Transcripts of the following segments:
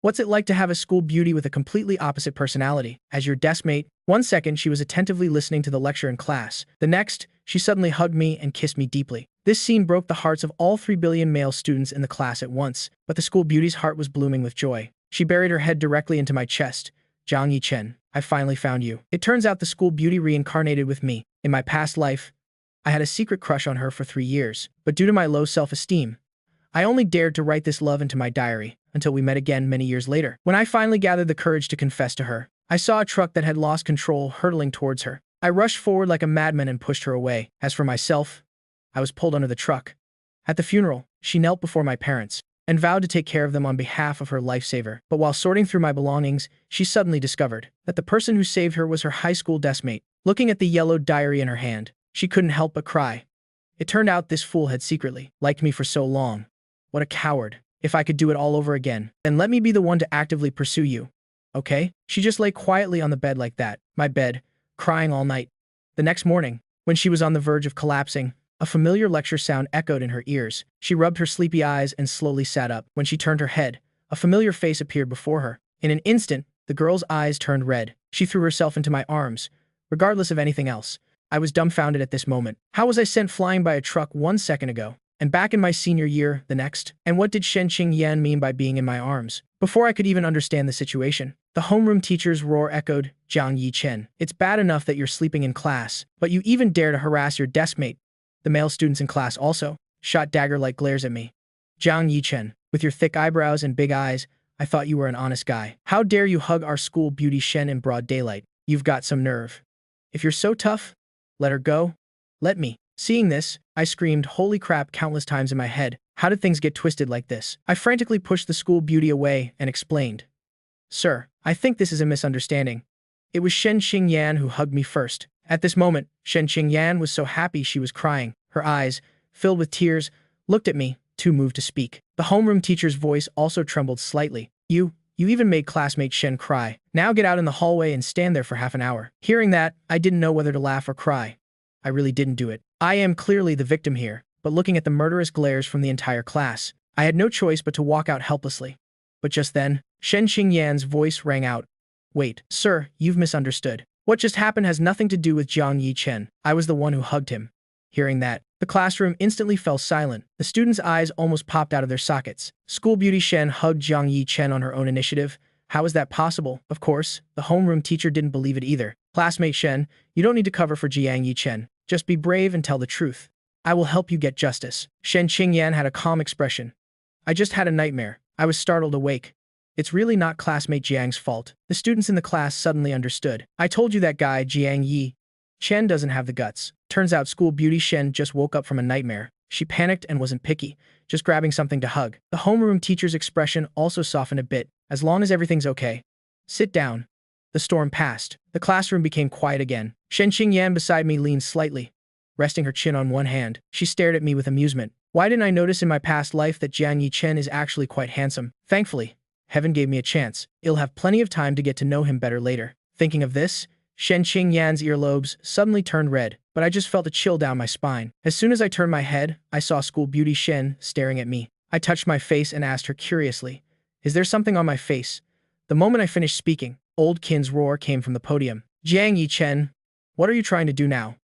What's it like to have a school beauty with a completely opposite personality as your deskmate? One second, she was attentively listening to the lecture in class. The next, she suddenly hugged me and kissed me deeply. This scene broke the hearts of all 3 billion male students in the class at once, but the school beauty's heart was blooming with joy. She buried her head directly into my chest. Jiang Yichen, I finally found you. It turns out the school beauty reincarnated with me. In my past life, I had a secret crush on her for 3 years, but due to my low self-esteem, I only dared to write this love into my diary until we met again many years later. When I finally gathered the courage to confess to her, I saw a truck that had lost control hurtling towards her. I rushed forward like a madman and pushed her away. As for myself, I was pulled under the truck. At the funeral, she knelt before my parents and vowed to take care of them on behalf of her lifesaver. But while sorting through my belongings, she suddenly discovered that the person who saved her was her high school deskmate. Looking at the yellowed diary in her hand, she couldn't help but cry. It turned out this fool had secretly liked me for so long. What a coward. If I could do it all over again, then let me be the one to actively pursue you. Okay? She just lay quietly on the bed like that, my bed, crying all night. The next morning, when she was on the verge of collapsing, a familiar lecture sound echoed in her ears. She rubbed her sleepy eyes and slowly sat up. When she turned her head, a familiar face appeared before her. In an instant, the girl's eyes turned red. She threw herself into my arms, regardless of anything else. I was dumbfounded at this moment. How was I sent flying by a truck 1 second ago? And back in my senior year, the next? And what did Shen Qingyan mean by being in my arms? Before I could even understand the situation, the homeroom teacher's roar echoed, Jiang Yichen. It's bad enough that you're sleeping in class, but you even dare to harass your deskmate. The male students in class also shot dagger-like glares at me. Jiang Yichen, with your thick eyebrows and big eyes, I thought you were an honest guy. How dare you hug our school beauty Shen in broad daylight? You've got some nerve. If you're so tough, let her go. Let me. Seeing this, I screamed, holy crap, countless times in my head. How did things get twisted like this? I frantically pushed the school beauty away and explained. Sir, I think this is a misunderstanding. It was Shen Qingyan who hugged me first. At this moment, Shen Qingyan was so happy she was crying. Her eyes, filled with tears, looked at me, too moved to speak. The homeroom teacher's voice also trembled slightly. You even made classmate Shen cry. Now get out in the hallway and stand there for half an hour. Hearing that, I didn't know whether to laugh or cry. I really didn't do it. I am clearly the victim here, but looking at the murderous glares from the entire class, I had no choice but to walk out helplessly. But just then, Shen Qingyan's voice rang out. Wait, sir, you've misunderstood. What just happened has nothing to do with Jiang Yichen. I was the one who hugged him. Hearing that, the classroom instantly fell silent. The students' eyes almost popped out of their sockets. School beauty Shen hugged Jiang Yichen on her own initiative. How is that possible? Of course, the homeroom teacher didn't believe it either. Classmate Shen, you don't need to cover for Jiang Yichen. Just be brave and tell the truth. I will help you get justice. Shen Qingyan had a calm expression. I just had a nightmare. I was startled awake. It's really not classmate Jiang's fault. The students in the class suddenly understood. I told you that guy, Jiang Yi Chen, doesn't have the guts. Turns out school beauty Shen just woke up from a nightmare. She panicked and wasn't picky, just grabbing something to hug. The homeroom teacher's expression also softened a bit. As long as everything's okay. Sit down. The storm passed. The classroom became quiet again. Shen Qingyan beside me leaned slightly, resting her chin on one hand. She stared at me with amusement. Why didn't I notice in my past life that Jiang Yichen is actually quite handsome? Thankfully, heaven gave me a chance. I'll have plenty of time to get to know him better later. Thinking of this, Shen Qingyan's earlobes suddenly turned red, but I just felt a chill down my spine. As soon as I turned my head, I saw school beauty Shen staring at me. I touched my face and asked her curiously, is there something on my face? The moment I finished speaking, Old Kin's roar came from the podium. Jiang Yichen, what are you trying to do now?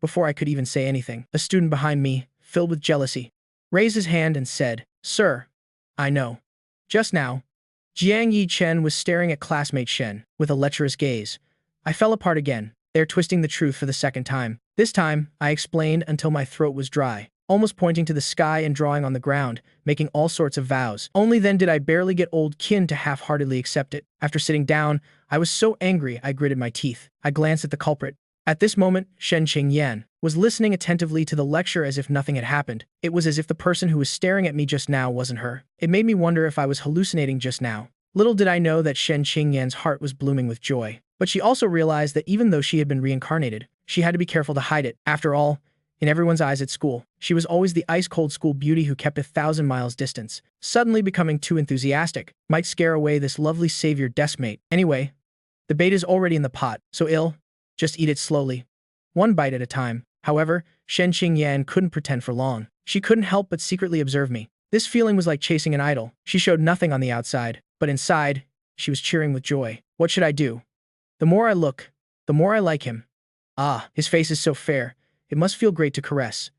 Before I could even say anything, a student behind me, filled with jealousy, raised his hand and said, Sir, I know. Just now, Jiang Yichen was staring at classmate Shen with a lecherous gaze. I fell apart again, there twisting the truth for the second time. This time, I explained until my throat was dry, almost pointing to the sky and drawing on the ground, making all sorts of vows. Only then did I barely get Old Kin to half-heartedly accept it. After sitting down, I was so angry I gritted my teeth. I glanced at the culprit. At this moment, Shen Qingyan was listening attentively to the lecture as if nothing had happened. It was as if the person who was staring at me just now wasn't her. It made me wonder if I was hallucinating just now. Little did I know that Shen Qingyan's heart was blooming with joy. But she also realized that even though she had been reincarnated, she had to be careful to hide it. After all, in everyone's eyes at school, she was always the ice-cold school beauty who kept 1,000 miles distance. Suddenly becoming too enthusiastic might scare away this lovely savior deskmate. Anyway, the bait is already in the pot, so just eat it slowly, one bite at a time. However, Shen Qingyan couldn't pretend for long. She couldn't help but secretly observe me. This feeling was like chasing an idol. She showed nothing on the outside, but inside, she was cheering with joy. What should I do? The more I look, the more I like him. Ah, his face is so fair. It must feel great to caress.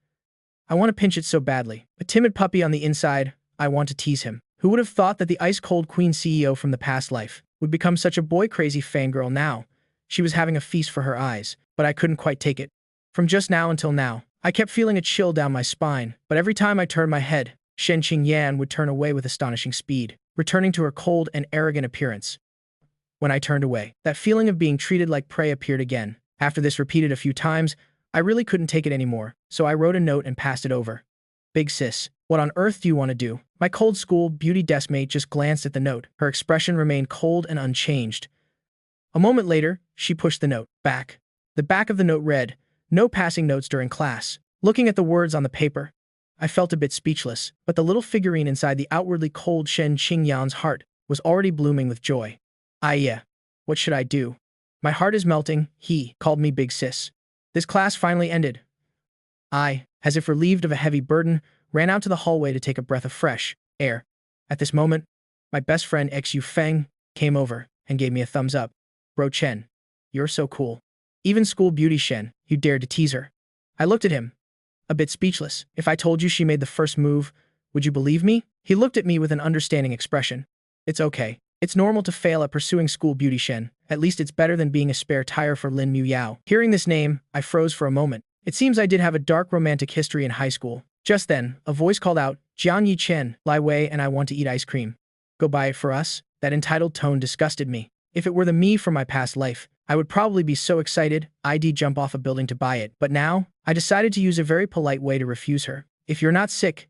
I want to pinch it so badly. A timid puppy on the inside, I want to tease him. Who would have thought that the ice-cold Queen CEO from the past life would become such a boy-crazy fangirl now? She was having a feast for her eyes, but I couldn't quite take it. From just now until now, I kept feeling a chill down my spine, but every time I turned my head, Shen Qingyan would turn away with astonishing speed, returning to her cold and arrogant appearance. When I turned away, that feeling of being treated like prey appeared again. After this repeated a few times, I really couldn't take it anymore, so I wrote a note and passed it over. Big sis, what on earth do you want to do? My cold school beauty deskmate just glanced at the note. Her expression remained cold and unchanged. A moment later, she pushed the note back. The back of the note read, "No passing notes during class." Looking at the words on the paper, I felt a bit speechless, but the little figurine inside the outwardly cold Shen Qingyan's heart was already blooming with joy. Yeah. What should I do? My heart is melting. He called me big sis. This class finally ended. I, as if relieved of a heavy burden, ran out to the hallway to take a breath of fresh air. At this moment, my best friend Xu Feng came over and gave me a thumbs up. Bro Chen, you're so cool. Even school beauty Shen, you dared to tease her. I looked at him, a bit speechless. If I told you she made the first move, would you believe me? He looked at me with an understanding expression. It's okay. It's normal to fail at pursuing school beauty Shen. At least it's better than being a spare tire for Lin Mu Yao. Hearing this name, I froze for a moment. It seems I did have a dark romantic history in high school. Just then, a voice called out, "Jiang Yi Chen, Lai Wei and I want to eat ice cream. Go buy it for us?" That entitled tone disgusted me. If it were the me from my past life, I would probably be so excited I'd jump off a building to buy it. But now, I decided to use a very polite way to refuse her. If you're not sick,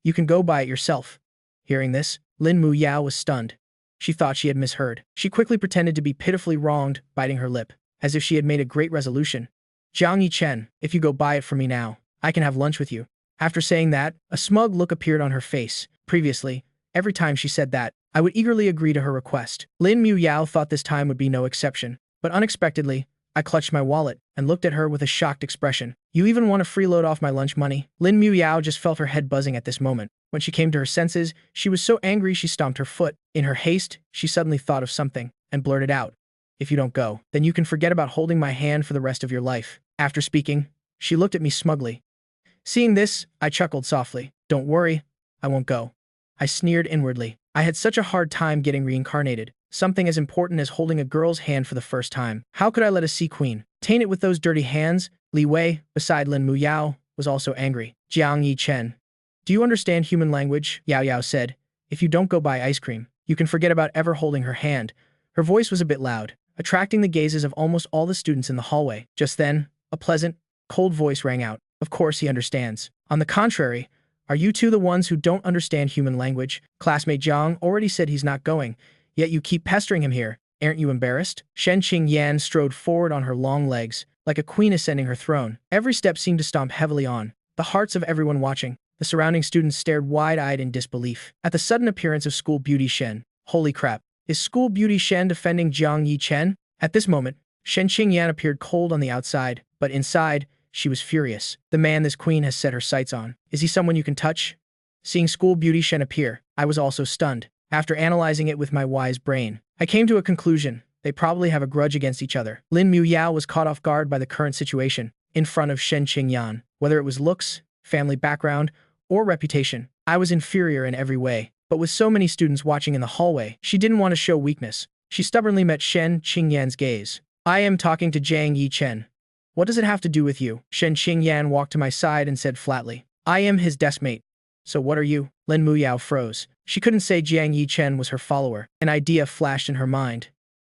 you can go buy it yourself. Hearing this, Lin Mu Yao was stunned. She thought she had misheard. She quickly pretended to be pitifully wronged, biting her lip, as if she had made a great resolution. "Jiang Yi Chen, if you go buy it for me now, I can have lunch with you." After saying that, a smug look appeared on her face. Previously, every time she said that, I would eagerly agree to her request. Lin Mu Yao thought this time would be no exception, but unexpectedly, I clutched my wallet and looked at her with a shocked expression. "You even want to freeload off my lunch money?" Lin Mu Yao just felt her head buzzing at this moment. When she came to her senses, she was so angry she stomped her foot. In her haste, she suddenly thought of something and blurted out, "If you don't go, then you can forget about holding my hand for the rest of your life." After speaking, she looked at me smugly. Seeing this, I chuckled softly. "Don't worry, I won't go." I sneered inwardly. I had such a hard time getting reincarnated. Something as important as holding a girl's hand for the first time. How could I let a sea queen taint it with those dirty hands? Li Wei, beside Lin Mu Yao, was also angry. "Jiang Yi Chen, do you understand human language?" Yao Yao said. "If you don't go buy ice cream, you can forget about ever holding her hand." Her voice was a bit loud, attracting the gazes of almost all the students in the hallway. Just then, a pleasant, cold voice rang out. "Of course he understands. On the contrary, are you two the ones who don't understand human language? Classmate Zhang already said he's not going, yet you keep pestering him here. Aren't you embarrassed?" Shen Qingyan strode forward on her long legs, like a queen ascending her throne. Every step seemed to stomp heavily on the hearts of everyone watching. The surrounding students stared wide-eyed in disbelief at the sudden appearance of school beauty Shen. Holy crap, is school beauty Shen defending Jiang Yi Chen? At this moment, Shen Qingyan appeared cold on the outside, but inside, she was furious. The man this queen has set her sights on. Is he someone you can touch? Seeing school beauty Shen appear, I was also stunned. After analyzing it with my wise brain, I came to a conclusion. They probably have a grudge against each other. Lin Mu Yao was caught off guard by the current situation in front of Shen Qingyan. Whether it was looks, family background, or reputation, I was inferior in every way. But with so many students watching in the hallway, she didn't want to show weakness. She stubbornly met Shen Qingyan's gaze. "I am talking to Jiang Yi Chen. What does it have to do with you?" Shen Qingyan walked to my side and said flatly. "I am his deskmate. So what are you?" Lin Mu Yao froze. She couldn't say Jiang Yi Chen was her follower. An idea flashed in her mind.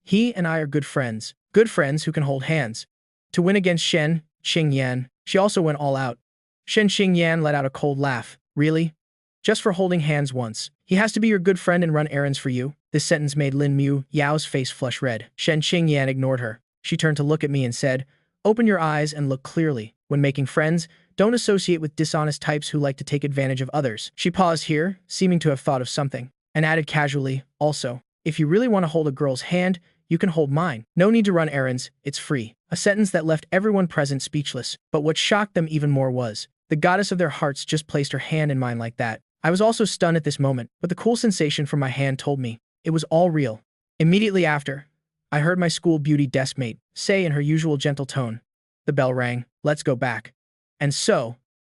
He and I are good friends who can hold hands. To win against Shen Qingyan, she also went all out. Shen Qingyan let out a cold laugh. "Really? Just for holding hands once? He has to be your good friend and run errands for you?" This sentence made Lin Mu Yao's face flush red. Shen Qingyan ignored her. She turned to look at me and said, "Open your eyes and look clearly. When making friends, don't associate with dishonest types who like to take advantage of others." She paused here, seeming to have thought of something, and added casually, "Also, if you really want to hold a girl's hand, you can hold mine. No need to run errands, it's free." A sentence that left everyone present speechless, but what shocked them even more was, the goddess of their hearts just placed her hand in mine like that. I was also stunned at this moment, but the cool sensation from my hand told me, It was all real. Immediately after, I heard my school beauty deskmate say in her usual gentle tone, the bell rang, let's go back. And so,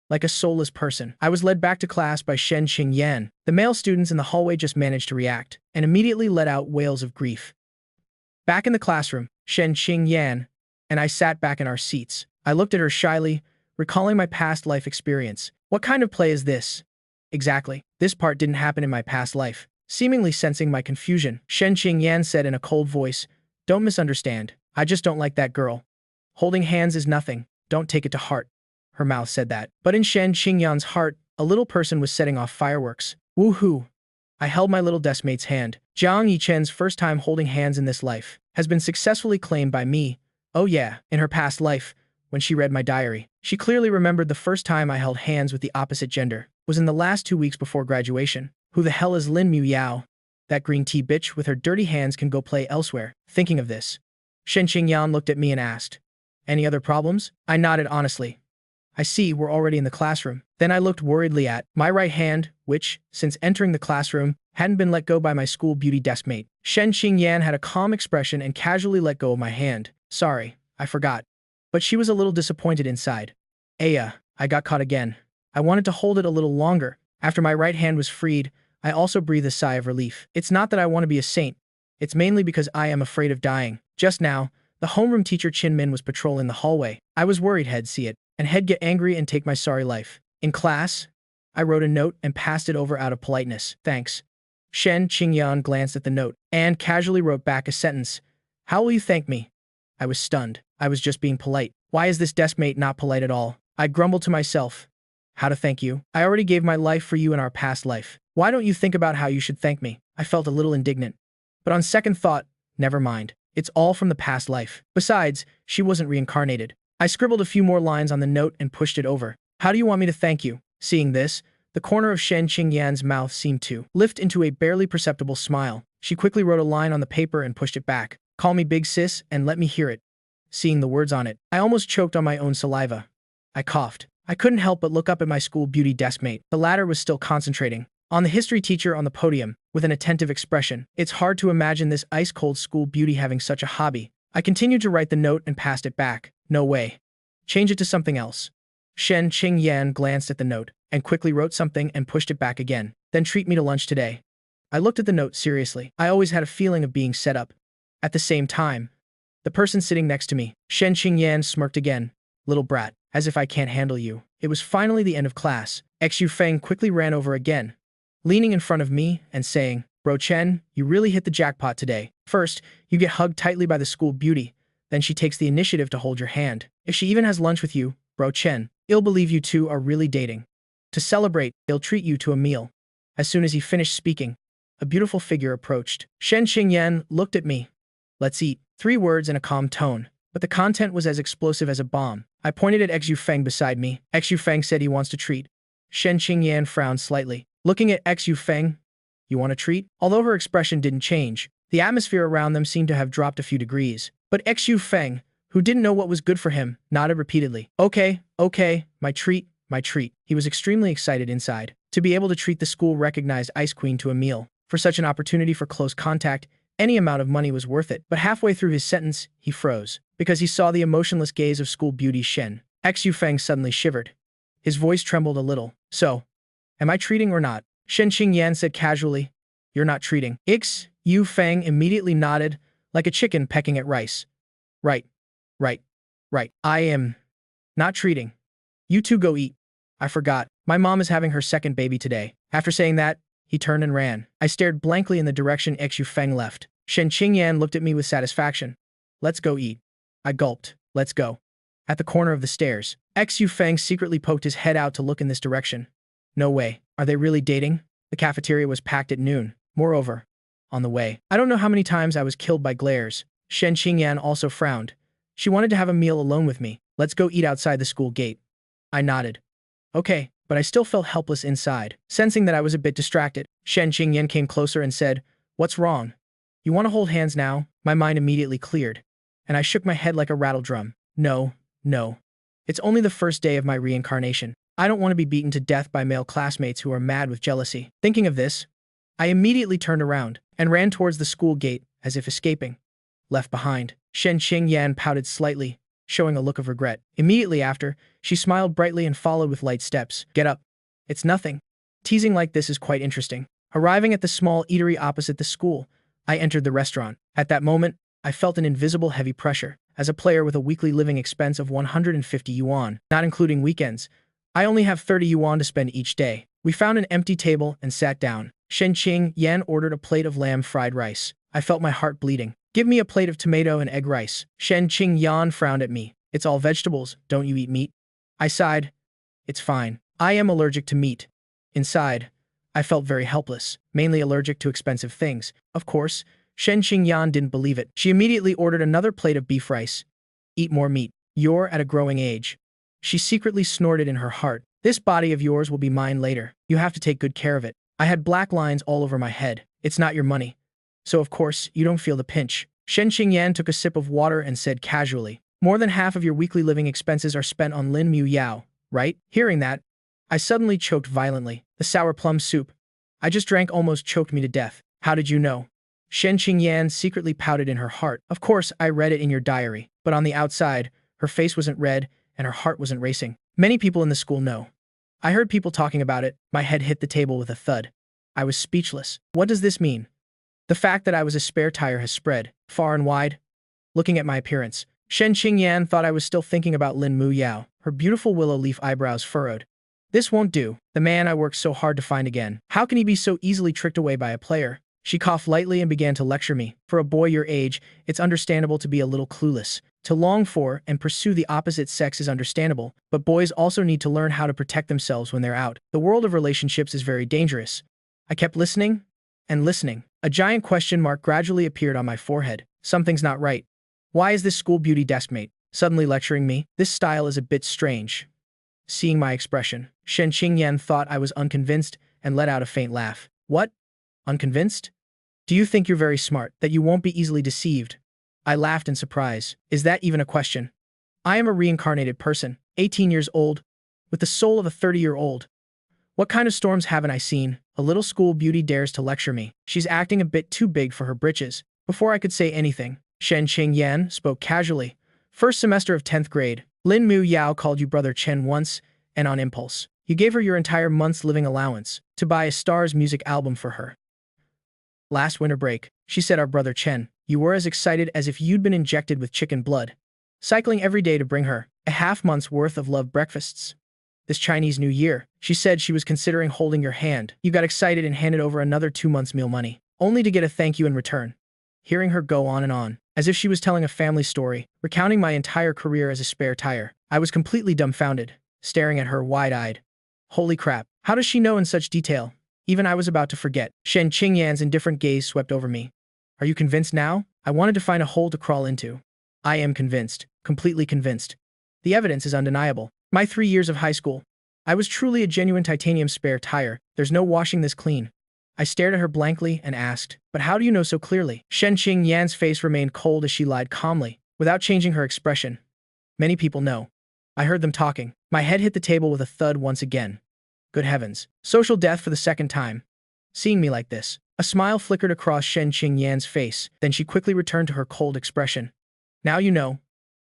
like a soulless person, I was led back to class by Shen Qingyan. The male students in the hallway just managed to react, and immediately let out wails of grief. Back in the classroom, Shen Qingyan and I sat back in our seats. I looked at her shyly, recalling my past life experience. What kind of play is this? Exactly. This part didn't happen in my past life. Seemingly sensing my confusion, Shen Qingyan said in a cold voice, don't misunderstand. I just don't like that girl. Holding hands is nothing. Don't take it to heart. Her mouth said that. But in Shen Qingyan's heart, a little person was setting off fireworks. Woohoo! I held my little deskmate's hand. Jiang Yichen's first time holding hands in this life has been successfully claimed by me. Oh yeah, in her past life, when she read my diary, she clearly remembered the first time I held hands with the opposite gender was in the last 2 weeks before graduation. Who the hell is Lin Mu Yao? That green tea bitch with her dirty hands can go play elsewhere. Thinking of this, Shen Qingyan looked at me and asked, any other problems? I nodded honestly. I see, we're already in the classroom. Then I looked worriedly at my right hand, which, since entering the classroom, hadn't been let go by my school beauty deskmate. Shen Qingyan had a calm expression and casually let go of my hand. Sorry, I forgot. But she was a little disappointed inside. Aya, I got caught again. I wanted to hold it a little longer. After my right hand was freed, I also breathed a sigh of relief. It's not that I want to be a saint. It's mainly because I am afraid of dying. Just now, the homeroom teacher Chin Min was patrolling the hallway. I was worried he'd see it, and he'd get angry and take my sorry life. In class, I wrote a note and passed it over out of politeness. Thanks. Shen Qingyan glanced at the note and casually wrote back a sentence. How will you thank me? I was stunned. I was just being polite. Why is this deskmate not polite at all? I grumbled to myself. How to thank you? I already gave my life for you in our past life. Why don't you think about how you should thank me? I felt a little indignant. But on second thought, never mind. It's all from the past life. Besides, she wasn't reincarnated. I scribbled a few more lines on the note and pushed it over. How do you want me to thank you? Seeing this, the corner of Shen Qingyan's mouth seemed to lift into a barely perceptible smile. She quickly wrote a line on the paper and pushed it back. Call me big sis and let me hear it. Seeing the words on it, I almost choked on my own saliva. I coughed. I couldn't help but look up at my school beauty deskmate. The latter was still concentrating on the history teacher on the podium with an attentive expression. It's hard to imagine this ice-cold school beauty having such a hobby. I continued to write the note and passed it back. No way. Change it to something else. Shen Qingyan glanced at the note and quickly wrote something and pushed it back again. Then treat me to lunch today. I looked at the note seriously. I always had a feeling of being set up. At the same time, the person sitting next to me, Shen Qingyan, smirked again. Little brat, as if I can't handle you. It was finally the end of class. Xu Feng quickly ran over again, leaning in front of me and saying, Bro Chen, you really hit the jackpot today. First, you get hugged tightly by the school beauty. Then she takes the initiative to hold your hand. If she even has lunch with you, Bro Chen, he'll believe you two are really dating. To celebrate, he'll treat you to a meal. As soon as he finished speaking, a beautiful figure approached. Shen Qingyan looked at me. Let's eat. 3 words in a calm tone, but the content was as explosive as a bomb. I pointed at Xu Feng beside me. Xu Feng said he wants to treat. Shen Qingyan frowned slightly. Looking at Xu Feng, you want a treat? Although her expression didn't change, the atmosphere around them seemed to have dropped a few degrees. But Xu Feng, who didn't know what was good for him, nodded repeatedly. Okay, my treat, my treat. He was extremely excited inside to be able to treat the school-recognized ice queen to a meal. For such an opportunity for close contact, any amount of money was worth it. But halfway through his sentence, he froze, because he saw the emotionless gaze of school beauty Shen. Xu Feng suddenly shivered. His voice trembled a little. So, am I treating or not? Shen Qingyan said casually. You're not treating. Xu Feng immediately nodded, like a chicken pecking at rice. Right. I am not treating. You two go eat. I forgot. My mom is having her second baby today. After saying that, he turned and ran. I stared blankly in the direction Xu Feng left. Shen Qingyan looked at me with satisfaction. Let's go eat. I gulped. Let's go. At the corner of the stairs, Xu Feng secretly poked his head out to look in this direction. No way. Are they really dating? The cafeteria was packed at noon. Moreover, on the way, I don't know how many times I was killed by glares. Shen Qingyan also frowned. She wanted to have a meal alone with me. Let's go eat outside the school gate. I nodded. Okay, but I still felt helpless inside. Sensing that I was a bit distracted, Shen Qingyan came closer and said, What's wrong? You want to hold hands now? My mind immediately cleared, and I shook my head like a rattle drum. No. It's only the first day of my reincarnation. I don't want to be beaten to death by male classmates who are mad with jealousy. Thinking of this, I immediately turned around and ran towards the school gate as if escaping. Left behind. Shen Qingyan pouted slightly, showing a look of regret. Immediately after, she smiled brightly and followed with light steps. Get up. It's nothing. Teasing like this is quite interesting. Arriving at the small eatery opposite the school, I entered the restaurant. At that moment, I felt an invisible heavy pressure. As a player with a weekly living expense of 150 yuan, not including weekends, I only have 30 yuan to spend each day. We found an empty table and sat down. Shen Qingyan ordered a plate of lamb fried rice. I felt my heart bleeding. Give me a plate of tomato and egg rice. Shen Qingyan frowned at me. It's all vegetables, don't you eat meat? I sighed. It's fine. I am allergic to meat. Inside, I felt very helpless, mainly allergic to expensive things. Of course, Shen Qingyan didn't believe it. She immediately ordered another plate of beef rice. Eat more meat. You're at a growing age. She secretly snorted in her heart. This body of yours will be mine later. You have to take good care of it. I had black lines all over my head. It's not your money. So of course, you don't feel the pinch. Shen Qingyan took a sip of water and said casually, more than half of your weekly living expenses are spent on Lin Mu Yao, right? Hearing that, I suddenly choked violently. The sour plum soup I just drank almost choked me to death. How did you know? Shen Qingyan secretly pouted in her heart. Of course, I read it in your diary, but on the outside, her face wasn't red and her heart wasn't racing. Many people in the school know. I heard people talking about it. My head hit the table with a thud. I was speechless. What does this mean? The fact that I was a spare tire has spread, far and wide. Looking at my appearance, Shen Qingyan thought I was still thinking about Lin Mu Yao. Her beautiful willow leaf eyebrows furrowed. This won't do. The man I worked so hard to find again. How can he be so easily tricked away by a player? She coughed lightly and began to lecture me. For a boy your age, it's understandable to be a little clueless. To long for and pursue the opposite sex is understandable, but boys also need to learn how to protect themselves when they're out. The world of relationships is very dangerous. I kept listening and listening. A giant question mark gradually appeared on my forehead. Something's not right. Why is this school beauty deskmate suddenly lecturing me? This style is a bit strange. Seeing my expression, Shen Qingyan thought I was unconvinced and let out a faint laugh. What? Unconvinced? Do you think you're very smart, that you won't be easily deceived? I laughed in surprise. Is that even a question? I am a reincarnated person, 18 years old, with the soul of a 30-year-old. What kind of storms haven't I seen? A little school beauty dares to lecture me. She's acting a bit too big for her britches. Before I could say anything, Shen Qingyan spoke casually. First semester of 10th grade, Lin Mu Yao called you Brother Chen once, and on impulse, you gave her your entire month's living allowance to buy a Stars music album for her. Last winter break, she said our brother Chen, you were as excited as if you'd been injected with chicken blood, cycling every day to bring her a half-month's worth of love breakfasts. This Chinese New Year, she said she was considering holding your hand. You got excited and handed over another 2 months' meal money, only to get a thank you in return. Hearing her go on, as if she was telling a family story, recounting my entire career as a spare tire, I was completely dumbfounded, staring at her wide-eyed. Holy crap, how does she know in such detail? Even I was about to forget. Shen Qingyan's indifferent gaze swept over me. Are you convinced now? I wanted to find a hole to crawl into. I am convinced, completely convinced. The evidence is undeniable. My 3 years of high school. I was truly a genuine titanium spare tire. There's no washing this clean. I stared at her blankly and asked, but how do you know so clearly? Shen Qingyan's face remained cold as she lied calmly, without changing her expression. Many people know. I heard them talking. My head hit the table with a thud once again. Good heavens. Social death for the second time. Seeing me like this, a smile flickered across Shen Qingyan's face, then she quickly returned to her cold expression. Now you know,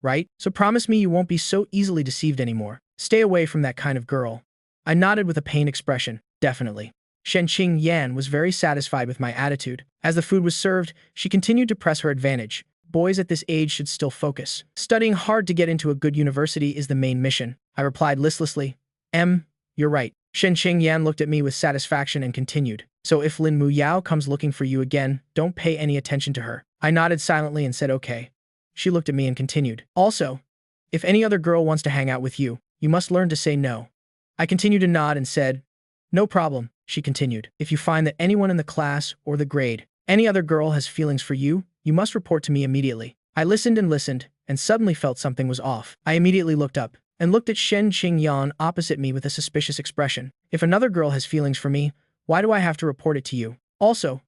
right? So promise me you won't be so easily deceived anymore. Stay away from that kind of girl. I nodded with a pained expression. Definitely. Shen Qingyan was very satisfied with my attitude. As the food was served, she continued to press her advantage. Boys at this age should still focus. Studying hard to get into a good university is the main mission. I replied listlessly. You're right. Shen Qingyan looked at me with satisfaction and continued. So if Lin Mu Yao comes looking for you again, don't pay any attention to her. I nodded silently and said okay. She looked at me and continued. Also, if any other girl wants to hang out with you, you must learn to say no. I continued to nod and said, no problem, she continued. If you find that anyone in the class or the grade, any other girl has feelings for you, you must report to me immediately. I listened, and suddenly felt something was off. I immediately looked up and looked at Shen Qingyan opposite me with a suspicious expression. If another girl has feelings for me, why do I have to report it to you? Also,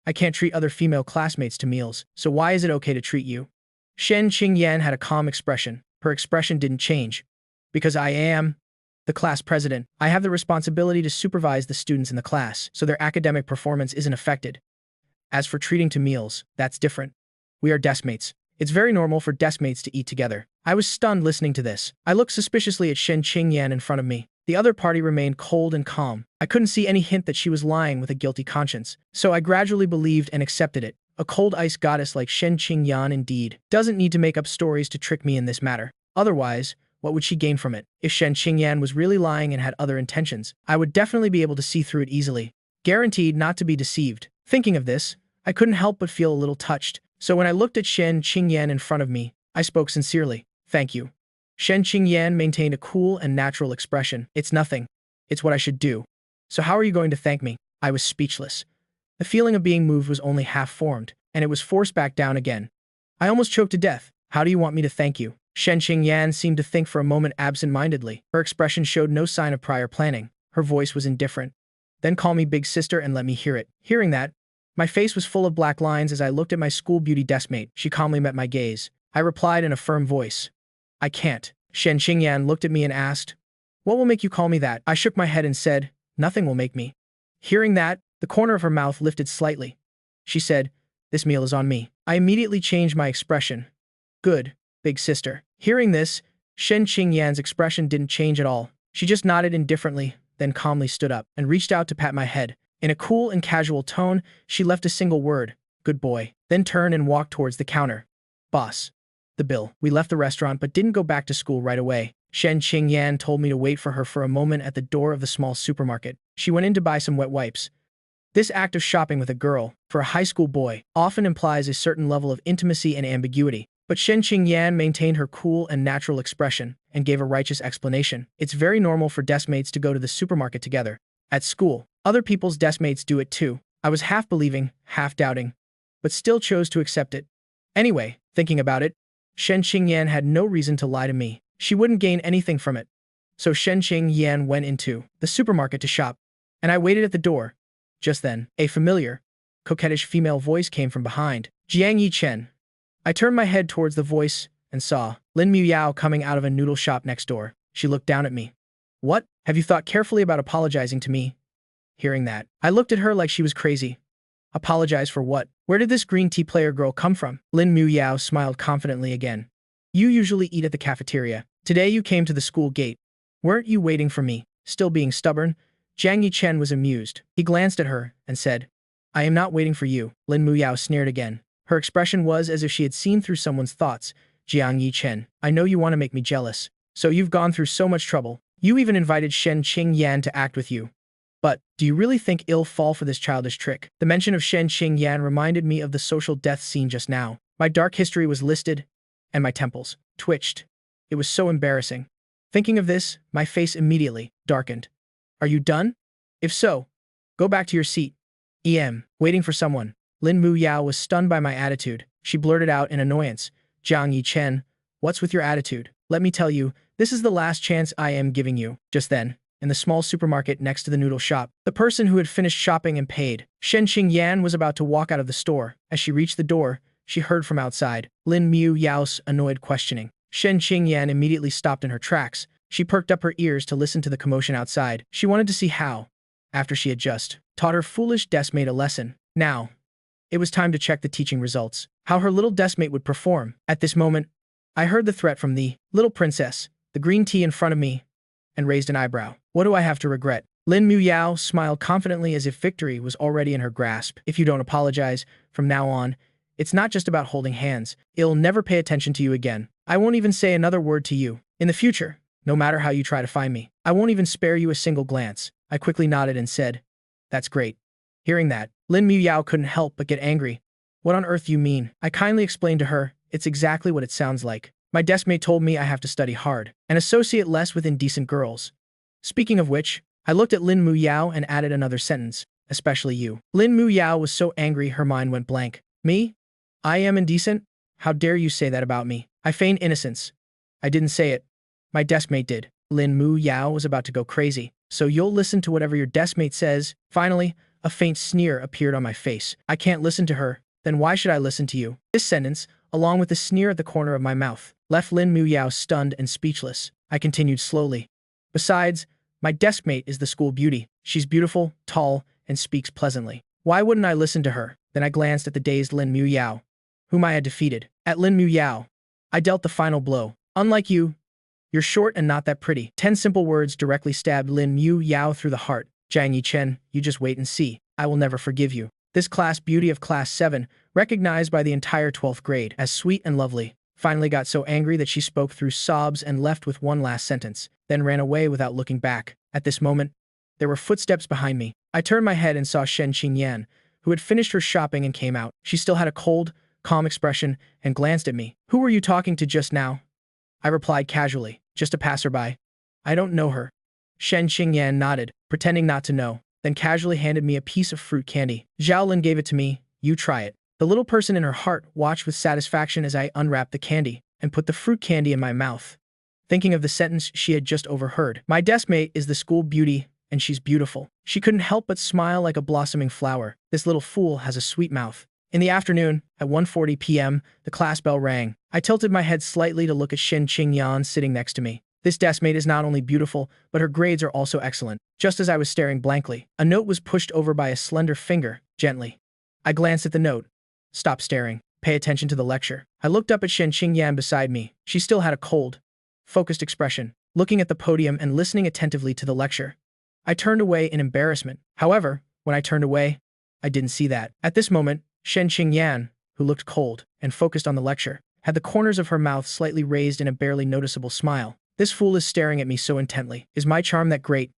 I can't treat other female classmates to meals, so why is it okay to treat you? Shen Qingyan had a calm expression. Her expression didn't change. Because I am the class president. I have the responsibility to supervise the students in the class, so their academic performance isn't affected. As for treating to meals, that's different. We are deskmates. It's very normal for deskmates to eat together. I was stunned listening to this. I looked suspiciously at Shen Qingyan in front of me. The other party remained cold and calm. I couldn't see any hint that she was lying with a guilty conscience, so I gradually believed and accepted it. A cold ice goddess like Shen Qingyan indeed doesn't need to make up stories to trick me in this matter. Otherwise, what would she gain from it? If Shen Qingyan was really lying and had other intentions, I would definitely be able to see through it easily. Guaranteed not to be deceived. Thinking of this, I couldn't help but feel a little touched. So when I looked at Shen Qingyan in front of me, I spoke sincerely. Thank you. Shen Qingyan maintained a cool and natural expression. It's nothing. It's what I should do. So how are you going to thank me? I was speechless. The feeling of being moved was only half formed, and it was forced back down again. I almost choked to death. How do you want me to thank you? Shen Qingyan seemed to think for a moment absent-mindedly. Her expression showed no sign of prior planning. Her voice was indifferent. Then call me big sister and let me hear it. Hearing that, my face was full of black lines as I looked at my school beauty deskmate. She calmly met my gaze. I replied in a firm voice. I can't. Shen Qingyan looked at me and asked, what will make you call me that? I shook my head and said, nothing will make me. Hearing that, the corner of her mouth lifted slightly. She said, this meal is on me. I immediately changed my expression. Good, big sister. Hearing this, Shen Qingyan's expression didn't change at all. She just nodded indifferently, then calmly stood up and reached out to pat my head. In a cool and casual tone, she left a single word, good boy, then turned and walked towards the counter. Boss. The bill. We left the restaurant but didn't go back to school right away. Shen Qingyan told me to wait for her for a moment at the door of the small supermarket. She went in to buy some wet wipes. This act of shopping with a girl, for a high school boy, often implies a certain level of intimacy and ambiguity. But Shen Qingyan maintained her cool and natural expression and gave a righteous explanation. It's very normal for deskmates to go to the supermarket together. At school, other people's deskmates do it too. I was half believing, half doubting, but still chose to accept it. Anyway, thinking about it, Shen Qingyan had no reason to lie to me. She wouldn't gain anything from it. So Shen Qingyan went into the supermarket to shop, and I waited at the door. Just then, a familiar, coquettish female voice came from behind. Jiang Yichen. I turned my head towards the voice and saw Lin Muyao coming out of a noodle shop next door. She looked down at me. What? Have you thought carefully about apologizing to me? Hearing that, I looked at her like she was crazy. Apologize for what? Where did this green tea player girl come from? Lin Muyao smiled confidently again. You usually eat at the cafeteria. Today you came to the school gate. Weren't you waiting for me? Still being stubborn, Jiang Yichen was amused. He glanced at her and said, I am not waiting for you. Lin Muyao sneered again. Her expression was as if she had seen through someone's thoughts. Jiang Yichen, I know you want to make me jealous. So you've gone through so much trouble. You even invited Shen Qingyan to act with you. But, do you really think I'll fall for this childish trick? The mention of Shen Qingyan reminded me of the social death scene just now. My dark history was listed, and my temples twitched. It was so embarrassing. Thinking of this, my face immediately darkened. Are you done? If so, go back to your seat. Waiting for someone. Lin Muyao was stunned by my attitude. She blurted out in annoyance. Jiang Yichen, what's with your attitude? Let me tell you, this is the last chance I am giving you. Just then, in the small supermarket next to the noodle shop, the person who had finished shopping and paid, Shen Qingyan, was about to walk out of the store. As she reached the door, she heard from outside Lin Muyao's annoyed questioning. Shen Qingyan immediately stopped in her tracks. She perked up her ears to listen to the commotion outside. She wanted to see how, after she had just taught her foolish deskmate a lesson, now it was time to check the teaching results, how her little deskmate would perform. At this moment, I heard the threat from the little princess, the green tea in front of me, and raised an eyebrow. What do I have to regret? Lin Muyao smiled confidently as if victory was already in her grasp. If you don't apologize, from now on, it's not just about holding hands. I'll never pay attention to you again. I won't even say another word to you. In the future, no matter how you try to find me, I won't even spare you a single glance. I quickly nodded and said, that's great. Hearing that, Lin Muyao couldn't help but get angry. What on earth do you mean? I kindly explained to her, it's exactly what it sounds like. My deskmate told me I have to study hard and associate less with indecent girls. Speaking of which, I looked at Lin Muyao and added another sentence, especially you. Lin Muyao was so angry her mind went blank. Me? I am indecent? How dare you say that about me? I feigned innocence. I didn't say it. My deskmate did. Lin Muyao was about to go crazy. So you'll listen to whatever your deskmate says. Finally, a faint sneer appeared on my face. I can't listen to her. Then why should I listen to you? This sentence, along with the sneer at the corner of my mouth, left Lin Muyao stunned and speechless. I continued slowly. Besides, my desk mate is the school beauty. She's beautiful, tall, and speaks pleasantly. Why wouldn't I listen to her? Then I glanced at the dazed Lin Mu Yao, whom I had defeated. At Lin Mu Yao, I dealt the final blow. Unlike you, you're short and not that pretty. 10 simple words directly stabbed Lin Mu Yao through the heart. Jiang Yichen, you just wait and see. I will never forgive you. This class beauty of class 7, recognized by the entire 12th grade as sweet and lovely, finally got so angry that she spoke through sobs and left with one last sentence, then ran away without looking back. At this moment, there were footsteps behind me. I turned my head and saw Shen Qingyan, who had finished her shopping and came out. She still had a cold, calm expression and glanced at me. Who were you talking to just now? I replied casually. Just a passerby. I don't know her. Shen Qingyan nodded, pretending not to know, then casually handed me a piece of fruit candy. Zhaolin gave it to me. You try it. The little person in her heart watched with satisfaction as I unwrapped the candy and put the fruit candy in my mouth, thinking of the sentence she had just overheard. My deskmate is the school beauty, and she's beautiful. She couldn't help but smile like a blossoming flower. This little fool has a sweet mouth. In the afternoon, at 1:40 p.m., the class bell rang. I tilted my head slightly to look at Shen Qingyan sitting next to me. This deskmate is not only beautiful, but her grades are also excellent. Just as I was staring blankly, a note was pushed over by a slender finger, gently. I glanced at the note. Stop staring. Pay attention to the lecture. I looked up at Shen Qingyan beside me. She still had a cold, focused expression, looking at the podium and listening attentively to the lecture. I turned away in embarrassment. However, when I turned away, I didn't see that. At this moment, Shen Qingyan, who looked cold and focused on the lecture, had the corners of her mouth slightly raised in a barely noticeable smile. This fool is staring at me so intently. Is my charm that great?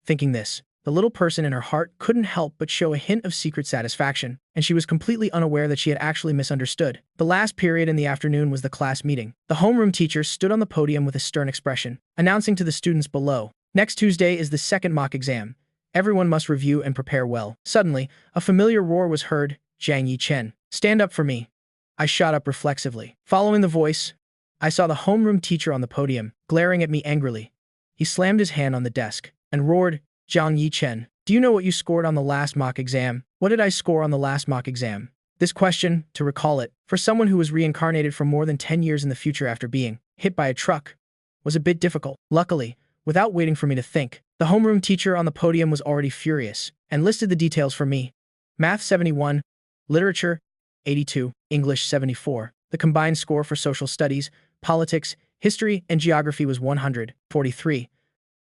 Thinking this, the little person in her heart couldn't help but show a hint of secret satisfaction, and she was completely unaware that she had actually misunderstood. The last period in the afternoon was the class meeting. The homeroom teacher stood on the podium with a stern expression, announcing to the students below, next Tuesday is the second mock exam. Everyone must review and prepare well. Suddenly, a familiar roar was heard. Jiang Yichen, stand up for me. I shot up reflexively. Following the voice, I saw the homeroom teacher on the podium, glaring at me angrily. He slammed his hand on the desk and roared, Jiang Yichen, do you know what you scored on the last mock exam? What did I score on the last mock exam? This question, to recall it, for someone who was reincarnated for more than 10 years in the future after being hit by a truck, was a bit difficult. Luckily, without waiting for me to think, the homeroom teacher on the podium was already furious and listed the details for me. Math 71, Literature 82, English 74. The combined score for social studies, politics, history, and geography was 143.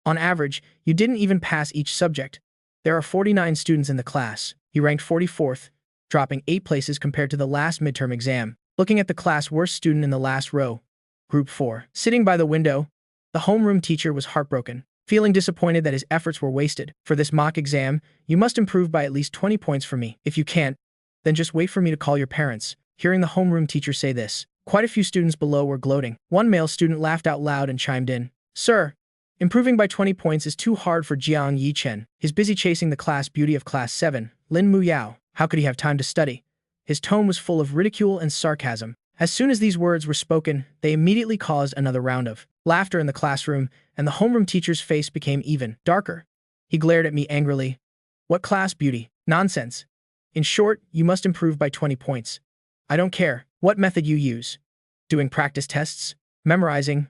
On average, you didn't even pass each subject. There are 49 students in the class. You ranked 44th, dropping 8 places compared to the last midterm exam. Looking at the class worst student in the last row, Group 4. Sitting by the window, the homeroom teacher was heartbroken, feeling disappointed that his efforts were wasted. For this mock exam, you must improve by at least 20 points for me. If you can't, then just wait for me to call your parents. Hearing the homeroom teacher say this, quite a few students below were gloating. One male student laughed out loud and chimed in. Sir, improving by 20 points is too hard for Jiang Yichen. He's busy chasing the class beauty of class 7, Lin Mu Yao. How could he have time to study? His tone was full of ridicule and sarcasm. As soon as these words were spoken, they immediately caused another round of laughter in the classroom, and the homeroom teacher's face became even darker. He glared at me angrily. What class beauty? Nonsense. In short, you must improve by 20 points. I don't care what method you use. Doing practice tests, memorizing,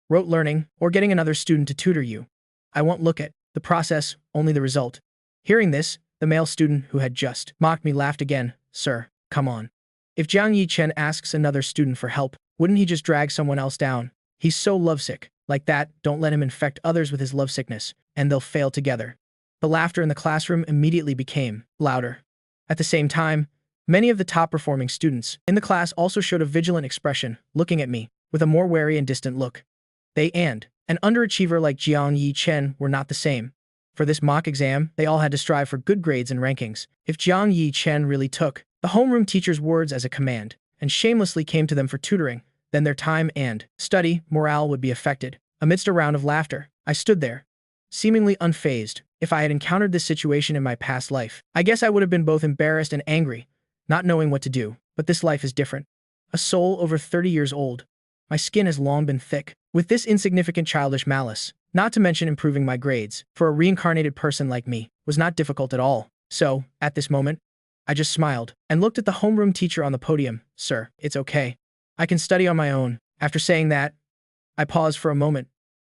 rote learning, or getting another student to tutor you. I won't look at the process, only the result. Hearing this, the male student who had just mocked me laughed again. Sir, come on. If Jiang Yichen asks another student for help, wouldn't he just drag someone else down? He's so lovesick. Like that, don't let him infect others with his lovesickness, and they'll fail together. The laughter in the classroom immediately became louder. At the same time, many of the top-performing students in the class also showed a vigilant expression, looking at me with a more wary and distant look. They and an underachiever like Jiang Yichen were not the same. For this mock exam, they all had to strive for good grades and rankings. If Jiang Yichen really took the homeroom teacher's words as a command and shamelessly came to them for tutoring, then their time and study morale would be affected. Amidst a round of laughter, I stood there, seemingly unfazed. If I had encountered this situation in my past life, I guess I would have been both embarrassed and angry, not knowing what to do. But this life is different. A soul over 30 years old. My skin has long been thick. With this insignificant childish malice, not to mention improving my grades, for a reincarnated person like me, was not difficult at all. So, at this moment, I just smiled and looked at the homeroom teacher on the podium. Sir, it's okay. I can study on my own. After saying that, I paused for a moment,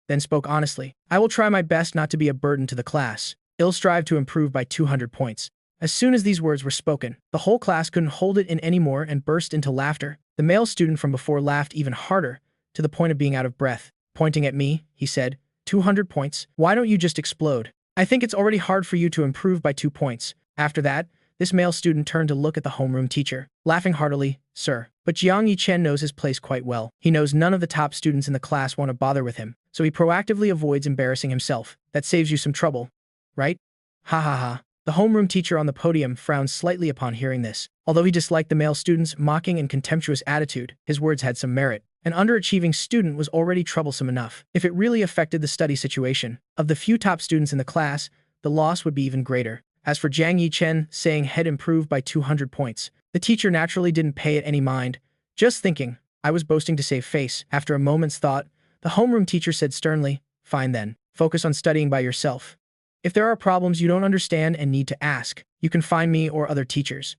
then spoke honestly. I will try my best not to be a burden to the class. I'll strive to improve by 200 points. As soon as these words were spoken, the whole class couldn't hold it in anymore and burst into laughter. The male student from before laughed even harder, to the point of being out of breath. Pointing at me, he said, 200 points? Why don't you just explode? I think it's already hard for you to improve by 2 points. After that, this male student turned to look at the homeroom teacher, laughing heartily, Sir. But Jiang Yichen knows his place quite well. He knows none of the top students in the class want to bother with him, so he proactively avoids embarrassing himself. That saves you some trouble, right? Ha ha ha. The homeroom teacher on the podium frowned slightly upon hearing this. Although he disliked the male student's mocking and contemptuous attitude, his words had some merit. An underachieving student was already troublesome enough. If it really affected the study situation of the few top students in the class, the loss would be even greater. As for Jiang Yichen saying head improved by 200 points, the teacher naturally didn't pay it any mind, just thinking, I was boasting to save face. After a moment's thought, the homeroom teacher said sternly, Fine then, focus on studying by yourself. If there are problems you don't understand and need to ask, you can find me or other teachers.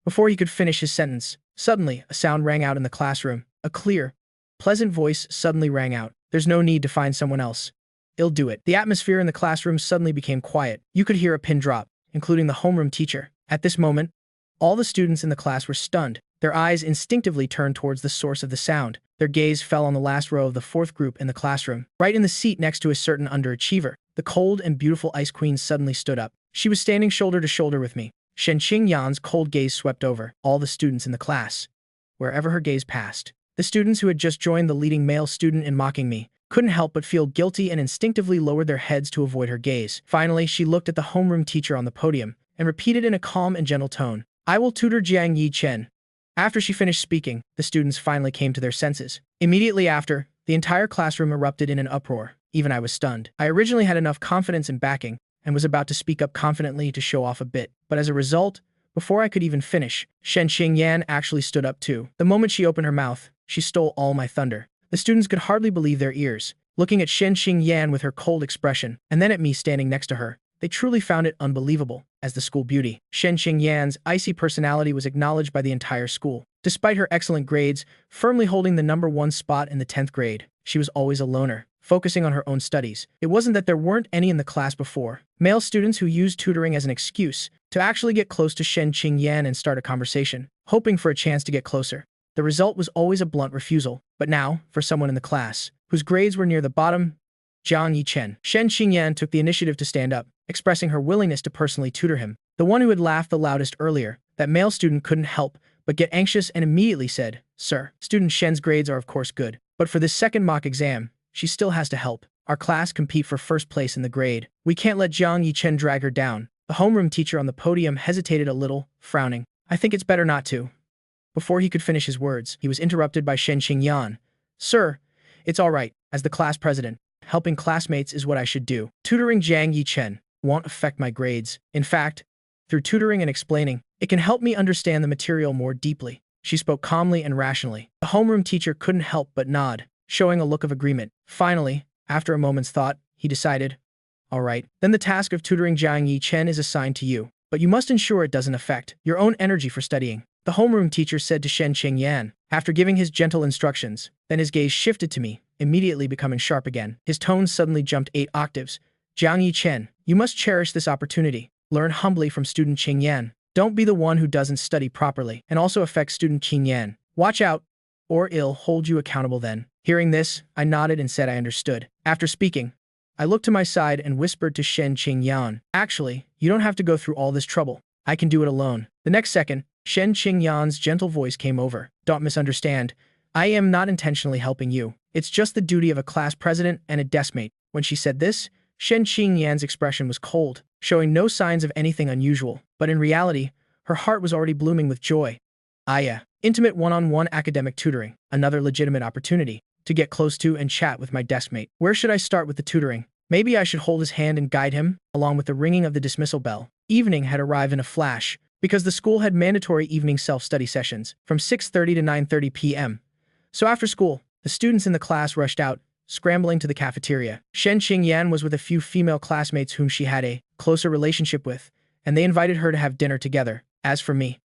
Before he could finish his sentence, suddenly a sound rang out in the classroom. A clear, pleasant voice suddenly rang out. There's no need to find someone else. I'll do it. The atmosphere in the classroom suddenly became quiet. You could hear a pin drop, including the homeroom teacher. At this moment, all the students in the class were stunned. Their eyes instinctively turned towards the source of the sound. Their gaze fell on the last row of the fourth group in the classroom, right in the seat next to a certain underachiever. The cold and beautiful Ice Queen suddenly stood up. She was standing shoulder to shoulder with me. Shen Qingyan's cold gaze swept over all the students in the class. Wherever her gaze passed, the students who had just joined the leading male student in mocking me couldn't help but feel guilty and instinctively lowered their heads to avoid her gaze. Finally, she looked at the homeroom teacher on the podium and repeated in a calm and gentle tone, I will tutor Jiang Yichen. After she finished speaking, the students finally came to their senses. Immediately after, the entire classroom erupted in an uproar. Even I was stunned. I originally had enough confidence and backing, and was about to speak up confidently to show off a bit. But as a result, before I could even finish, Shen Qingyan actually stood up too. The moment she opened her mouth, she stole all my thunder. The students could hardly believe their ears, looking at Shen Qingyan with her cold expression, and then at me standing next to her. They truly found it unbelievable. As the school beauty, Shen Qingyan's icy personality was acknowledged by the entire school. Despite her excellent grades, firmly holding the #1 spot in the 10th grade, she was always a loner, focusing on her own studies. It wasn't that there weren't any in the class before. Male students who used tutoring as an excuse to actually get close to Shen Qingyan and start a conversation, hoping for a chance to get closer. The result was always a blunt refusal. But now, for someone in the class, whose grades were near the bottom, Jiang Yichen, Shen Qingyan took the initiative to stand up, expressing her willingness to personally tutor him. The one who had laughed the loudest earlier, that male student couldn't help but get anxious and immediately said, Sir, student Shen's grades are of course good, but for this second mock exam, she still has to help our class compete for first place in the grade. We can't let Jiang Yichen drag her down. The homeroom teacher on the podium hesitated a little, frowning. I think it's better not to. Before he could finish his words, he was interrupted by Shen Qingyan. Sir, it's all right. As the class president, helping classmates is what I should do. Tutoring Jiang Yichen won't affect my grades. In fact, through tutoring and explaining, it can help me understand the material more deeply. She spoke calmly and rationally. The homeroom teacher couldn't help but nod, showing a look of agreement. Finally, after a moment's thought, he decided, all right, then the task of tutoring Jiang Yichen is assigned to you, but you must ensure it doesn't affect your own energy for studying. The homeroom teacher said to Shen Qingyan, after giving his gentle instructions. Then his gaze shifted to me, immediately becoming sharp again. His tone suddenly jumped 8 octaves. Jiang Yichen, you must cherish this opportunity. Learn humbly from student Qingyan. Don't be the one who doesn't study properly and also affect student Qingyan. Watch out, or I'll hold you accountable then. Hearing this, I nodded and said I understood. After speaking, I looked to my side and whispered to Shen Qingyan, actually, you don't have to go through all this trouble. I can do it alone. The next second, Shen Qingyan's gentle voice came over. Don't misunderstand. I am not intentionally helping you. It's just the duty of a class president and a deskmate. When she said this, Shen Qingyan's expression was cold, showing no signs of anything unusual. But in reality, her heart was already blooming with joy. Ah yeah, intimate one-on-one academic tutoring, another legitimate opportunity to get close to and chat with my deskmate. Where should I start with the tutoring? Maybe I should hold his hand and guide him, along with the ringing of the dismissal bell. Evening had arrived in a flash, because the school had mandatory evening self-study sessions from 6:30 to 9:30 p.m. So after school, the students in the class rushed out, scrambling to the cafeteria. Shen Qingyan was with a few female classmates whom she had a closer relationship with, and they invited her to have dinner together. As for me,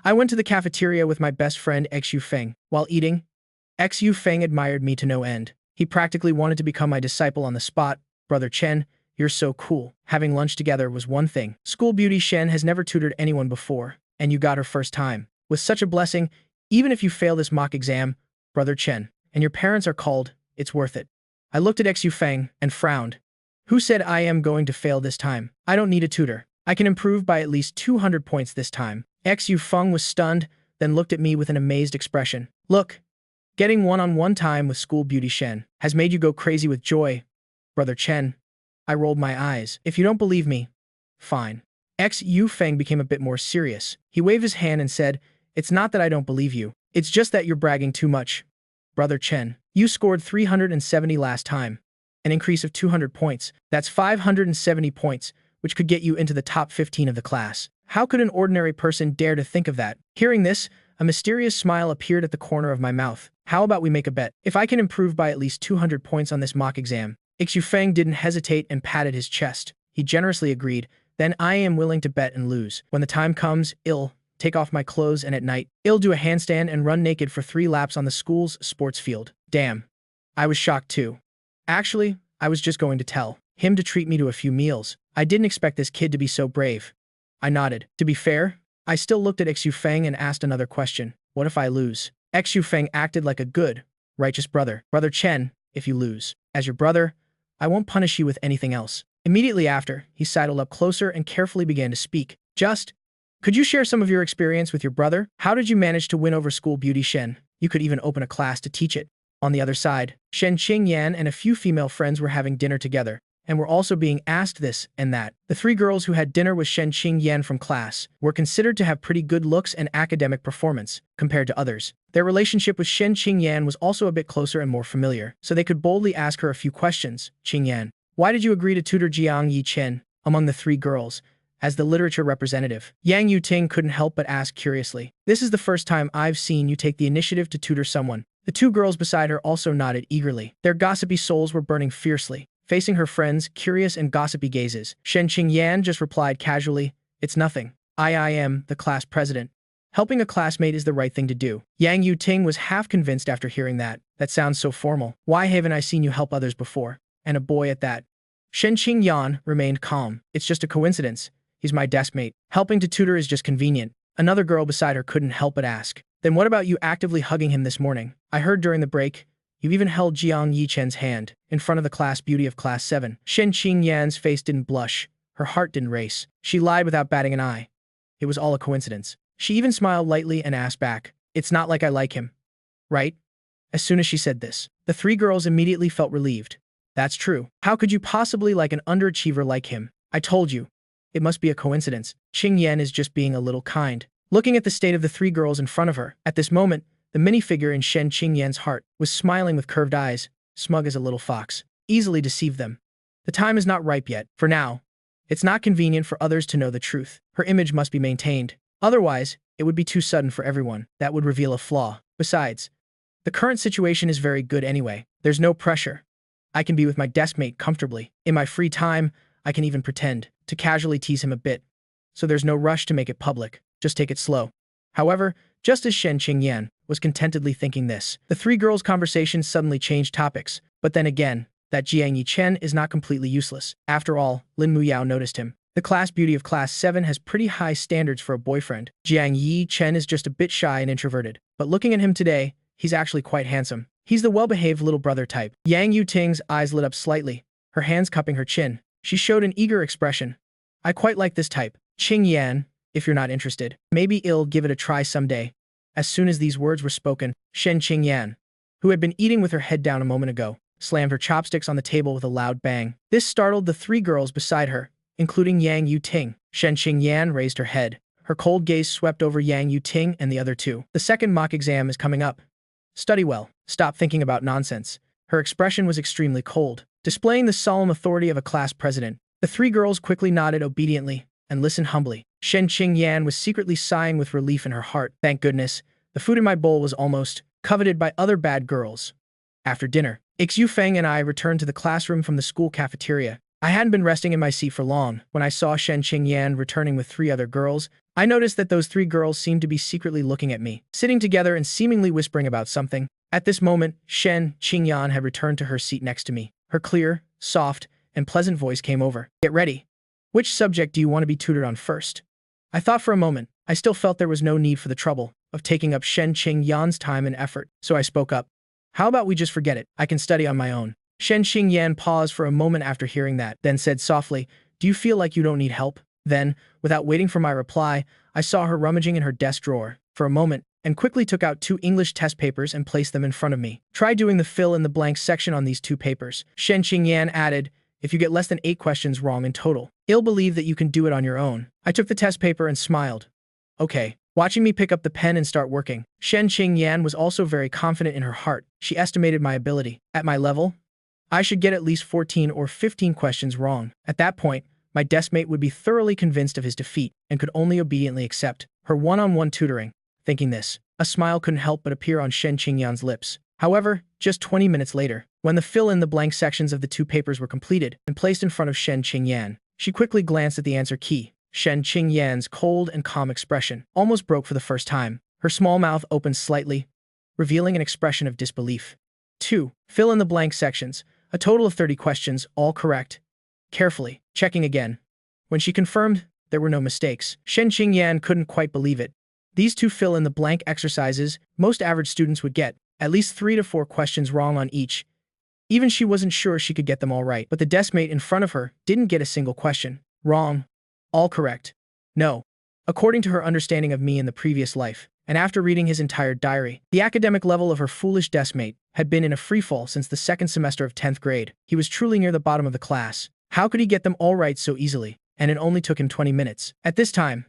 I went to the cafeteria with my best friend Xu Feng. While eating, Xu Feng admired me to no end. He practically wanted to become my disciple on the spot. Brother Chen, you're so cool. Having lunch together was one thing. School beauty Shen has never tutored anyone before, and you got her first time. With such a blessing, even if you fail this mock exam, Brother Chen, and your parents are called, it's worth it. I looked at Xu Feng and frowned. Who said I am going to fail this time? I don't need a tutor. I can improve by at least 200 points this time. Xu Feng was stunned, then looked at me with an amazed expression. Look, getting one-on-one time with school beauty Shen has made you go crazy with joy, Brother Chen. I rolled my eyes. If you don't believe me, fine. Xu Feng became a bit more serious. He waved his hand and said, it's not that I don't believe you. It's just that you're bragging too much. Brother Chen, you scored 370 last time. An increase of 200 points. That's 570 points, which could get you into the top 15 of the class. How could an ordinary person dare to think of that? Hearing this, a mysterious smile appeared at the corner of my mouth. How about we make a bet? If I can improve by at least 200 points on this mock exam. Xu Feng didn't hesitate and patted his chest. He generously agreed. Then I am willing to bet and lose. When the time comes, I'll take off my clothes and at night, I'll do a handstand and run naked for 3 laps on the school's sports field. Damn. I was shocked too. Actually, I was just going to tell him to treat me to a few meals. I didn't expect this kid to be so brave. I nodded. To be fair, I still looked at Xu Feng and asked another question. What if I lose? Xu Feng acted like a good, righteous brother. Brother Chen, if you lose, as your brother, I won't punish you with anything else. Immediately after, he sidled up closer and carefully began to speak. Could you share some of your experience with your brother? How did you manage to win over school beauty Shen? You could even open a class to teach it. On the other side, Shen Qingyan and a few female friends were having dinner together, and were also being asked this and that. The 3 girls who had dinner with Shen Qingyan from class were considered to have pretty good looks and academic performance, compared to others. Their relationship with Shen Qingyan was also a bit closer and more familiar, so they could boldly ask her a few questions. Qingyan, why did you agree to tutor Jiang Yi Chen among the 3 girls? As the literature representative, Yang Yuting couldn't help but ask curiously. This is the first time I've seen you take the initiative to tutor someone. The 2 girls beside her also nodded eagerly. Their gossipy souls were burning fiercely. Facing her friends' curious and gossipy gazes, Shen Qingyan just replied casually, it's nothing. I am the class president. Helping a classmate is the right thing to do. Yang Yuting was half convinced after hearing that. That sounds so formal. Why haven't I seen you help others before? And a boy at that. Shen Qingyan remained calm. It's just a coincidence. He's my deskmate. Helping to tutor is just convenient. Another girl beside her couldn't help but ask. Then what about you actively hugging him this morning? I heard during the break, you even held Jiang Yi Chen's hand in front of the class beauty of class 7. Shen Qingyan's face didn't blush. Her heart didn't race. She lied without batting an eye. It was all a coincidence. She even smiled lightly and asked back, it's not like I like him, right? As soon as she said this, the 3 girls immediately felt relieved. That's true. How could you possibly like an underachiever like him? I told you. It must be a coincidence. Qingyan is just being a little kind. Looking at the state of the 3 girls in front of her, at this moment, the minifigure in Shen Qingyan's heart was smiling with curved eyes, smug as a little fox. Easily deceived them. The time is not ripe yet. For now, it's not convenient for others to know the truth. Her image must be maintained. Otherwise, it would be too sudden for everyone. That would reveal a flaw. Besides, the current situation is very good anyway. There's no pressure. I can be with my deskmate comfortably. In my free time, I can even pretend to casually tease him a bit. So there's no rush to make it public. Just take it slow. However, just as Shen Qingyan was contentedly thinking this, the 3 girls' conversation suddenly changed topics. But then again, that Jiang Yi Chen is not completely useless. After all, Lin Muyao noticed him. The class beauty of class 7 has pretty high standards for a boyfriend. Jiang Yi Chen is just a bit shy and introverted. But looking at him today, he's actually quite handsome. He's the well-behaved little brother type. Yang Yuting's eyes lit up slightly, her hands cupping her chin. She showed an eager expression. I quite like this type. Qingyan, if you're not interested, maybe I'll give it a try someday. As soon as these words were spoken, Shen Qingyan, who had been eating with her head down a moment ago, slammed her chopsticks on the table with a loud bang. This startled the 3 girls beside her, including Yang Yuting. Shen Qingyan raised her head. Her cold gaze swept over Yang Yuting and the other 2. The second mock exam is coming up. Study well. Stop thinking about nonsense. Her expression was extremely cold, displaying the solemn authority of a class president. The 3 girls quickly nodded obediently and listened humbly. Shen Qingyan was secretly sighing with relief in her heart. Thank goodness, the food in my bowl was almost coveted by other bad girls. After dinner, Xu Feng and I returned to the classroom from the school cafeteria. I hadn't been resting in my seat for long. When I saw Shen Qingyan returning with 3 other girls, I noticed that those 3 girls seemed to be secretly looking at me, sitting together and seemingly whispering about something. At this moment, Shen Qingyan had returned to her seat next to me. Her clear, soft, and pleasant voice came over. Get ready. Which subject do you want to be tutored on first? I thought for a moment. I still felt there was no need for the trouble of taking up Shen Qingyan's time and effort, so I spoke up. How about we just forget it? I can study on my own. Shen Qingyan paused for a moment after hearing that, then said softly, do you feel like you don't need help? Then, without waiting for my reply, I saw her rummaging in her desk drawer for a moment and quickly took out 2 English test papers and placed them in front of me. Try doing the fill-in-the-blank section on these 2 papers. Shen Qingyan added, if you get less than 8 questions wrong in total, you'll believe that you can do it on your own. I took the test paper and smiled. Okay. Watching me pick up the pen and start working, Shen Qingyan was also very confident in her heart. She estimated my ability. At my level, I should get at least 14 or 15 questions wrong. At that point, my deskmate would be thoroughly convinced of his defeat and could only obediently accept her one-on-one tutoring. Thinking this, a smile couldn't help but appear on Shen Qingyan's lips. However, just 20 minutes later, when the fill-in-the-blank sections of the 2 papers were completed and placed in front of Shen Qingyan, she quickly glanced at the answer key. Shen Qingyan's cold and calm expression almost broke for the first time. Her small mouth opened slightly, revealing an expression of disbelief. 2. Fill in the blank sections. A total of 30 questions, all correct. Carefully, checking again. When she confirmed there were no mistakes, Shen Qingyan couldn't quite believe it. These 2 fill-in-the-blank exercises, most average students would get at least 3 to 4 questions wrong on each. Even she wasn't sure she could get them all right, but the deskmate in front of her didn't get a single question wrong. All correct. No. According to her understanding of me in the previous life, and after reading his entire diary, the academic level of her foolish deskmate had been in a freefall since the 2nd semester of 10th grade. He was truly near the bottom of the class. How could he get them all right so easily? And it only took him 20 minutes. At this time,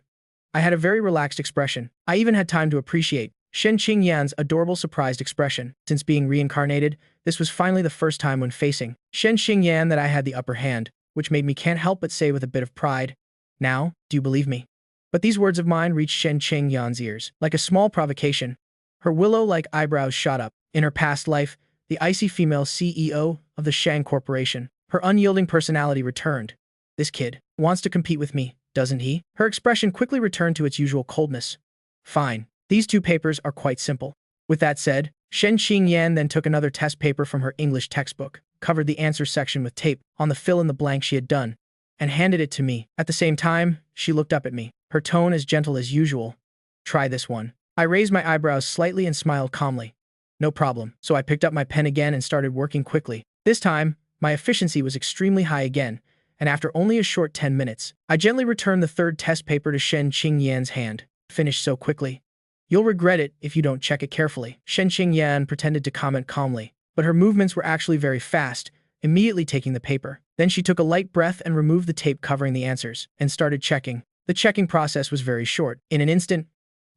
I had a very relaxed expression. I even had time to appreciate Shen Qingyan's adorable surprised expression. Since being reincarnated, this was finally the first time when facing Shen Qingyan that I had the upper hand, which made me can't help but say with a bit of pride, now, do you believe me? But these words of mine reached Shen Qingyan's ears. Like a small provocation, her willow-like eyebrows shot up. In her past life, the icy female CEO of the Shang Corporation, her unyielding personality returned. This kid wants to compete with me, doesn't he? Her expression quickly returned to its usual coldness. Fine. These 2 papers are quite simple. With that said, Shen Qingyan then took another test paper from her English textbook, covered the answer section with tape on the fill-in-the-blank she had done, and handed it to me. At the same time, she looked up at me, her tone as gentle as usual. Try this one. I raised my eyebrows slightly and smiled calmly. No problem. So I picked up my pen again and started working quickly. This time, my efficiency was extremely high again, and after only a short 10 minutes, I gently returned the 3rd test paper to Shen Qingyan's hand. Finished so quickly. You'll regret it if you don't check it carefully. Shen Qingyan pretended to comment calmly, but her movements were actually very fast, immediately taking the paper. Then she took a light breath and removed the tape covering the answers, and started checking. The checking process was very short. In an instant,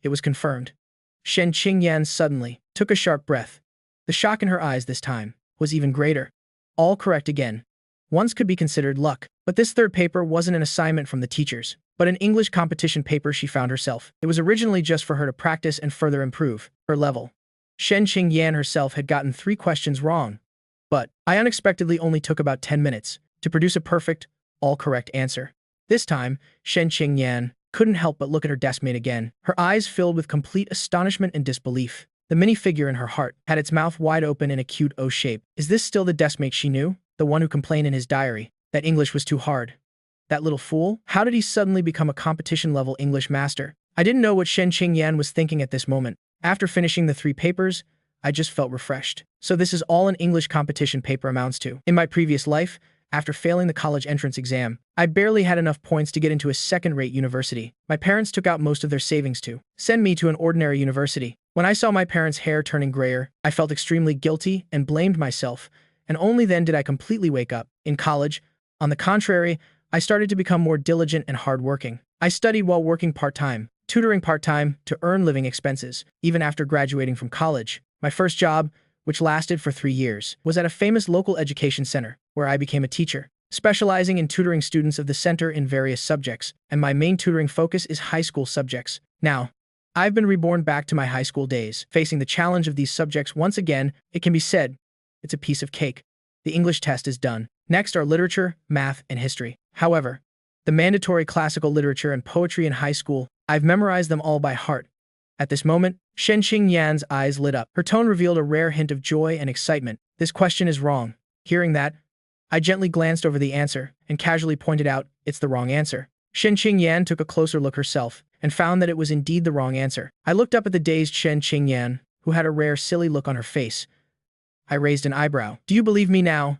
it was confirmed. Shen Qingyan suddenly took a sharp breath. The shock in her eyes this time was even greater. All correct again. Once could be considered luck, but this 3rd paper wasn't an assignment from the teachers, but an English competition paper she found herself. It was originally just for her to practice and further improve her level. Shen Qingyan herself had gotten 3 questions wrong, but I unexpectedly only took about 10 minutes to produce a perfect, all correct answer. This time, Shen Qingyan couldn't help but look at her deskmate again, her eyes filled with complete astonishment and disbelief. The mini-figure in her heart had its mouth wide open in a cute O shape. Is this still the deskmate she knew? The one who complained in his diary that English was too hard? That little fool? How did he suddenly become a competition-level English master? I didn't know what Shen Qingyan was thinking at this moment. After finishing the 3 papers, I just felt refreshed. So this is all an English competition paper amounts to. In my previous life, after failing the college entrance exam, I barely had enough points to get into a second-rate university. My parents took out most of their savings to send me to an ordinary university. When I saw my parents' hair turning grayer, I felt extremely guilty and blamed myself, and only then did I completely wake up. In college, on the contrary, I started to become more diligent and hardworking. I studied while working part-time, tutoring part-time to earn living expenses. Even after graduating from college, my first job, which lasted for 3 years, was at a famous local education center, where I became a teacher, specializing in tutoring students of the center in various subjects, and my main tutoring focus is high school subjects. Now, I've been reborn back to my high school days, facing the challenge of these subjects once again. It can be said, it's a piece of cake. The English test is done. Next are literature, math, and history. However, the mandatory classical literature and poetry in high school, I've memorized them all by heart. At this moment, Shen Qingyan's eyes lit up. Her tone revealed a rare hint of joy and excitement. This question is wrong. Hearing that, I gently glanced over the answer and casually pointed out it's the wrong answer. Shen Qingyan took a closer look herself and found that it was indeed the wrong answer. I looked up at the dazed Shen Qingyan, who had a rare silly look on her face. I raised an eyebrow. Do you believe me now?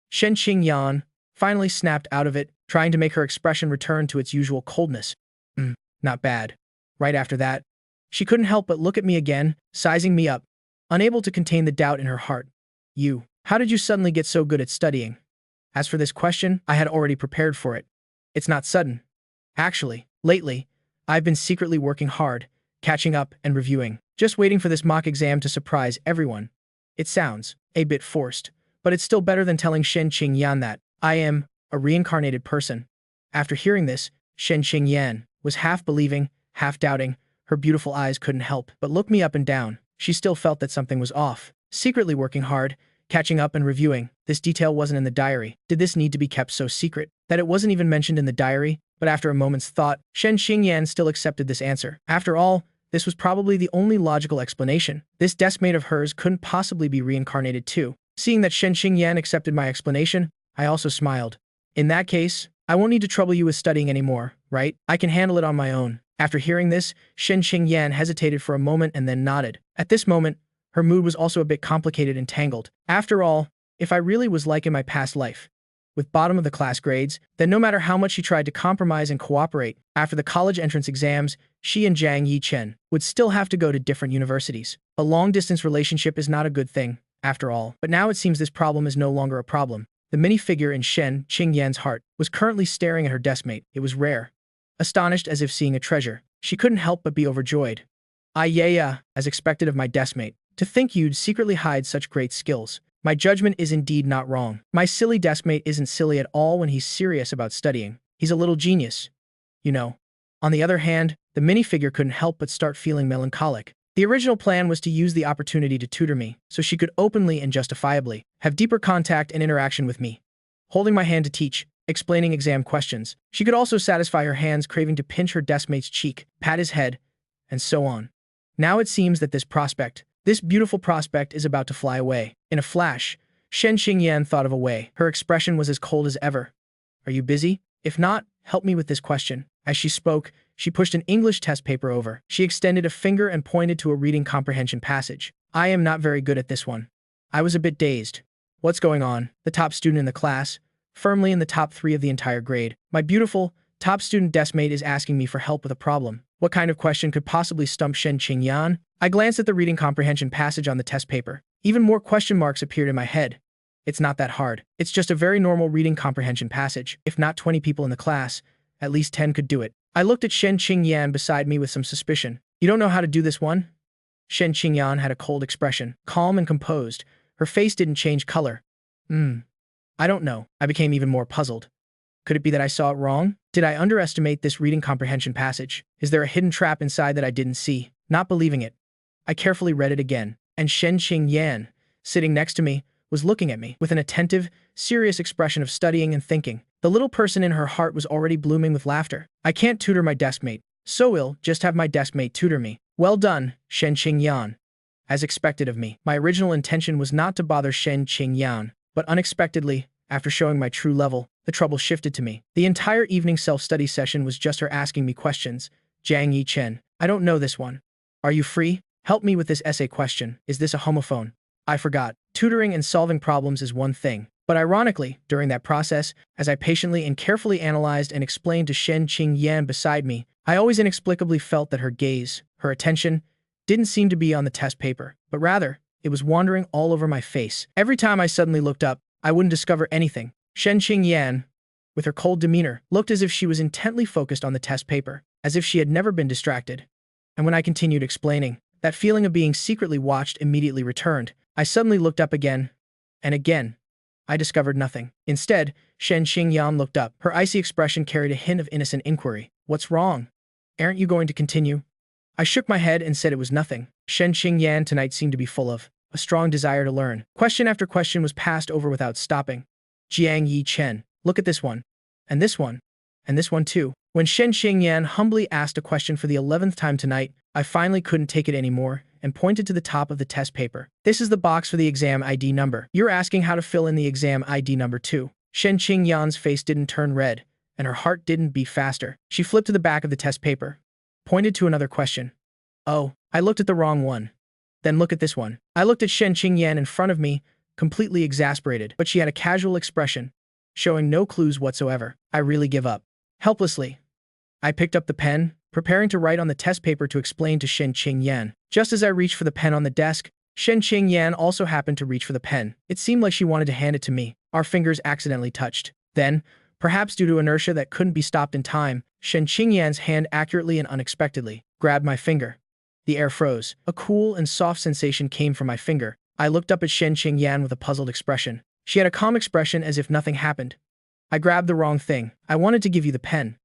Shen Qingyan finally snapped out of it, trying to make her expression return to its usual coldness. Not bad. Right after that, she couldn't help but look at me again, sizing me up, unable to contain the doubt in her heart. How did you suddenly get so good at studying? As for this question, I had already prepared for it. It's not sudden. Actually, lately, I've been secretly working hard, catching up and reviewing, just waiting for this mock exam to surprise everyone. It sounds a bit forced, but it's still better than telling Shen Qingyan that I am a reincarnated person. After hearing this, Shen Qingyan was half believing, half doubting. Her beautiful eyes couldn't help but look me up and down. She still felt that something was off. Secretly working hard, catching up and reviewing. This detail wasn't in the diary. Did this need to be kept so secret that it wasn't even mentioned in the diary? But after a moment's thought, Shen Qingyan still accepted this answer. After all, this was probably the only logical explanation. This deskmate of hers couldn't possibly be reincarnated too. Seeing that Shen Qingyan accepted my explanation, I also smiled. In that case, I won't need to trouble you with studying anymore, right? I can handle it on my own. After hearing this, Shen Qingyan hesitated for a moment and then nodded. At this moment, her mood was also a bit complicated and tangled. After all, if I really was like in my past life, with bottom-of-the-class grades, then no matter how much she tried to compromise and cooperate, after the college entrance exams, she and Jiang Yichen would still have to go to different universities. A long-distance relationship is not a good thing, after all. But now it seems this problem is no longer a problem. The minifigure in Shen Qingyan's heart was currently staring at her deskmate. It was rare. Astonished as if seeing a treasure, she couldn't help but be overjoyed. Yeah, as expected of my deskmate. To think you'd secretly hide such great skills. My judgment is indeed not wrong. My silly deskmate isn't silly at all when he's serious about studying. He's a little genius. You know. On the other hand, the minifigure couldn't help but start feeling melancholic. The original plan was to use the opportunity to tutor me, so she could openly and justifiably have deeper contact and interaction with me. Holding my hand to teach, explaining exam questions, she could also satisfy her hand's craving to pinch her deskmate's cheek, pat his head, and so on. Now it seems that this beautiful prospect is about to fly away. In a flash, Shen Qingyan thought of a way. Her expression was as cold as ever. Are you busy? If not, help me with this question. As she spoke, she pushed an English test paper over. She extended a finger and pointed to a reading comprehension passage. I am not very good at this one. I was a bit dazed. What's going on? The top student in the class, firmly in the top 3 of the entire grade. My beautiful, top student deskmate is asking me for help with a problem. What kind of question could possibly stump Shen Qingyan? I glanced at the reading comprehension passage on the test paper. Even more question marks appeared in my head. It's not that hard. It's just a very normal reading comprehension passage. If not 20 people in the class, at least 10 could do it. I looked at Shen Qingyan beside me with some suspicion. You don't know how to do this one? Shen Qingyan had a cold expression, calm and composed. Her face didn't change color. I don't know. I became even more puzzled. Could it be that I saw it wrong? Did I underestimate this reading comprehension passage? Is there a hidden trap inside that I didn't see? Not believing it, I carefully read it again, and Shen Qingyan, sitting next to me, was looking at me with an attentive, serious expression of studying and thinking. The little person in her heart was already blooming with laughter. I can't tutor my deskmate, so we'll just have my deskmate tutor me. Well done, Shen Qingyan. As expected of me, my original intention was not to bother Shen Qingyan, but unexpectedly, after showing my true level, the trouble shifted to me. The entire evening self-study session was just her asking me questions. Jiang Yichen, I don't know this one. Are you free? Help me with this essay question. Is this a homophone? I forgot. Tutoring and solving problems is one thing. But ironically, during that process, as I patiently and carefully analyzed and explained to Shen Qingyan beside me, I always inexplicably felt that her gaze, her attention, didn't seem to be on the test paper, but rather, it was wandering all over my face. Every time I suddenly looked up, I wouldn't discover anything. Shen Qingyan, with her cold demeanor, looked as if she was intently focused on the test paper, as if she had never been distracted. And when I continued explaining, that feeling of being secretly watched immediately returned. I suddenly looked up again, and again. I discovered nothing. Instead, Shen Qingyan looked up. Her icy expression carried a hint of innocent inquiry. What's wrong? Aren't you going to continue? I shook my head and said it was nothing. Shen Qingyan tonight seemed to be full of a strong desire to learn. Question after question was passed over without stopping. Jiang Yichen, look at this one. And this one. And this one too. When Shen Qingyan humbly asked a question for the 11th time tonight, I finally couldn't take it anymore and pointed to the top of the test paper. This is the box for the exam ID number. You're asking how to fill in the exam ID number too. Shen Qingyan's face didn't turn red, and her heart didn't beat faster. She flipped to the back of the test paper, pointed to another question. Oh, I looked at the wrong one. Then look at this one. I looked at Shen Qingyan in front of me, completely exasperated, but she had a casual expression, showing no clues whatsoever. I really give up. Helplessly, I picked up the pen, preparing to write on the test paper to explain to Shen Qingyan. Just as I reached for the pen on the desk, Shen Qingyan also happened to reach for the pen. It seemed like she wanted to hand it to me. Our fingers accidentally touched. Then, perhaps due to inertia that couldn't be stopped in time, Shen Qingyan's hand accurately and unexpectedly grabbed my finger. The air froze. A cool and soft sensation came from my finger. I looked up at Shen Qingyan with a puzzled expression. She had a calm expression as if nothing happened. I grabbed the wrong thing. I wanted to give you the pen.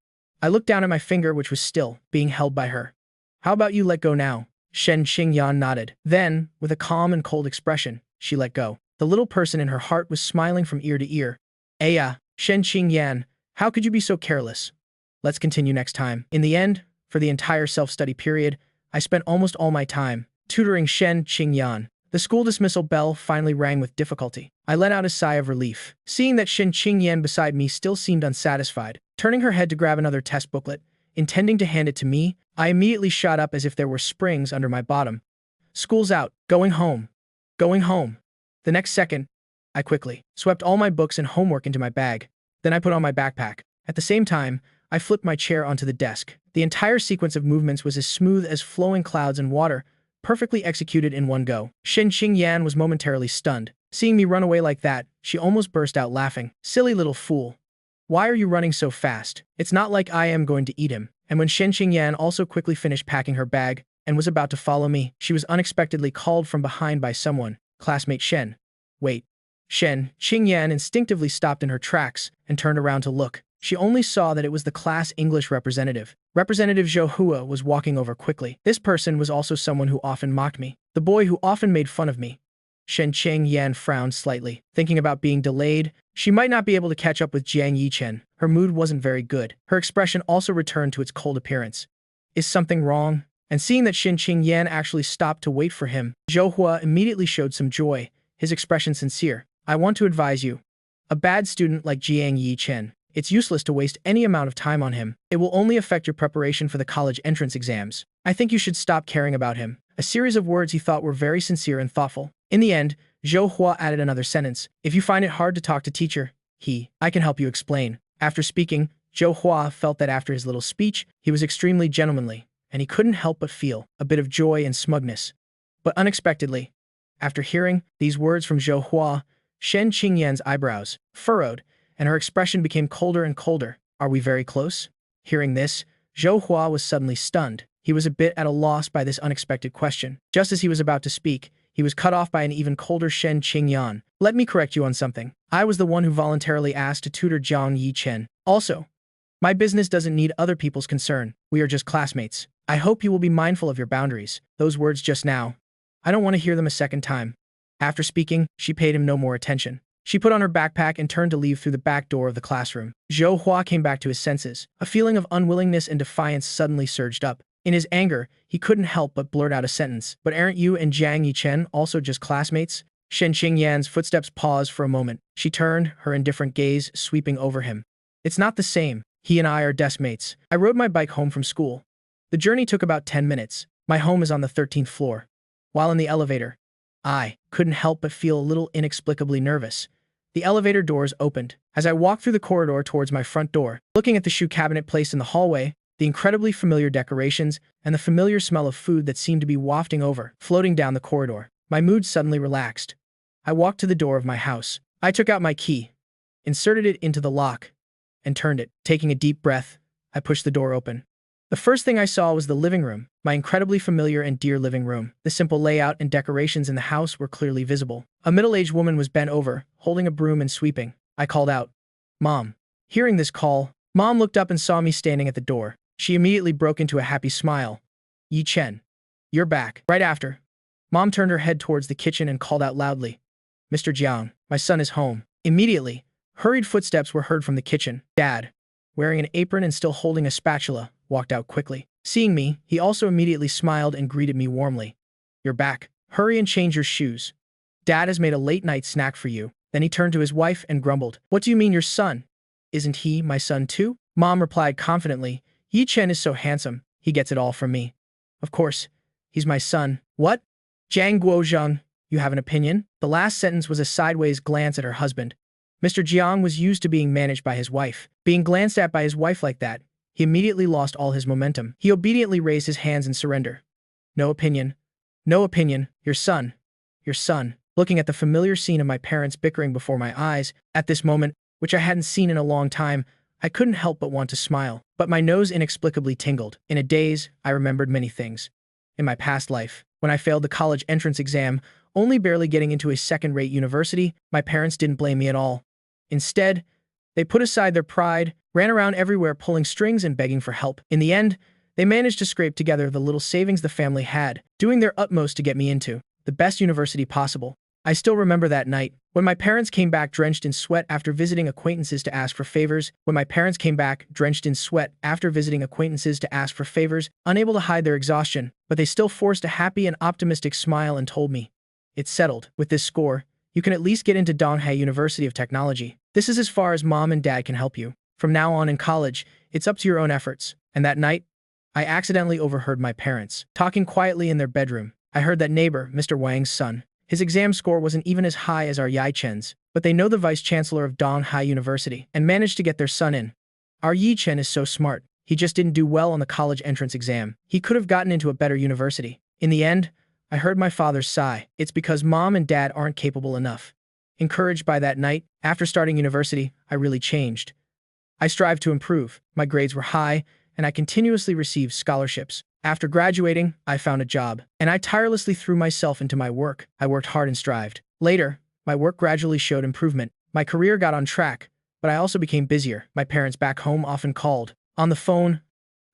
I looked down at my finger, which was still being held by her. How about you let go now? Shen Qingyan nodded. Then, with a calm and cold expression, she let go. The little person in her heart was smiling from ear to ear. Shen Qingyan, how could you be so careless? Let's continue next time. In the end, for the entire self-study period, I spent almost all my time tutoring Shen Qingyan. The school dismissal bell finally rang with difficulty. I let out a sigh of relief, seeing that Shen Qingyan beside me still seemed unsatisfied. Turning her head to grab another test booklet, intending to hand it to me, I immediately shot up as if there were springs under my bottom. School's out. Going home. Going home. The next second, I quickly swept all my books and homework into my bag. Then I put on my backpack. At the same time, I flipped my chair onto the desk. The entire sequence of movements was as smooth as flowing clouds and water, perfectly executed in one go. Shen Qingyan was momentarily stunned. Seeing me run away like that, she almost burst out laughing. Silly little fool. Why are you running so fast? It's not like I am going to eat him. And when Shen Qingyan also quickly finished packing her bag and was about to follow me, she was unexpectedly called from behind by someone. Classmate Shen. Wait. Shen Qingyan instinctively stopped in her tracks and turned around to look. She only saw that it was the class English representative. Representative Zhou Hua was walking over quickly. This person was also someone who often mocked me. The boy who often made fun of me. Shen Qingyan frowned slightly, thinking about being delayed. She might not be able to catch up with Jiang Yichen. Her mood wasn't very good. Her expression also returned to its cold appearance. Is something wrong? And seeing that Shen Qingyan actually stopped to wait for him, Zhou Hua immediately showed some joy, his expression sincere. I want to advise you. A bad student like Jiang Yichen. It's useless to waste any amount of time on him. It will only affect your preparation for the college entrance exams. I think you should stop caring about him. A series of words he thought were very sincere and thoughtful. In the end, Zhou Hua added another sentence. If you find it hard to talk to teacher, I can help you explain. After speaking, Zhou Hua felt that after his little speech, he was extremely gentlemanly, and he couldn't help but feel a bit of joy and smugness. But unexpectedly, after hearing these words from Zhou Hua, Shen Qingyan's eyebrows furrowed, and her expression became colder and colder. Are we very close? Hearing this, Zhou Hua was suddenly stunned. He was a bit at a loss by this unexpected question. Just as he was about to speak, he was cut off by an even colder Shen Qingyan. Let me correct you on something. I was the one who voluntarily asked to tutor Jiang Yichen. Also, my business doesn't need other people's concern. We are just classmates. I hope you will be mindful of your boundaries. Those words just now. I don't want to hear them a second time. After speaking, she paid him no more attention. She put on her backpack and turned to leave through the back door of the classroom. Zhou Hua came back to his senses. A feeling of unwillingness and defiance suddenly surged up. In his anger, he couldn't help but blurt out a sentence. But aren't you and Jiang Yichen also just classmates? Shen Qingyan's footsteps paused for a moment. She turned, her indifferent gaze sweeping over him. It's not the same. He and I are desk mates. I rode my bike home from school. The journey took about 10 minutes. My home is on the 13th floor. While in the elevator, I couldn't help but feel a little inexplicably nervous. The elevator doors opened. As I walked through the corridor towards my front door, looking at the shoe cabinet placed in the hallway, the incredibly familiar decorations, and the familiar smell of food that seemed to be wafting over, floating down the corridor, my mood suddenly relaxed. I walked to the door of my house. I took out my key, inserted it into the lock, and turned it. Taking a deep breath, I pushed the door open. The first thing I saw was the living room, my incredibly familiar and dear living room. The simple layout and decorations in the house were clearly visible. A middle-aged woman was bent over, holding a broom and sweeping. I called out, "Mom." Hearing this call, Mom looked up and saw me standing at the door. She immediately broke into a happy smile. "Yi Chen, you're back." Right after, Mom turned her head towards the kitchen and called out loudly, "Mr. Jiang, my son is home." Immediately, hurried footsteps were heard from the kitchen. Dad, wearing an apron and still holding a spatula, walked out quickly. Seeing me, he also immediately smiled and greeted me warmly. "You're back. Hurry and change your shoes. Dad has made a late-night snack for you." Then he turned to his wife and grumbled, "What do you mean your son? Isn't he my son too?" Mom replied confidently, "Yi Chen is so handsome, he gets it all from me. Of course, he's my son." "What? Zhang Guozheng, you have an opinion?" The last sentence was a sideways glance at her husband. Mr. Jiang was used to being managed by his wife. Being glanced at by his wife like that, he immediately lost all his momentum. He obediently raised his hands in surrender. "No opinion. No opinion. Your son. Your son." Looking at the familiar scene of my parents bickering before my eyes, at this moment, which I hadn't seen in a long time, I couldn't help but want to smile. But my nose inexplicably tingled. In a daze, I remembered many things. In my past life, when I failed the college entrance exam, only barely getting into a second-rate university, my parents didn't blame me at all. Instead, they put aside their pride, ran around everywhere pulling strings and begging for help. In the end, they managed to scrape together the little savings the family had, doing their utmost to get me into the best university possible. I still remember that night, when my parents came back drenched in sweat after visiting acquaintances to ask for favors, unable to hide their exhaustion, but they still forced a happy and optimistic smile and told me, "It's settled. With this score, you can at least get into Donghai University of Technology. This is as far as mom and dad can help you. From now on in college, it's up to your own efforts." And that night, I accidentally overheard my parents talking quietly in their bedroom. I heard that neighbor, Mr. Wang's son. His exam score wasn't even as high as our Yi Chen's, but they know the vice-chancellor of Donghai University and managed to get their son in. "Our Yi Chen is so smart. He just didn't do well on the college entrance exam. He could have gotten into a better university." In the end, I heard my father's sigh. "It's because mom and dad aren't capable enough." Encouraged by that night, after starting university, I really changed. I strived to improve. My grades were high, and I continuously received scholarships. After graduating, I found a job, and I tirelessly threw myself into my work. I worked hard and strived. Later, my work gradually showed improvement. My career got on track, but I also became busier. My parents back home often called. On the phone,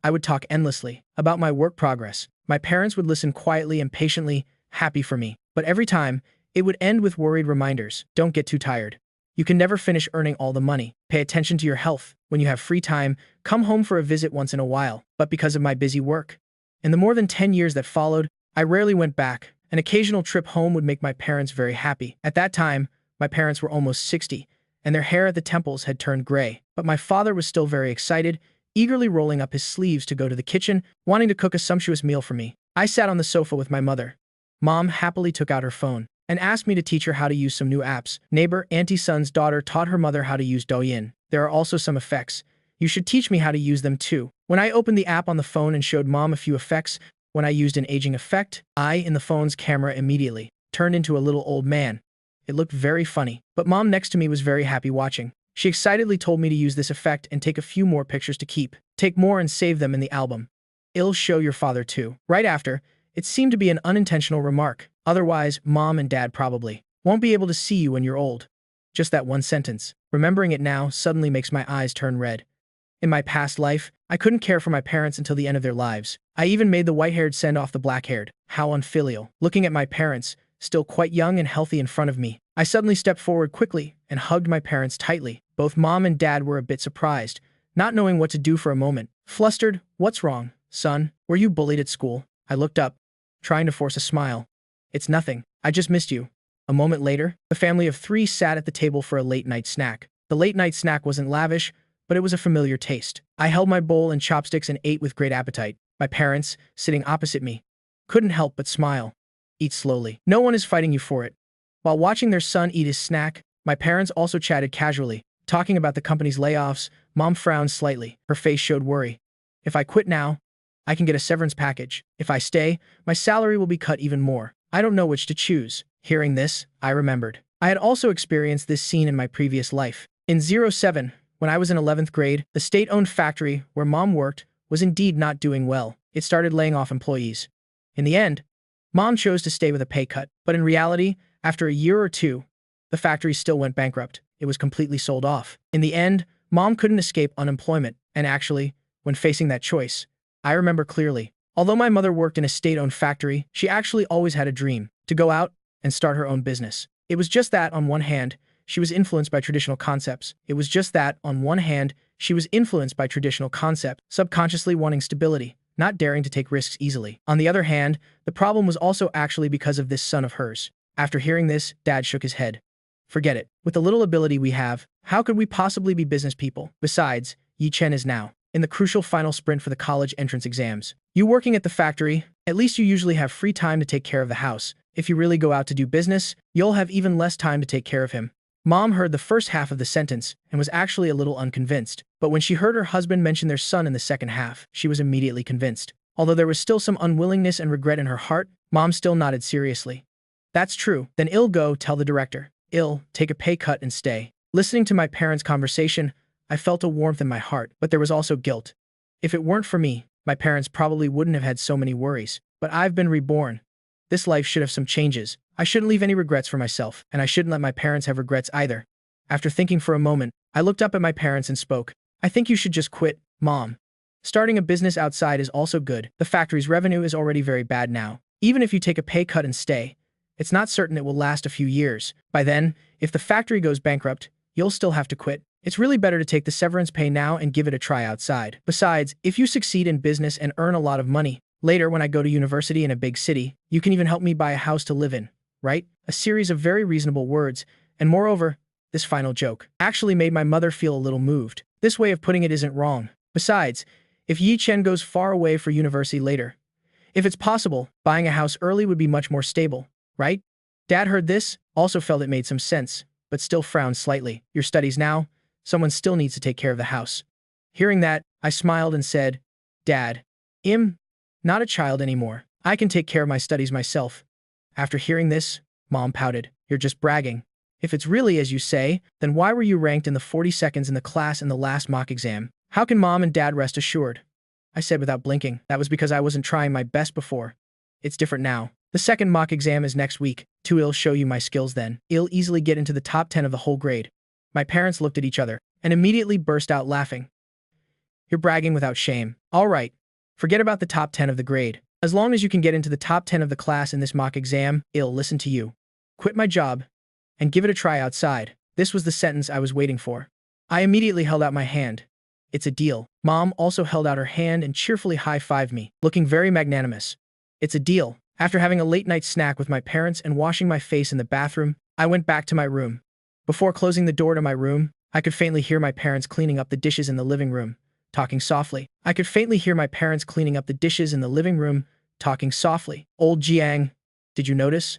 I would talk endlessly about my work progress. My parents would listen quietly and patiently, happy for me. But every time, it would end with worried reminders. "Don't get too tired. You can never finish earning all the money. Pay attention to your health. When you have free time, come home for a visit once in a while." But because of my busy work, in the more than 10 years that followed, I rarely went back. An occasional trip home would make my parents very happy. At that time, my parents were almost 60, and their hair at the temples had turned gray. But my father was still very excited, eagerly rolling up his sleeves to go to the kitchen, wanting to cook a sumptuous meal for me. I sat on the sofa with my mother. Mom happily took out her phone and asked me to teach her how to use some new apps. Neighbor Auntie Sun's daughter taught her mother how to use Douyin. "There are also some effects. You should teach me how to use them too." When I opened the app on the phone and showed mom a few effects, when I used an aging effect, I, in the phone's camera, immediately turned into a little old man. It looked very funny, but mom next to me was very happy watching. She excitedly told me to use this effect and take a few more pictures to keep. "Take more and save them in the album. It'll show your father too." Right after, it seemed to be an unintentional remark. "Otherwise, mom and dad probably won't be able to see you when you're old." Just that one sentence. Remembering it now suddenly makes my eyes turn red. In my past life, I couldn't care for my parents until the end of their lives. I even made the white-haired send off the black-haired. How unfilial. Looking at my parents, still quite young and healthy in front of me, I suddenly stepped forward quickly and hugged my parents tightly. Both mom and dad were a bit surprised, not knowing what to do for a moment. Flustered, "What's wrong, son? Were you bullied at school?" I looked up, trying to force a smile. "It's nothing. I just missed you." A moment later, the family of 3 sat at the table for a late-night snack. The late-night snack wasn't lavish, but it was a familiar taste. I held my bowl and chopsticks and ate with great appetite. My parents, sitting opposite me, couldn't help but smile. "Eat slowly. No one is fighting you for it." While watching their son eat his snack, my parents also chatted casually, talking about the company's layoffs. Mom frowned slightly. Her face showed worry. "If I quit now, I can get a severance package. If I stay, my salary will be cut even more. I don't know which to choose." Hearing this, I remembered. I had also experienced this scene in my previous life. In 07, when I was in 11th grade, the state-owned factory where mom worked was indeed not doing well. It started laying off employees. In the end, mom chose to stay with a pay cut. But in reality, after a year or two, the factory still went bankrupt. It was completely sold off. In the end, mom couldn't escape unemployment. And actually, when facing that choice, I remember clearly. Although my mother worked in a state-owned factory, she actually always had a dream to go out and start her own business. It was just that, on one hand, she was influenced by traditional concepts. Subconsciously wanting stability, not daring to take risks easily. On the other hand, the problem was also actually because of this son of hers. After hearing this, Dad shook his head. Forget it. With the little ability we have, how could we possibly be business people? Besides, Yi Chen is now in the crucial final sprint for the college entrance exams. You working at the factory, at least you usually have free time to take care of the house. If you really go out to do business, you'll have even less time to take care of him. Mom heard the first half of the sentence and was actually a little unconvinced, but when she heard her husband mention their son in the second half, she was immediately convinced. Although there was still some unwillingness and regret in her heart, Mom still nodded seriously. That's true. Then I'll go tell the director. I'll take a pay cut and stay. Listening to my parents' conversation, I felt a warmth in my heart, but there was also guilt. If it weren't for me, my parents probably wouldn't have had so many worries. But I've been reborn. This life should have some changes. I shouldn't leave any regrets for myself, and I shouldn't let my parents have regrets either. After thinking for a moment, I looked up at my parents and spoke. I think you should just quit, Mom. Starting a business outside is also good. The factory's revenue is already very bad now. Even if you take a pay cut and stay, it's not certain it will last a few years. By then, if the factory goes bankrupt, you'll still have to quit. It's really better to take the severance pay now and give it a try outside. Besides, if you succeed in business and earn a lot of money, later when I go to university in a big city, you can even help me buy a house to live in, right? A series of very reasonable words, and moreover, this final joke actually made my mother feel a little moved. This way of putting it isn't wrong. Besides, if Yi Chen goes far away for university later, if it's possible, buying a house early would be much more stable, right? Dad heard this, also felt it made some sense, but still frowned slightly. Your studies now, someone still needs to take care of the house. Hearing that, I smiled and said, Dad, I'm not a child anymore. I can take care of my studies myself. After hearing this, Mom pouted. You're just bragging. If it's really as you say, then why were you ranked in the 42nds in the class in the last mock exam? How can Mom and Dad rest assured? I said without blinking. That was because I wasn't trying my best before. It's different now. The second mock exam is next week. I'll show you my skills then. I'll easily get into the top 10 of the whole grade. My parents looked at each other and immediately burst out laughing. You're bragging without shame. All right. Forget about the top 10 of the grade. As long as you can get into the top 10 of the class in this mock exam, I'll listen to you. Quit my job and give it a try outside. This was the sentence I was waiting for. I immediately held out my hand. It's a deal. Mom also held out her hand and cheerfully high-fived me, looking very magnanimous. It's a deal. After having a late-night snack with my parents and washing my face in the bathroom, I went back to my room. Before closing the door to my room, I could faintly hear my parents cleaning up the dishes in the living room, talking softly. Old Jiang, did you notice?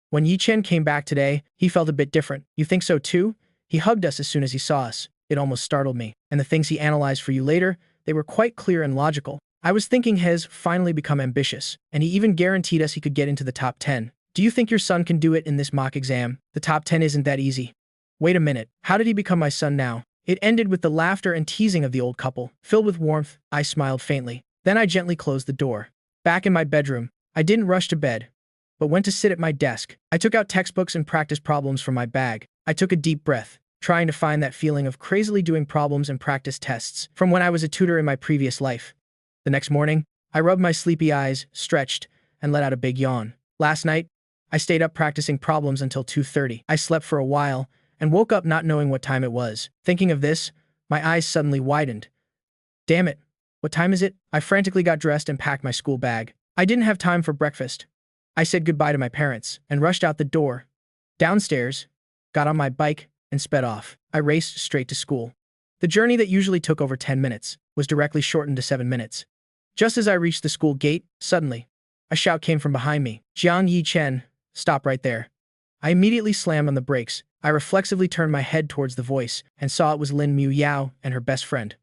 When Yi Chen came back today, he felt a bit different. You think so too? He hugged us as soon as he saw us. It almost startled me. And the things he analyzed for you later, they were quite clear and logical. I was thinking he has finally become ambitious, and he even guaranteed us he could get into the top 10. Do you think your son can do it in this mock exam? The top 10 isn't that easy. Wait a minute, how did he become my son now? It ended with the laughter and teasing of the old couple. Filled with warmth, I smiled faintly. Then I gently closed the door. Back in my bedroom, I didn't rush to bed, but went to sit at my desk. I took out textbooks and practice problems from my bag. I took a deep breath, trying to find that feeling of crazily doing problems and practice tests from when I was a tutor in my previous life. The next morning, I rubbed my sleepy eyes, stretched, and let out a big yawn. Last night, I stayed up practicing problems until 2:30. I slept for a while and woke up not knowing what time it was. Thinking of this, my eyes suddenly widened. Damn it, what time is it? I frantically got dressed and packed my school bag. I didn't have time for breakfast. I said goodbye to my parents and rushed out the door. Downstairs, got on my bike, and sped off. I raced straight to school. The journey that usually took over 10 minutes was directly shortened to 7 minutes. Just as I reached the school gate, suddenly, a shout came from behind me. Jiang Yi Chen, stop right there. I immediately slammed on the brakes. I reflexively turned my head towards the voice and saw it was Lin Mu Yao and her best friend,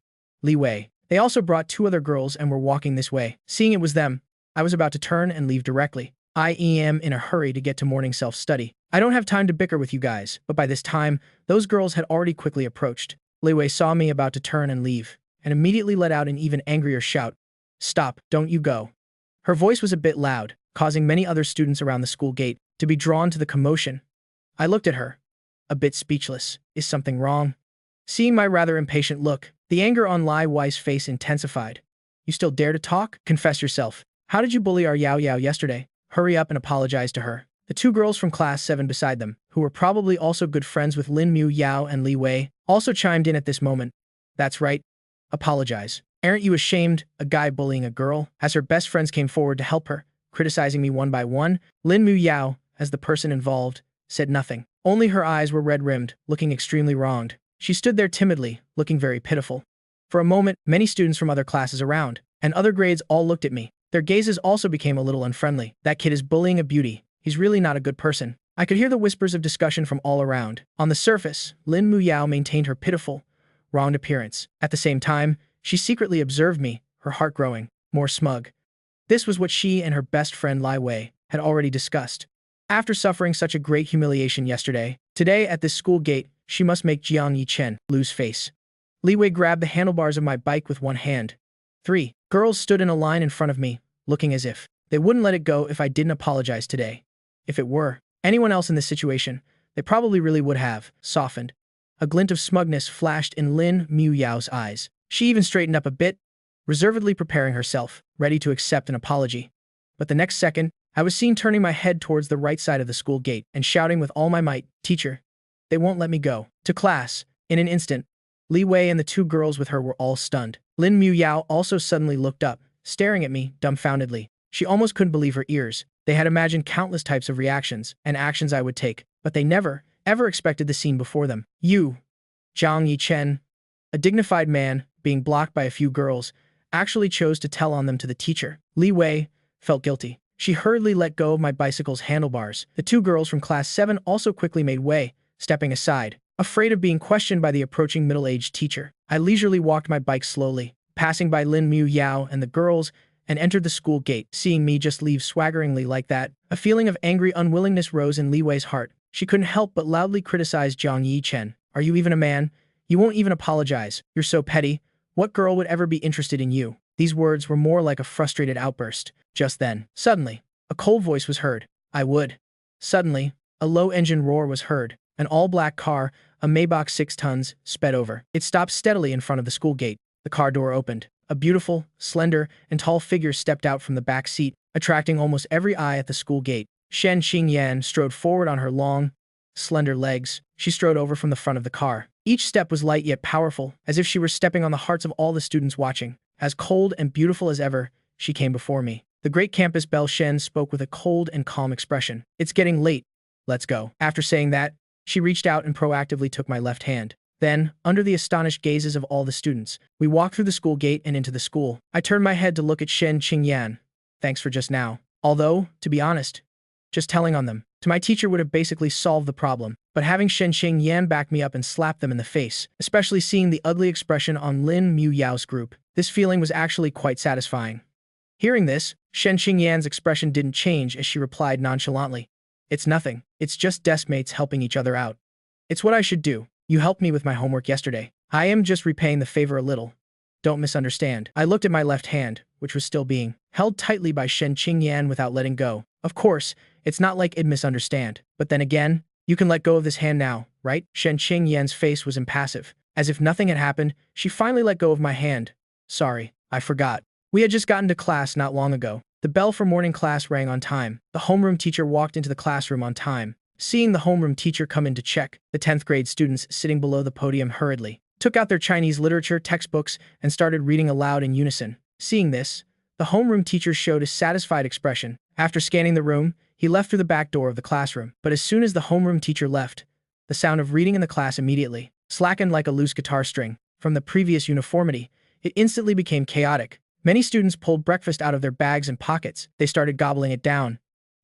Li Wei. They also brought 2 other girls and were walking this way. Seeing it was them, I was about to turn and leave directly. I am in a hurry to get to morning self-study. I don't have time to bicker with you guys, but by this time, those girls had already quickly approached. Li Wei saw me about to turn and leave, and immediately let out an even angrier shout. Stop, don't you go. Her voice was a bit loud, causing many other students around the school gate to be drawn to the commotion. I looked at her, a bit speechless. Is something wrong? Seeing my rather impatient look, the anger on Li Wei's face intensified. You still dare to talk? Confess yourself. How did you bully our Yao Yao yesterday? Hurry up and apologize to her. The 2 girls from class 7 beside them, who were probably also good friends with Lin Mu Yao and Li Wei, also chimed in at this moment. That's right. Apologize. Aren't you ashamed? A guy bullying a girl? As her best friends came forward to help her, criticizing me one by one, Lin Mu Yao, as the person involved, said nothing. Only her eyes were red-rimmed, looking extremely wronged. She stood there timidly, looking very pitiful. For a moment, many students from other classes around, and other grades all looked at me. Their gazes also became a little unfriendly. That kid is bullying a beauty. He's really not a good person. I could hear the whispers of discussion from all around. On the surface, Lin Mu Yao maintained her pitiful, wronged appearance. At the same time, she secretly observed me, her heart growing, more smug. This was what she and her best friend Lai Wei had already discussed. After suffering such a great humiliation yesterday, today at this school gate, she must make Jiang Yichen lose face. Li Wei grabbed the handlebars of my bike with one hand. 3 girls stood in a line in front of me, looking as if they wouldn't let it go if I didn't apologize today. If it were anyone else in this situation, they probably really would have softened. A glint of smugness flashed in Lin Mu Yao's eyes. She even straightened up a bit, reservedly preparing herself, ready to accept an apology. But the next second, I was seen turning my head towards the right side of the school gate and shouting with all my might, "Teacher, they won't let me go." To class. In an instant, Li Wei and the 2 girls with her were all stunned. Lin Mu Yao also suddenly looked up, staring at me dumbfoundedly. She almost couldn't believe her ears. They had imagined countless types of reactions and actions I would take, but they never, ever expected the scene before them. You, Jiang Yichen, a dignified man, being blocked by a few girls, actually chose to tell on them to the teacher. Li Wei felt guilty. She hurriedly let go of my bicycle's handlebars. The 2 girls from class 7 also quickly made way, stepping aside. Afraid of being questioned by the approaching middle-aged teacher, I leisurely walked my bike slowly, passing by Lin Mu Yao and the girls, and entered the school gate. Seeing me just leave swaggeringly like that, a feeling of angry unwillingness rose in Li Wei's heart. She couldn't help but loudly criticize Jiang Yichen. "Are you even a man? You won't even apologize. You're so petty. What girl would ever be interested in you?" These words were more like a frustrated outburst. Just then, suddenly, a cold voice was heard. "I would." Suddenly, a low engine roar was heard. An all-black car, a Maybach 6 tons, sped over. It stopped steadily in front of the school gate. The car door opened. A beautiful, slender, and tall figure stepped out from the back seat, attracting almost every eye at the school gate. Shen Qingyan strode forward on her long, slender legs. She strode over from the front of the car. Each step was light yet powerful, as if she were stepping on the hearts of all the students watching. As cold and beautiful as ever, she came before me. The great campus belle Shen spoke with a cold and calm expression. "It's getting late. Let's go." After saying that, she reached out and proactively took my left hand. Then, under the astonished gazes of all the students, we walked through the school gate and into the school. I turned my head to look at Shen Qingyan. "Thanks for just now." Although, to be honest, just telling on them to my teacher would have basically solved the problem. But having Shen Qingyan back me up and slap them in the face, especially seeing the ugly expression on Lin Mu Yao's group, this feeling was actually quite satisfying. Hearing this, Shen Qingyan's expression didn't change as she replied nonchalantly, "It's nothing. It's just deskmates helping each other out. It's what I should do. You helped me with my homework yesterday. I am just repaying the favor a little. Don't misunderstand." I looked at my left hand, which was still being held tightly by Shen Qingyan without letting go. Of course, it's not like it'd misunderstand. But then again, you can let go of this hand now, right? Shen Qingyan's face was impassive. As if nothing had happened, she finally let go of my hand. "Sorry, I forgot. We had just gotten to class not long ago." The bell for morning class rang on time. The homeroom teacher walked into the classroom on time. Seeing the homeroom teacher come in to check, the 10th grade students sitting below the podium hurriedly took out their Chinese literature textbooks and started reading aloud in unison. Seeing this, the homeroom teacher showed a satisfied expression. After scanning the room, he left through the back door of the classroom. But as soon as the homeroom teacher left, the sound of reading in the class immediately slackened like a loose guitar string. From the previous uniformity, it instantly became chaotic. Many students pulled breakfast out of their bags and pockets. They started gobbling it down,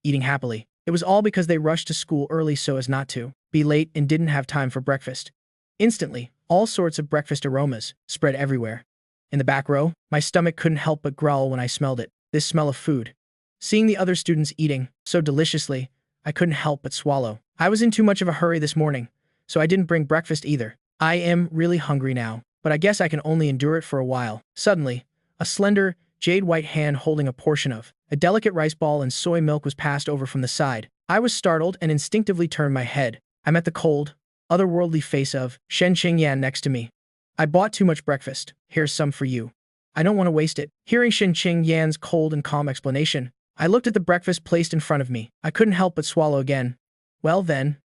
eating happily. It was all because they rushed to school early so as not to be late and didn't have time for breakfast. Instantly, all sorts of breakfast aromas spread everywhere. In the back row, my stomach couldn't help but growl when I smelled it. This smell of food. Seeing the other students eating so deliciously, I couldn't help but swallow. I was in too much of a hurry this morning, so I didn't bring breakfast either. I am really hungry now, but I guess I can only endure it for a while. Suddenly, a slender, jade-white hand holding a portion of a delicate rice ball and soy milk was passed over from the side. I was startled and instinctively turned my head. I met the cold, otherworldly face of Shen Qingyan next to me. "I bought too much breakfast. Here's some for you. I don't want to waste it." Hearing Shen Qingyan's cold and calm explanation, I looked at the breakfast placed in front of me. I couldn't help but swallow again. "Well then,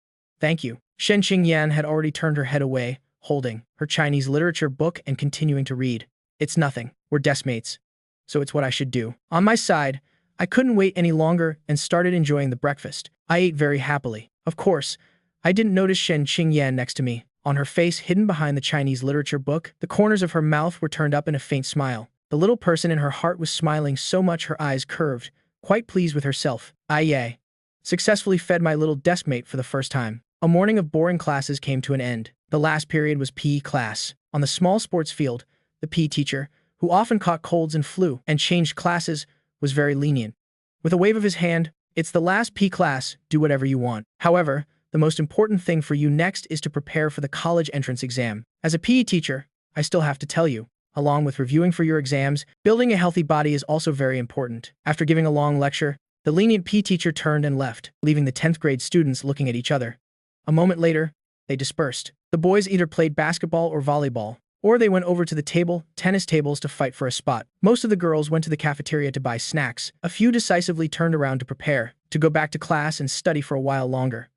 thank you." Shen Qingyan had already turned her head away, holding her Chinese literature book and continuing to read. It's nothing. We're deskmates. So it's what I should do. On my side, I couldn't wait any longer and started enjoying the breakfast. I ate very happily. Of course, I didn't notice Shen Qingyan next to me. On her face, hidden behind the Chinese literature book, the corners of her mouth were turned up in a faint smile. The little person in her heart was smiling so much her eyes curved, quite pleased with herself. Yay. Successfully fed my little deskmate for the first time. A morning of boring classes came to an end. The last period was PE class. On the small sports field, the PE teacher, who often caught colds and flu and changed classes, was very lenient. With a wave of his hand, "It's the last PE class, do whatever you want. However, the most important thing for you next is to prepare for the college entrance exam. As a PE teacher, I still have to tell you, along with reviewing for your exams, building a healthy body is also very important." After giving a long lecture, the lenient PE teacher turned and left, leaving the 10th grade students looking at each other. A moment later, they dispersed. The boys either played basketball or volleyball, or they went over to the tennis tables to fight for a spot. Most of the girls went to the cafeteria to buy snacks. A few decisively turned around to prepare, to go back to class and study for a while longer.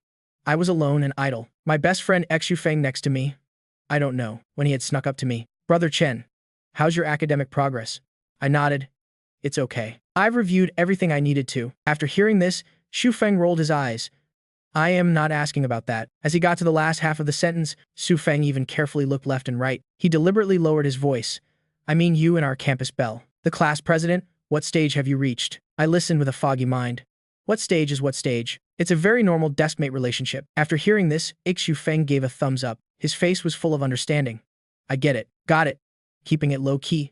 I was alone and idle. My best friend Xu Feng next to me. I don't know, when he had snuck up to me. "Brother Chen, how's your academic progress?" I nodded. "It's okay. I've reviewed everything I needed to." After hearing this, Xu Feng rolled his eyes. "I am not asking about that." As he got to the last half of the sentence, Xu Feng even carefully looked left and right. He deliberately lowered his voice. "I mean you and our campus belle. The class president, what stage have you reached?" I listened with a foggy mind. What stage is what stage? It's a very normal deskmate relationship. After hearing this, Xu Feng gave a thumbs up. His face was full of understanding. "I get it. Got it. Keeping it low-key.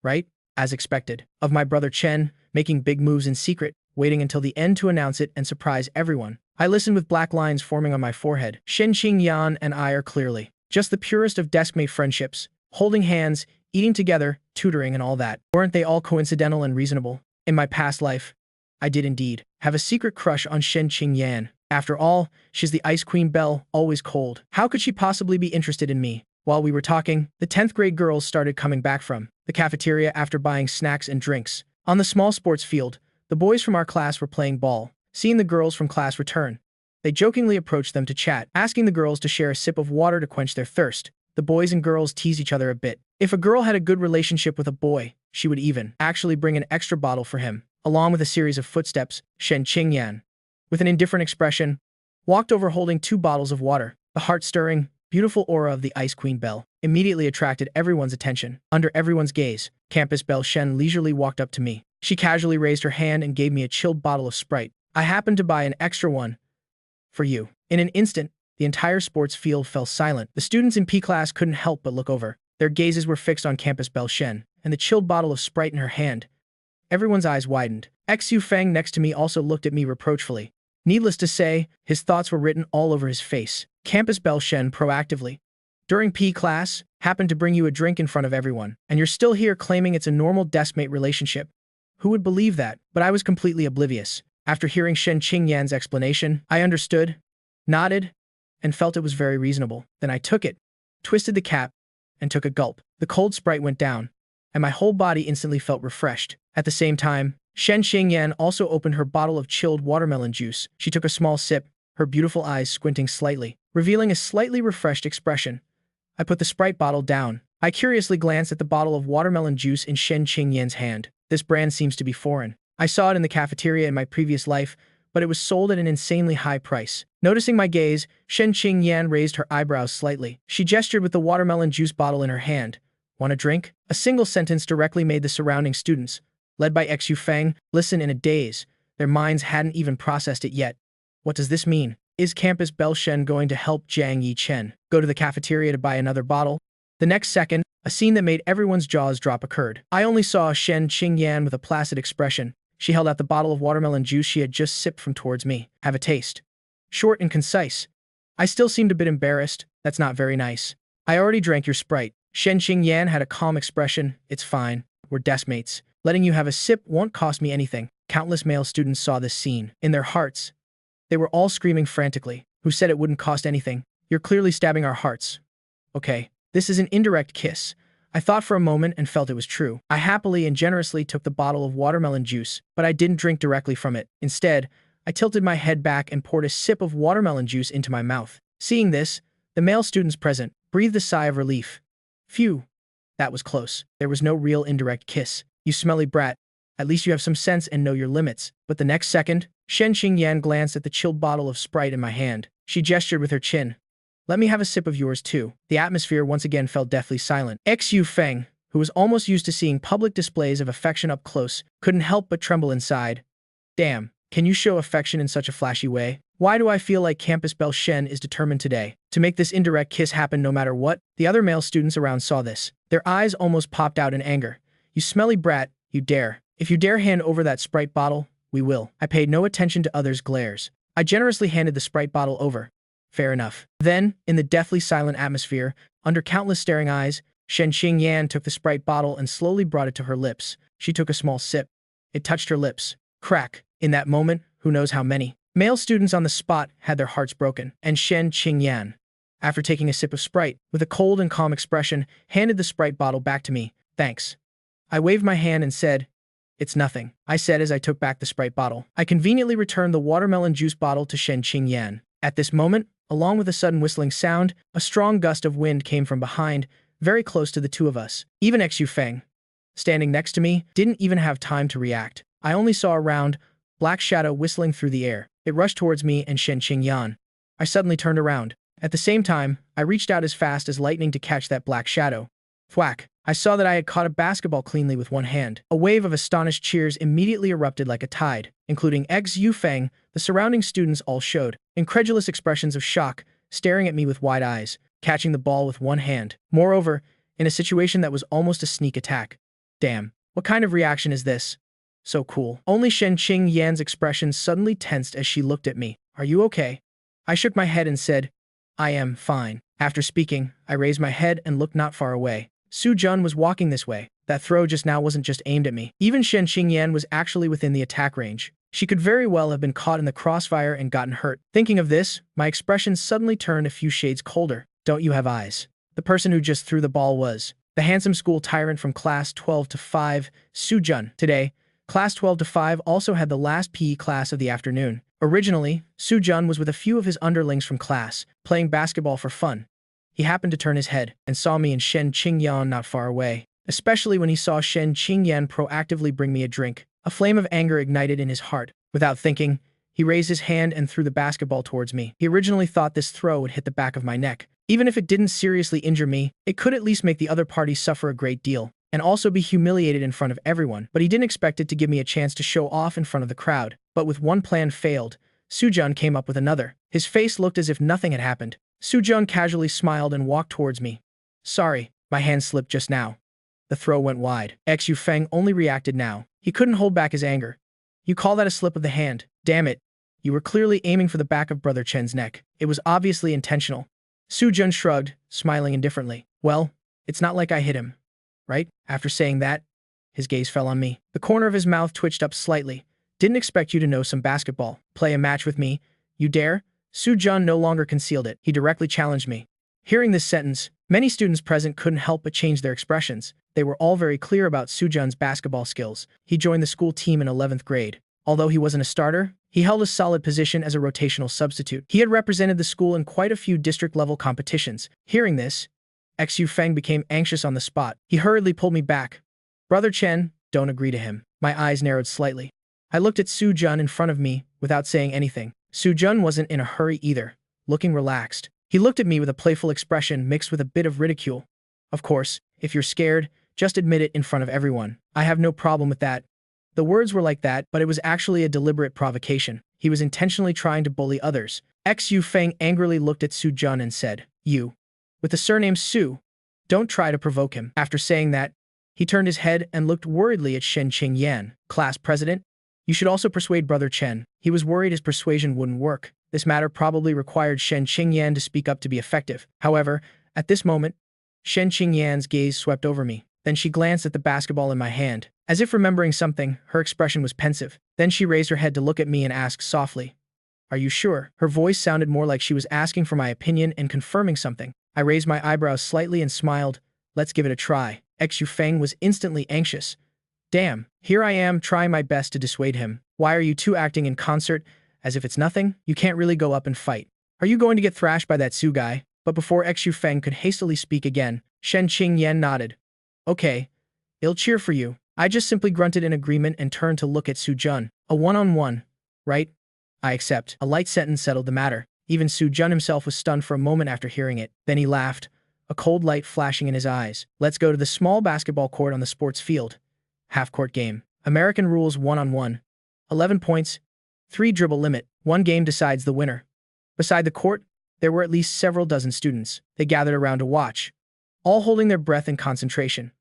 Right? As expected. Of my brother Chen, making big moves in secret, waiting until the end to announce it and surprise everyone." I listened with black lines forming on my forehead. Shen Qingyan and I are clearly just the purest of deskmate friendships, holding hands, eating together, tutoring and all that. Weren't they all coincidental and reasonable? In my past life, I did indeed have a secret crush on Shen Qingyan. After all, she's the Ice Queen Belle, always cold. How could she possibly be interested in me? While we were talking, the 10th grade girls started coming back from the cafeteria after buying snacks and drinks. On the small sports field, the boys from our class were playing ball. Seeing the girls from class return, they jokingly approached them to chat, asking the girls to share a sip of water to quench their thirst. The boys and girls teased each other a bit. If a girl had a good relationship with a boy, she would even actually bring an extra bottle for him. Along with a series of footsteps, Shen Qingyan, with an indifferent expression, walked over holding 2 bottles of water. The heart-stirring, beautiful aura of the Ice Queen Belle immediately attracted everyone's attention. Under everyone's gaze, Campus Belle Shen leisurely walked up to me. She casually raised her hand and gave me a chilled bottle of Sprite. "I happened to buy an extra one for you." In an instant, the entire sports field fell silent. The students in P class couldn't help but look over. Their gazes were fixed on Campus Belle Shen and the chilled bottle of Sprite in her hand. Everyone's eyes widened. Xu Feng next to me also looked at me reproachfully. Needless to say, his thoughts were written all over his face. Campus Belle Shen proactively, during P class, happened to bring you a drink in front of everyone, and you're still here claiming it's a normal deskmate relationship. Who would believe that? But I was completely oblivious. After hearing Shen Qingyan's explanation, I understood, nodded, and felt it was very reasonable. Then I took it, twisted the cap, and took a gulp. The cold Sprite went down, and my whole body instantly felt refreshed. At the same time, Shen Qingyan also opened her bottle of chilled watermelon juice. She took a small sip, her beautiful eyes squinting slightly, revealing a slightly refreshed expression. I put the Sprite bottle down. I curiously glanced at the bottle of watermelon juice in Shen Qingyan's hand. This brand seems to be foreign. I saw it in the cafeteria in my previous life, but it was sold at an insanely high price. Noticing my gaze, Shen Qingyan raised her eyebrows slightly. She gestured with the watermelon juice bottle in her hand. "Want a drink?" A single sentence directly made the surrounding students, led by Xu Feng, listen in a daze. Their minds hadn't even processed it yet. What does this mean? Is Campus Belle Shen going to help Jiang Yi Chen go to the cafeteria to buy another bottle? The next second, a scene that made everyone's jaws drop occurred. I only saw Shen Qingyan with a placid expression. She held out the bottle of watermelon juice she had just sipped from towards me. "Have a taste." Short and concise. I still seemed a bit embarrassed. "That's not very nice. I already drank your Sprite." Shen Qingyan had a calm expression. "It's fine. We're deskmates. Letting you have a sip won't cost me anything." Countless male students saw this scene. In their hearts, they were all screaming frantically. "Who said it wouldn't cost anything? You're clearly stabbing our hearts." Okay, this is an indirect kiss. I thought for a moment and felt it was true. I happily and generously took the bottle of watermelon juice, but I didn't drink directly from it. Instead, I tilted my head back and poured a sip of watermelon juice into my mouth. Seeing this, the male students present breathed a sigh of relief. Phew. That was close. There was no real indirect kiss. You smelly brat. At least you have some sense and know your limits. But the next second, Shen Qingyan glanced at the chilled bottle of Sprite in my hand. She gestured with her chin. Let me have a sip of yours too. The atmosphere once again fell deathly silent. Xu Feng, who was almost used to seeing public displays of affection up close, couldn't help but tremble inside. Damn, can you show affection in such a flashy way? Why do I feel like Campus Belle Shen is determined today to make this indirect kiss happen no matter what? The other male students around saw this. Their eyes almost popped out in anger. You smelly brat, you dare. If you dare hand over that Sprite bottle, we will. I paid no attention to others' glares. I generously handed the Sprite bottle over. Fair enough. Then, in the deathly silent atmosphere, under countless staring eyes, Shen Qingyan took the Sprite bottle and slowly brought it to her lips. She took a small sip. It touched her lips. Crack. In that moment, who knows how many male students on the spot had their hearts broken. And Shen Qingyan, after taking a sip of Sprite, with a cold and calm expression, handed the Sprite bottle back to me. Thanks. I waved my hand and said, it's nothing, I said as I took back the Sprite bottle. I conveniently returned the watermelon juice bottle to Shen Qingyan. At this moment, along with a sudden whistling sound, a strong gust of wind came from behind, very close to the two of us. Even Xu Feng, standing next to me, didn't even have time to react. I only saw a round, black shadow whistling through the air. It rushed towards me and Shen Qingyan. I suddenly turned around. At the same time, I reached out as fast as lightning to catch that black shadow. Thwack! I saw that I had caught a basketball cleanly with one hand. A wave of astonished cheers immediately erupted like a tide, including Xu Feng. The surrounding students all showed incredulous expressions of shock, staring at me with wide eyes, catching the ball with one hand. Moreover, in a situation that was almost a sneak attack. Damn, what kind of reaction is this? So cool. Only Shen Qingyan's expression suddenly tensed as she looked at me. Are you okay? I shook my head and said, I am fine. After speaking, I raised my head and looked not far away. Su Jun was walking this way. That throw just now wasn't just aimed at me. Even Shen Qingyan was actually within the attack range. She could very well have been caught in the crossfire and gotten hurt. Thinking of this, my expression suddenly turned a few shades colder. Don't you have eyes? The person who just threw the ball was the handsome school tyrant from class 12-5, Su Jun. Today, class 12-5 also had the last PE class of the afternoon. Originally, Su Jun was with a few of his underlings from class, playing basketball for fun. He happened to turn his head and saw me and Shen Qingyan not far away, especially when he saw Shen Qingyan proactively bring me a drink. A flame of anger ignited in his heart. Without thinking, he raised his hand and threw the basketball towards me. He originally thought this throw would hit the back of my neck. Even if it didn't seriously injure me, it could at least make the other party suffer a great deal, and also be humiliated in front of everyone. But he didn't expect it to give me a chance to show off in front of the crowd. But with one plan failed, Su Jun came up with another. His face looked as if nothing had happened. Su Jun casually smiled and walked towards me. Sorry, my hand slipped just now. The throw went wide. Xu Feng only reacted now. He couldn't hold back his anger. You call that a slip of the hand? Damn it. You were clearly aiming for the back of Brother Chen's neck. It was obviously intentional. Su Jun shrugged, smiling indifferently. Well, it's not like I hit him, right? After saying that, his gaze fell on me. The corner of his mouth twitched up slightly. Didn't expect you to know some basketball. Play a match with me? You dare? Su Jun no longer concealed it. He directly challenged me. Hearing this sentence, many students present couldn't help but change their expressions. They were all very clear about Su Jun's basketball skills. He joined the school team in 11th grade. Although he wasn't a starter, he held a solid position as a rotational substitute. He had represented the school in quite a few district-level competitions. Hearing this, Xu Feng became anxious on the spot. He hurriedly pulled me back. Brother Chen, don't agree to him. My eyes narrowed slightly. I looked at Su Jun in front of me without saying anything. Su Jun wasn't in a hurry either, looking relaxed. He looked at me with a playful expression mixed with a bit of ridicule. Of course, if you're scared, just admit it in front of everyone. I have no problem with that. The words were like that, but it was actually a deliberate provocation. He was intentionally trying to bully others. Xu Feng angrily looked at Su Jun and said, You, with the surname Su, don't try to provoke him. After saying that, he turned his head and looked worriedly at Shen Qingyan. Class president, you should also persuade Brother Chen. He was worried his persuasion wouldn't work. This matter probably required Shen Qingyan to speak up to be effective. However, at this moment, Shen Qingyan's gaze swept over me. Then she glanced at the basketball in my hand. As if remembering something, her expression was pensive. Then she raised her head to look at me and asked softly, Are you sure? Her voice sounded more like she was asking for my opinion and confirming something. I raised my eyebrows slightly and smiled. Let's give it a try. Xu Feng was instantly anxious. Damn, here I am trying my best to dissuade him. Why are you two acting in concert as if it's nothing? You can't really go up and fight. Are you going to get thrashed by that Su guy? But before Xu Feng could hastily speak again, Shen Qingyan nodded. Okay, I'll cheer for you. I just simply grunted in agreement and turned to look at Su-jun. A one-on-one, right? I accept. A light sentence settled the matter. Even Su-jun himself was stunned for a moment after hearing it. Then he laughed, a cold light flashing in his eyes. Let's go to the small basketball court on the sports field. Half-court game. American rules one-on-one. 11 points, 3 dribble limit. One game decides the winner. Beside the court, there were at least several dozen students. They gathered around to watch, all holding their breath in concentration,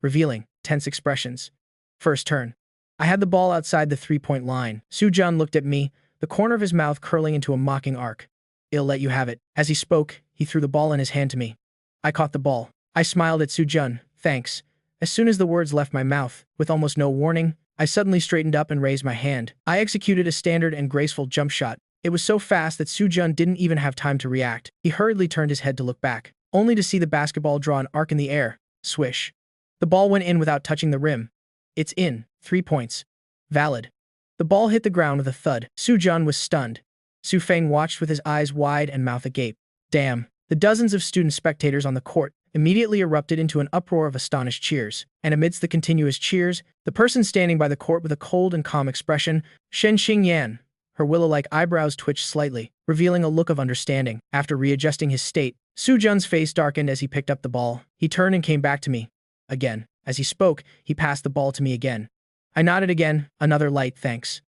revealing tense expressions. First turn. I had the ball outside the three-point line. Su-jun looked at me, the corner of his mouth curling into a mocking arc. I'll let you have it. As he spoke, he threw the ball in his hand to me. I caught the ball. I smiled at Su-jun. Thanks. As soon as the words left my mouth, with almost no warning, I suddenly straightened up and raised my hand. I executed a standard and graceful jump shot. It was so fast that Su-jun didn't even have time to react. He hurriedly turned his head to look back, only to see the basketball draw an arc in the air. Swish. The ball went in without touching the rim. It's in. 3 points. Valid. The ball hit the ground with a thud. Su-jun was stunned. Su Feng watched with his eyes wide and mouth agape. Damn. The dozens of student spectators on the court immediately erupted into an uproar of astonished cheers. And amidst the continuous cheers, the person standing by the court with a cold and calm expression, Shen Xingyan, her willow-like eyebrows twitched slightly, revealing a look of understanding. After readjusting his state, Su-jun's face darkened as he picked up the ball. He turned and came back to me. Again. As he spoke, he passed the ball to me again. I nodded again, another light thanks.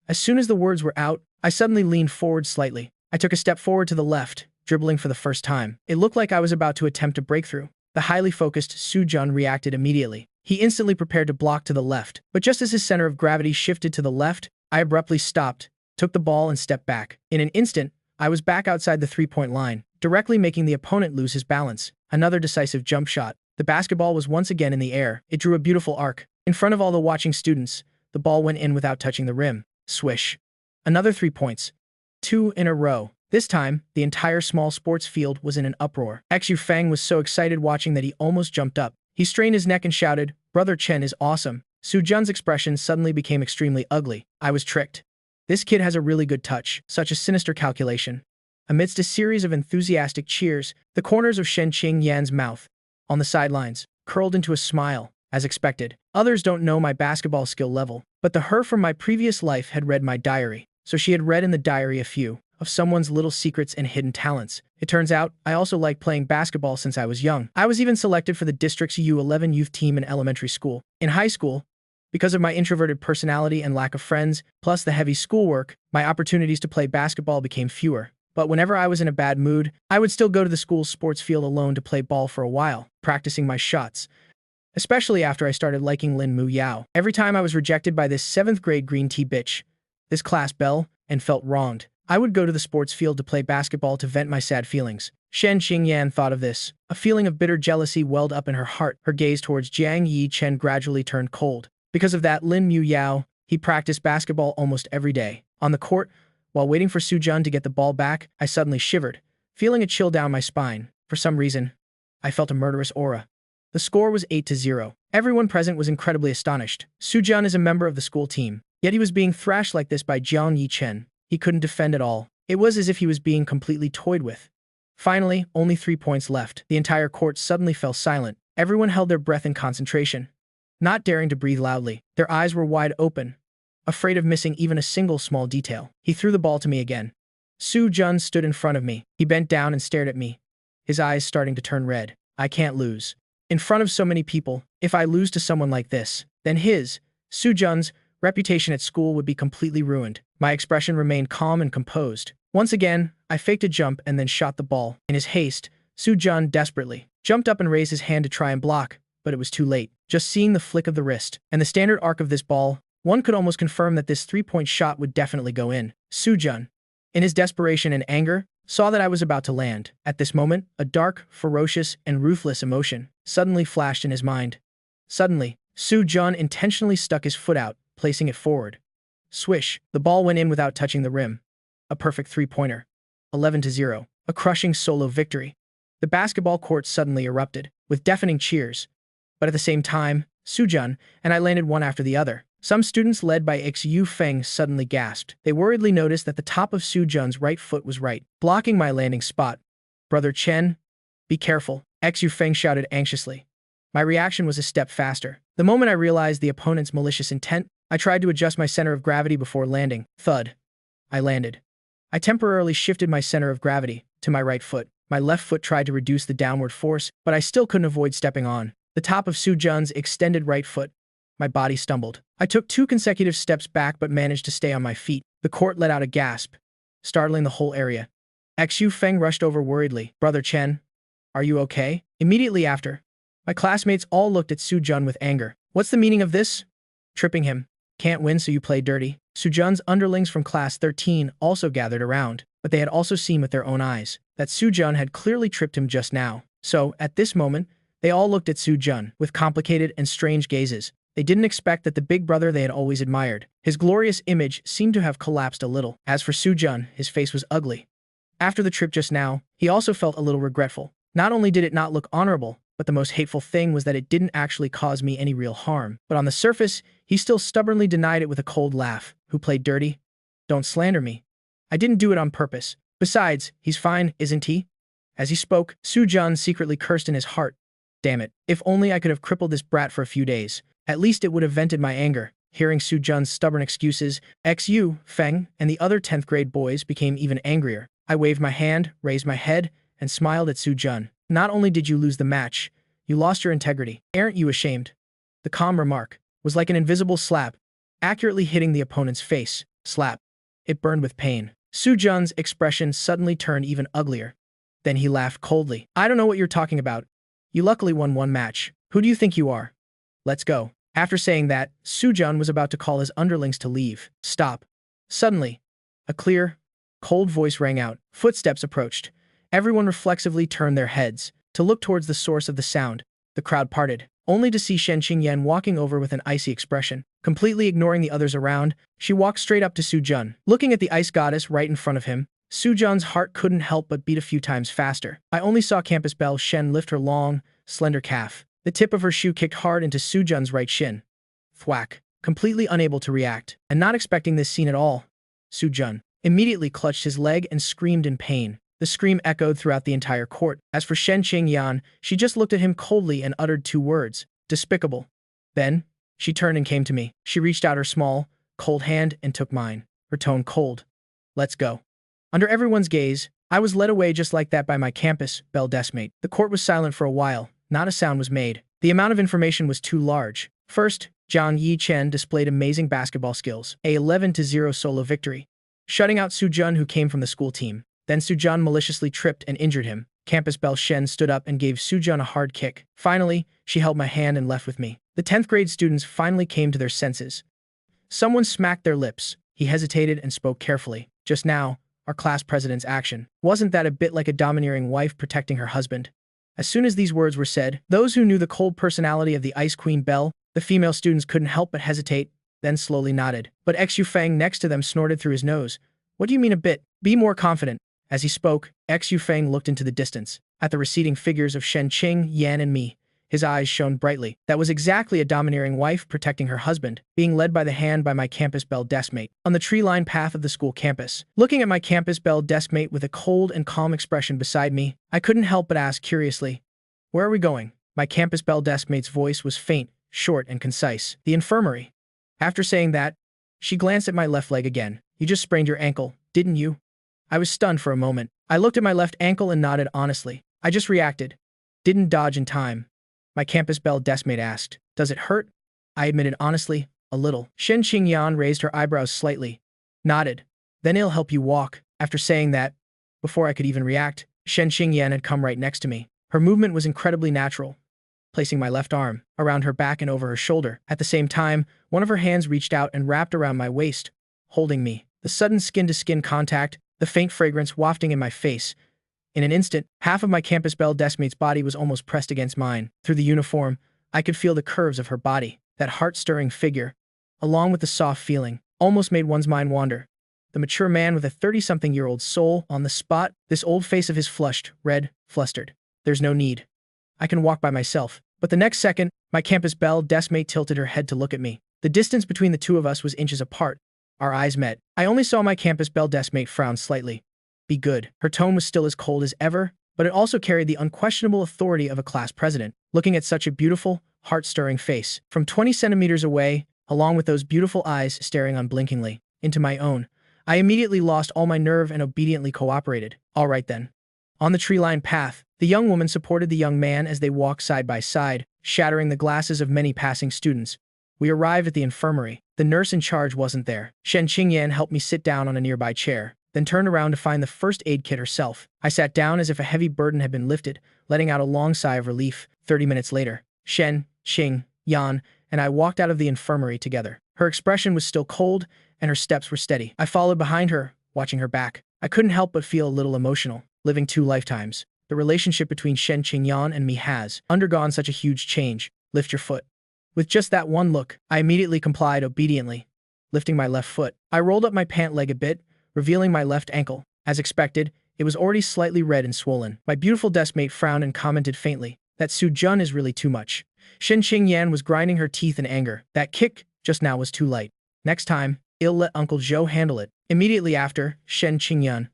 As soon as the words were out, I suddenly leaned forward slightly. I took a step forward to the left, dribbling for the first time. It looked like I was about to attempt a breakthrough. The highly focused Su-jun reacted immediately. He instantly prepared to block to the left, but just as his center of gravity shifted to the left, I abruptly stopped, took the ball and stepped back. In an instant, I was back outside the three-point line, directly making the opponent lose his balance. Another decisive jump shot. The basketball was once again in the air. It drew a beautiful arc. In front of all the watching students, the ball went in without touching the rim. Swish. Another 3 points. 2 in a row. This time, the entire small sports field was in an uproar. Xu Feng was so excited watching that he almost jumped up. He strained his neck and shouted, "Brother Chen is awesome." Su-jun's expression suddenly became extremely ugly. I was tricked. This kid has a really good touch. Such a sinister calculation. Amidst a series of enthusiastic cheers, the corners of Shen Qingyan's mouth, on the sidelines, curled into a smile, as expected. Others don't know my basketball skill level, but the her from my previous life had read my diary, so she had read in the diary a few of someone's little secrets and hidden talents. It turns out, I also liked playing basketball since I was young. I was even selected for the district's U11 youth team in elementary school. In high school, because of my introverted personality and lack of friends, plus the heavy schoolwork, my opportunities to play basketball became fewer. But whenever I was in a bad mood, I would still go to the school's sports field alone to play ball for a while, practicing my shots. Especially after I started liking Lin Mu Yao. Every time I was rejected by this 7th grade green tea bitch, this class belle, and felt wronged, I would go to the sports field to play basketball to vent my sad feelings. Shen Xingyan thought of this. A feeling of bitter jealousy welled up in her heart. Her gaze towards Jiang Yi Chen gradually turned cold. Because of that, Lin Mu Yao, he practiced basketball almost every day. On the court, while waiting for Su-jun to get the ball back, I suddenly shivered, feeling a chill down my spine. For some reason, I felt a murderous aura. The score was 8-0. Everyone present was incredibly astonished. Su-jun is a member of the school team, yet he was being thrashed like this by Jiang Yi Chen. He couldn't defend at all. It was as if he was being completely toyed with. Finally, only 3 points left. The entire court suddenly fell silent. Everyone held their breath in concentration, not daring to breathe loudly. Their eyes were wide open, afraid of missing even a single small detail. He threw the ball to me again. Su-jun stood in front of me. He bent down and stared at me, his eyes starting to turn red. I can't lose. In front of so many people, if I lose to someone like this, then his, Su-jun's, reputation at school would be completely ruined. My expression remained calm and composed. Once again, I faked a jump and then shot the ball. In his haste, Su-jun desperately jumped up and raised his hand to try and block, but it was too late. Just seeing the flick of the wrist and the standard arc of this ball, one could almost confirm that this 3-point shot would definitely go in. Su-jun, in his desperation and anger, saw that I was about to land. At this moment, a dark, ferocious, and ruthless emotion suddenly flashed in his mind. Suddenly, Su-jun intentionally stuck his foot out, placing it forward. Swish, the ball went in without touching the rim. A perfect 3-pointer. 11-0. A crushing solo victory. The basketball court suddenly erupted, with deafening cheers. But at the same time, Su-jun and I landed one after the other. Some students led by Xu Feng suddenly gasped. They worriedly noticed that the top of Su-jun's right foot was right, blocking my landing spot. "Brother Chen, be careful," Xu Feng shouted anxiously. My reaction was a step faster. The moment I realized the opponent's malicious intent, I tried to adjust my center of gravity before landing. Thud. I landed. I temporarily shifted my center of gravity to my right foot. My left foot tried to reduce the downward force, but I still couldn't avoid stepping on the top of Soo Jun's extended right foot. My body stumbled. I took 2 consecutive steps back but managed to stay on my feet. The court let out a gasp, startling the whole area. Xu Feng rushed over worriedly. Brother Chen, are you okay? Immediately after, my classmates all looked at Soo Jun with anger. What's the meaning of this? Tripping him. Can't win so you play dirty. Soo Jun's underlings from class 13 also gathered around, but they had also seen with their own eyes that Soo Jun had clearly tripped him just now. So, at this moment, they all looked at Soo Jun with complicated and strange gazes. They didn't expect that the big brother they had always admired. His glorious image seemed to have collapsed a little. As for Soo Jun, his face was ugly. After the trip just now, he also felt a little regretful. Not only did it not look honorable, but the most hateful thing was that it didn't actually cause me any real harm. But on the surface, he still stubbornly denied it with a cold laugh. Who played dirty? Don't slander me. I didn't do it on purpose. Besides, he's fine, isn't he? As he spoke, Soo Jun secretly cursed in his heart. Damn it. If only I could have crippled this brat for a few days. At least it would have vented my anger. Hearing Soo Jun's stubborn excuses, Xu Feng and the other 10th grade boys became even angrier. I waved my hand, raised my head, and smiled at Soo Jun. Not only did you lose the match, you lost your integrity. Aren't you ashamed? The calm remark was like an invisible slap, accurately hitting the opponent's face. Slap. It burned with pain. Soo Jun's expression suddenly turned even uglier. Then he laughed coldly. I don't know what you're talking about. You luckily won one match. Who do you think you are? Let's go. After saying that, Soo Jun was about to call his underlings to leave. Stop. Suddenly, a clear, cold voice rang out. Footsteps approached. Everyone reflexively turned their heads to look towards the source of the sound. The crowd parted, only to see Shen Qingyan walking over with an icy expression. Completely ignoring the others around, she walked straight up to Soo Jun. Looking at the ice goddess right in front of him, Soo Jun's heart couldn't help but beat a few times faster. I only saw campus belle Shen lift her long, slender calf. The tip of her shoe kicked hard into Soo Jun's right shin. Thwack. Completely unable to react, and not expecting this scene at all, Soo Jun immediately clutched his leg and screamed in pain. The scream echoed throughout the entire court. As for Shen Qingyan, she just looked at him coldly and uttered 2 words. Despicable. Then, she turned and came to me. She reached out her small, cold hand and took mine, her tone cold. Let's go. Under everyone's gaze, I was led away just like that by my campus belle desmate. The court was silent for a while. Not a sound was made. The amount of information was too large. First, Zhang Yi Chen displayed amazing basketball skills. A 11-0 solo victory, shutting out Soo Jun who came from the school team. Then Soo Jun maliciously tripped and injured him. Campus belle Shen stood up and gave Soo Jun a hard kick. Finally, she held my hand and left with me. The 10th grade students finally came to their senses. Someone smacked their lips. He hesitated and spoke carefully. Just now, our class president's action. Wasn't that a bit like a domineering wife protecting her husband? As soon as these words were said, those who knew the cold personality of the Ice Queen Belle, the female students couldn't help but hesitate, then slowly nodded. But Xu Feng next to them snorted through his nose. What do you mean a bit? Be more confident. As he spoke, Xu Feng looked into the distance, at the receding figures of Shen Qing, Yan and me. His eyes shone brightly. That was exactly a domineering wife protecting her husband, being led by the hand by my campus belle deskmate, on the tree-lined path of the school campus. Looking at my campus belle deskmate with a cold and calm expression beside me, I couldn't help but ask curiously, "Where are we going?" My campus belle deskmate's voice was faint, short, and concise. The infirmary. After saying that, she glanced at my left leg again. You just sprained your ankle, didn't you? I was stunned for a moment. I looked at my left ankle and nodded honestly. I just reacted. Didn't dodge in time. My campus belle deskmate asked, "Does it hurt?" I admitted honestly, a little. Shen Qingyan raised her eyebrows slightly, nodded. Then it'll help you walk. After saying that, before I could even react, Shen Qingyan had come right next to me. Her movement was incredibly natural, placing my left arm around her back and over her shoulder. At the same time, one of her hands reached out and wrapped around my waist, holding me. The sudden skin-to-skin contact, the faint fragrance wafting in my face. In an instant, half of my campus belle deskmate's body was almost pressed against mine. Through the uniform, I could feel the curves of her body. That heart-stirring figure, along with the soft feeling, almost made one's mind wander. The mature man with a 30-something-year-old soul on the spot, this old face of his flushed, red, flustered. There's no need. I can walk by myself. But the next second, my campus belle deskmate tilted her head to look at me. The distance between the two of us was inches apart. Our eyes met. I only saw my campus belle deskmate frown slightly. Be good. Her tone was still as cold as ever, but it also carried the unquestionable authority of a class president. Looking at such a beautiful, heart-stirring face, from 20 centimeters away, along with those beautiful eyes staring unblinkingly into my own, I immediately lost all my nerve and obediently cooperated. All right then. On the tree-lined path, the young woman supported the young man as they walked side by side, shattering the glasses of many passing students. We arrived at the infirmary. The nurse in charge wasn't there. Shen Qingyan helped me sit down on a nearby chair, then turned around to find the first aid kit herself. I sat down as if a heavy burden had been lifted, letting out a long sigh of relief. 30 minutes later, Shen Qingyan and I walked out of the infirmary together. Her expression was still cold, and her steps were steady. I followed behind her, watching her back. I couldn't help but feel a little emotional. Living 2 lifetimes, the relationship between Shen Qingyan and me has undergone such a huge change. Lift your foot. With just that one look, I immediately complied obediently. Lifting my left foot, I rolled up my pant leg a bit, revealing my left ankle. As expected, it was already slightly red and swollen. My beautiful deskmate frowned and commented faintly, "That Su-jun is really too much." Shen Qingyan was grinding her teeth in anger. That kick just now was too light. Next time, I'll let Uncle Joe handle it. Immediately after, Shen Qingyan,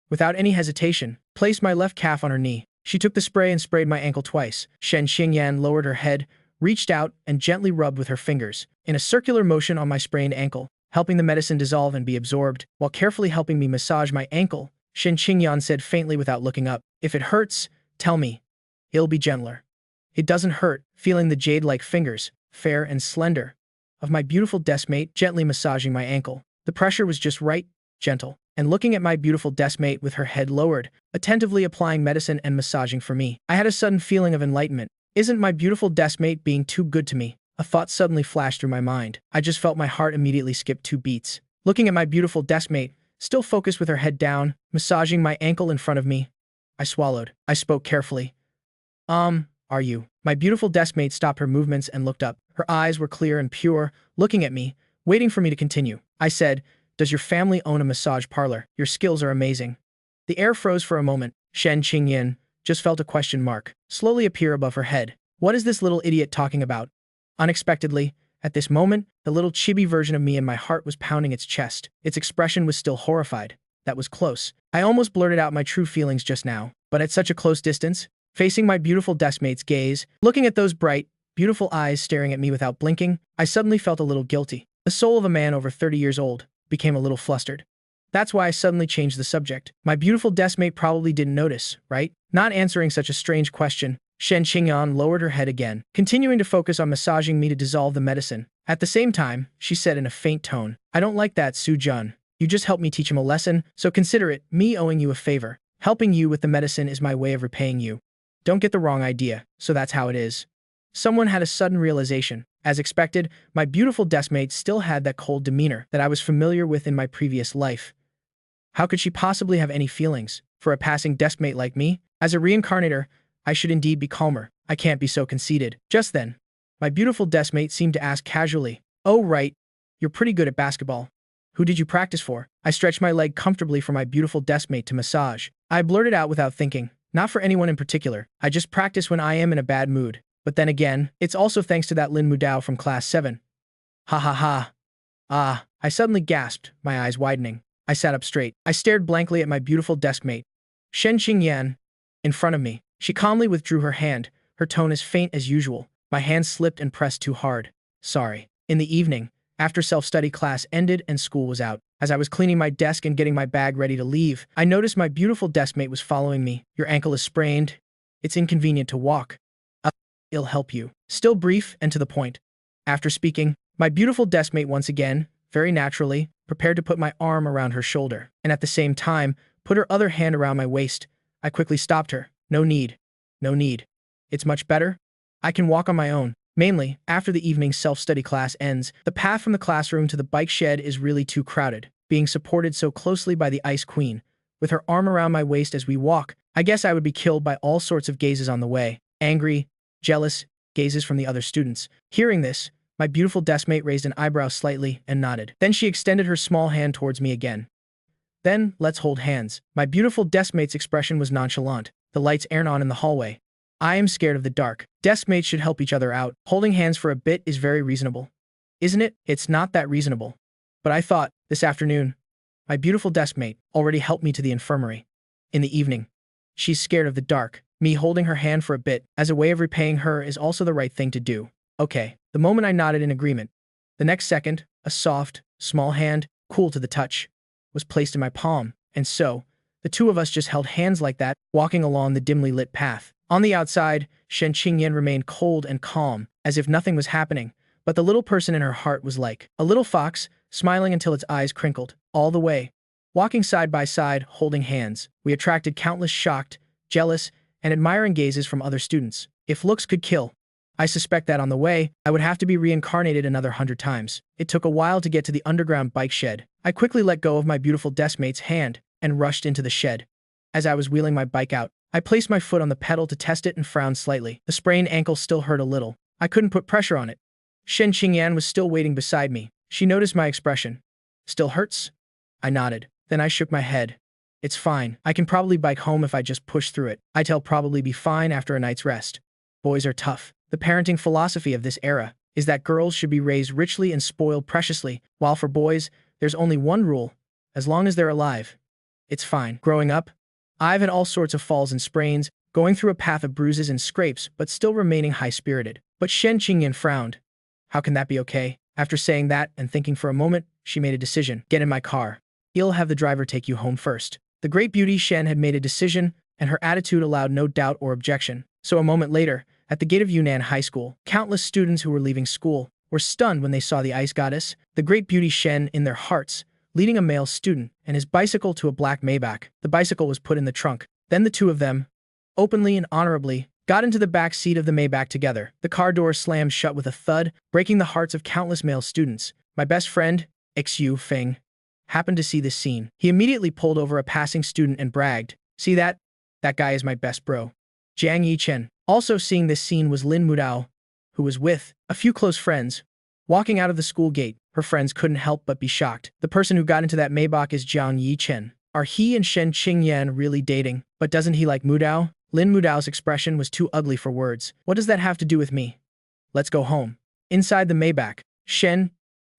without any hesitation, placed my left calf on her knee. She took the spray and sprayed my ankle twice. Shen Qingyan lowered her head, reached out, and gently rubbed with her fingers, in a circular motion on my sprained ankle, helping the medicine dissolve and be absorbed. While carefully helping me massage my ankle, Shen Qingyan said faintly without looking up, "If it hurts, tell me. It'll be gentler." It doesn't hurt, feeling the jade-like fingers, fair and slender, of my beautiful deskmate gently massaging my ankle. The pressure was just right, gentle, and looking at my beautiful deskmate with her head lowered, attentively applying medicine and massaging for me. I had a sudden feeling of enlightenment. Isn't my beautiful deskmate being too good to me? A thought suddenly flashed through my mind. I just felt my heart immediately skip 2 beats. Looking at my beautiful deskmate, still focused with her head down, massaging my ankle in front of me, I swallowed. I spoke carefully. Are you? My beautiful deskmate stopped her movements and looked up. Her eyes were clear and pure, looking at me, waiting for me to continue. I said, "Does your family own a massage parlor? Your skills are amazing." The air froze for a moment. Shen Qingyan just felt a question mark slowly appear above her head. What is this little idiot talking about? Unexpectedly, at this moment, the little chibi version of me in my heart was pounding its chest. Its expression was still horrified. That was close. I almost blurted out my true feelings just now, but at such a close distance, facing my beautiful deskmate's gaze, looking at those bright, beautiful eyes staring at me without blinking, I suddenly felt a little guilty. The soul of a man over 30 years old became a little flustered. That's why I suddenly changed the subject. My beautiful deskmate probably didn't notice, right? Not answering such a strange question, Shen Qingyan lowered her head again, continuing to focus on massaging me to dissolve the medicine. At the same time, she said in a faint tone, "I don't like that, Su-jun. You just helped me teach him a lesson, so consider it me owing you a favor. Helping you with the medicine is my way of repaying you. Don't get the wrong idea, so that's how it is." Someone had a sudden realization. As expected, my beautiful deskmate still had that cold demeanor that I was familiar with in my previous life. How could she possibly have any feelings for a passing deskmate like me? As a reincarnator, I should indeed be calmer. I can't be so conceited. Just then, my beautiful deskmate seemed to ask casually, "Oh right, you're pretty good at basketball. Who did you practice for?" I stretched my leg comfortably for my beautiful deskmate to massage. I blurted out without thinking, "Not for anyone in particular. I just practice when I am in a bad mood. But then again, it's also thanks to that Lin Mudao from class 7. Ha ha ha. Ah," I suddenly gasped, my eyes widening. I sat up straight. I stared blankly at my beautiful deskmate, Shen Qingyan, in front of me. She calmly withdrew her hand, her tone as faint as usual. My hand slipped and pressed too hard. "Sorry." In the evening, after self-study class ended and school was out, as I was cleaning my desk and getting my bag ready to leave, I noticed my beautiful deskmate was following me. "Your ankle is sprained. It's inconvenient to walk. I'll help you." Still brief and to the point. After speaking, my beautiful deskmate once again, very naturally, prepared to put my arm around her shoulder, and at the same time, put her other hand around my waist. I quickly stopped her. "No need. No need. It's much better. I can walk on my own." Mainly, after the evening self-study class ends, the path from the classroom to the bike shed is really too crowded. Being supported so closely by the Ice Queen, with her arm around my waist as we walk, I guess I would be killed by all sorts of gazes on the way. Angry, jealous gazes from the other students. Hearing this, my beautiful deskmate raised an eyebrow slightly and nodded. Then she extended her small hand towards me again. "Then, let's hold hands." My beautiful deskmate's expression was nonchalant. The lights aren't on in the hallway. I am scared of the dark. Deskmates should help each other out. Holding hands for a bit is very reasonable. Isn't it? It's not that reasonable. But I thought, this afternoon, my beautiful deskmate already helped me to the infirmary. In the evening, She's scared of the dark. Me holding her hand for a bit, as a way of repaying her, is also the right thing to do. Okay. The moment I nodded in agreement. The next second, a soft, small hand, cool to the touch, was placed in my palm, and so, the two of us just held hands like that, walking along the dimly lit path. On the outside, Shen Qingyan remained cold and calm, as if nothing was happening, but the little person in her heart was like a little fox, smiling until its eyes crinkled. All the way, walking side by side, holding hands, we attracted countless shocked, jealous, and admiring gazes from other students. If looks could kill, I suspect that on the way, I would have to be reincarnated another 100 times. It took a while to get to the underground bike shed. I quickly let go of my beautiful deskmate's hand and rushed into the shed. As I was wheeling my bike out, I placed my foot on the pedal to test it and frowned slightly. The sprained ankle still hurt a little. I couldn't put pressure on it. Shen Qingyan was still waiting beside me. She noticed my expression. Still hurts? I nodded. Then I shook my head. It's fine. I can probably bike home if I just push through it. I'll probably be fine after a night's rest. Boys are tough. The parenting philosophy of this era is that girls should be raised richly and spoiled preciously, while for boys, there's only one rule: as long as they're alive. It's fine. Growing up, I've had all sorts of falls and sprains, going through a path of bruises and scrapes, but still remaining high-spirited. But Shen Qingyan frowned. How can that be okay? After saying that and thinking for a moment, she made a decision. Get in my car. I'll have the driver take you home first. The great beauty Shen had made a decision, and her attitude allowed no doubt or objection. So a moment later, at the gate of Yunnan High School, countless students who were leaving school were stunned when they saw the ice goddess, the great beauty Shen, in their hearts, leading a male student and his bicycle to a black Maybach. The bicycle was put in the trunk. Then the two of them, openly and honorably, got into the back seat of the Maybach together. The car door slammed shut with a thud, breaking the hearts of countless male students. My best friend, Xiu Feng, happened to see this scene. He immediately pulled over a passing student and bragged, "See that? That guy is my best bro." Jiang Yichen. Also seeing this scene was Lin Mudao, who was with a few close friends. Walking out of the school gate, her friends couldn't help but be shocked. The person who got into that Maybach is Jiang Yichen. Are he and Shen Qingyan really dating? But doesn't he like Mudao? Lin Mudao's expression was too ugly for words. What does that have to do with me? Let's go home. Inside the Maybach, Shen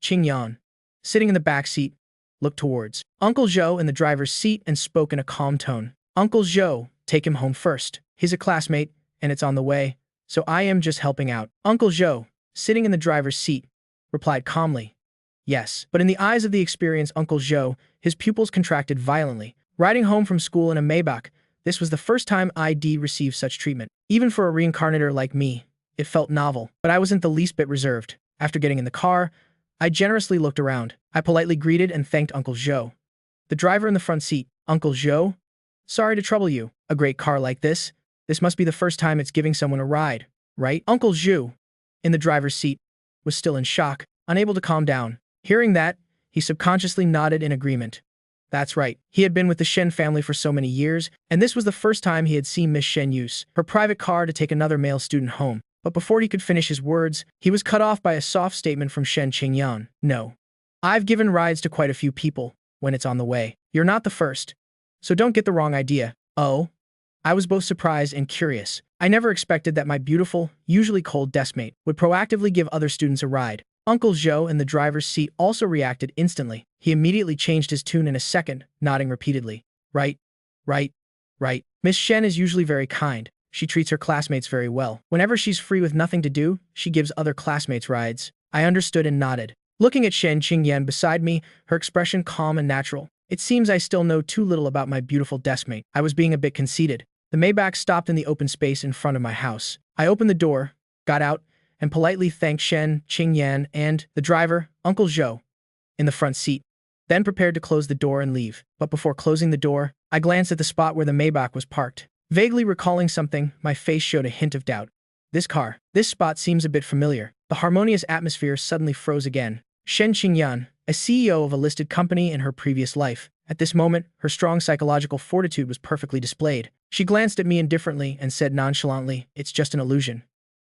Qingyan, sitting in the back seat, looked towards Uncle Zhou in the driver's seat and spoke in a calm tone. Uncle Zhou, take him home first. He's a classmate, and it's on the way, so I am just helping out. Uncle Zhou, sitting in the driver's seat, replied calmly. Yes, but in the eyes of the experienced Uncle Zhou, his pupils contracted violently. Riding home from school in a Maybach, this was the first time I'd received such treatment. Even for a reincarnator like me, it felt novel, but I wasn't the least bit reserved. After getting in the car, I generously looked around. I politely greeted and thanked Uncle Zhou. The driver in the front seat, Uncle Zhou, sorry to trouble you. A great car like this must be the first time it's giving someone a ride, right? Uncle Zhou, in the driver's seat, was still in shock, unable to calm down. Hearing that, he subconsciously nodded in agreement. That's right. He had been with the Shen family for so many years, and this was the first time he had seen Miss Shen use her private car to take another male student home. But before he could finish his words, he was cut off by a soft statement from Shen Qingyan. No. I've given rides to quite a few people when it's on the way. You're not the first. So don't get the wrong idea. Oh? I was both surprised and curious. I never expected that my beautiful, usually cold deskmate would proactively give other students a ride. Uncle Zhou in the driver's seat also reacted instantly. He immediately changed his tune in a second, nodding repeatedly. Right, right, right. Miss Shen is usually very kind. She treats her classmates very well. Whenever she's free with nothing to do, she gives other classmates rides. I understood and nodded. Looking at Shen Qingyan beside me, her expression calm and natural. It seems I still know too little about my beautiful deskmate. I was being a bit conceited. The Maybach stopped in the open space in front of my house. I opened the door, got out, and politely thanked Shen Qingyan and the driver, Uncle Zhou, in the front seat, then prepared to close the door and leave. But before closing the door, I glanced at the spot where the Maybach was parked. Vaguely recalling something, my face showed a hint of doubt. This spot seems a bit familiar. The harmonious atmosphere suddenly froze again. Shen Qingyan, a CEO of a listed company in her previous life. At this moment, her strong psychological fortitude was perfectly displayed. She glanced at me indifferently and said nonchalantly, "It's just an illusion.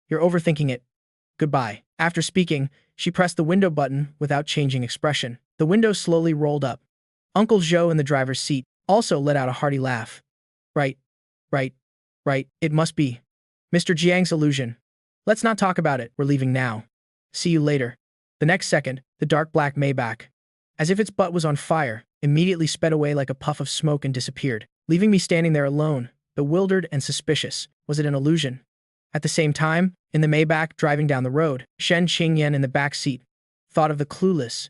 You're overthinking it. Goodbye." After speaking, she pressed the window button without changing expression. The window slowly rolled up. Uncle Zhou in the driver's seat also let out a hearty laugh. Right, it must be Mr. Jiang's illusion. Let's not talk about it. We're leaving now. See you later. The next second, the dark black Maybach, as if its butt was on fire, immediately sped away like a puff of smoke and disappeared, leaving me standing there alone, bewildered and suspicious. Was it an illusion? At the same time, in the Maybach driving down the road, Shen Qingyan in the back seat thought of the clueless,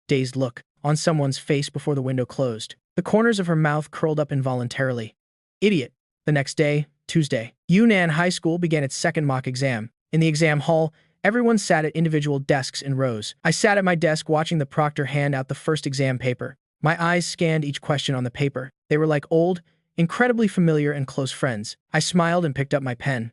dazed look on someone's face before the window closed. The corners of her mouth curled up involuntarily. Idiot. The next day, Tuesday, Yunnan High School began its second mock exam. In the exam hall, everyone sat at individual desks in rows. I sat at my desk watching the proctor hand out the first exam paper. My eyes scanned each question on the paper. They were like old, incredibly familiar and close friends. I smiled and picked up my pen.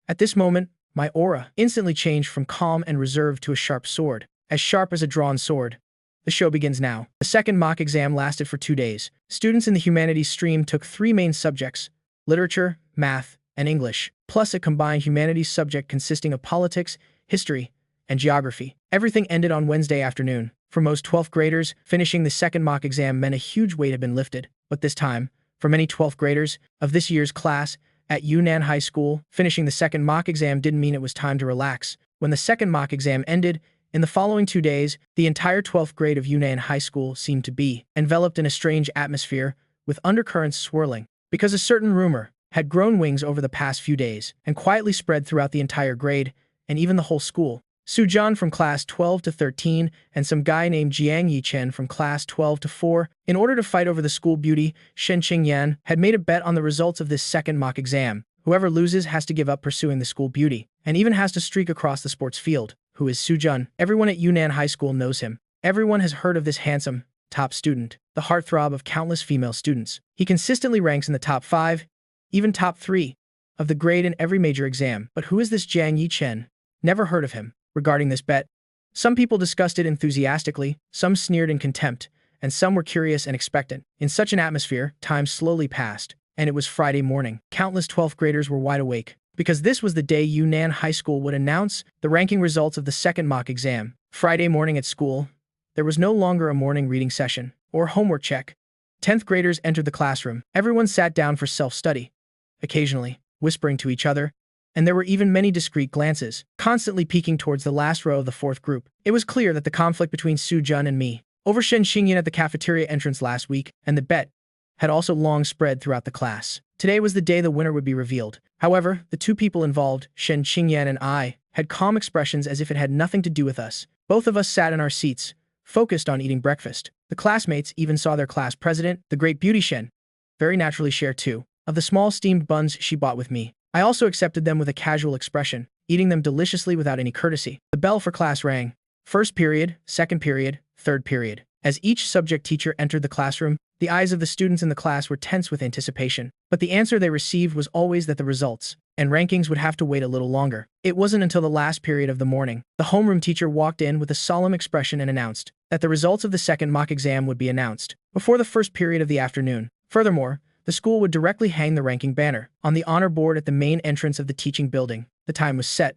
At this moment, my aura instantly changed from calm and reserved to a sharp sword, as sharp as a drawn sword. The show begins now. The second mock exam lasted for 2 days. Students in the humanities stream took 3 main subjects: literature, math, and English, plus a combined humanities subject consisting of politics, history, and geography. Everything ended on Wednesday afternoon. For most 12th graders, finishing the second mock exam meant a huge weight had been lifted. But this time, for many 12th graders of this year's class at Yunnan High School, finishing the second mock exam didn't mean it was time to relax. When the second mock exam ended, in the following 2 days, the entire 12th grade of Yunnan High School seemed to be enveloped in a strange atmosphere with undercurrents swirling, because a certain rumor had grown wings over the past few days and quietly spread throughout the entire grade and even the whole school. Su Zhan from class 12 to 13 and some guy named Jiang Yichen from class 12 to 4, in order to fight over the school beauty, Shen Qingyan had made a bet on the results of this second mock exam. Whoever loses has to give up pursuing the school beauty and even has to streak across the sports field. Who is Su Zhan? Everyone at Yunnan High School knows him. Everyone has heard of this handsome, top student, the heartthrob of countless female students. He consistently ranks in the top 5, even top 3, of the grade in every major exam. But who is this Jiang Yichen? Never heard of him. Regarding this bet, some people discussed it enthusiastically, some sneered in contempt, and some were curious and expectant. In such an atmosphere, time slowly passed, and it was Friday morning. Countless 12th graders were wide awake, because this was the day Yunnan High School would announce the ranking results of the second mock exam. Friday morning at school, there was no longer a morning reading session or homework check. 10th graders entered the classroom. Everyone sat down for self-study, occasionally whispering to each other, and there were even many discreet glances, constantly peeking towards the last row of the 4th group. It was clear that the conflict between Su Zhan and me over Shen Qingyan at the cafeteria entrance last week, and the bet, had also long spread throughout the class. Today was the day the winner would be revealed. However, the 2 people involved, Shen Qingyan and I, had calm expressions as if it had nothing to do with us. Both of us sat in our seats, focused on eating breakfast. The classmates even saw their class president, the great beauty Shen, very naturally share 2 of the small steamed buns she bought with me. I also accepted them with a casual expression, eating them deliciously without any courtesy. The bell for class rang. First period, second period, third period. As each subject teacher entered the classroom, the eyes of the students in the class were tense with anticipation. But the answer they received was always that the results and rankings would have to wait a little longer. It wasn't until the last period of the morning. The homeroom teacher walked in with a solemn expression and announced that the results of the second mock exam would be announced before the first period of the afternoon. Furthermore, the school would directly hang the ranking banner on the honor board at the main entrance of the teaching building. The time was set.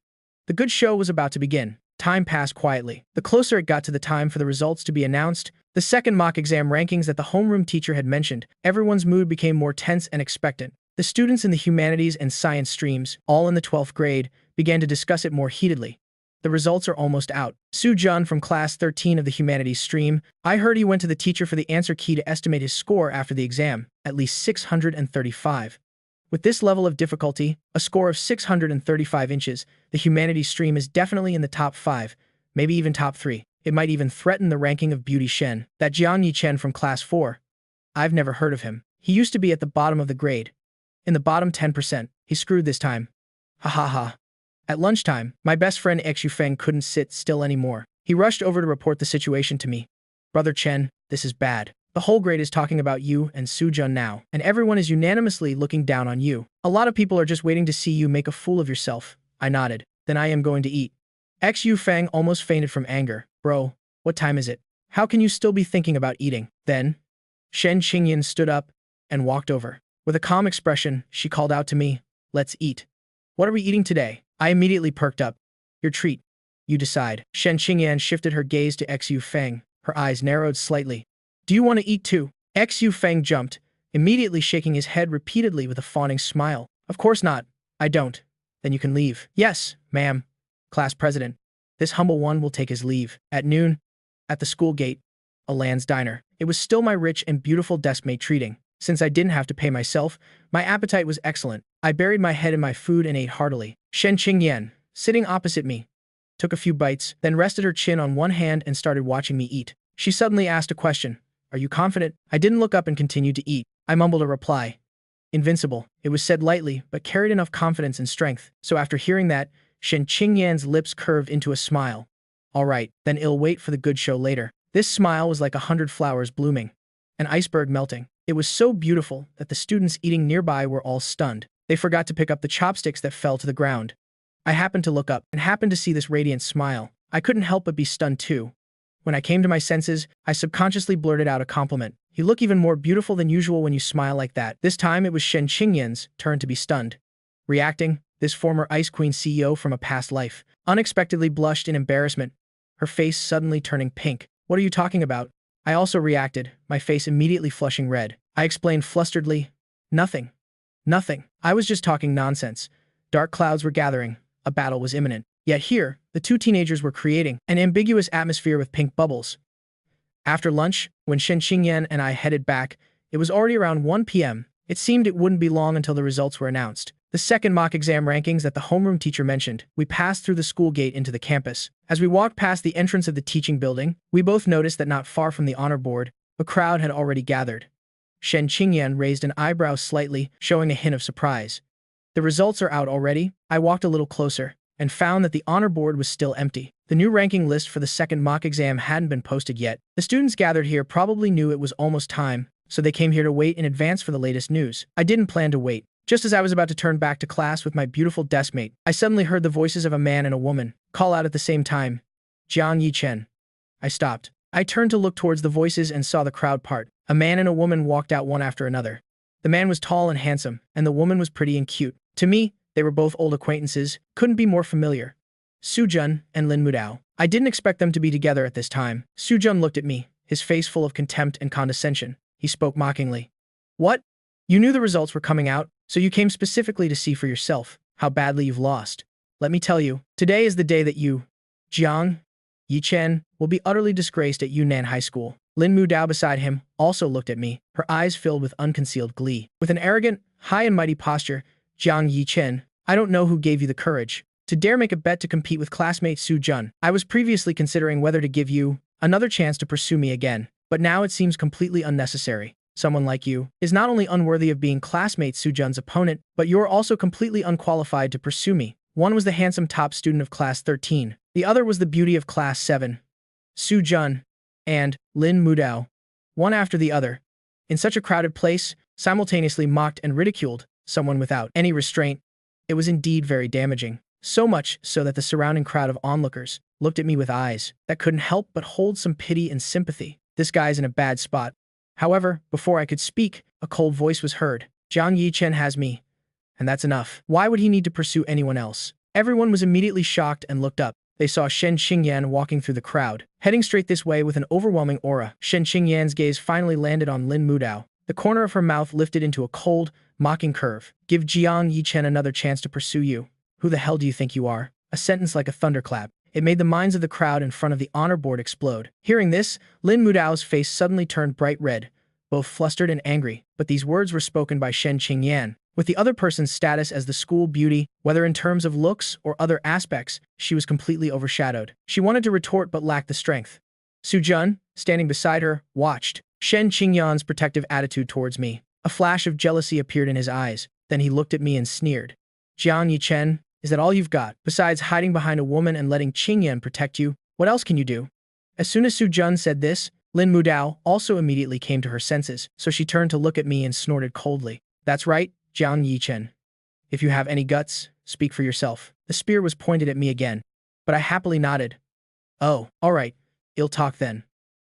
The good show was about to begin. Time passed quietly. The closer it got to the time for the results to be announced, the second mock exam rankings that the homeroom teacher had mentioned, everyone's mood became more tense and expectant. The students in the humanities and science streams, all in the 12th grade, began to discuss it more heatedly. The results are almost out. Su Zhan from class 13 of the humanities stream, I heard he went to the teacher for the answer key to estimate his score after the exam, at least 635. With this level of difficulty, a score of 635 inches, the humanities stream is definitely in the top 5, maybe even top 3. It might even threaten the ranking of Beauty Shen. That Jiang Yichen from class 4. I've never heard of him. He used to be at the bottom of the grade. In the bottom 10%. He's screwed this time. Ha ha ha. At lunchtime, my best friend Xu Feng couldn't sit still anymore. He rushed over to report the situation to me. Brother Chen, this is bad. The whole grade is talking about you and Su Zhan now, and everyone is unanimously looking down on you. A lot of people are just waiting to see you make a fool of yourself. I nodded. Then I am going to eat. Xu Feng almost fainted from anger. Bro, what time is it? How can you still be thinking about eating? Then, Shen Qingyan stood up and walked over. With a calm expression, she called out to me, let's eat. What are we eating today? I immediately perked up. Your treat. You decide. Shen Qingyan shifted her gaze to Xu Feng. Her eyes narrowed slightly. Do you want to eat too? Xu Feng jumped, immediately shaking his head repeatedly with a fawning smile. Of course not. I don't. Then you can leave. Yes, ma'am. Class president. This humble one will take his leave. At noon, at the school gate, Alan's diner. It was still my rich and beautiful deskmate treating. Since I didn't have to pay myself, my appetite was excellent. I buried my head in my food and ate heartily. Shen Qingyan, sitting opposite me, took a few bites, then rested her chin on one hand and started watching me eat. She suddenly asked a question. Are you confident? I didn't look up and continued to eat. I mumbled a reply. Invincible. It was said lightly, but carried enough confidence and strength. So after hearing that, Shen Qingyan's lips curved into a smile. All right, then I'll wait for the good show later. This smile was like 100 flowers blooming, an iceberg melting. It was so beautiful that the students eating nearby were all stunned. They forgot to pick up the chopsticks that fell to the ground. I happened to look up and happened to see this radiant smile. I couldn't help but be stunned too. When I came to my senses, I subconsciously blurted out a compliment. You look even more beautiful than usual when you smile like that. This time it was Shen Qingyan's turn to be stunned. Reacting, this former Ice Queen CEO from a past life unexpectedly blushed in embarrassment, her face suddenly turning pink. What are you talking about? I also reacted, my face immediately flushing red. I explained flusteredly, nothing. Nothing. I was just talking nonsense. Dark clouds were gathering. A battle was imminent. Yet here, the two teenagers were creating an ambiguous atmosphere with pink bubbles. After lunch, when Shen Qingyan and I headed back, it was already around 1 p.m. It seemed it wouldn't be long until the results were announced. The second mock exam rankings that the homeroom teacher mentioned. We passed through the school gate into the campus. As we walked past the entrance of the teaching building, we both noticed that not far from the honor board, a crowd had already gathered. Shen Qingyan raised an eyebrow slightly, showing a hint of surprise. The results are out already? I walked a little closer and found that the honor board was still empty. The new ranking list for the second mock exam hadn't been posted yet. The students gathered here probably knew it was almost time, so they came here to wait in advance for the latest news. I didn't plan to wait. Just as I was about to turn back to class with my beautiful deskmate, I suddenly heard the voices of a man and a woman call out at the same time, Jiang Yichen. I stopped. I turned to look towards the voices and saw the crowd part. A man and a woman walked out one after another. The man was tall and handsome, and the woman was pretty and cute. To me, they were both old acquaintances, couldn't be more familiar. Su-jun and Lin Mudao. I didn't expect them to be together at this time. Su-jun looked at me, his face full of contempt and condescension. He spoke mockingly. What? You knew the results were coming out, so you came specifically to see for yourself how badly you've lost. Let me tell you, today is the day that you, Jiang Yichen, will be utterly disgraced at Yunnan High School. Lin Mudao beside him also looked at me, her eyes filled with unconcealed glee. With an arrogant, high and mighty posture, Jiang Yichen, I don't know who gave you the courage to dare make a bet to compete with classmate Su-jun. I was previously considering whether to give you another chance to pursue me again, but now it seems completely unnecessary. Someone like you is not only unworthy of being classmate Su-jun's opponent, but you're also completely unqualified to pursue me. One was the handsome top student of class 13. The other was the beauty of class 7. Su-jun and Lin Mudao, one after the other, in such a crowded place, simultaneously mocked and ridiculed someone without any restraint. It was indeed very damaging. So much so that the surrounding crowd of onlookers looked at me with eyes that couldn't help but hold some pity and sympathy. This guy's in a bad spot. However, before I could speak, a cold voice was heard. Jiang Yichen has me, and that's enough. Why would he need to pursue anyone else? Everyone was immediately shocked and looked up. They saw Shen Qingyan walking through the crowd, heading straight this way with an overwhelming aura. Shen Qingyan's gaze finally landed on Lin Mudao. The corner of her mouth lifted into a cold, mocking curve. Give Jiang Yichen another chance to pursue you. Who the hell do you think you are? A sentence like a thunderclap. It made the minds of the crowd in front of the honor board explode. Hearing this, Lin Mudao's face suddenly turned bright red, both flustered and angry. But these words were spoken by Shen Qingyan. With the other person's status as the school beauty, whether in terms of looks or other aspects, she was completely overshadowed. She wanted to retort but lacked the strength. Su-jun, standing beside her, watched Shen Qingyan's protective attitude towards me. A flash of jealousy appeared in his eyes. Then he looked at me and sneered. Jiang Yichen, is that all you've got? Besides hiding behind a woman and letting Qingyan protect you, what else can you do? As soon as Su-jun said this, Lin Mudao also immediately came to her senses, so she turned to look at me and snorted coldly. That's right, Jiang Yichen. If you have any guts, speak for yourself. The spear was pointed at me again, but I happily nodded. Oh, all right, I'll talk then.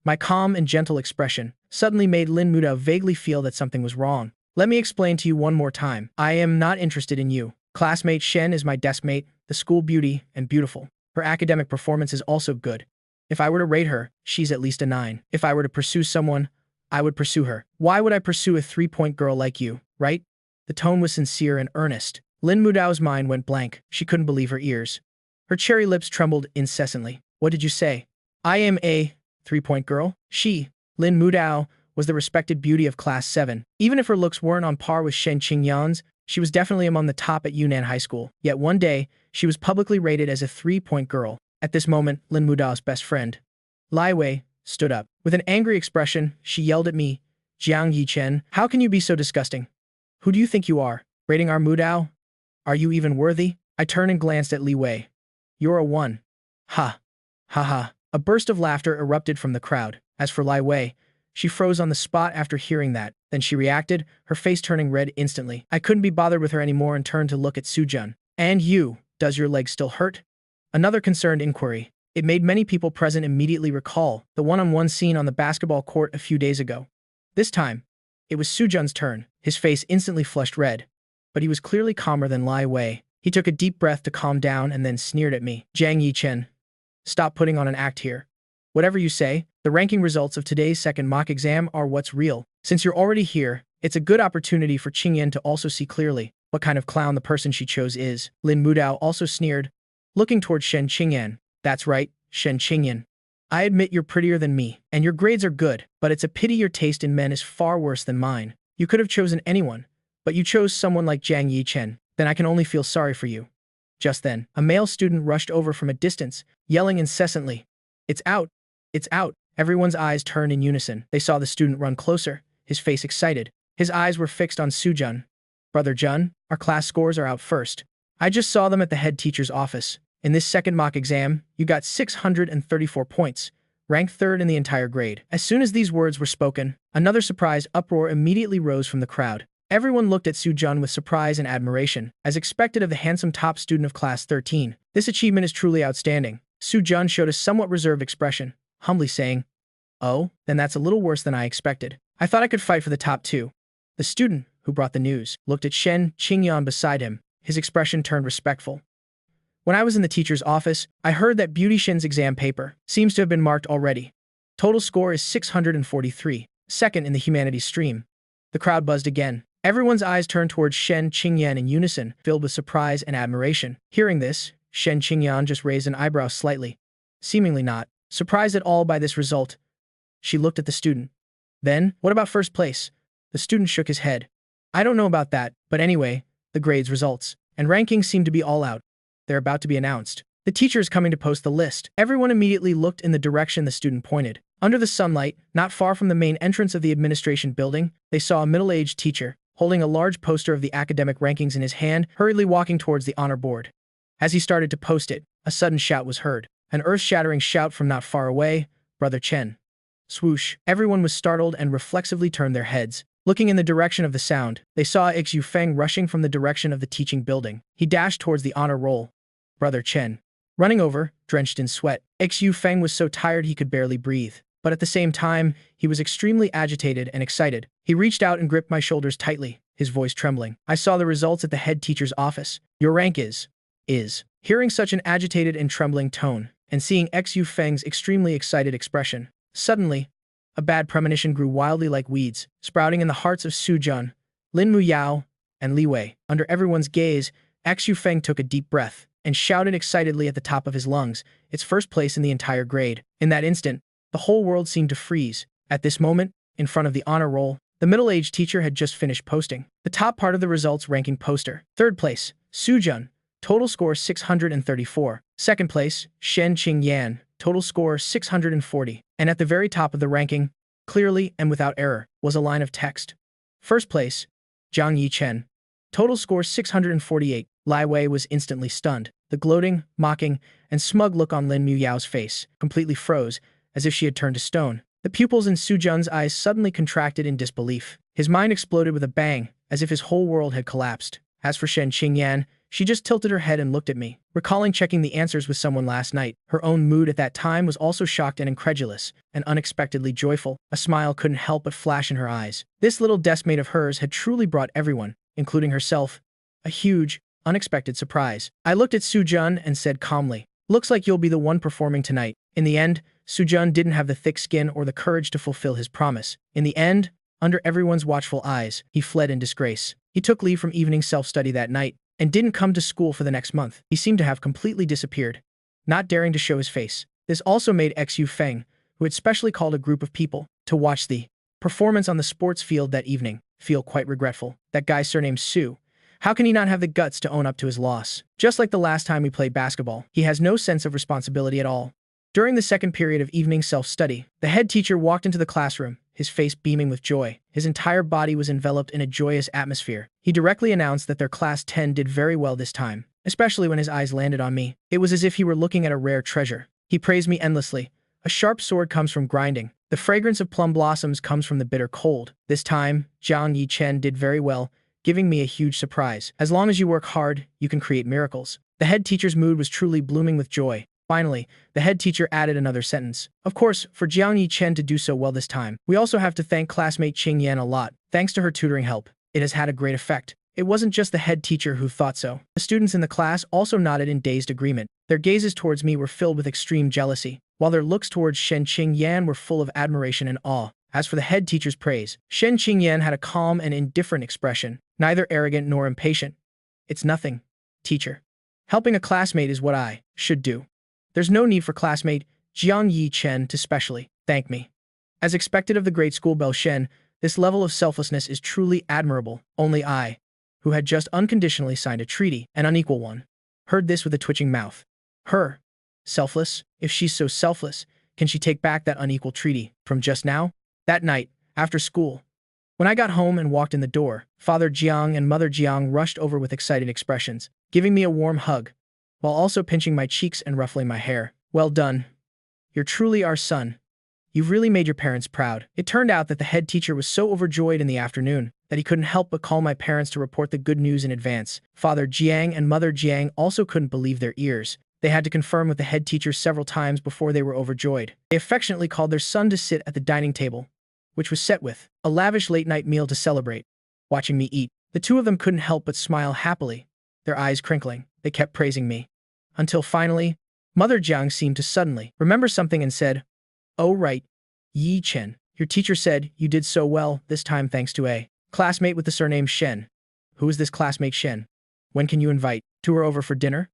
My calm and gentle expression suddenly made Lin Mudao vaguely feel that something was wrong. Let me explain to you one more time. I am not interested in you. Classmate Shen is my deskmate, the school beauty, and beautiful. Her academic performance is also good. If I were to rate her, she's at least a 9. If I were to pursue someone, I would pursue her. Why would I pursue a 3-point girl like you, right? The tone was sincere and earnest. Lin Mudao's mind went blank. She couldn't believe her ears. Her cherry lips trembled incessantly. What did you say? I am a 3-point girl? She, Lin Mudao, was the respected beauty of Class 7. Even if her looks weren't on par with Shen Qingyan's, she was definitely among the top at Yunnan High School. Yet one day, she was publicly rated as a 3-point girl. At this moment, Lin Mudao's best friend, Lai Wei, stood up. With an angry expression, she yelled at me, "Jiang Yichen, how can you be so disgusting? Who do you think you are, rating our Mudao? Are you even worthy?" I turned and glanced at Li Wei. "You're a 1. Ha. Ha ha." A burst of laughter erupted from the crowd. As for Lai Wei, she froze on the spot after hearing that. Then she reacted, her face turning red instantly. I couldn't be bothered with her anymore and turned to look at Sujun. "And you, does your leg still hurt?" Another concerned inquiry. It made many people present immediately recall the one-on-one scene on the basketball court a few days ago. This time, it was Sujun's turn. His face instantly flushed red, but he was clearly calmer than Lai Wei. He took a deep breath to calm down and then sneered at me. "Jiang Yichen, stop putting on an act here. Whatever you say, the ranking results of today's second mock exam are what's real. Since you're already here, it's a good opportunity for Qingyan to also see clearly what kind of clown the person she chose is." Lin Mudao also sneered, looking towards Shen Qingyan. "That's right, Shen Qingyan. I admit you're prettier than me, and your grades are good, but it's a pity your taste in men is far worse than mine. You could have chosen anyone, but you chose someone like Jiang Yichen. Then I can only feel sorry for you." Just then, a male student rushed over from a distance, yelling incessantly, "It's out! It's out!" Everyone's eyes turned in unison. They saw the student run closer, his face excited. His eyes were fixed on Sujun. "Brother Jun, our class scores are out first. I just saw them at the head teacher's office. In this second mock exam, you got 634 points, ranked 3rd in the entire grade." As soon as these words were spoken, another surprised uproar immediately rose from the crowd. Everyone looked at Sujun with surprise and admiration, as expected of the handsome top student of Class 13. This achievement is truly outstanding. Sujun showed a somewhat reserved expression, humbly saying, "Oh, then that's a little worse than I expected. I thought I could fight for the top 2. The student, who brought the news, looked at Shen Qingyan beside him. His expression turned respectful. "When I was in the teacher's office, I heard that Beauty Shen's exam paper seems to have been marked already. Total score is 643, second in the humanities stream." The crowd buzzed again. Everyone's eyes turned towards Shen Qingyan in unison, filled with surprise and admiration. Hearing this, Shen Qingyan just raised an eyebrow slightly, seemingly not surprised at all by this result. She looked at the student. "Then, what about first place?" The student shook his head. "I don't know about that, but anyway, the grades, results, and rankings seem to be all out. They're about to be announced. The teacher is coming to post the list." Everyone immediately looked in the direction the student pointed. Under the sunlight, not far from the main entrance of the administration building, they saw a middle-aged teacher, holding a large poster of the academic rankings in his hand, hurriedly walking towards the honor board. As he started to post it, a sudden shout was heard. An earth-shattering shout from not far away, "Brother Chen." Swoosh. Everyone was startled and reflexively turned their heads. Looking in the direction of the sound, they saw Xu Feng rushing from the direction of the teaching building. He dashed towards the honor roll. Brother Chen. Running over, drenched in sweat, Xu Feng was so tired he could barely breathe. But at the same time, he was extremely agitated and excited. He reached out and gripped my shoulders tightly, his voice trembling. "I saw the results at the head teacher's office. Your rank is. Hearing such an agitated and trembling tone, and seeing Xu Feng's extremely excited expression, suddenly, a bad premonition grew wildly like weeds, sprouting in the hearts of Sujun, Lin Muyao, and Li Wei. Under everyone's gaze, Xu Feng took a deep breath and shouted excitedly at the top of his lungs, "It's first place in the entire grade." In that instant, the whole world seemed to freeze. At this moment, in front of the honor roll, the middle-aged teacher had just finished posting the top part of the results ranking poster. Third place, Sujun, total score 634. Second place, Shen Qingyan, total score 640. And at the very top of the ranking, clearly and without error, was a line of text. First place, Jiang Yichen, total score 648. Lai Wei was instantly stunned. The gloating, mocking, and smug look on Lin Muyao's face completely froze, as if she had turned to stone. The pupils in Sujun's eyes suddenly contracted in disbelief. His mind exploded with a bang, as if his whole world had collapsed. As for Shen Qingyan, she just tilted her head and looked at me. Recalling checking the answers with someone last night, her own mood at that time was also shocked and incredulous, and unexpectedly joyful. A smile couldn't help but flash in her eyes. This little deskmate of hers had truly brought everyone, including herself, a huge, unexpected surprise. I looked at Sujun and said calmly, "Looks like you'll be the one performing tonight." In the end, Sujun didn't have the thick skin or the courage to fulfill his promise. In the end, under everyone's watchful eyes, he fled in disgrace. He took leave from evening self-study that night, and didn't come to school for the next month. He seemed to have completely disappeared, not daring to show his face. This also made Xu Feng, who had specially called a group of people to watch the performance on the sports field that evening. Feel quite regretful. That guy surnamed Sue. How can he not have the guts to own up to his loss? Just like the last time we played basketball, he has no sense of responsibility at all. During the second period of evening self-study, the head teacher walked into the classroom, his face beaming with joy. His entire body was enveloped in a joyous atmosphere. He directly announced that their class 10 did very well this time, especially when his eyes landed on me. It was as if he were looking at a rare treasure. He praised me endlessly. A sharp sword comes from grinding. The fragrance of plum blossoms comes from the bitter cold. This time, Jiang Yi-chen did very well, giving me a huge surprise. As long as you work hard, you can create miracles. The head teacher's mood was truly blooming with joy. Finally, the head teacher added another sentence. Of course, for Jiang Yi-chen to do so well this time, we also have to thank classmate Qing Yan a lot. Thanks to her tutoring help, it has had a great effect. It wasn't just the head teacher who thought so. The students in the class also nodded in dazed agreement. Their gazes towards me were filled with extreme jealousy, while their looks towards Shen Qingyan were full of admiration and awe. As for the head teacher's praise, Shen Qingyan had a calm and indifferent expression, neither arrogant nor impatient. It's nothing, teacher. Helping a classmate is what I should do. There's no need for classmate Jiang Yi-chen to specially thank me. As expected of the great schoolbell Shen, this level of selflessness is truly admirable. Only I, who had just unconditionally signed a treaty, an unequal one, heard this with a twitching mouth. Her? Selfless? If she's so selfless, can she take back that unequal treaty from just now? That night, after school, when I got home and walked in the door, Father Jiang and Mother Jiang rushed over with excited expressions, giving me a warm hug, while also pinching my cheeks and ruffling my hair. Well done. You're truly our son. You've really made your parents proud. It turned out that the head teacher was so overjoyed in the afternoon that he couldn't help but call my parents to report the good news in advance. Father Jiang and Mother Jiang also couldn't believe their ears. They had to confirm with the head teacher several times before they were overjoyed. They affectionately called their son to sit at the dining table, which was set with a lavish late-night meal to celebrate. Watching me eat, the two of them couldn't help but smile happily, their eyes crinkling. They kept praising me. Until finally, Mother Jiang seemed to suddenly remember something and said, "Oh right, Yi-chen, your teacher said you did so well this time thanks to a classmate with the surname Shen. Who is this classmate Shen? When can you invite her over for dinner?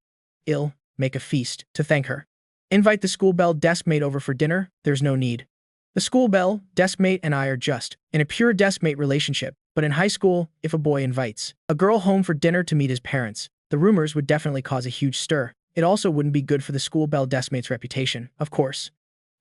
Make a feast to thank her. Invite the schoolbell deskmate over for dinner? There's no need. The schoolbell, deskmate and I are just in a pure deskmate relationship, but in high school, if a boy invites a girl home for dinner to meet his parents, the rumors would definitely cause a huge stir. It also wouldn't be good for the schoolbell deskmate's reputation, of course.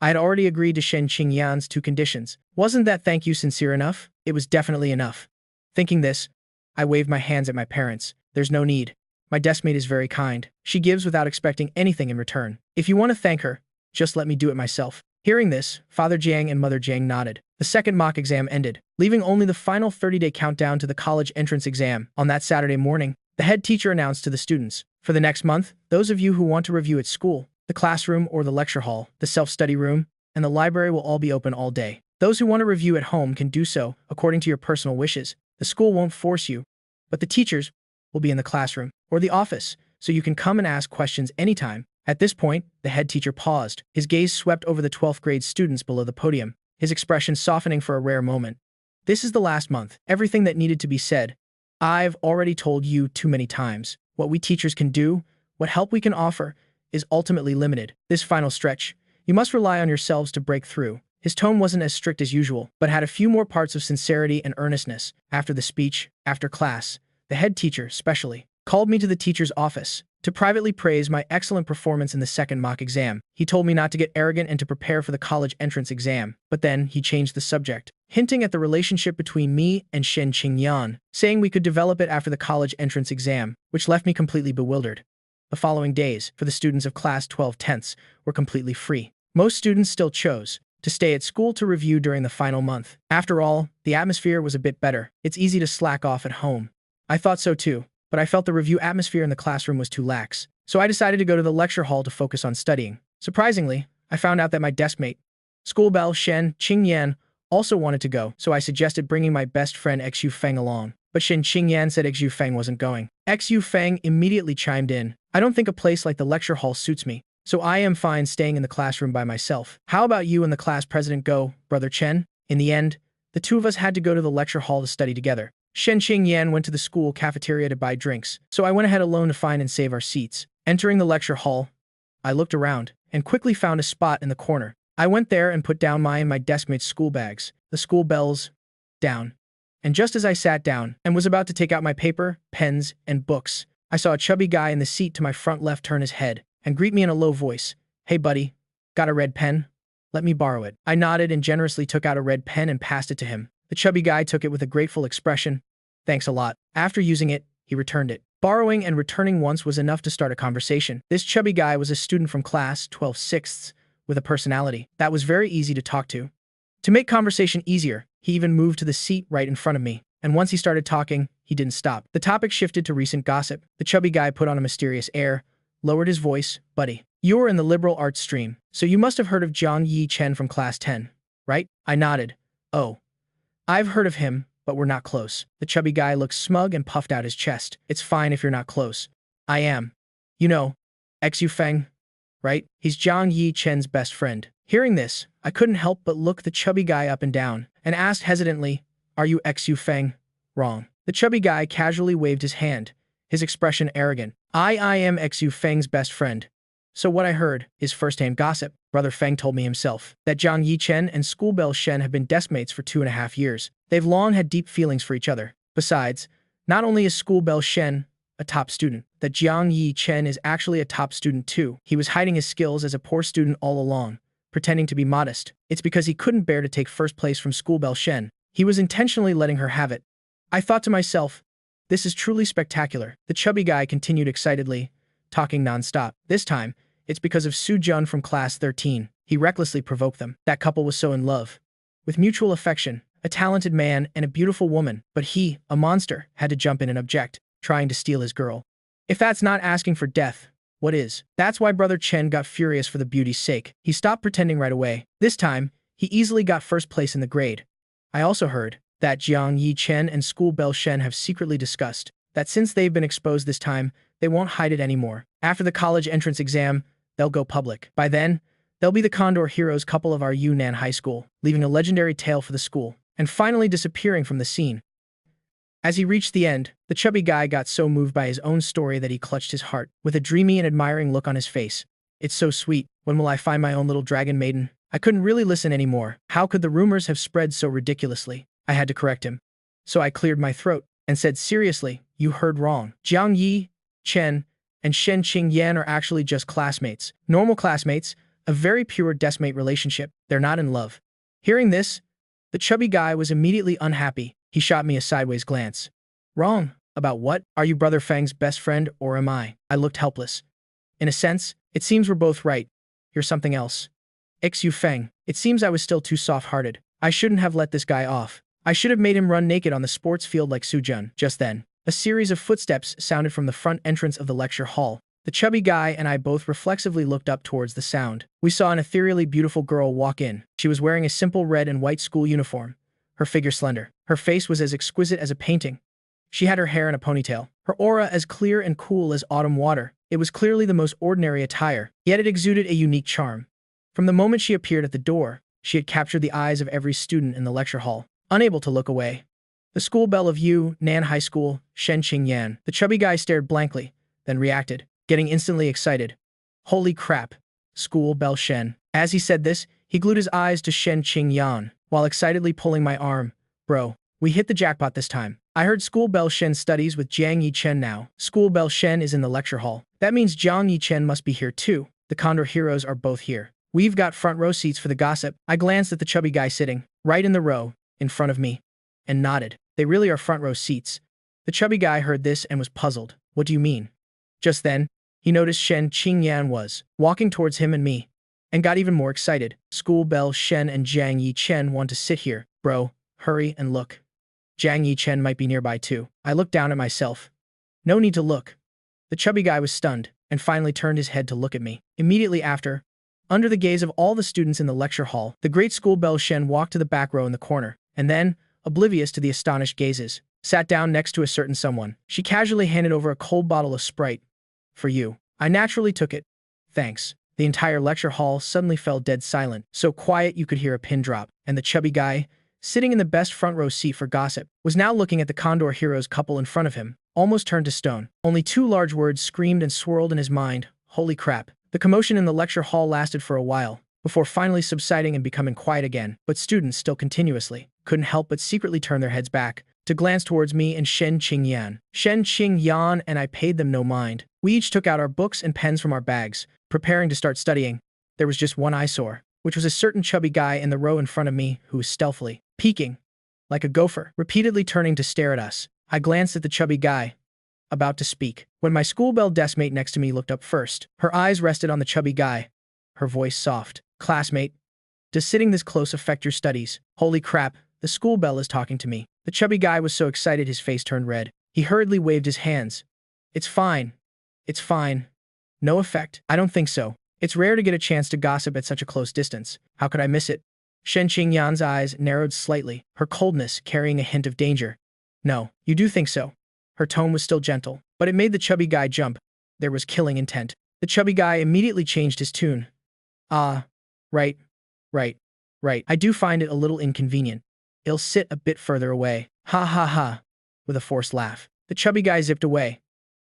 I had already agreed to Shen Qingyan's 2 conditions. Wasn't that thank you sincere enough? It was definitely enough. Thinking this, I waved my hands at my parents. There's no need. My deskmate is very kind. She gives without expecting anything in return. If you want to thank her, just let me do it myself. Hearing this, Father Jiang and Mother Jiang nodded. The second mock exam ended, leaving only the final 30-day countdown to the college entrance exam. On that Saturday morning, the head teacher announced to the students, for the next month, those of you who want to review at school, the classroom or the lecture hall, the self-study room, and the library will all be open all day. Those who want to review at home can do so according to your personal wishes. The school won't force you, but the teachers will be in the classroom or the office, so you can come and ask questions anytime. At this point, the head teacher paused. His gaze swept over the 12th grade students below the podium, his expression softening for a rare moment. This is the last month. Everything that needed to be said, I've already told you too many times. What we teachers can do, what help we can offer, is ultimately limited. This final stretch, you must rely on yourselves to break through. His tone wasn't as strict as usual, but had a few more parts of sincerity and earnestness. After the speech, after class, the head teacher, specially, called me to the teacher's office to privately praise my excellent performance in the second mock exam. He told me not to get arrogant and to prepare for the college entrance exam, but then he changed the subject, hinting at the relationship between me and Shen Qingyan, saying we could develop it after the college entrance exam, which left me completely bewildered. The following days, for the students of class 12/10, were completely free. Most students still chose to stay at school to review during the final month. After all, the atmosphere was a bit better. It's easy to slack off at home. I thought so too, but I felt the review atmosphere in the classroom was too lax, so I decided to go to the lecture hall to focus on studying. Surprisingly, I found out that my deskmate, schoolbell Shen Qingyan, also wanted to go, so I suggested bringing my best friend Xu Feng along. But Shen Qingyan said Xu Feng wasn't going. Xu Feng immediately chimed in. I don't think a place like the lecture hall suits me, so I am fine staying in the classroom by myself. How about you and the class president go, Brother Chen? In the end, the two of us had to go to the lecture hall to study together. Shen Qingyan went to the school cafeteria to buy drinks, so I went ahead alone to find and save our seats. Entering the lecture hall, I looked around and quickly found a spot in the corner. I went there and put down my and my deskmate's school bags, the school bells, down. And just as I sat down and was about to take out my paper, pens, and books, I saw a chubby guy in the seat to my front left turn his head and greet me in a low voice. "Hey buddy, got a red pen? Let me borrow it." I nodded and generously took out a red pen and passed it to him. The chubby guy took it with a grateful expression. "Thanks a lot." After using it, he returned it. Borrowing and returning once was enough to start a conversation. This chubby guy was a student from class 12 sixths with a personality that was very easy to talk to. To make conversation easier, he even moved to the seat right in front of me. And once he started talking, he didn't stop. The topic shifted to recent gossip. The chubby guy put on a mysterious air, lowered his voice. "Buddy, you're in the liberal arts stream, so you must have heard of Jiang Yi Chen from class 10, right?" I nodded. "Oh, I've heard of him, but we're not close." The chubby guy looked smug and puffed out his chest. "It's fine if you're not close. I am. You know, Xu Feng, right? He's Jiang Yi Chen's best friend." Hearing this, I couldn't help but look the chubby guy up and down and asked hesitantly, "Are you Xu Feng?" "Wrong." The chubby guy casually waved his hand, his expression arrogant. I am Xu Feng's best friend." So what I heard is first-hand gossip. Brother Feng told me himself that Jiang Yi Chen and Schoolbell Shen have been deskmates for 2.5 years. They've long had deep feelings for each other. Besides, not only is Schoolbell Shen a top student, that Jiang Yi Chen is actually a top student too. He was hiding his skills as a poor student all along, pretending to be modest. It's because he couldn't bear to take first place from Schoolbell Shen. He was intentionally letting her have it. I thought to myself, this is truly spectacular. The chubby guy continued excitedly, talking nonstop. This time, it's because of Su Jun from class 13. He recklessly provoked them. That couple was so in love, with mutual affection, a talented man and a beautiful woman, but he, a monster, had to jump in and object, trying to steal his girl. If that's not asking for death, what is? That's why Brother Chen got furious for the beauty's sake. He stopped pretending right away. This time, he easily got first place in the grade. I also heard that Jiang Yi Chen and Schoolbell Shen have secretly discussed that since they've been exposed this time, they won't hide it anymore. After the college entrance exam, they'll go public. By then, they'll be the Condor Heroes couple of our Yunnan High School, leaving a legendary tale for the school, and finally disappearing from the scene. As he reached the end, the chubby guy got so moved by his own story that he clutched his heart, with a dreamy and admiring look on his face. "It's so sweet. When will I find my own little dragon maiden?" I couldn't really listen anymore. How could the rumors have spread so ridiculously? I had to correct him. So I cleared my throat and said seriously, "You heard wrong. Jiang Yi Chen and Shen Qingyan are actually just classmates. Normal classmates, a very pure deskmate relationship. They're not in love." Hearing this, the chubby guy was immediately unhappy. He shot me a sideways glance. "Wrong? About what? Are you Brother Feng's best friend or am I?" I looked helpless. "In a sense, it seems we're both right. You're something else." Xu Feng. It seems I was still too soft-hearted. I shouldn't have let this guy off. I should have made him run naked on the sports field like Su Jun. Just then, a series of footsteps sounded from the front entrance of the lecture hall. The chubby guy and I both reflexively looked up towards the sound. We saw an ethereally beautiful girl walk in. She was wearing a simple red and white school uniform, her figure slender. Her face was as exquisite as a painting. She had her hair in a ponytail, her aura as clear and cool as autumn water. It was clearly the most ordinary attire, yet it exuded a unique charm. From the moment she appeared at the door, she had captured the eyes of every student in the lecture hall, unable to look away. The school bell of Yunnan High School, Shen Qingyan. The chubby guy stared blankly, then reacted, getting instantly excited. "Holy crap, school bell Shen." As he said this, he glued his eyes to Shen Qingyan, while excitedly pulling my arm. "Bro, we hit the jackpot this time. I heard School Bell Shen studies with Jiang Yi Chen now. School Bell Shen is in the lecture hall. That means Jiang Yi Chen must be here too. The Condor Heroes are both here. We've got front row seats for the gossip." I glanced at the chubby guy sitting right in the row in front of me and nodded. They really are front row seats. The chubby guy heard this and was puzzled. "What do you mean?" Just then, he noticed Shen Qingyan was walking towards him and me, and got even more excited. "School Bell Shen and Jiang Yi Chen want to sit here. Bro, hurry and look. Jiang Yi Chen might be nearby too." I looked down at myself. No need to look. The chubby guy was stunned, and finally turned his head to look at me. Immediately after, under the gaze of all the students in the lecture hall, the great School Bell Shen walked to the back row in the corner, and then, oblivious to the astonished gazes, sat down next to a certain someone. She casually handed over a cold bottle of Sprite. "For you." I naturally took it. "Thanks." The entire lecture hall suddenly fell dead silent, so quiet you could hear a pin drop, and the chubby guy, sitting in the best front row seat for gossip, was now looking at the Condor Heroes couple in front of him, almost turned to stone. Only two large words screamed and swirled in his mind: "Holy crap." The commotion in the lecture hall lasted for a while, before finally subsiding and becoming quiet again, but students still continuously couldn't help but secretly turn their heads back to glance towards me and Shen Qingyan. Shen Qingyan and I paid them no mind. We each took out our books and pens from our bags, preparing to start studying. There was just one eyesore, which was a certain chubby guy in the row in front of me who was stealthily peeking, like a gopher, repeatedly turning to stare at us. I glanced at the chubby guy, about to speak, when my schoolbell deskmate next to me looked up first. Her eyes rested on the chubby guy, her voice soft. "Classmate, does sitting this close affect your studies?" Holy crap, the schoolbell is talking to me. The chubby guy was so excited his face turned red. He hurriedly waved his hands. It's fine. It's fine. No effect. I don't think so. It's rare to get a chance to gossip at such a close distance. How could I miss it? Shen Qingyan's eyes narrowed slightly, her coldness carrying a hint of danger. No, you do think so. Her tone was still gentle, but it made the chubby guy jump. There was killing intent. The chubby guy immediately changed his tune. Right. I do find it a little inconvenient. It'll sit a bit further away. Ha ha ha. With a forced laugh, the chubby guy zipped away,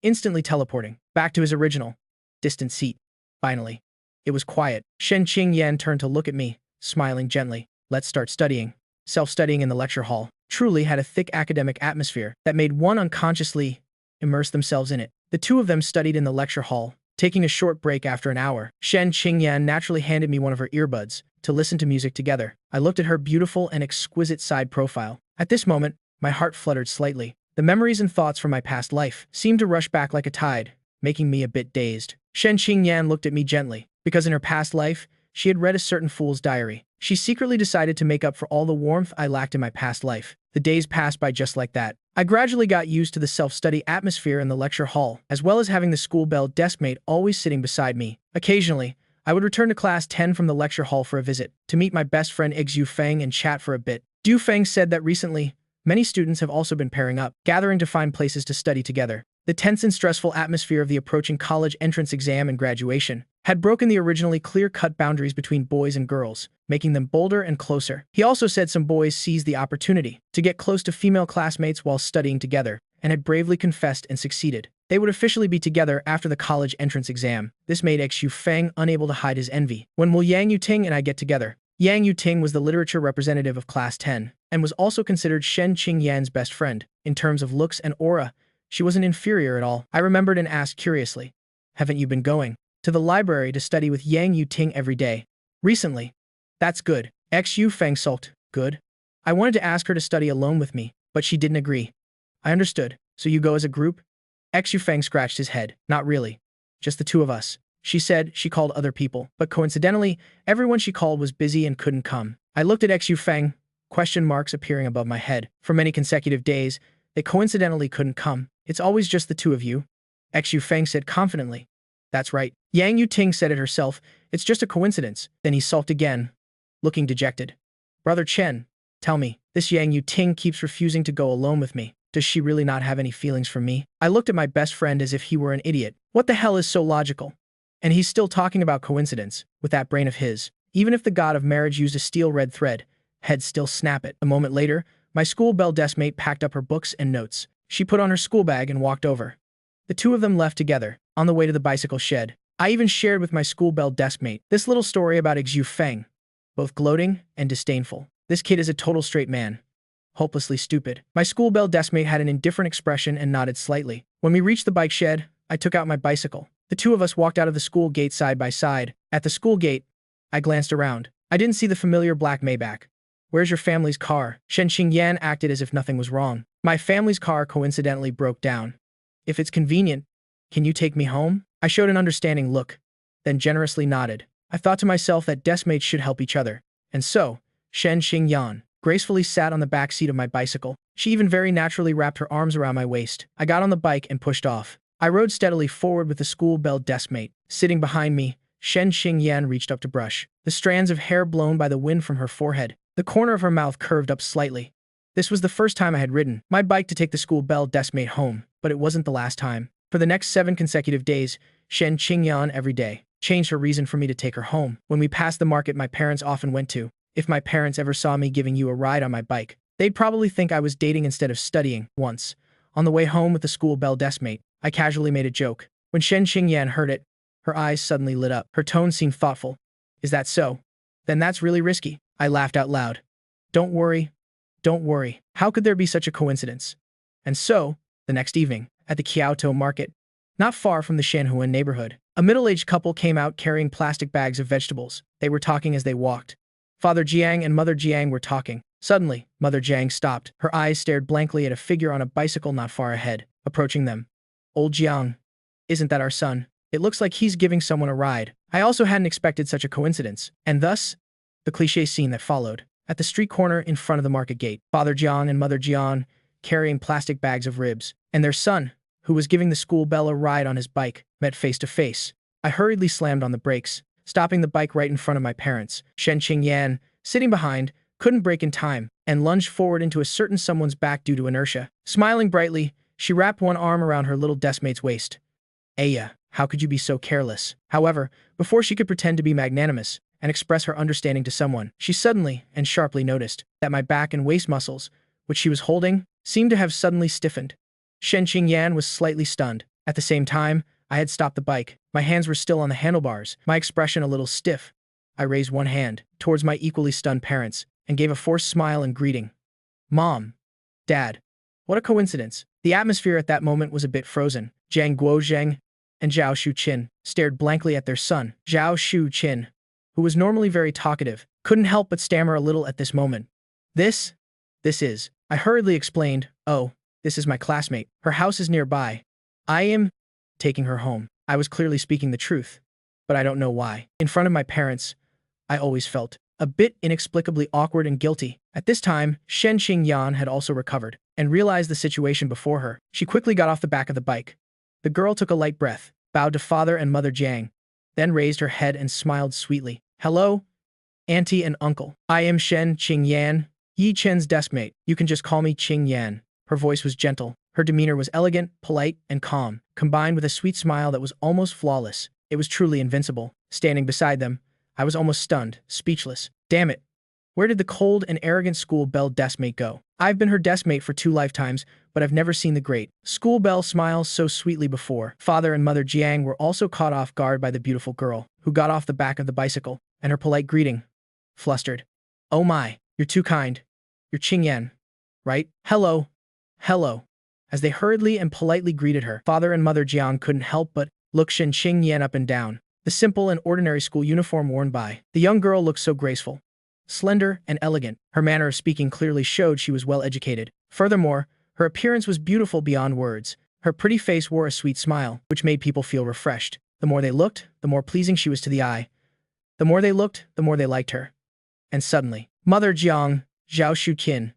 instantly teleporting back to his original, distant seat. Finally, it was quiet. Shen Qingyan turned to look at me, smiling gently. Let's start studying. Self-studying in the lecture hall truly had a thick academic atmosphere that made one unconsciously immerse themselves in it. The two of them studied in the lecture hall, taking a short break after an hour. Shen Qingyan naturally handed me one of her earbuds to listen to music together. I looked at her beautiful and exquisite side profile. At this moment, my heart fluttered slightly. The memories and thoughts from my past life seemed to rush back like a tide, making me a bit dazed. Shen Qingyan looked at me gently, because in her past life, she had read a certain fool's diary. She secretly decided to make up for all the warmth I lacked in my past life. The days passed by just like that. I gradually got used to the self-study atmosphere in the lecture hall, as well as having the school bell deskmate always sitting beside me. Occasionally, I would return to class 10 from the lecture hall for a visit, to meet my best friend Xu Feng and chat for a bit. Du Feng said that recently, many students have also been pairing up, gathering to find places to study together. The tense and stressful atmosphere of the approaching college entrance exam and graduation had broken the originally clear-cut boundaries between boys and girls, making them bolder and closer. He also said some boys seized the opportunity to get close to female classmates while studying together, and had bravely confessed and succeeded. They would officially be together after the college entrance exam. This made Xu Feng unable to hide his envy. When will Yang Yuting and I get together? Yang Yuting was the literature representative of Class 10, and was also considered Shen Qingyan's best friend. In terms of looks and aura, she wasn't inferior at all. I remembered and asked curiously, "Haven't you been going to the library to study with Yang Yuting every day?" "Recently." "That's good." Xu Feng sulked. "Good?" I wanted to ask her to study alone with me, but she didn't agree. I understood. "So you go as a group?" Xu Feng scratched his head. "Not really. Just the two of us." She said she called other people, but coincidentally, everyone she called was busy and couldn't come. I looked at Xu Feng, question marks appearing above my head. For many consecutive days, they coincidentally couldn't come. "It's always just the two of you," Xu Feng said confidently. "That's right." Yang Yuting said it herself. "It's just a coincidence." Then he sulked again, looking dejected. "Brother Chen, tell me, this Yang Yuting keeps refusing to go alone with me. Does she really not have any feelings for me?" I looked at my best friend as if he were an idiot. What the hell is so logical? And he's still talking about coincidence, with that brain of his. Even if the god of marriage used a steel red thread, he'd still snap it. A moment later, my school bell deskmate packed up her books and notes. She put on her school bag and walked over. The two of them left together, on the way to the bicycle shed. I even shared with my school bell deskmate this little story about Xu Feng, both gloating and disdainful. This kid is a total straight man. Hopelessly stupid. My school bell deskmate had an indifferent expression and nodded slightly. When we reached the bike shed, I took out my bicycle. The two of us walked out of the school gate side by side. At the school gate, I glanced around. I didn't see the familiar black Maybach. "Where's your family's car?" Shen Qingyan acted as if nothing was wrong. "My family's car coincidentally broke down. If it's convenient, can you take me home?" I showed an understanding look, then generously nodded. I thought to myself that deskmates should help each other. And so, Shen Qingyan gracefully sat on the back seat of my bicycle. She even very naturally wrapped her arms around my waist. I got on the bike and pushed off. I rode steadily forward with the school bell deskmate. Sitting behind me, Shen Qingyan reached up to brush the strands of hair blown by the wind from her forehead. The corner of her mouth curved up slightly. This was the first time I had ridden my bike to take the school bell deskmate home, but it wasn't the last time. For the next 7 consecutive days, Shen Qingyan every day changed her reason for me to take her home. When we passed the market my parents often went to, if my parents ever saw me giving you a ride on my bike, they'd probably think I was dating instead of studying. Once, on the way home with the school bell deskmate, I casually made a joke. When Shen Qingyan heard it, her eyes suddenly lit up. Her tone seemed thoughtful. Is that so? Then that's really risky. I laughed out loud. Don't worry. Don't worry. How could there be such a coincidence? And so, the next evening, at the Kyoto market, not far from the Shanhuan neighborhood, a middle-aged couple came out carrying plastic bags of vegetables. They were talking as they walked. Father Jiang and Mother Jiang were talking. Suddenly, Mother Jiang stopped. Her eyes stared blankly at a figure on a bicycle not far ahead, approaching them. Old Jiang. Isn't that our son? It looks like he's giving someone a ride. I also hadn't expected such a coincidence. And thus, the cliché scene that followed. At the street corner in front of the market gate, Father Jiang and Mother Jiang, carrying plastic bags of ribs, and their son, who was giving the school bell a ride on his bike, met face to face. I hurriedly slammed on the brakes, stopping the bike right in front of my parents. Shen Qingyan, sitting behind, couldn't brake in time, and lunged forward into a certain someone's back due to inertia. Smiling brightly, she wrapped one arm around her little deskmate's waist. Aya, how could you be so careless? However, before she could pretend to be magnanimous and express her understanding to someone, she suddenly and sharply noticed that my back and waist muscles, which she was holding, seemed to have suddenly stiffened. Shen Qingyan was slightly stunned. At the same time, I had stopped the bike. My hands were still on the handlebars, my expression a little stiff. I raised one hand towards my equally stunned parents and gave a forced smile and greeting. Mom. Dad. What a coincidence. The atmosphere at that moment was a bit frozen. Jiang Guozheng and Zhao Shuqin stared blankly at their son. Zhao Shuqin, who was normally very talkative, couldn't help but stammer a little at this moment. This is, I hurriedly explained, oh, this is my classmate. Her house is nearby. I am taking her home. I was clearly speaking the truth, but I don't know why. In front of my parents, I always felt a bit inexplicably awkward and guilty. At this time, Shen Qingyan had also recovered and realized the situation before her. She quickly got off the back of the bike. The girl took a light breath, bowed to Father and Mother Jiang, then raised her head and smiled sweetly. Hello, Auntie and Uncle. I am Shen Qingyan, Yi Chen's deskmate. You can just call me Qingyan. Her voice was gentle. Her demeanor was elegant, polite, and calm, combined with a sweet smile that was almost flawless. It was truly invincible. Standing beside them, I was almost stunned, speechless. Damn it. Where did the cold and arrogant school belle deskmate go? I've been her deskmate for 2 lifetimes, but I've never seen the great school belle smile so sweetly before. Father and Mother Jiang were also caught off guard by the beautiful girl, who got off the back of the bicycle, and her polite greeting. Flustered. Oh my, you're too kind. You're Qingyan, right? Hello. Hello. As they hurriedly and politely greeted her, Father and Mother Jiang couldn't help but look Shen Qingyan up and down. The simple and ordinary school uniform worn by the young girl looked so graceful, slender, and elegant. Her manner of speaking clearly showed she was well educated. Furthermore, her appearance was beautiful beyond words. Her pretty face wore a sweet smile, which made people feel refreshed. The more they looked, the more pleasing she was to the eye. The more they looked, the more they liked her. And suddenly, Mother Jiang, Zhao Shuqin,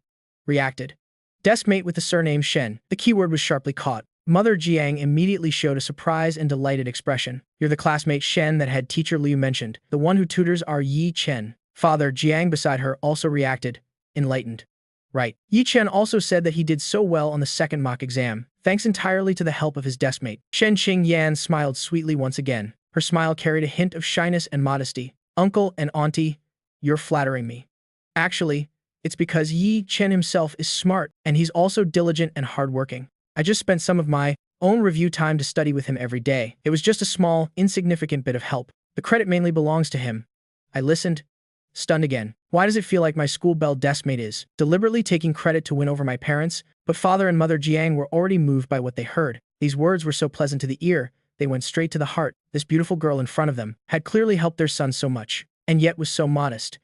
reacted. Deskmate with the surname Shen. The keyword was sharply caught. Mother Jiang immediately showed a surprised and delighted expression. You're the classmate Shen that had teacher Liu mentioned, the one who tutors our Yi Chen. Father Jiang beside her also reacted, enlightened. Right. Yi Chen also said that he did so well on the second mock exam, thanks entirely to the help of his deskmate. Shen Qingyan smiled sweetly once again. Her smile carried a hint of shyness and modesty. Uncle and Auntie, you're flattering me. Actually, it's because Yi Chen himself is smart, and he's also diligent and hardworking. I just spent some of my own review time to study with him every day. It was just a small, insignificant bit of help. The credit mainly belongs to him. I listened, stunned again. Why does it feel like my school belle deskmate is deliberately taking credit to win over my parents? But Father and Mother Jiang were already moved by what they heard. These words were so pleasant to the ear, they went straight to the heart. This beautiful girl in front of them had clearly helped their son so much, and yet was so modest.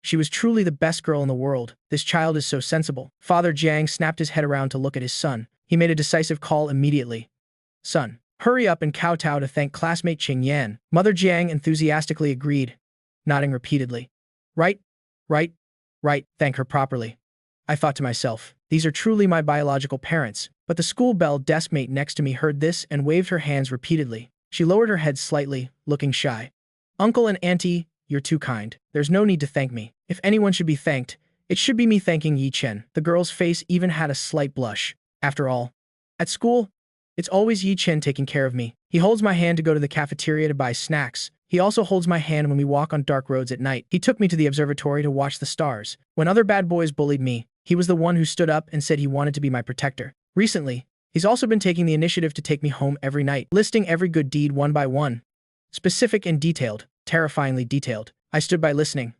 She was truly the best girl in the world. This child is so sensible. Father Jiang snapped his head around to look at his son. He made a decisive call immediately. Son, hurry up and kowtow to thank classmate Qingyan. Mother Jiang enthusiastically agreed, nodding repeatedly. Right, right, right, thank her properly. I thought to myself, these are truly my biological parents. But the school belle deskmate next to me heard this and waved her hands repeatedly. She lowered her head slightly, looking shy. Uncle and Auntie, you're too kind. There's no need to thank me. If anyone should be thanked, it should be me thanking Yi Chen. The girl's face even had a slight blush. After all, at school, it's always Yi Chen taking care of me. He holds my hand to go to the cafeteria to buy snacks. He also holds my hand when we walk on dark roads at night. He took me to the observatory to watch the stars. When other bad boys bullied me, he was the one who stood up and said he wanted to be my protector. Recently, he's also been taking the initiative to take me home every night, listing every good deed one by one. Specific and detailed, terrifyingly detailed. I stood by listening,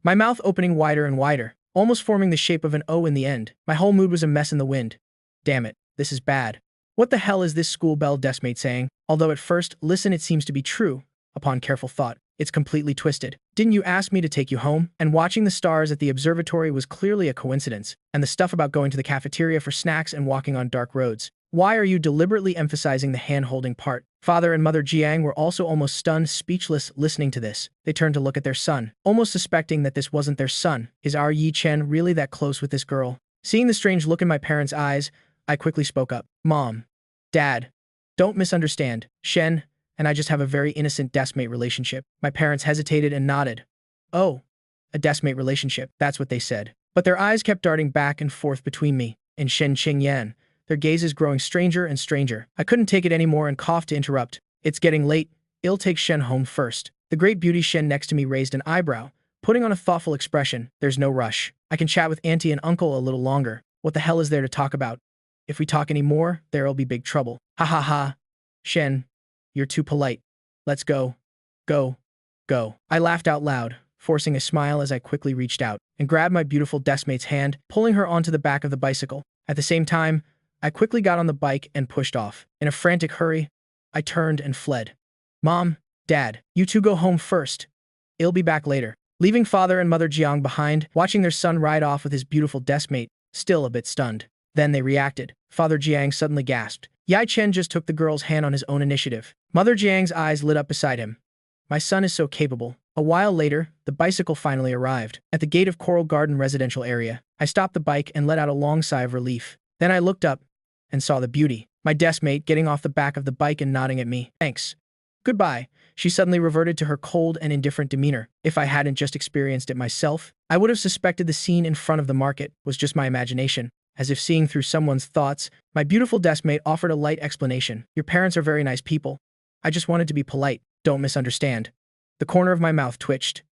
my mouth opening wider and wider, almost forming the shape of an O in the end. My whole mood was a mess in the wind. Damn it, this is bad. What the hell is this school bell deskmate saying? Although at first, listen, it seems to be true. Upon careful thought, it's completely twisted. Didn't you ask me to take you home? And watching the stars at the observatory was clearly a coincidence. And the stuff about going to the cafeteria for snacks and walking on dark roads. Why are you deliberately emphasizing the hand-holding part? Father and Mother Jiang were also almost stunned, speechless, listening to this. They turned to look at their son, almost suspecting that this wasn't their son. Is our Yi Chen really that close with this girl? Seeing the strange look in my parents' eyes, I quickly spoke up. Mom, Dad, don't misunderstand. Shen and I just have a very innocent deskmate relationship. My parents hesitated and nodded. Oh, a deskmate relationship, that's what they said. But their eyes kept darting back and forth between me and Shen Qingyan, their gazes growing stranger and stranger. I couldn't take it anymore and coughed to interrupt. It's getting late. I'll take Shen home first. The great beauty Shen next to me raised an eyebrow, putting on a thoughtful expression. There's no rush. I can chat with Auntie and Uncle a little longer. What the hell is there to talk about? If we talk any more, there'll be big trouble. Ha ha ha. Shen, you're too polite. Let's go. Go. Go. I laughed out loud, forcing a smile as I quickly reached out and grabbed my beautiful deskmate's hand, pulling her onto the back of the bicycle. At the same time, I quickly got on the bike and pushed off. In a frantic hurry, I turned and fled. Mom, Dad, you two go home first. I'll be back later. Leaving Father and Mother Jiang behind, watching their son ride off with his beautiful deskmate, still a bit stunned. Then they reacted. Father Jiang suddenly gasped. Yi Chen just took the girl's hand on his own initiative. Mother Jiang's eyes lit up beside him. My son is so capable. A while later, the bicycle finally arrived. At the gate of Coral Garden residential area, I stopped the bike and let out a long sigh of relief. Then I looked up and saw the beauty, my deskmate, getting off the back of the bike and nodding at me. Thanks. Goodbye. She suddenly reverted to her cold and indifferent demeanor. If I hadn't just experienced it myself, I would have suspected the scene in front of the market was just my imagination. As if seeing through someone's thoughts, my beautiful deskmate offered a light explanation. Your parents are very nice people. I just wanted to be polite. Don't misunderstand. The corner of my mouth twitched.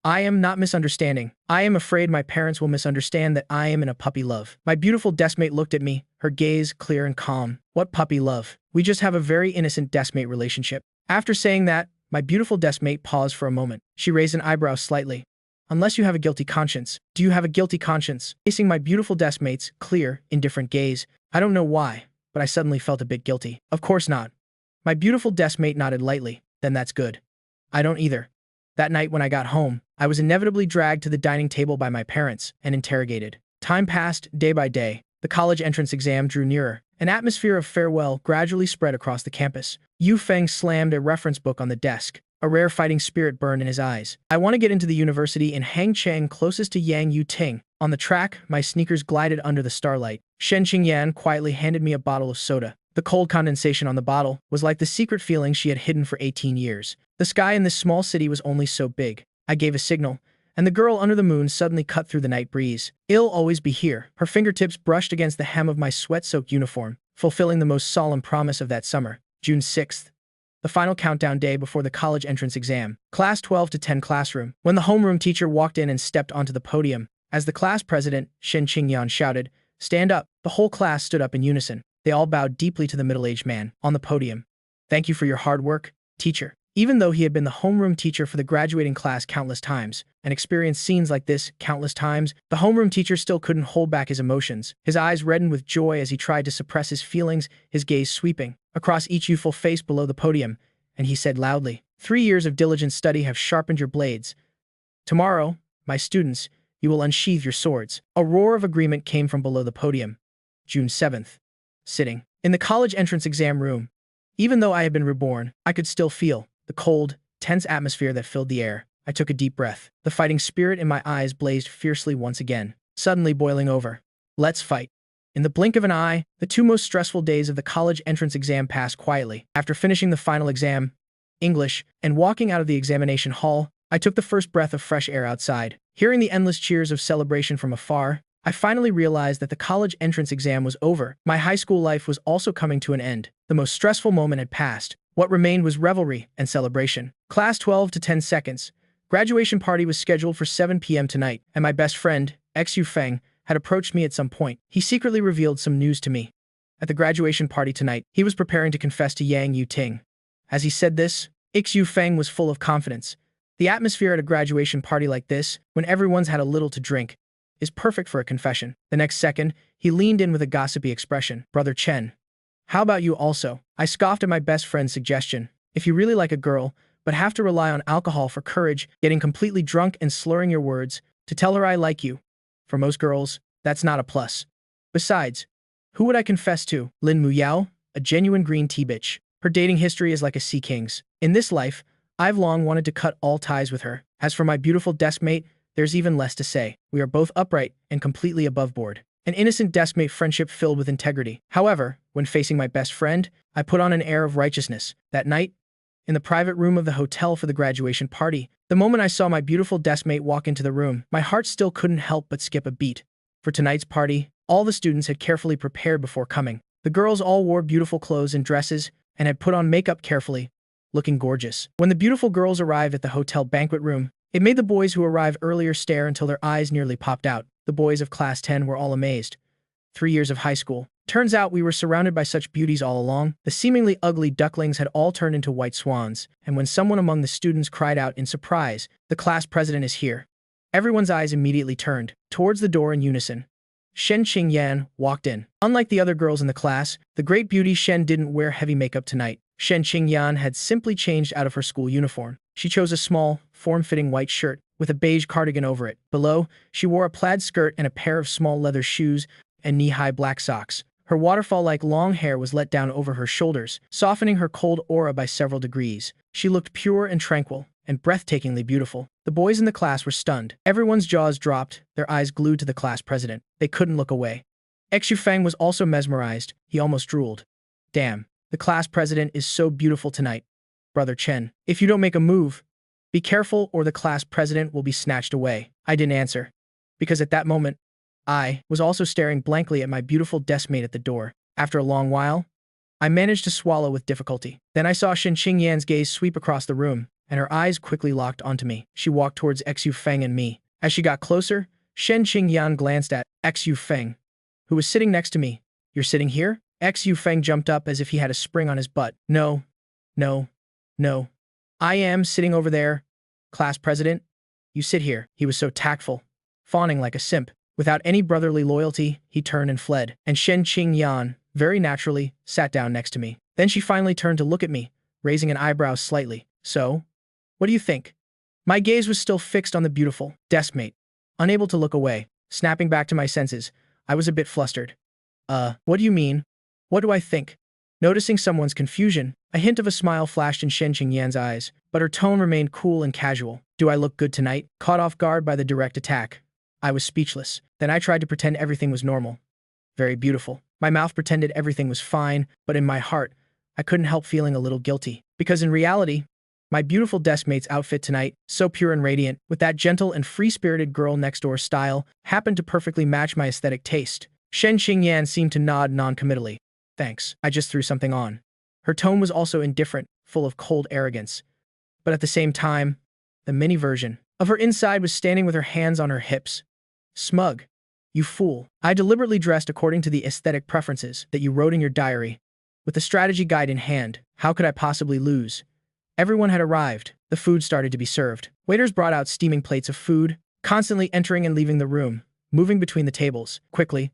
I am not misunderstanding. I am afraid my parents will misunderstand that I am in a puppy love. My beautiful deskmate looked at me, her gaze clear and calm. What puppy love? We just have a very innocent deskmate relationship. After saying that, my beautiful deskmate paused for a moment. She raised an eyebrow slightly. Unless you have a guilty conscience. Do you have a guilty conscience? Facing my beautiful deskmate's clear, indifferent gaze, I don't know why, but I suddenly felt a bit guilty. Of course not. My beautiful deskmate nodded lightly. Then that's good. I don't either. That night when I got home, I was inevitably dragged to the dining table by my parents and interrogated. Time passed, day by day. The college entrance exam drew nearer. An atmosphere of farewell gradually spread across the campus. Yu Feng slammed a reference book on the desk. A rare fighting spirit burned in his eyes. I want to get into the university in Hangcheng closest to Yang Yu Ting. On the track, my sneakers glided under the starlight. Shen Qingyan quietly handed me a bottle of soda. The cold condensation on the bottle was like the secret feeling she had hidden for 18 years. The sky in this small city was only so big. I gave a signal, and the girl under the moon suddenly cut through the night breeze. I'll always be here. Her fingertips brushed against the hem of my sweat-soaked uniform, fulfilling the most solemn promise of that summer. June 6th. The final countdown day before the college entrance exam. Class 12 to 10 classroom. When the homeroom teacher walked in and stepped onto the podium, as the class president, Shen Qingyan, shouted, "Stand up," the whole class stood up in unison. They all bowed deeply to the middle-aged man on the podium. Thank you for your hard work, teacher. Even though he had been the homeroom teacher for the graduating class countless times and experienced scenes like this countless times, the homeroom teacher still couldn't hold back his emotions. His eyes reddened with joy as he tried to suppress his feelings, his gaze sweeping across each youthful face below the podium, and he said loudly, 3 years of diligent study have sharpened your blades. Tomorrow, my students, you will unsheathe your swords. A roar of agreement came from below the podium. June 7th. Sitting in the college entrance exam room. Even though I had been reborn, I could still feel the cold, tense atmosphere that filled the air. I took a deep breath. The fighting spirit in my eyes blazed fiercely once again, suddenly boiling over. Let's fight. In the blink of an eye, the 2 most stressful days of the college entrance exam passed quietly. After finishing the final exam, English, and walking out of the examination hall, I took the first breath of fresh air outside. Hearing the endless cheers of celebration from afar, I finally realized that the college entrance exam was over. My high school life was also coming to an end. The most stressful moment had passed. What remained was revelry and celebration. Class 12 to 10 seconds. Graduation party was scheduled for 7 p.m. tonight, and my best friend, Yu Feng, had approached me at some point. He secretly revealed some news to me. At the graduation party tonight, he was preparing to confess to Yang Yu Ting. As he said this, Yu Feng was full of confidence, The atmosphere at a graduation party like this, when everyone's had a little to drink, is perfect for a confession. The next second, he leaned in with a gossipy expression. Brother Chen, how about you also? I scoffed at my best friend's suggestion. If you really like a girl, but have to rely on alcohol for courage, getting completely drunk and slurring your words, to tell her I like you. For most girls, that's not a plus. Besides, who would I confess to? Lin Muyao, a genuine green tea bitch. Her dating history is like a sea king's. In this life, I've long wanted to cut all ties with her. As for my beautiful deskmate, there's even less to say. We are both upright and completely above board. An innocent deskmate friendship filled with integrity. However, when facing my best friend, I put on an air of righteousness. That night, in the private room of the hotel for the graduation party, the moment I saw my beautiful deskmate walk into the room, my heart still couldn't help but skip a beat. For tonight's party, all the students had carefully prepared before coming. The girls all wore beautiful clothes and dresses and had put on makeup carefully, looking gorgeous. When the beautiful girls arrived at the hotel banquet room, it made the boys who arrived earlier stare until their eyes nearly popped out. The boys of class 10 were all amazed. 3 years of high school. Turns out we were surrounded by such beauties all along. The seemingly ugly ducklings had all turned into white swans, and when someone among the students cried out in surprise, "The class president is here," everyone's eyes immediately turned towards the door in unison. Shen Qingyan walked in. Unlike the other girls in the class, the great beauty Shen didn't wear heavy makeup tonight. Shen Qingyan had simply changed out of her school uniform. She chose a small, form-fitting white shirt with a beige cardigan over it. Below, she wore a plaid skirt and a pair of small leather shoes and knee-high black socks. Her waterfall-like long hair was let down over her shoulders, softening her cold aura by several degrees. She looked pure and tranquil, and breathtakingly beautiful. The boys in the class were stunned. Everyone's jaws dropped, their eyes glued to the class president. They couldn't look away. Xu Feng was also mesmerized. He almost drooled. Damn, the class president is so beautiful tonight. Brother Chen, if you don't make a move, be careful or the class president will be snatched away. I didn't answer, because at that moment, I was also staring blankly at my beautiful deskmate at the door. After a long while, I managed to swallow with difficulty. Then I saw Shen Qingyan's gaze sweep across the room, and her eyes quickly locked onto me. She walked towards Xu Feng and me. As she got closer, Shen Qingyan glanced at Xu Feng, who was sitting next to me. You're sitting here? Xu Feng jumped up as if he had a spring on his butt. No. I am sitting over there. Class president, you sit here. He was so tactful, fawning like a simp. Without any brotherly loyalty, he turned and fled. And Shen Qingyan, very naturally, sat down next to me. Then she finally turned to look at me, raising an eyebrow slightly. So, what do you think? My gaze was still fixed on the beautiful deskmate. Unable to look away, snapping back to my senses, I was a bit flustered. What do you mean? What do I think? Noticing someone's confusion, a hint of a smile flashed in Shen Qingyan's eyes, but her tone remained cool and casual. Do I look good tonight? Caught off guard by the direct attack, I was speechless. Then I tried to pretend everything was normal. Very beautiful. My mouth pretended everything was fine, but in my heart, I couldn't help feeling a little guilty. Because in reality, my beautiful deskmate's outfit tonight, so pure and radiant, with that gentle and free-spirited girl next door style, happened to perfectly match my aesthetic taste. Shen Qingyan seemed to nod non-committally. Thanks, I just threw something on. Her tone was also indifferent, full of cold arrogance. But at the same time, the mini version of her inside was standing with her hands on her hips. Smug. You fool. I deliberately dressed according to the aesthetic preferences that you wrote in your diary. With the strategy guide in hand, how could I possibly lose? Everyone had arrived. The food started to be served. Waiters brought out steaming plates of food, constantly entering and leaving the room, moving between the tables. Quickly,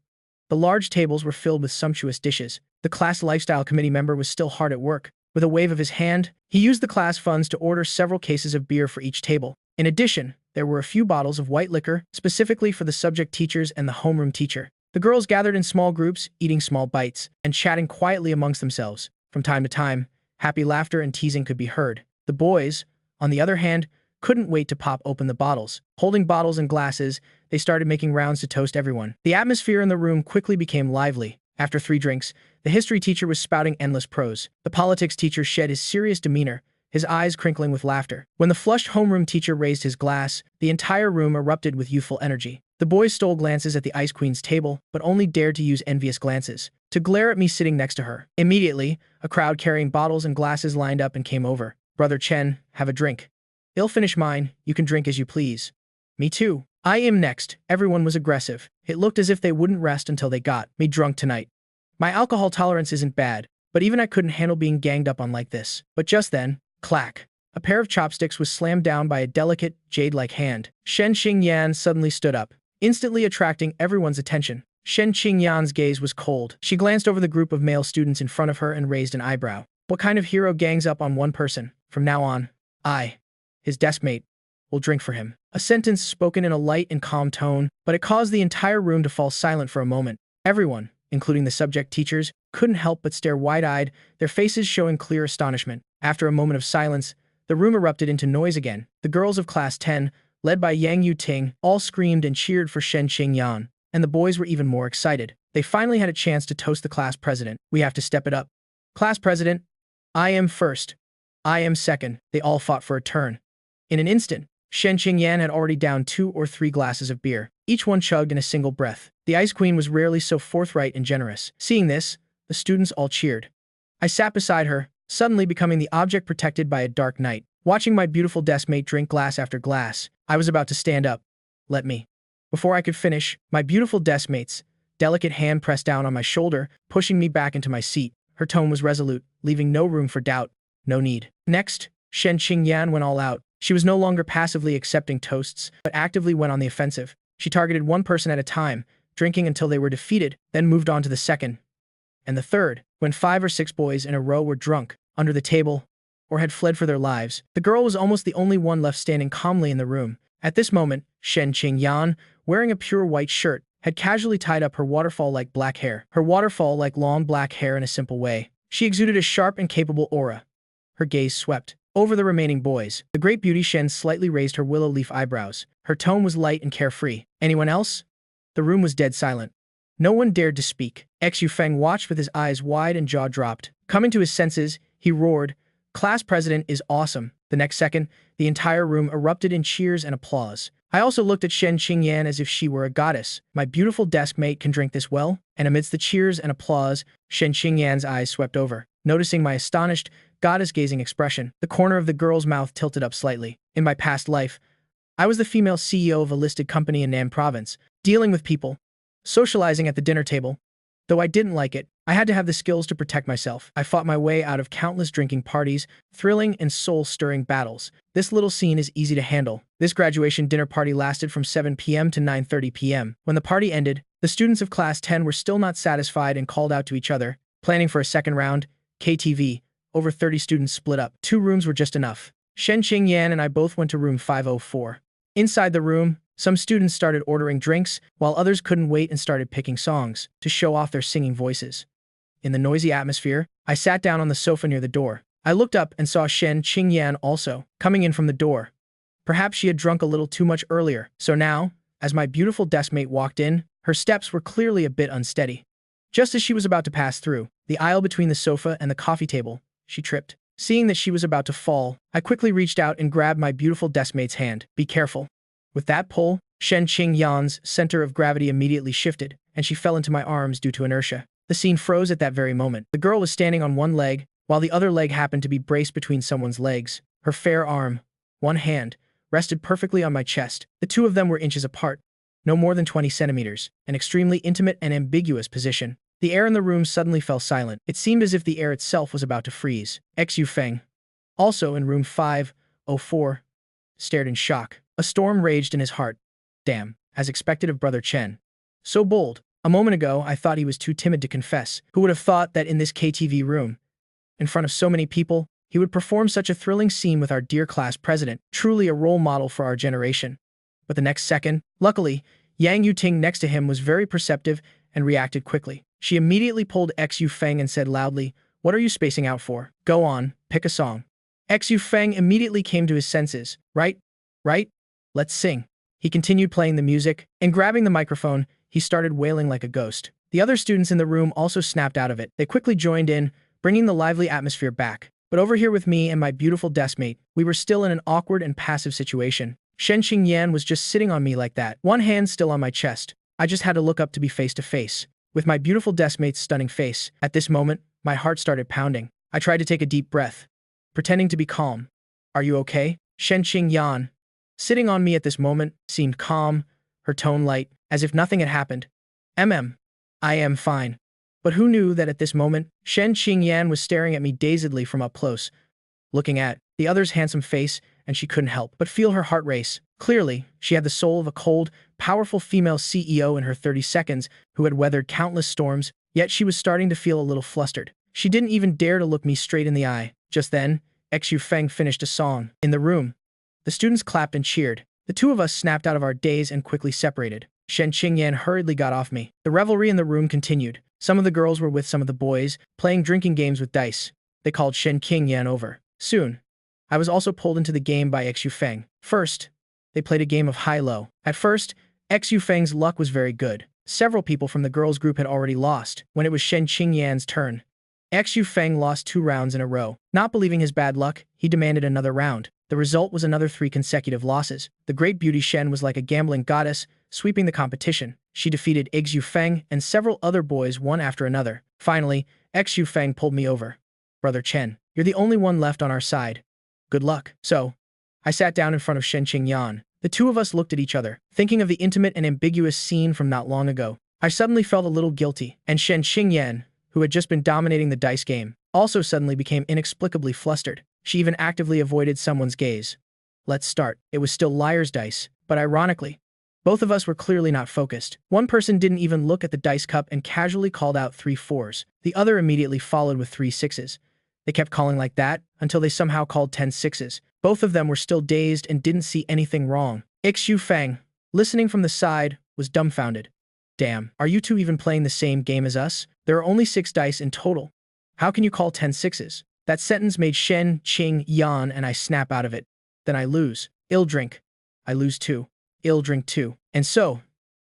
the large tables were filled with sumptuous dishes. The class lifestyle committee member was still hard at work. With a wave of his hand, he used the class funds to order several cases of beer for each table. In addition, there were a few bottles of white liquor, specifically for the subject teachers and the homeroom teacher. The girls gathered in small groups, eating small bites, and chatting quietly amongst themselves. From time to time, happy laughter and teasing could be heard. The boys, on the other hand, couldn't wait to pop open the bottles. Holding bottles and glasses, they started making rounds to toast everyone. The atmosphere in the room quickly became lively. After 3 drinks, the history teacher was spouting endless prose. The politics teacher shed his serious demeanor, his eyes crinkling with laughter. When the flushed homeroom teacher raised his glass, the entire room erupted with youthful energy. The boys stole glances at the Ice Queen's table, but only dared to use envious glances to glare at me sitting next to her. Immediately, a crowd carrying bottles and glasses lined up and came over. Brother Chen, have a drink. I'll finish mine. You can drink as you please. Me too. I am next. Everyone was aggressive. It looked as if they wouldn't rest until they got me drunk tonight. My alcohol tolerance isn't bad, but even I couldn't handle being ganged up on like this. But just then, clack. A pair of chopsticks was slammed down by a delicate, jade-like hand. Shen Qingyan suddenly stood up, instantly attracting everyone's attention. Shen Qingyan's gaze was cold. She glanced over the group of male students in front of her and raised an eyebrow. What kind of hero gangs up on one person? From now on, I, his deskmate, will drink for him. A sentence spoken in a light and calm tone, but it caused the entire room to fall silent for a moment. Everyone, including the subject teachers, couldn't help but stare wide-eyed, their faces showing clear astonishment. After a moment of silence, the room erupted into noise again. The girls of Class 10, led by Yang Yuting, all screamed and cheered for Shen Qingyan, and the boys were even more excited. They finally had a chance to toast the class president. We have to step it up. Class president, I am first. I am second. They all fought for a turn. In an instant, Shen Qingyan had already downed 2 or 3 glasses of beer, each one chugged in a single breath. The Ice Queen was rarely so forthright and generous. Seeing this, the students all cheered. I sat beside her, suddenly becoming the object protected by a dark night. Watching my beautiful deskmate drink glass after glass, I was about to stand up. Let me. Before I could finish, my beautiful deskmate's delicate hand pressed down on my shoulder, pushing me back into my seat. Her tone was resolute, leaving no room for doubt. No need. Next, Shen Qingyan went all out. She was no longer passively accepting toasts, but actively went on the offensive. She targeted one person at a time, drinking until they were defeated, then moved on to the second and the third. When 5 or 6 boys in a row were drunk, under the table, or had fled for their lives, the girl was almost the only one left standing calmly in the room. At this moment, Shen Qingyan, wearing a pure white shirt, had casually tied up her waterfall-like black hair. Her waterfall-like long black hair in a simple way. She exuded a sharp and capable aura. Her gaze swept over the remaining boys. The great beauty Shen slightly raised her willow leaf eyebrows. Her tone was light and carefree. Anyone else? The room was dead silent. No one dared to speak. Xu Feng watched with his eyes wide and jaw dropped. Coming to his senses, he roared, "Class president is awesome." The next second, the entire room erupted in cheers and applause. I also looked at Shen Qingyan as if she were a goddess. My beautiful deskmate can drink this well? And amidst the cheers and applause, Shen Qingyan's eyes swept over. Noticing my astonished, goddess-gazing expression, the corner of the girl's mouth tilted up slightly. In my past life, I was the female CEO of a listed company in Nan Province, dealing with people, socializing at the dinner table. Though I didn't like it, I had to have the skills to protect myself. I fought my way out of countless drinking parties, thrilling and soul-stirring battles. This little scene is easy to handle. This graduation dinner party lasted from 7 p.m. to 9:30 p.m. When the party ended, the students of Class 10 were still not satisfied and called out to each other, planning for a second round. KTV, over 30 students split up. 2 rooms were just enough. Shen Qingyan and I both went to room 504. Inside the room, some students started ordering drinks, while others couldn't wait and started picking songs to show off their singing voices. In the noisy atmosphere, I sat down on the sofa near the door. I looked up and saw Shen Qingyan also, coming in from the door. Perhaps she had drunk a little too much earlier, so now, as my beautiful deskmate walked in, her steps were clearly a bit unsteady. Just as she was about to pass through the aisle between the sofa and the coffee table, she tripped. Seeing that she was about to fall, I quickly reached out and grabbed my beautiful deskmate's hand. "Be careful." With that pull, Shen Qingyan's center of gravity immediately shifted, and she fell into my arms due to inertia. The scene froze at that very moment. The girl was standing on one leg, while the other leg happened to be braced between someone's legs. Her fair arm, one hand, rested perfectly on my chest. The two of them were inches apart, no more than 20 centimeters, an extremely intimate and ambiguous position. The air in the room suddenly fell silent. It seemed as if the air itself was about to freeze. Xu Feng, also in room 504, stared in shock. A storm raged in his heart. Damn, as expected of Brother Chen. So bold. A moment ago, I thought he was too timid to confess. Who would have thought that in this KTV room, in front of so many people, he would perform such a thrilling scene with our dear class president, truly a role model for our generation. But the next second, luckily, Yang Yuting next to him was very perceptive and reacted quickly. She immediately pulled Xu Feng and said loudly, "What are you spacing out for? Go on, pick a song." Xu Feng immediately came to his senses. Right? Let's sing." He continued playing the music, and grabbing the microphone, he started wailing like a ghost. The other students in the room also snapped out of it. They quickly joined in, bringing the lively atmosphere back. But over here with me and my beautiful deskmate, we were still in an awkward and passive situation. Shen Qingyan was just sitting on me like that, one hand still on my chest. I just had to look up to be face to face with my beautiful deskmate's stunning face. At this moment, my heart started pounding. I tried to take a deep breath, pretending to be calm. "Are you okay?" Shen Qingyan, sitting on me at this moment, seemed calm, her tone light, as if nothing had happened. I am fine." But who knew that at this moment, Shen Qingyan was staring at me dazedly from up close, looking at the other's handsome face, and she couldn't help but feel her heart race. Clearly, she had the soul of a cold, powerful female CEO in her 30s who had weathered countless storms, yet she was starting to feel a little flustered. She didn't even dare to look me straight in the eye. Just then, Xu Feng finished a song. In the room, the students clapped and cheered. The two of us snapped out of our daze and quickly separated. Shen Qingyan hurriedly got off me. The revelry in the room continued. Some of the girls were with some of the boys, playing drinking games with dice. They called Shen Qingyan over. Soon, I was also pulled into the game by Xu Feng. First, they played a game of high-low. At first, Xu Feng's luck was very good. Several people from the girls' group had already lost. When it was Shen Qingyan's turn, Xu Feng lost 2 rounds in a row. Not believing his bad luck, he demanded another round. The result was another 3 consecutive losses. The great beauty Shen was like a gambling goddess, sweeping the competition. She defeated Xu Feng and several other boys one after another. Finally, Xu Feng pulled me over. Brother Chen, you're the only one left on our side. Good luck. So, I sat down in front of Shen Qingyan. The two of us looked at each other, thinking of the intimate and ambiguous scene from not long ago. I suddenly felt a little guilty, and Shen Qingyan, who had just been dominating the dice game, also suddenly became inexplicably flustered. She even actively avoided someone's gaze. Let's start. It was still liar's dice, but ironically, both of us were clearly not focused. One person didn't even look at the dice cup and casually called out 3 4s. The other immediately followed with 3 6s. They kept calling like that until they somehow called 10 6s. Both of them were still dazed and didn't see anything wrong. Xu Feng, listening from the side, was dumbfounded. Damn, are you two even playing the same game as us? There are only 6 dice in total. How can you call 10 6s? That sentence made Shen Qingyan and I snap out of it. Then I lose. Ill drink. I lose too. Ill drink too. And so,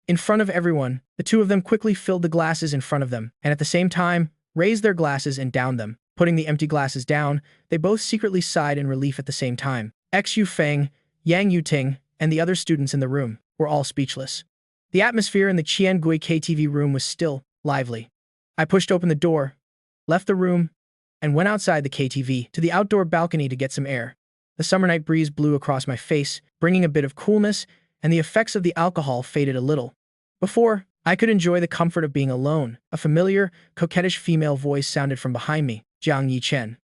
in front of everyone, the two of them quickly filled the glasses in front of them, and at the same time, raised their glasses and downed them. Putting the empty glasses down, they both secretly sighed in relief at the same time. Xu Feng, Yang Yuting, and the other students in the room were all speechless. The atmosphere in the Qiangui KTV room was still lively. I pushed open the door, left the room, and went outside the KTV to the outdoor balcony to get some air. The summer night breeze blew across my face, bringing a bit of coolness, and the effects of the alcohol faded a little. Before, I could enjoy the comfort of being alone. A familiar, coquettish female voice sounded from behind me, Jiang Yichen.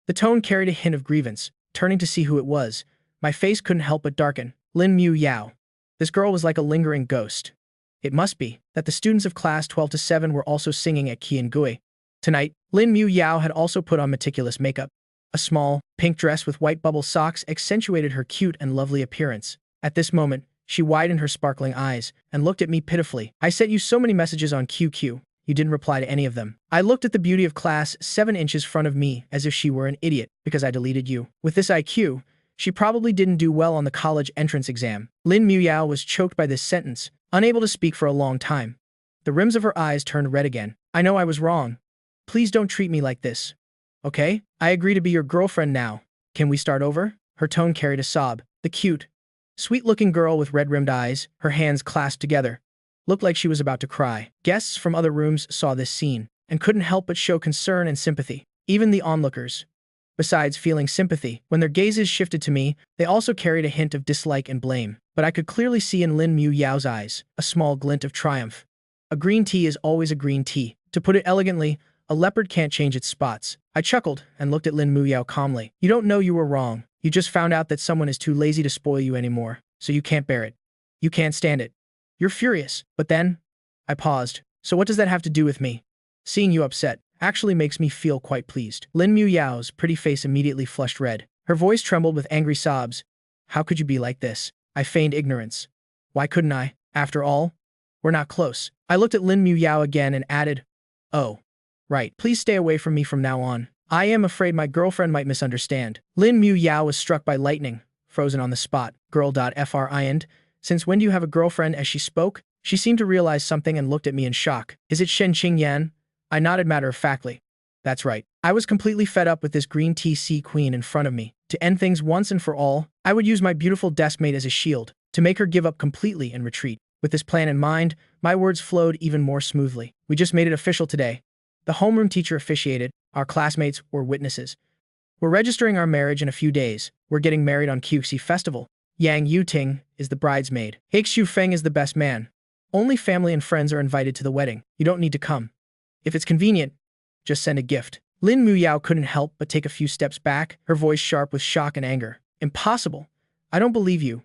The tone carried a hint of grievance. Turning to see who it was, my face couldn't help but darken. Lin Mu Yao. This girl was like a lingering ghost. It must be that the students of class 12 to 7 were also singing at Qiangui. Tonight, Lin Mu Yao had also put on meticulous makeup. A small, pink dress with white bubble socks accentuated her cute and lovely appearance. At this moment, she widened her sparkling eyes and looked at me pitifully. I sent you so many messages on QQ. You didn't reply to any of them. I looked at the beauty of class 7 inches front of me as if she were an idiot because I deleted you. With this IQ, she probably didn't do well on the college entrance exam. Lin Mu Yao was choked by this sentence, unable to speak for a long time. The rims of her eyes turned red again. I know I was wrong. Please don't treat me like this. Okay? I agree to be your girlfriend now. Can we start over? Her tone carried a sob. The cute, sweet-looking girl with red-rimmed eyes, her hands clasped together, looked like she was about to cry. Guests from other rooms saw this scene and couldn't help but show concern and sympathy. Even the onlookers. Besides feeling sympathy, when their gazes shifted to me, they also carried a hint of dislike and blame. But I could clearly see in Lin Mu Yao's eyes a small glint of triumph. A green tea is always a green tea. To put it elegantly, a leopard can't change its spots. I chuckled and looked at Lin Mu Yao calmly. You don't know you were wrong. You just found out that someone is too lazy to spoil you anymore, so you can't bear it. You can't stand it. You're furious. But then, I paused. So what does that have to do with me? Seeing you upset actually makes me feel quite pleased. Lin Mu Yao's pretty face immediately flushed red. Her voice trembled with angry sobs. How could you be like this? I feigned ignorance. Why couldn't I? After all, we're not close. I looked at Lin Mu Yao again and added, oh, right. Please stay away from me from now on. I am afraid my girlfriend might misunderstand. Lin Mu Yao was struck by lightning, frozen on the spot. Girl.friend. Since when do you have a girlfriend? As she spoke, she seemed to realize something and looked at me in shock. Is it Shen Qingyan? I nodded matter-of-factly. That's right. I was completely fed up with this green tea sea queen in front of me. To end things once and for all, I would use my beautiful deskmate as a shield, to make her give up completely and retreat. With this plan in mind, my words flowed even more smoothly. We just made it official today. The homeroom teacher officiated. Our classmates were witnesses. We're registering our marriage in a few days. We're getting married on Qxi Festival. Yang Yuting is the bridesmaid. Xu Feng is the best man. Only family and friends are invited to the wedding. You don't need to come. If it's convenient, just send a gift. Lin Muyao couldn't help but take a few steps back, her voice sharp with shock and anger. Impossible. I don't believe you.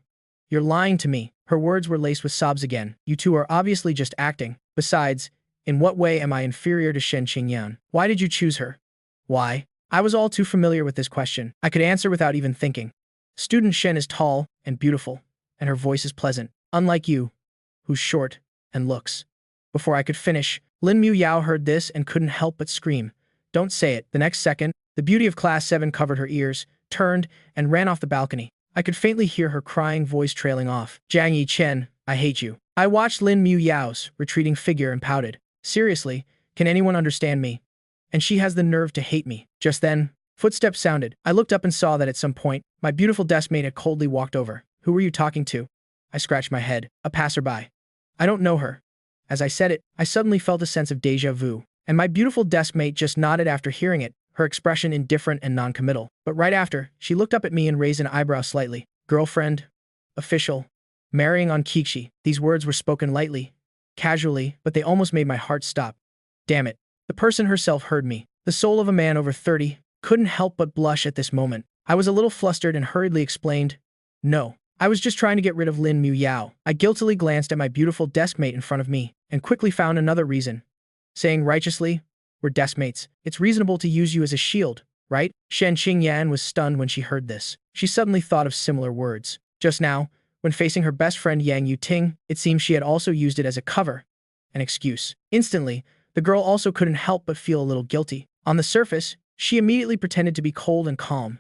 You're lying to me. Her words were laced with sobs again. You two are obviously just acting. Besides, in what way am I inferior to Shen Qingyan? Why did you choose her? Why? I was all too familiar with this question. I could answer without even thinking. Student Shen is tall and beautiful, and her voice is pleasant, unlike you, who's short and looks. Before I could finish, Lin Muyao heard this and couldn't help but scream. Don't say it. The next second, the beauty of Class 7 covered her ears, turned, and ran off the balcony. I could faintly hear her crying voice trailing off. Jiang Yichen, I hate you. I watched Lin Muyao's retreating figure and pouted. Seriously, can anyone understand me? And she has the nerve to hate me. Just then, footsteps sounded. I looked up and saw that at some point, my beautiful deskmate had coldly walked over. Who were you talking to? I scratched my head. A passerby. I don't know her. As I said it, I suddenly felt a sense of déjà vu. And my beautiful deskmate just nodded after hearing it, her expression indifferent and non-committal. But right after, she looked up at me and raised an eyebrow slightly. Girlfriend? Official? Marrying on Kikshi. These words were spoken lightly, casually, but they almost made my heart stop. Damn it. The person herself heard me. The soul of a man over 30 couldn't help but blush at this moment. I was a little flustered and hurriedly explained, no. I was just trying to get rid of Lin Muyao. I guiltily glanced at my beautiful deskmate in front of me and quickly found another reason. Saying righteously, we're deskmates. It's reasonable to use you as a shield, right? Shen Qingyan was stunned when she heard this. She suddenly thought of similar words. Just now, when facing her best friend Yang Yuting, it seemed she had also used it as a cover, an excuse. Instantly, the girl also couldn't help but feel a little guilty. On the surface, she immediately pretended to be cold and calm.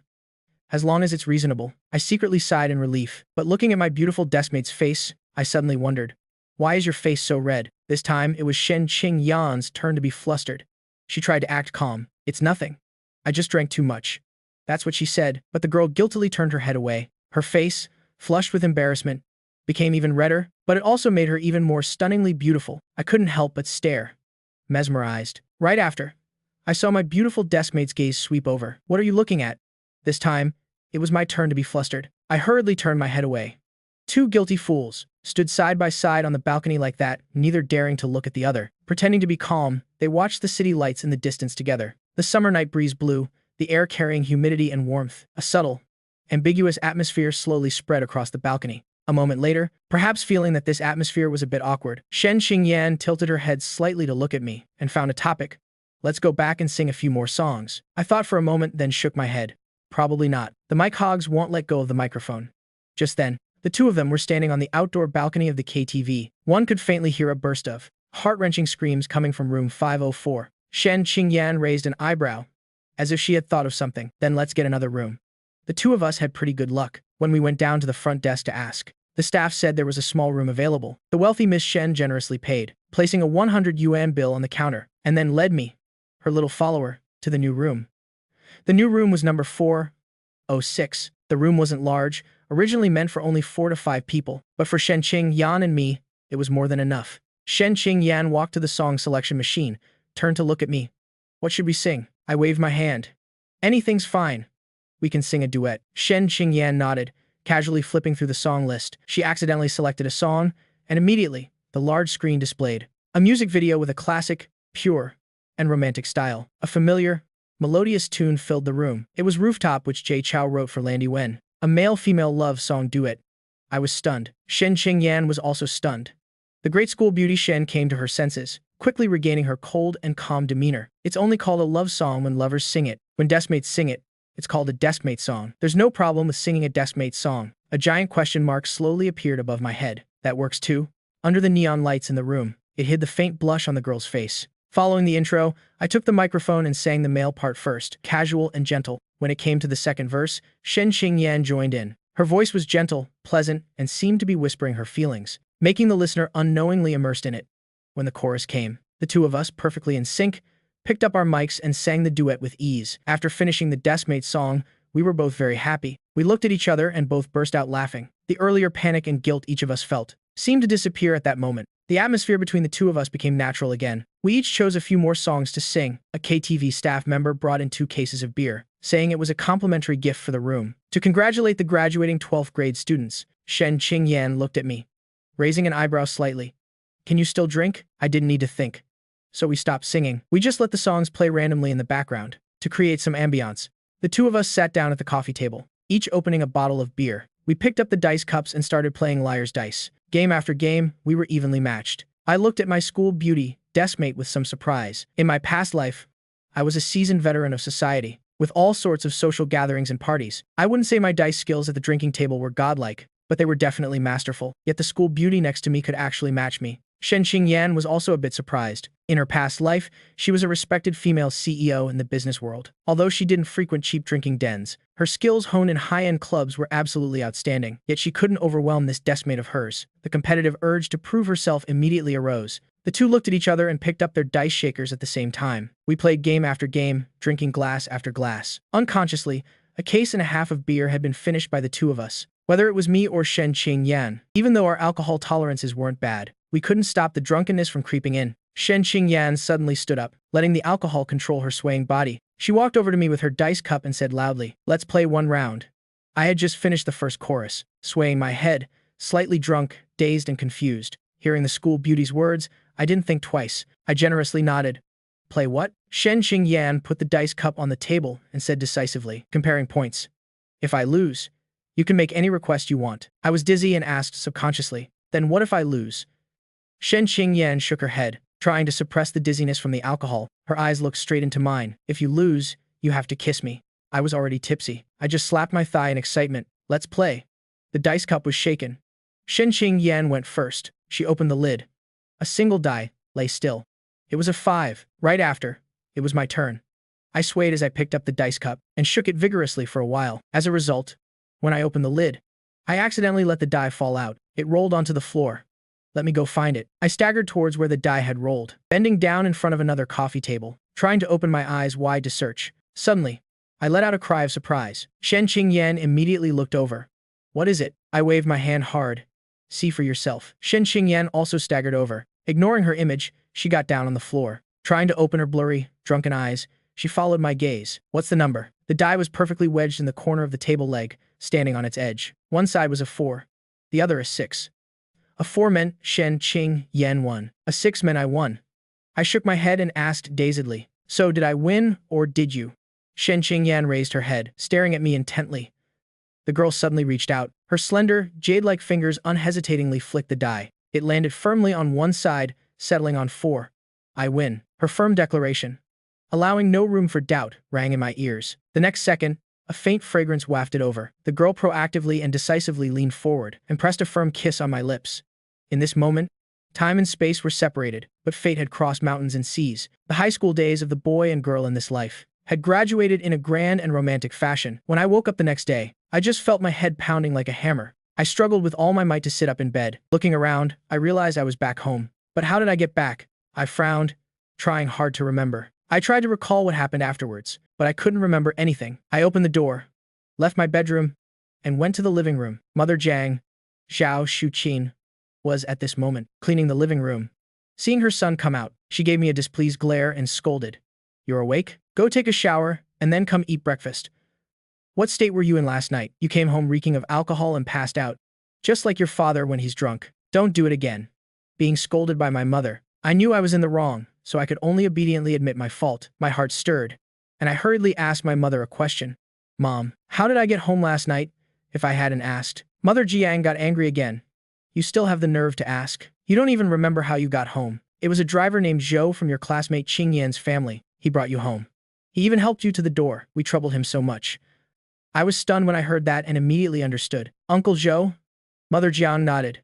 As long as it's reasonable, I secretly sighed in relief. But looking at my beautiful deskmate's face, I suddenly wondered, why is your face so red? This time, it was Shen Qingyan's turn to be flustered. She tried to act calm. It's nothing. I just drank too much. That's what she said, but the girl guiltily turned her head away. Her face, flushed with embarrassment, became even redder, but it also made her even more stunningly beautiful. I couldn't help but stare, mesmerized. Right after, I saw my beautiful deskmate's gaze sweep over. What are you looking at? This time, it was my turn to be flustered. I hurriedly turned my head away. Two guilty fools stood side by side on the balcony like that, neither daring to look at the other. Pretending to be calm, they watched the city lights in the distance together. The summer night breeze blew, the air carrying humidity and warmth. A subtle, ambiguous atmosphere slowly spread across the balcony. A moment later, perhaps feeling that this atmosphere was a bit awkward, Shen Qingyan tilted her head slightly to look at me and found a topic. Let's go back and sing a few more songs. I thought for a moment, then shook my head. Probably not. The mic hogs won't let go of the microphone. Just then, the two of them were standing on the outdoor balcony of the KTV. One could faintly hear a burst of heart-wrenching screams coming from room 504. Shen Qingyan raised an eyebrow, as if she had thought of something. Then let's get another room. The two of us had pretty good luck when we went down to the front desk to ask. The staff said there was a small room available. The wealthy Miss Shen generously paid, placing a 100 yuan bill on the counter, and then led me, her little follower, to the new room. The new room was number 406. The room wasn't large, originally meant for only 4 to 5 people, but for Shen Qingyan and me, it was more than enough. Shen Qingyan walked to the song selection machine, turned to look at me. What should we sing? I waved my hand. Anything's fine. We can sing a duet. Shen Qingyan nodded, casually flipping through the song list. She accidentally selected a song, and immediately, the large screen displayed a music video with a classic, pure, and romantic style. A familiar, melodious tune filled the room. It was Rooftop, which Jay Chou wrote for Landy Wen, a male-female love song duet. I was stunned. Shen Qingyan was also stunned. The great school beauty Shen came to her senses, quickly regaining her cold and calm demeanor. It's only called a love song when lovers sing it. When deskmates sing it, it's called a deskmate song. There's no problem with singing a deskmate song. A giant question mark slowly appeared above my head. That works too? Under the neon lights in the room, it hid the faint blush on the girl's face. Following the intro, I took the microphone and sang the male part first, casual and gentle. When it came to the second verse, Shen Qingyan joined in. Her voice was gentle, pleasant, and seemed to be whispering her feelings, making the listener unknowingly immersed in it. When the chorus came, the two of us, perfectly in sync, picked up our mics and sang the duet with ease. After finishing the deskmate song, we were both very happy. We looked at each other and both burst out laughing. The earlier panic and guilt each of us felt seemed to disappear at that moment. The atmosphere between the two of us became natural again. We each chose a few more songs to sing. A KTV staff member brought in 2 cases of beer, saying it was a complimentary gift for the room. To congratulate the graduating 12th grade students, Shen Qingyan looked at me, raising an eyebrow slightly. Can you still drink? I didn't need to think. So we stopped singing. We just let the songs play randomly in the background. to create some ambiance. The two of us sat down at the coffee table, each opening a bottle of beer. We picked up the dice cups and started playing liar's dice. Game after game, we were evenly matched. I looked at my school beauty, deskmate with some surprise. In my past life, I was a seasoned veteran of society, with all sorts of social gatherings and parties. I wouldn't say my dice skills at the drinking table were godlike, but they were definitely masterful. Yet the school beauty next to me could actually match me. Shen Qingyan was also a bit surprised. In her past life, she was a respected female CEO in the business world. Although she didn't frequent cheap drinking dens, her skills honed in high-end clubs were absolutely outstanding. Yet she couldn't overwhelm this deskmate of hers. The competitive urge to prove herself immediately arose. The two looked at each other and picked up their dice shakers at the same time. We played game after game, drinking glass after glass. Unconsciously, a case and a half of beer had been finished by the two of us. Whether it was me or Shen Qingyan, even though our alcohol tolerances weren't bad, we couldn't stop the drunkenness from creeping in. Shen Qingyan suddenly stood up, letting the alcohol control her swaying body. She walked over to me with her dice cup and said loudly, "Let's play one round." I had just finished the first chorus, swaying my head, slightly drunk, dazed and confused. Hearing the school beauty's words, I didn't think twice. I generously nodded. "Play what?" Shen Qingyan put the dice cup on the table and said decisively, comparing points. "If I lose, you can make any request you want." I was dizzy and asked subconsciously, "Then what if I lose?" Shen Qingyan shook her head, trying to suppress the dizziness from the alcohol. Her eyes looked straight into mine. "If you lose, you have to kiss me." I was already tipsy. I just slapped my thigh in excitement. "Let's play." The dice cup was shaken. Shen Qingyan went first. She opened the lid. A single die lay still. It was a 5. Right after, it was my turn. I swayed as I picked up the dice cup and shook it vigorously for a while. As a result, when I opened the lid, I accidentally let the die fall out. It rolled onto the floor. "Let me go find it." I staggered towards where the die had rolled, bending down in front of another coffee table, trying to open my eyes wide to search. Suddenly, I let out a cry of surprise. Shen Qingyan immediately looked over. "What is it?" I waved my hand hard. "See for yourself." Shen Qingyan also staggered over. Ignoring her image, she got down on the floor. Trying to open her blurry, drunken eyes, she followed my gaze. "What's the number?" The die was perfectly wedged in the corner of the table leg, standing on its edge. One side was a 4, the other a 6. A 4 meant Shen Qingyan won. A 6 meant I won. I shook my head and asked dazedly, "So did I win, or did you?" Shen Qingyan raised her head, staring at me intently. The girl suddenly reached out. Her slender, jade-like fingers unhesitatingly flicked the die. It landed firmly on one side, settling on 4. "I win." Her firm declaration, allowing no room for doubt, rang in my ears. The next second, a faint fragrance wafted over. The girl proactively and decisively leaned forward and pressed a firm kiss on my lips. In this moment, time and space were separated, but fate had crossed mountains and seas. The high school days of the boy and girl in this life had graduated in a grand and romantic fashion. When I woke up the next day, I just felt my head pounding like a hammer. I struggled with all my might to sit up in bed. Looking around, I realized I was back home. But how did I get back? I frowned, trying hard to remember. I tried to recall what happened afterwards, but I couldn't remember anything. I opened the door, left my bedroom, and went to the living room. Mother Jiang, Zhao Shuqin, was at this moment cleaning the living room. Seeing her son come out, she gave me a displeased glare and scolded. "You're awake? Go take a shower, and then come eat breakfast. What state were you in last night? You came home reeking of alcohol and passed out, just like your father when he's drunk. Don't do it again." Being scolded by my mother, I knew I was in the wrong, so I could only obediently admit my fault. My heart stirred, and I hurriedly asked my mother a question. "Mom, how did I get home last night?" If I hadn't asked, Mother Jiang got angry again. "You still have the nerve to ask? You don't even remember how you got home. It was a driver named Zhou from your classmate Qingyan's family. He brought you home. He even helped you to the door. We troubled him so much." I was stunned when I heard that and immediately understood. "Uncle Zhou?" Mother Jiang nodded.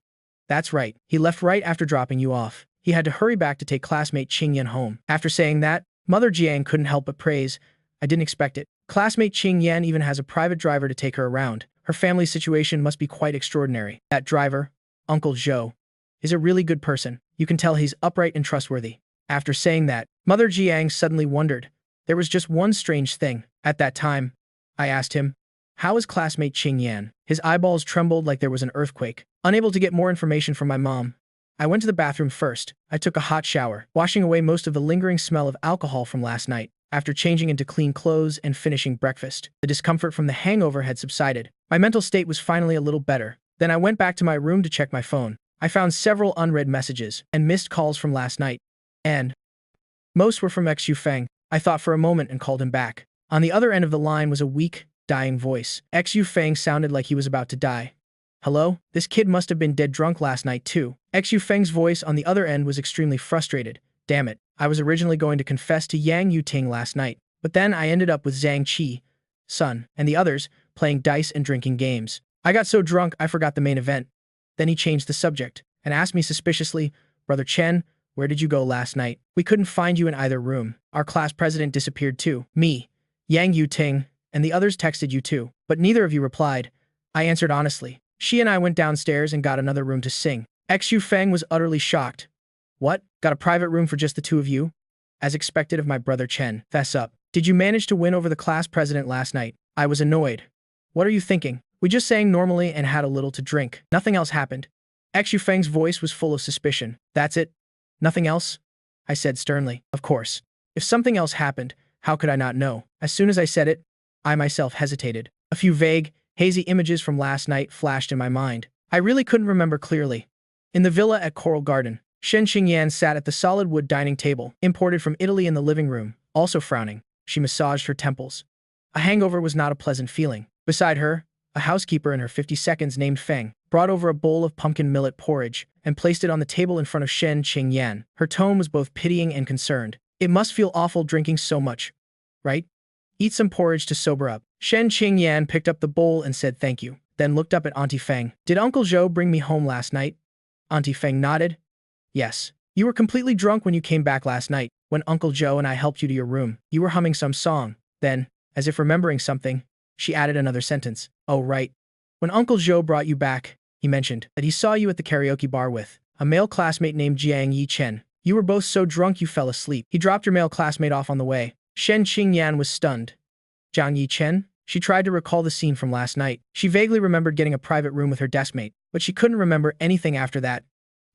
"That's right. He left right after dropping you off. He had to hurry back to take classmate Qingyan home." After saying that, Mother Jiang couldn't help but praise. I didn't expect it. Classmate Qingyan even has a private driver to take her around. Her family's situation must be quite extraordinary. That driver, Uncle Zhou, is a really good person. You can tell he's upright and trustworthy. After saying that, Mother Jiang suddenly wondered. There was just one strange thing. At that time, I asked him, "How is classmate Qingyan?" His eyeballs trembled like there was an earthquake. Unable to get more information from my mom, I went to the bathroom first. I took a hot shower, washing away most of the lingering smell of alcohol from last night. After changing into clean clothes and finishing breakfast, the discomfort from the hangover had subsided. My mental state was finally a little better. Then I went back to my room to check my phone. I found several unread messages and missed calls from last night, and most were from ex Yufeng. I thought for a moment and called him back. On the other end of the line was a weak, dying voice. Xu Feng sounded like he was about to die. Hello? This kid must have been dead drunk last night too. Xu Feng's voice on the other end was extremely frustrated. Damn it, I was originally going to confess to Yang Yuting last night, but then I ended up with Zhang Qi, Sun, and the others, playing dice and drinking games. I got so drunk I forgot the main event. Then he changed the subject, and asked me suspiciously, Brother Chen, where did you go last night? We couldn't find you in either room. Our class president disappeared too. Me, Yang Yuting, and the others texted you too, but neither of you replied. I answered honestly. She and I went downstairs and got another room to sing. Xu Feng was utterly shocked. What? Got a private room for just the two of you? As expected of my brother Chen. Fess up. Did you manage to win over the class president last night? I was annoyed. What are you thinking? We just sang normally and had a little to drink. Nothing else happened. Xu Feng's voice was full of suspicion. That's it? Nothing else? I said sternly. Of course. If something else happened, how could I not know? As soon as I said it, I myself hesitated. A few vague, hazy images from last night flashed in my mind. I really couldn't remember clearly. In the villa at Coral Garden, Shen Qingyan sat at the solid wood dining table, imported from Italy in the living room, also frowning. She massaged her temples. A hangover was not a pleasant feeling. Beside her, a housekeeper in her 50 seconds named Feng brought over a bowl of pumpkin millet porridge and placed it on the table in front of Shen Qingyan. Her tone was both pitying and concerned. It must feel awful drinking so much, right? Eat some porridge to sober up. Shen Qingyan picked up the bowl and said thank you, then looked up at Auntie Feng. Did Uncle Zhou bring me home last night? Auntie Feng nodded. Yes. You were completely drunk when you came back last night, when Uncle Zhou and I helped you to your room. You were humming some song. Then, as if remembering something, she added another sentence. Oh, right. When Uncle Zhou brought you back, he mentioned that he saw you at the karaoke bar with a male classmate named Jiang Yichen. You were both so drunk you fell asleep. He dropped your male classmate off on the way. Shen Qingyan was stunned. Jiang Yichen? She tried to recall the scene from last night. She vaguely remembered getting a private room with her deskmate, but she couldn't remember anything after that.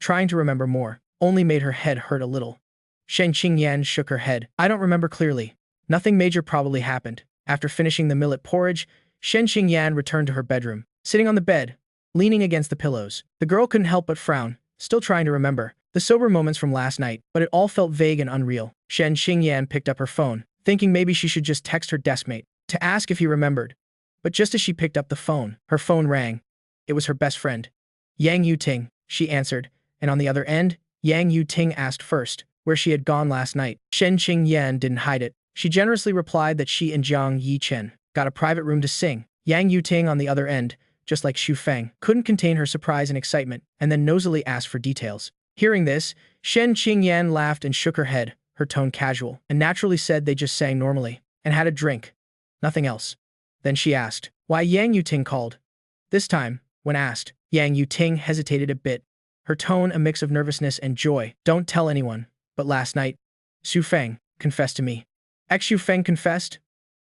Trying to remember more only made her head hurt a little. Shen Qingyan shook her head. I don't remember clearly. Nothing major probably happened. After finishing the millet porridge, Shen Qingyan returned to her bedroom. Sitting on the bed, leaning against the pillows, the girl couldn't help but frown, still trying to remember the sober moments from last night, but it all felt vague and unreal. Shen Qingyan picked up her phone, thinking maybe she should just text her deskmate to ask if he remembered. But just as she picked up the phone, her phone rang. It was her best friend. Yang Yuting, she answered, and on the other end, Yang Yuting asked first where she had gone last night. Shen Qingyan didn't hide it. She generously replied that she and Jiang Yichen got a private room to sing. Yang Yuting on the other end, just like Xu Feng, couldn't contain her surprise and excitement, and then nosily asked for details. Hearing this, Shen Qingyan laughed and shook her head, her tone casual, and naturally said they just sang normally and had a drink. Nothing else. Then she asked why Yang Yuting called. This time, when asked, Yang Yuting hesitated a bit, her tone a mix of nervousness and joy. Don't tell anyone, but last night, Xu Feng confessed to me. Xu Feng confessed?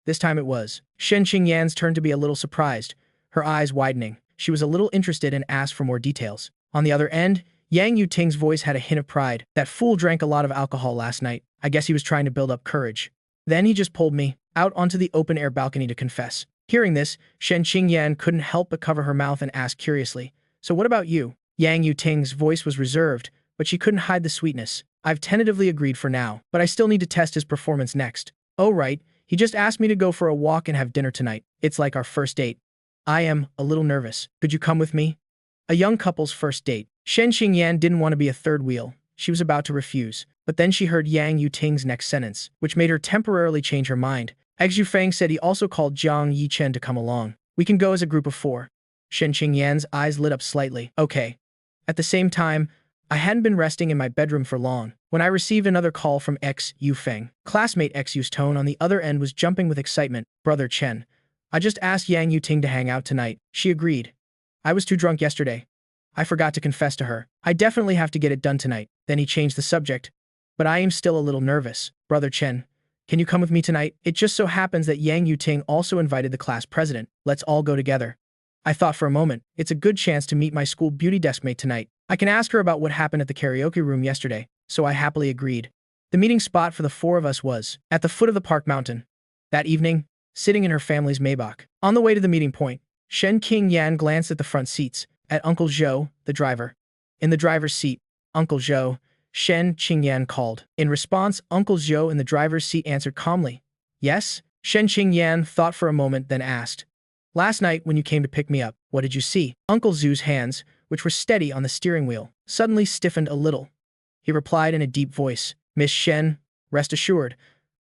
This time it was Shen Qingyan's turn to be a little surprised, her eyes widening. She was a little interested and asked for more details. On the other end, Yang Yuting's voice had a hint of pride. That fool drank a lot of alcohol last night. I guess he was trying to build up courage. Then he just pulled me out onto the open-air balcony to confess. Hearing this, Shen Qingyan couldn't help but cover her mouth and ask curiously, so what about you? Yang Yuting's voice was reserved, but she couldn't hide the sweetness. I've tentatively agreed for now, but I still need to test his performance next. Oh right, he just asked me to go for a walk and have dinner tonight. It's like our first date. I am a little nervous. Could you come with me? A young couple's first date. Shen Qingyan didn't want to be a third wheel. She was about to refuse, but then she heard Yang Yuting's next sentence, which made her temporarily change her mind. Xu Feng said he also called Jiang Yichen to come along. We can go as a group of 4. Shen Qingyan's eyes lit up slightly. Okay. At the same time, I hadn't been resting in my bedroom for long when I received another call from Xu Feng. Classmate Xu's tone on the other end was jumping with excitement. Brother Chen, I just asked Yang Yuting to hang out tonight. She agreed. I was too drunk yesterday. I forgot to confess to her. I definitely have to get it done tonight. Then he changed the subject. But I am still a little nervous. Brother Chen, can you come with me tonight? It just so happens that Yang Yuting also invited the class president. Let's all go together. I thought for a moment, it's a good chance to meet my school beauty deskmate tonight. I can ask her about what happened at the karaoke room yesterday, so I happily agreed. The meeting spot for the 4 of us was at the foot of the park mountain. That evening, sitting in her family's Maybach. On the way to the meeting point, Shen Qingyan glanced at the front seats, at Uncle Zhou, the driver. In the driver's seat, Uncle Zhou, Shen Qingyan called. In response, Uncle Zhou in the driver's seat answered calmly, Yes, Shen Qingyan thought for a moment, then asked, "Last night when you came to pick me up, what did you see?" Uncle Zhu's hands, which were steady on the steering wheel, suddenly stiffened a little. He replied in a deep voice, "Miss Shen, rest assured,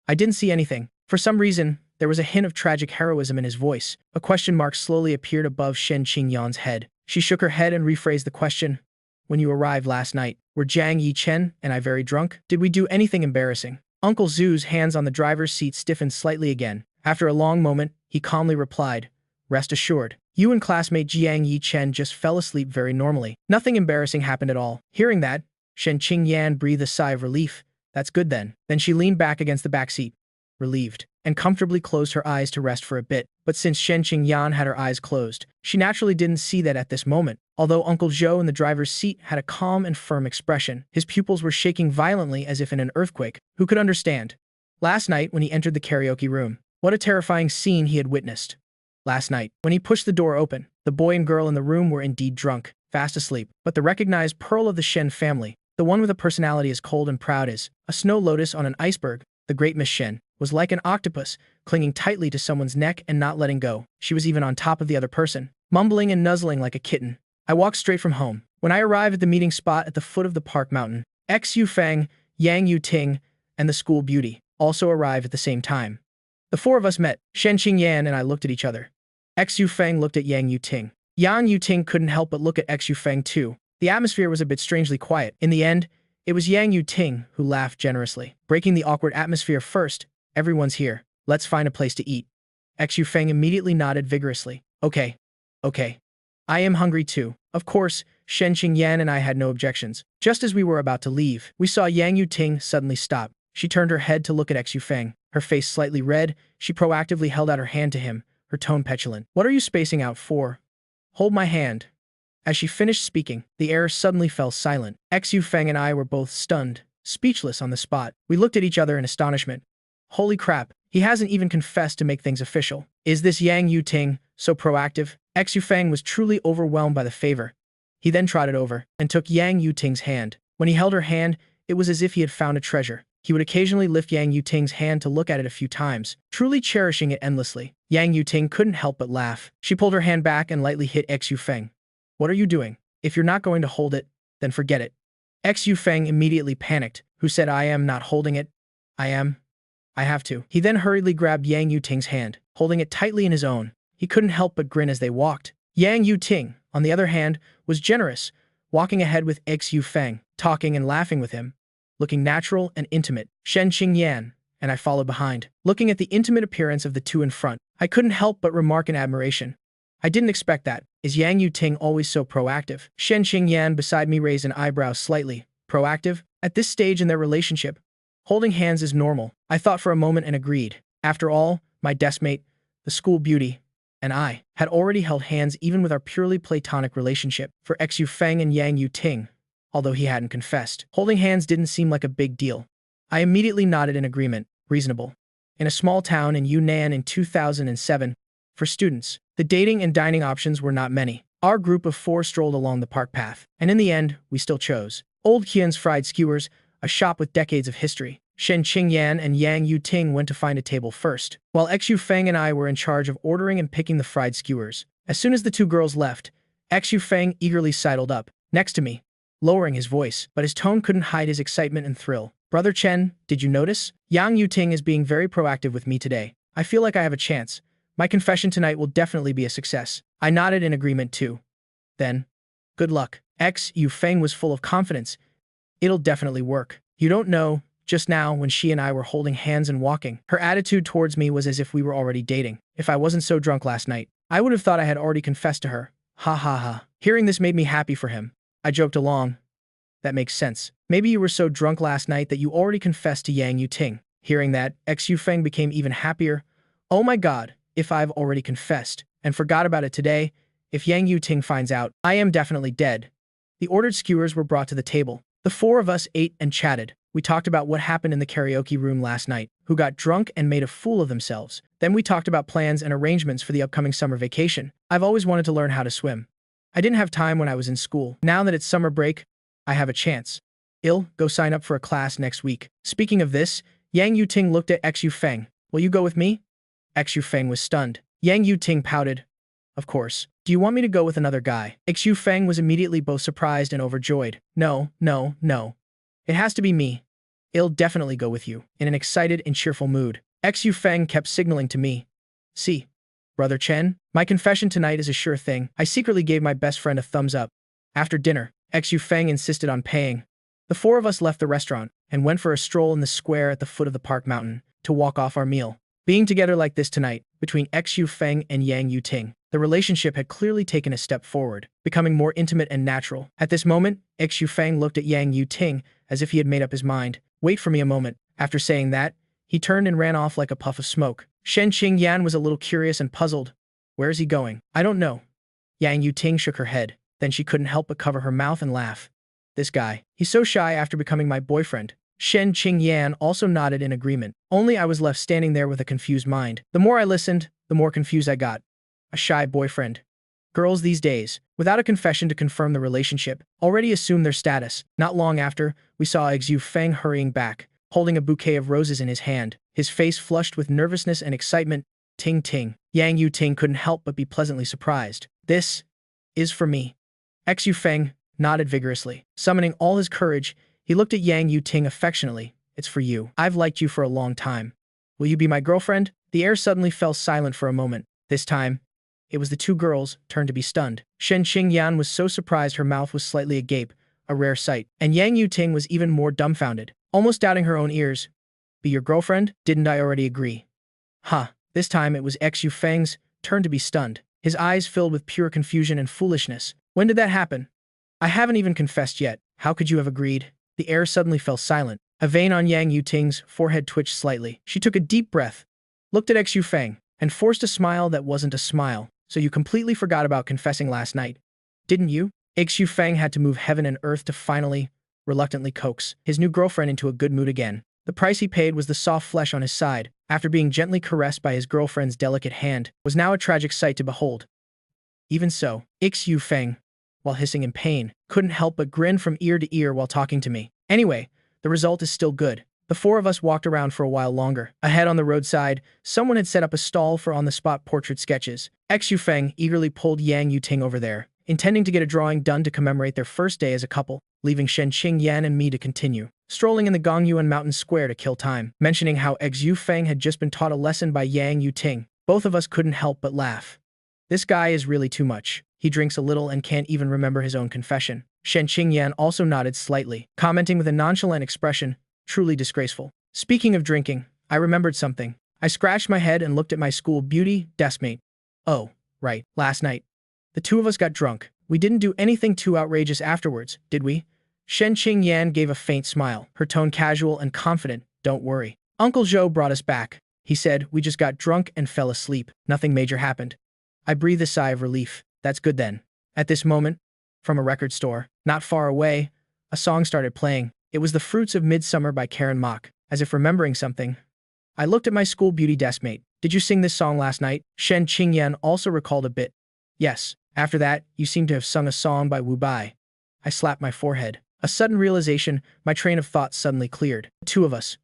I didn't see anything." For some reason, there was a hint of tragic heroism in his voice. A question mark slowly appeared above Shen Qingyan's head. She shook her head and rephrased the question. "When you arrived last night, were Jiang Yichen and I very drunk? Did we do anything embarrassing?" Uncle Zhu's hands on the driver's seat stiffened slightly again. After a long moment, he calmly replied, "Rest assured, you and classmate Jiang Yichen just fell asleep very normally. Nothing embarrassing happened at all." Hearing that, Shen Qingyan breathed a sigh of relief. "That's good then." Then she leaned back against the back seat, relieved, and comfortably closed her eyes to rest for a bit. But since Shen Qingyan had her eyes closed, she naturally didn't see that at this moment. Although Uncle Zhou in the driver's seat had a calm and firm expression, his pupils were shaking violently as if in an earthquake. Who could understand? Last night, when he entered the karaoke room, what a terrifying scene he had witnessed. Last night, when he pushed the door open, the boy and girl in the room were indeed drunk, fast asleep. But the recognized pearl of the Shen family, the one with a personality as cold and proud as a snow lotus on an iceberg, the great Miss Shen, was like an octopus, clinging tightly to someone's neck and not letting go. She was even on top of the other person, mumbling and nuzzling like a kitten. I walked straight from home. When I arrived at the meeting spot at the foot of the park mountain, Xu Feng, Yang Yu Ting, and the school beauty also arrived at the same time. The four of us met. Shen Qingyan and I looked at each other. Xu Feng looked at Yang Yu Ting. Yang Yu Ting couldn't help but look at Xu Feng too. The atmosphere was a bit strangely quiet. In the end, it was Yang Yu Ting who laughed generously. Breaking the awkward atmosphere first, "Everyone's here. Let's find a place to eat." Xu Feng immediately nodded vigorously. Okay. I am hungry too." Of course, Shen Qingyan and I had no objections. Just as we were about to leave, we saw Yang Yu Ting suddenly stop. She turned her head to look at Xu Feng. Her face slightly red, she proactively held out her hand to him, her tone petulant. "What are you spacing out for? Hold my hand." As she finished speaking, the air suddenly fell silent. Xu Feng and I were both stunned, speechless on the spot. We looked at each other in astonishment. Holy crap, he hasn't even confessed to make things official. Is this Yang Yu Ting so proactive? Xu Feng was truly overwhelmed by the favor. He then trotted over and took Yang Yu Ting's hand. When he held her hand, it was as if he had found a treasure. He would occasionally lift Yang Yu Ting's hand to look at it a few times, truly cherishing it endlessly. Yang Yu Ting couldn't help but laugh. She pulled her hand back and lightly hit Xu Feng. "What are you doing? If you're not going to hold it, then forget it." Xu Feng immediately panicked. "Who said I am not holding it? I am. I have to." He then hurriedly grabbed Yang Yu Ting's hand, holding it tightly in his own. He couldn't help but grin as they walked. Yang Yu Ting, on the other hand, was generous, walking ahead with Xu Feng, talking and laughing with him, looking natural and intimate. Shen Qingyan and I followed behind. Looking at the intimate appearance of the two in front, I couldn't help but remark in admiration. I didn't expect that. Is Yang Yu Ting always so proactive? Shen Qingyan beside me raised an eyebrow slightly. Proactive? At this stage in their relationship, holding hands is normal. I thought for a moment and agreed. After all, my deskmate, the school beauty, and I had already held hands even with our purely platonic relationship. For Xu Feng and Yang Yu Ting, although he hadn't confessed, holding hands didn't seem like a big deal. I immediately nodded in agreement. Reasonable. In a small town in Yunnan in 2007, for students, the dating and dining options were not many. Our group of four strolled along the park path, and in the end, we still chose Old Qian's Fried Skewers, a shop with decades of history. Shen Qingyan and Yang Yu Ting went to find a table first, while Xu Feng and I were in charge of ordering and picking the fried skewers. As soon as the two girls left, Xu Feng eagerly sidled up, next to me, lowering his voice, but his tone couldn't hide his excitement and thrill. "Brother Chen, did you notice? Yang Yu Ting is being very proactive with me today. I feel like I have a chance. My confession tonight will definitely be a success." I nodded in agreement too. Then, "Good luck." Xu Feng was full of confidence. "It'll definitely work. You don't know, just now when she and I were holding hands and walking, her attitude towards me was as if we were already dating. If I wasn't so drunk last night, I would have thought I had already confessed to her. Ha ha ha." Hearing this made me happy for him. I joked along. "That makes sense. Maybe you were so drunk last night that you already confessed to Yang Yu Ting." Hearing that, Xu Feng became even happier. "Oh my god, if I've already confessed and forgot about it today, if Yang Yu Ting finds out, I am definitely dead." The ordered skewers were brought to the table. The four of us ate and chatted. We talked about what happened in the karaoke room last night, who got drunk and made a fool of themselves. Then we talked about plans and arrangements for the upcoming summer vacation. I've always wanted to learn how to swim. I didn't have time when I was in school. Now that it's summer break, I have a chance. I'll go sign up for a class next week. Speaking of this, Yang Yu Ting looked at Xu Feng. "Will you go with me?" Xu Feng was stunned. Yang Yuting pouted. Of course. Do you want me to go with another guy? Xu Feng was immediately both surprised and overjoyed. No, no, no. It has to be me. I'll definitely go with you. In an excited and cheerful mood, Xu Feng kept signaling to me. See, Brother Chen, my confession tonight is a sure thing. I secretly gave my best friend a thumbs up. After dinner, Xu Feng insisted on paying. The four of us left the restaurant and went for a stroll in the square at the foot of the park mountain to walk off our meal. Being together like this tonight, between Xu Feng and Yang Yuting, the relationship had clearly taken a step forward, becoming more intimate and natural. At this moment, Xu Feng looked at Yang Yuting as if he had made up his mind. Wait for me a moment. After saying that, he turned and ran off like a puff of smoke. Shen Qingyan was a little curious and puzzled. Where is he going? I don't know. Yang Yuting shook her head. Then she couldn't help but cover her mouth and laugh. This guy. He's so shy after becoming my boyfriend. Shen Qingyan also nodded in agreement. Only I was left standing there with a confused mind. The more I listened, the more confused I got. A shy boyfriend. Girls these days, without a confession to confirm the relationship, already assume their status. Not long after, we saw Xu Feng hurrying back, holding a bouquet of roses in his hand, his face flushed with nervousness and excitement. Ting ting. Yang Yuting couldn't help but be pleasantly surprised. This is for me. Xu Feng nodded vigorously. Summoning all his courage, he looked at Yang Yuting affectionately. It's for you. I've liked you for a long time. Will you be my girlfriend? The air suddenly fell silent for a moment. This time, it was the two girls' turn to be stunned. Shen Qingyan was so surprised her mouth was slightly agape, a rare sight, and Yang Yuting was even more dumbfounded, almost doubting her own ears. Be your girlfriend? Didn't I already agree? Huh. This time it was Xu Feng's turn to be stunned, his eyes filled with pure confusion and foolishness. When did that happen? I haven't even confessed yet. How could you have agreed? The air suddenly fell silent. A vein on Yang Yuting's forehead twitched slightly. She took a deep breath, looked at Xu Feng, and forced a smile that wasn't a smile. So you completely forgot about confessing last night, didn't you? Xu Feng had to move heaven and earth to finally, reluctantly coax his new girlfriend into a good mood again. The price he paid was the soft flesh on his side, after being gently caressed by his girlfriend's delicate hand, was now a tragic sight to behold. Even so, Xu Feng, while hissing in pain, couldn't help but grin from ear to ear while talking to me. Anyway, the result is still good. The four of us walked around for a while longer. Ahead on the roadside, someone had set up a stall for on-the-spot portrait sketches. Xu Feng eagerly pulled Yang Yuting over there, intending to get a drawing done to commemorate their first day as a couple, leaving Shen Qingyan and me to continue strolling in the Gongyuan Mountain Square to kill time. Mentioning how Xu Feng had just been taught a lesson by Yang Yuting, both of us couldn't help but laugh. This guy is really too much. He drinks a little and can't even remember his own confession. Shen Qingyan also nodded slightly, commenting with a nonchalant expression, truly disgraceful. Speaking of drinking, I remembered something. I scratched my head and looked at my school beauty deskmate. Oh, right, last night. The two of us got drunk. We didn't do anything too outrageous afterwards, did we? Shen Qingyan gave a faint smile, her tone casual and confident. Don't worry. Uncle Zhou brought us back. He said, we just got drunk and fell asleep. Nothing major happened. I breathed a sigh of relief. That's good then. At this moment, from a record store, not far away, a song started playing. It was The Fruits of Midsummer by Karen Mok. As if remembering something, I looked at my school beauty deskmate. Did you sing this song last night? Shen Qingyan also recalled a bit. Yes. After that, you seem to have sung a song by Wu Bai. I slapped my forehead. A sudden realization, my train of thought suddenly cleared. The two of us,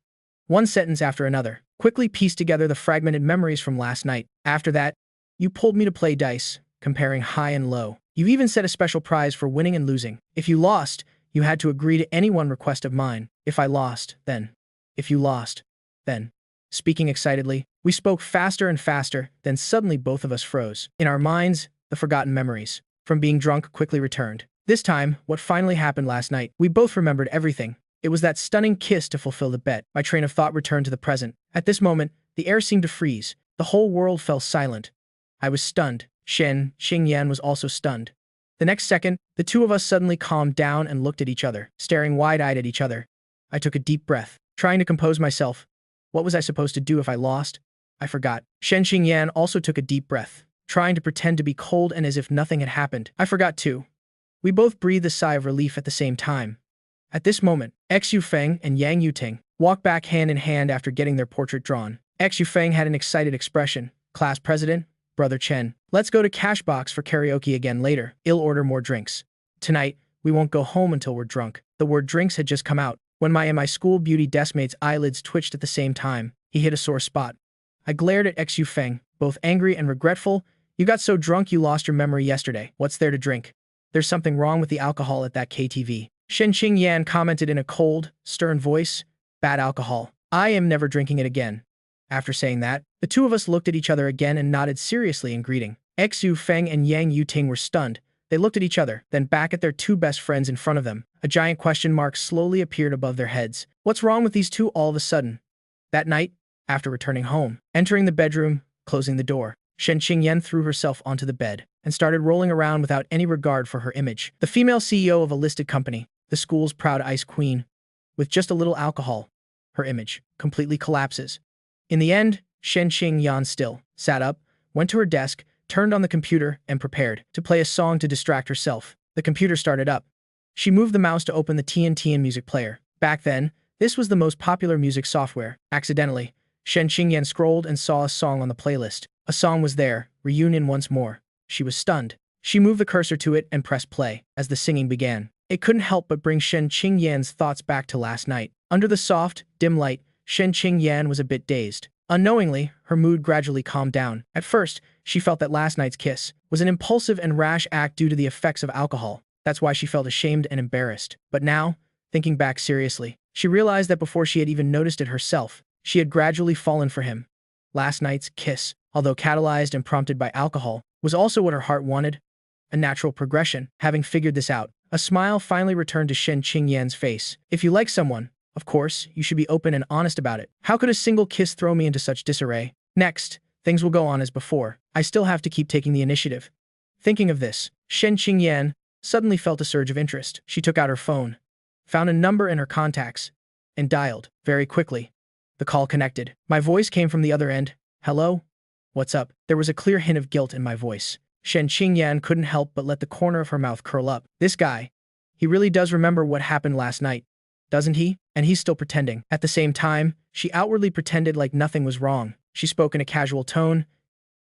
one sentence after another, quickly pieced together the fragmented memories from last night. After that, you pulled me to play dice, comparing high and low. You even set a special prize for winning and losing. If you lost, you had to agree to any one request of mine. If I lost, then. If you lost, then. Speaking excitedly, we spoke faster and faster, then suddenly both of us froze. In our minds, the forgotten memories from being drunk quickly returned. This time, what finally happened last night, we both remembered everything. It was that stunning kiss to fulfill the bet. My train of thought returned to the present. At this moment, the air seemed to freeze. The whole world fell silent. I was stunned. Shen Qingyan was also stunned. The next second, the two of us suddenly calmed down and looked at each other, staring wide-eyed at each other. I took a deep breath, trying to compose myself. What was I supposed to do if I lost? I forgot. Shen Qingyan also took a deep breath, trying to pretend to be cold and as if nothing had happened. I forgot too. We both breathed a sigh of relief at the same time. At this moment, Xu Feng and Yang Yuting walked back hand in hand after getting their portrait drawn. Xu Feng had an excited expression. Class president, Brother Chen, let's go to Cashbox for karaoke again later. I'll order more drinks. Tonight, we won't go home until we're drunk. The word drinks had just come out, when my school beauty deskmate's eyelids twitched at the same time. He hit a sore spot. I glared at Xu Feng, both angry and regretful. You got so drunk you lost your memory yesterday. What's there to drink? There's something wrong with the alcohol at that KTV. Shen Qingyan commented in a cold, stern voice. Bad alcohol. I am never drinking it again. After saying that, the two of us looked at each other again and nodded seriously in greeting. Xu Feng and Yang Yuting were stunned. They looked at each other, then back at their two best friends in front of them. A giant question mark slowly appeared above their heads. What's wrong with these two all of a sudden? That night, after returning home, entering the bedroom, closing the door, Shen Qingyan threw herself onto the bed and started rolling around without any regard for her image. The female CEO of a listed company, the school's proud ice queen, with just a little alcohol, her image completely collapses. In the end, Shen Qingyan still sat up, went to her desk, turned on the computer, and prepared to play a song to distract herself. The computer started up. She moved the mouse to open the TNT music player. Back then, this was the most popular music software. Accidentally, Shen Qingyan scrolled and saw a song on the playlist. A song was there, Reunion Once More. She was stunned. She moved the cursor to it and pressed play. As the singing began, it couldn't help but bring Shen Qingyan's thoughts back to last night. Under the soft, dim light, Shen Qingyan was a bit dazed. Unknowingly, her mood gradually calmed down. At first, she felt that last night's kiss was an impulsive and rash act due to the effects of alcohol. That's why she felt ashamed and embarrassed. But now, thinking back seriously, she realized that before she had even noticed it herself, she had gradually fallen for him. Last night's kiss, although catalyzed and prompted by alcohol, was also what her heart wanted, a natural progression. Having figured this out, a smile finally returned to Shen Qingyan's face. If you like someone, of course, you should be open and honest about it. How could a single kiss throw me into such disarray? Next, things will go on as before. I still have to keep taking the initiative. Thinking of this, Shen Qingyan suddenly felt a surge of interest. She took out her phone, found a number in her contacts, and dialed. Very quickly, the call connected. My voice came from the other end. Hello? What's up? There was a clear hint of guilt in my voice. Shen Qingyan couldn't help but let the corner of her mouth curl up. This guy, he really does remember what happened last night, doesn't he? And he's still pretending. At the same time, she outwardly pretended like nothing was wrong. She spoke in a casual tone.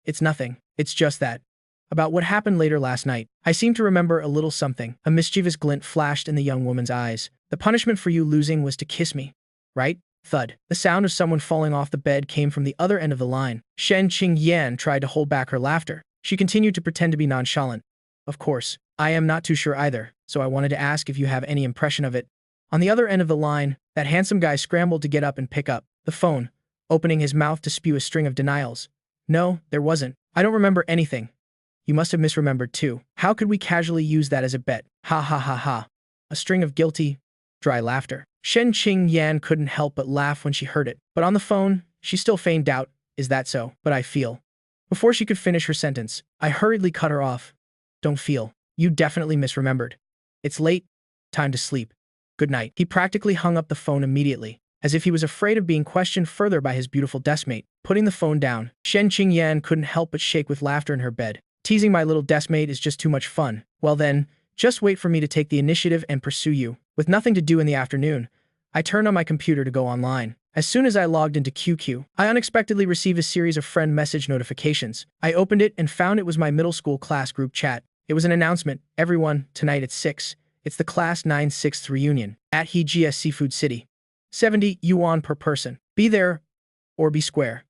It's nothing. It's just that. About what happened later last night, I seem to remember a little something. A mischievous glint flashed in the young woman's eyes. The punishment for you losing was to kiss me, right? Thud. The sound of someone falling off the bed came from the other end of the line. Shen Qingyan tried to hold back her laughter. She continued to pretend to be nonchalant. Of course, I am not too sure either, so I wanted to ask if you have any impression of it. On the other end of the line, that handsome guy scrambled to get up and pick up the phone, opening his mouth to spew a string of denials. No, there wasn't. I don't remember anything. You must have misremembered too. How could we casually use that as a bet? Ha ha ha ha. A string of guilty, dry laughter. Shen Qingyan couldn't help but laugh when she heard it. But on the phone, she still feigned doubt. Is that so? But I feel. Before she could finish her sentence, I hurriedly cut her off. Don't feel. You definitely misremembered. It's late. Time to sleep. Good night. He practically hung up the phone immediately, as if he was afraid of being questioned further by his beautiful deskmate. Putting the phone down, Shen Qingyan couldn't help but shake with laughter in her bed. Teasing my little deskmate is just too much fun. Well then, just wait for me to take the initiative and pursue you. With nothing to do in the afternoon, I turned on my computer to go online. As soon as I logged into QQ, I unexpectedly received a series of friend message notifications. I opened it and found it was my middle school class group chat. It was an announcement. Everyone, tonight at 6. It's the Class 9 6th reunion at Hight Seafood City. 70 yuan per person. Be there or be square.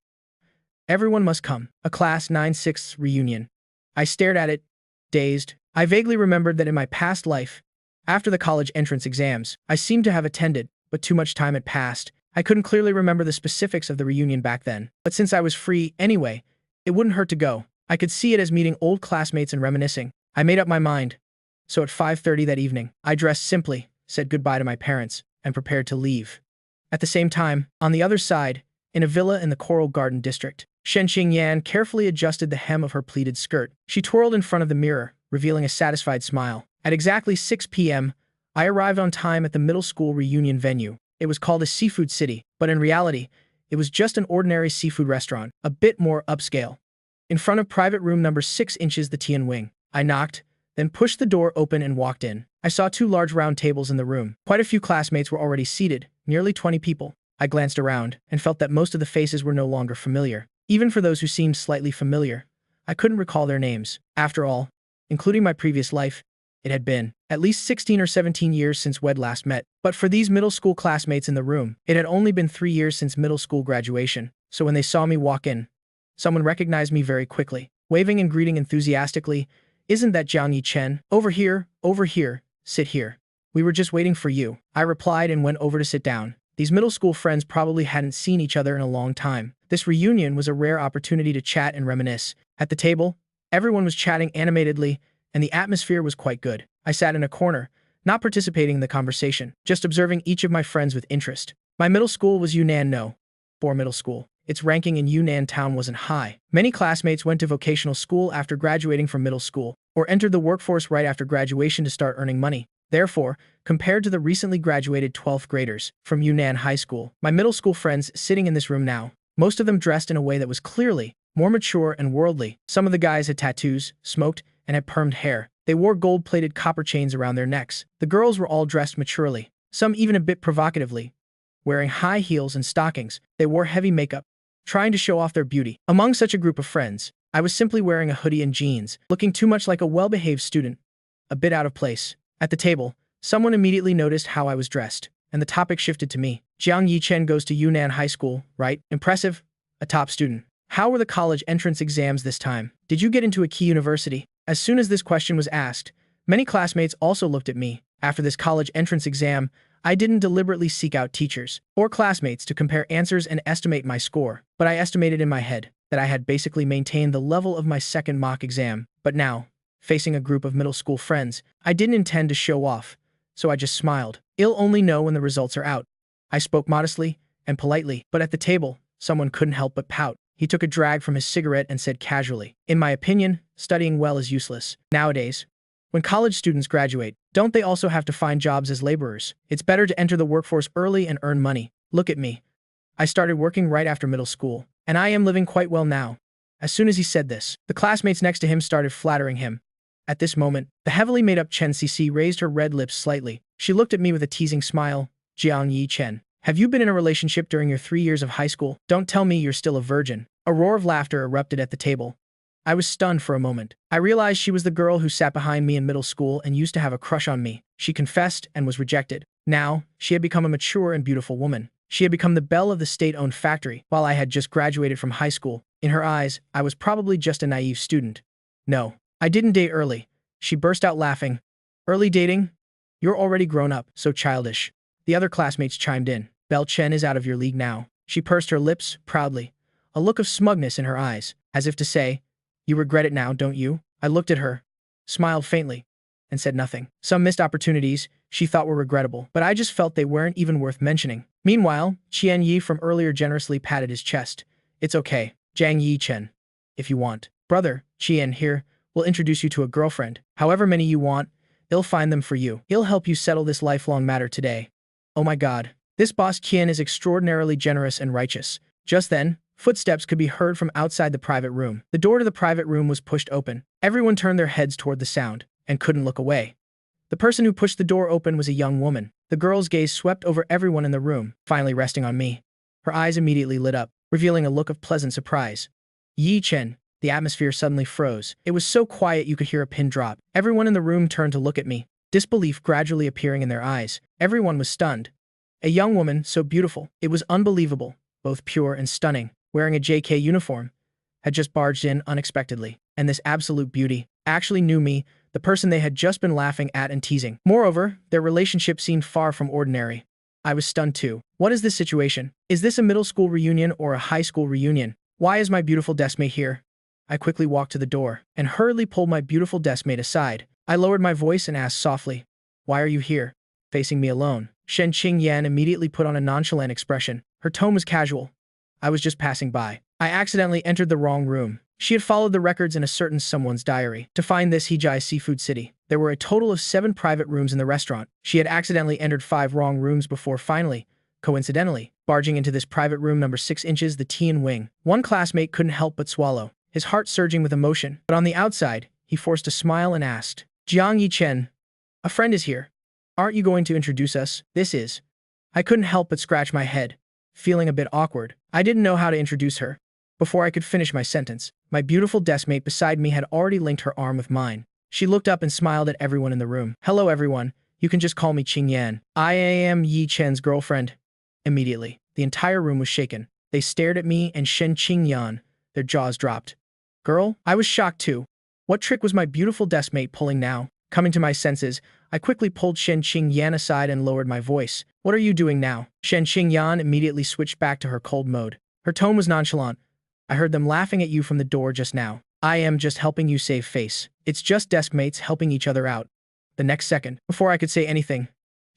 Everyone must come. A Class 9 6th reunion. I stared at it, dazed. I vaguely remembered that in my past life, after the college entrance exams, I seemed to have attended, but too much time had passed. I couldn't clearly remember the specifics of the reunion back then. But since I was free anyway, it wouldn't hurt to go. I could see it as meeting old classmates and reminiscing. I made up my mind. So at 5:30 that evening, I dressed simply, said goodbye to my parents, and prepared to leave. At the same time, on the other side, in a villa in the Coral Garden district, Shen Qingyan carefully adjusted the hem of her pleated skirt. She twirled in front of the mirror, revealing a satisfied smile. At exactly 6 p.m., I arrived on time at the middle school reunion venue. It was called a Seafood City, but in reality, it was just an ordinary seafood restaurant, a bit more upscale. In front of private room number 6 inches the Tian Wing, I knocked, then pushed the door open and walked in. I saw 2 large round tables in the room. Quite a few classmates were already seated, nearly 20 people. I glanced around and felt that most of the faces were no longer familiar. Even for those who seemed slightly familiar, I couldn't recall their names. After all, including my previous life, it had been at least 16 or 17 years since we'd last met. But for these middle school classmates in the room, it had only been 3 years since middle school graduation. So when they saw me walk in, someone recognized me very quickly, waving and greeting enthusiastically. "Isn't that Jiang Yi-chen? Over here, sit here. We were just waiting for you," I replied and went over to sit down. These middle school friends probably hadn't seen each other in a long time. This reunion was a rare opportunity to chat and reminisce. At the table, everyone was chatting animatedly, and the atmosphere was quite good. I sat in a corner, not participating in the conversation, just observing each of my friends with interest. My middle school was Yunnan No. 4 Middle School. Its ranking in Yunnan town wasn't high. Many classmates went to vocational school after graduating from middle school, or entered the workforce right after graduation to start earning money. Therefore, compared to the recently graduated 12th graders from Yunnan High School, my middle school friends sitting in this room now, most of them dressed in a way that was clearly more mature and worldly. Some of the guys had tattoos, smoked, and had permed hair. They wore gold-plated copper chains around their necks. The girls were all dressed maturely, some even a bit provocatively. Wearing high heels and stockings, they wore heavy makeup, trying to show off their beauty. Among such a group of friends, I was simply wearing a hoodie and jeans, looking too much like a well-behaved student, a bit out of place. At the table, someone immediately noticed how I was dressed, and the topic shifted to me. "Jiang Yi-chen goes to Yunnan High School, right? Impressive. A top student. How were the college entrance exams this time? Did you get into a key university?" As soon as this question was asked, many classmates also looked at me. After this college entrance exam, I didn't deliberately seek out teachers or classmates to compare answers and estimate my score, but I estimated in my head that I had basically maintained the level of my second mock exam. But now, facing a group of middle school friends, I didn't intend to show off, so I just smiled. "I'll only know when the results are out." I spoke modestly and politely, but at the table, someone couldn't help but pout. He took a drag from his cigarette and said casually, "In my opinion, studying well is useless. Nowadays, when college students graduate, don't they also have to find jobs as laborers? It's better to enter the workforce early and earn money. Look at me. I started working right after middle school, and I am living quite well now." As soon as he said this, the classmates next to him started flattering him. At this moment, the heavily made-up Chen Cece raised her red lips slightly. She looked at me with a teasing smile. "Jiang Yi-chen, have you been in a relationship during your 3 years of high school? Don't tell me you're still a virgin." A roar of laughter erupted at the table. I was stunned for a moment. I realized she was the girl who sat behind me in middle school and used to have a crush on me. She confessed and was rejected. Now, she had become a mature and beautiful woman. She had become the belle of the state-owned factory, while I had just graduated from high school. In her eyes, I was probably just a naive student. "No, I didn't date early." She burst out laughing. "Early dating? You're already grown up, so childish." The other classmates chimed in. "Belle Chen is out of your league now." She pursed her lips proudly, a look of smugness in her eyes, as if to say, "You regret it now, don't you?" I looked at her, smiled faintly, and said nothing. Some missed opportunities she thought were regrettable, but I just felt they weren't even worth mentioning. Meanwhile, Qian Yi from earlier generously patted his chest. "It's okay, Jiang Yi-chen. If you want. Brother, Qian here, will introduce you to a girlfriend. However many you want, he'll find them for you. He'll help you settle this lifelong matter today." Oh my god. This boss Qian is extraordinarily generous and righteous. Just then, footsteps could be heard from outside the private room. The door to the private room was pushed open. Everyone turned their heads toward the sound, and couldn't look away. The person who pushed the door open was a young woman. The girl's gaze swept over everyone in the room, finally resting on me. Her eyes immediately lit up, revealing a look of pleasant surprise. "Yi Chen." The atmosphere suddenly froze. It was so quiet you could hear a pin drop. Everyone in the room turned to look at me, disbelief gradually appearing in their eyes. Everyone was stunned. A young woman, so beautiful, it was unbelievable, both pure and stunning, wearing a JK uniform, had just barged in unexpectedly. And this absolute beauty actually knew me, the person they had just been laughing at and teasing. Moreover, their relationship seemed far from ordinary. I was stunned too. What is this situation? Is this a middle school reunion or a high school reunion? Why is my beautiful deskmate here? I quickly walked to the door and hurriedly pulled my beautiful deskmate aside. I lowered my voice and asked softly, "Why are you here? Facing me alone?" Shen Qingyan immediately put on a nonchalant expression. Her tone was casual. "I was just passing by. I accidentally entered the wrong room." She had followed the records in a certain someone's diary to find this Hijai Seafood City. There were a total of 7 private rooms in the restaurant. She had accidentally entered 5 wrong rooms before finally, coincidentally, barging into this private room number 6 inches the Tian Wing. One classmate couldn't help but swallow, his heart surging with emotion. But on the outside, he forced a smile and asked, "Jiang Yi-chen, a friend is here. Aren't you going to introduce us?" "This is." I couldn't help but scratch my head, feeling a bit awkward. I didn't know how to introduce her. Before I could finish my sentence, my beautiful deskmate beside me had already linked her arm with mine. She looked up and smiled at everyone in the room. "Hello everyone, you can just call me Qing Yan. I am Yi Chen's girlfriend." Immediately, the entire room was shaken. They stared at me and Shen Qingyan. Their jaws dropped. Girl, I was shocked too. What trick was my beautiful deskmate pulling now? Coming to my senses, I quickly pulled Shen Qingyan aside and lowered my voice. What are you doing now? Shen Qingyan immediately switched back to her cold mode. Her tone was nonchalant. I heard them laughing at you from the door just now. I am just helping you save face. It's just deskmates helping each other out. The next second, before I could say anything,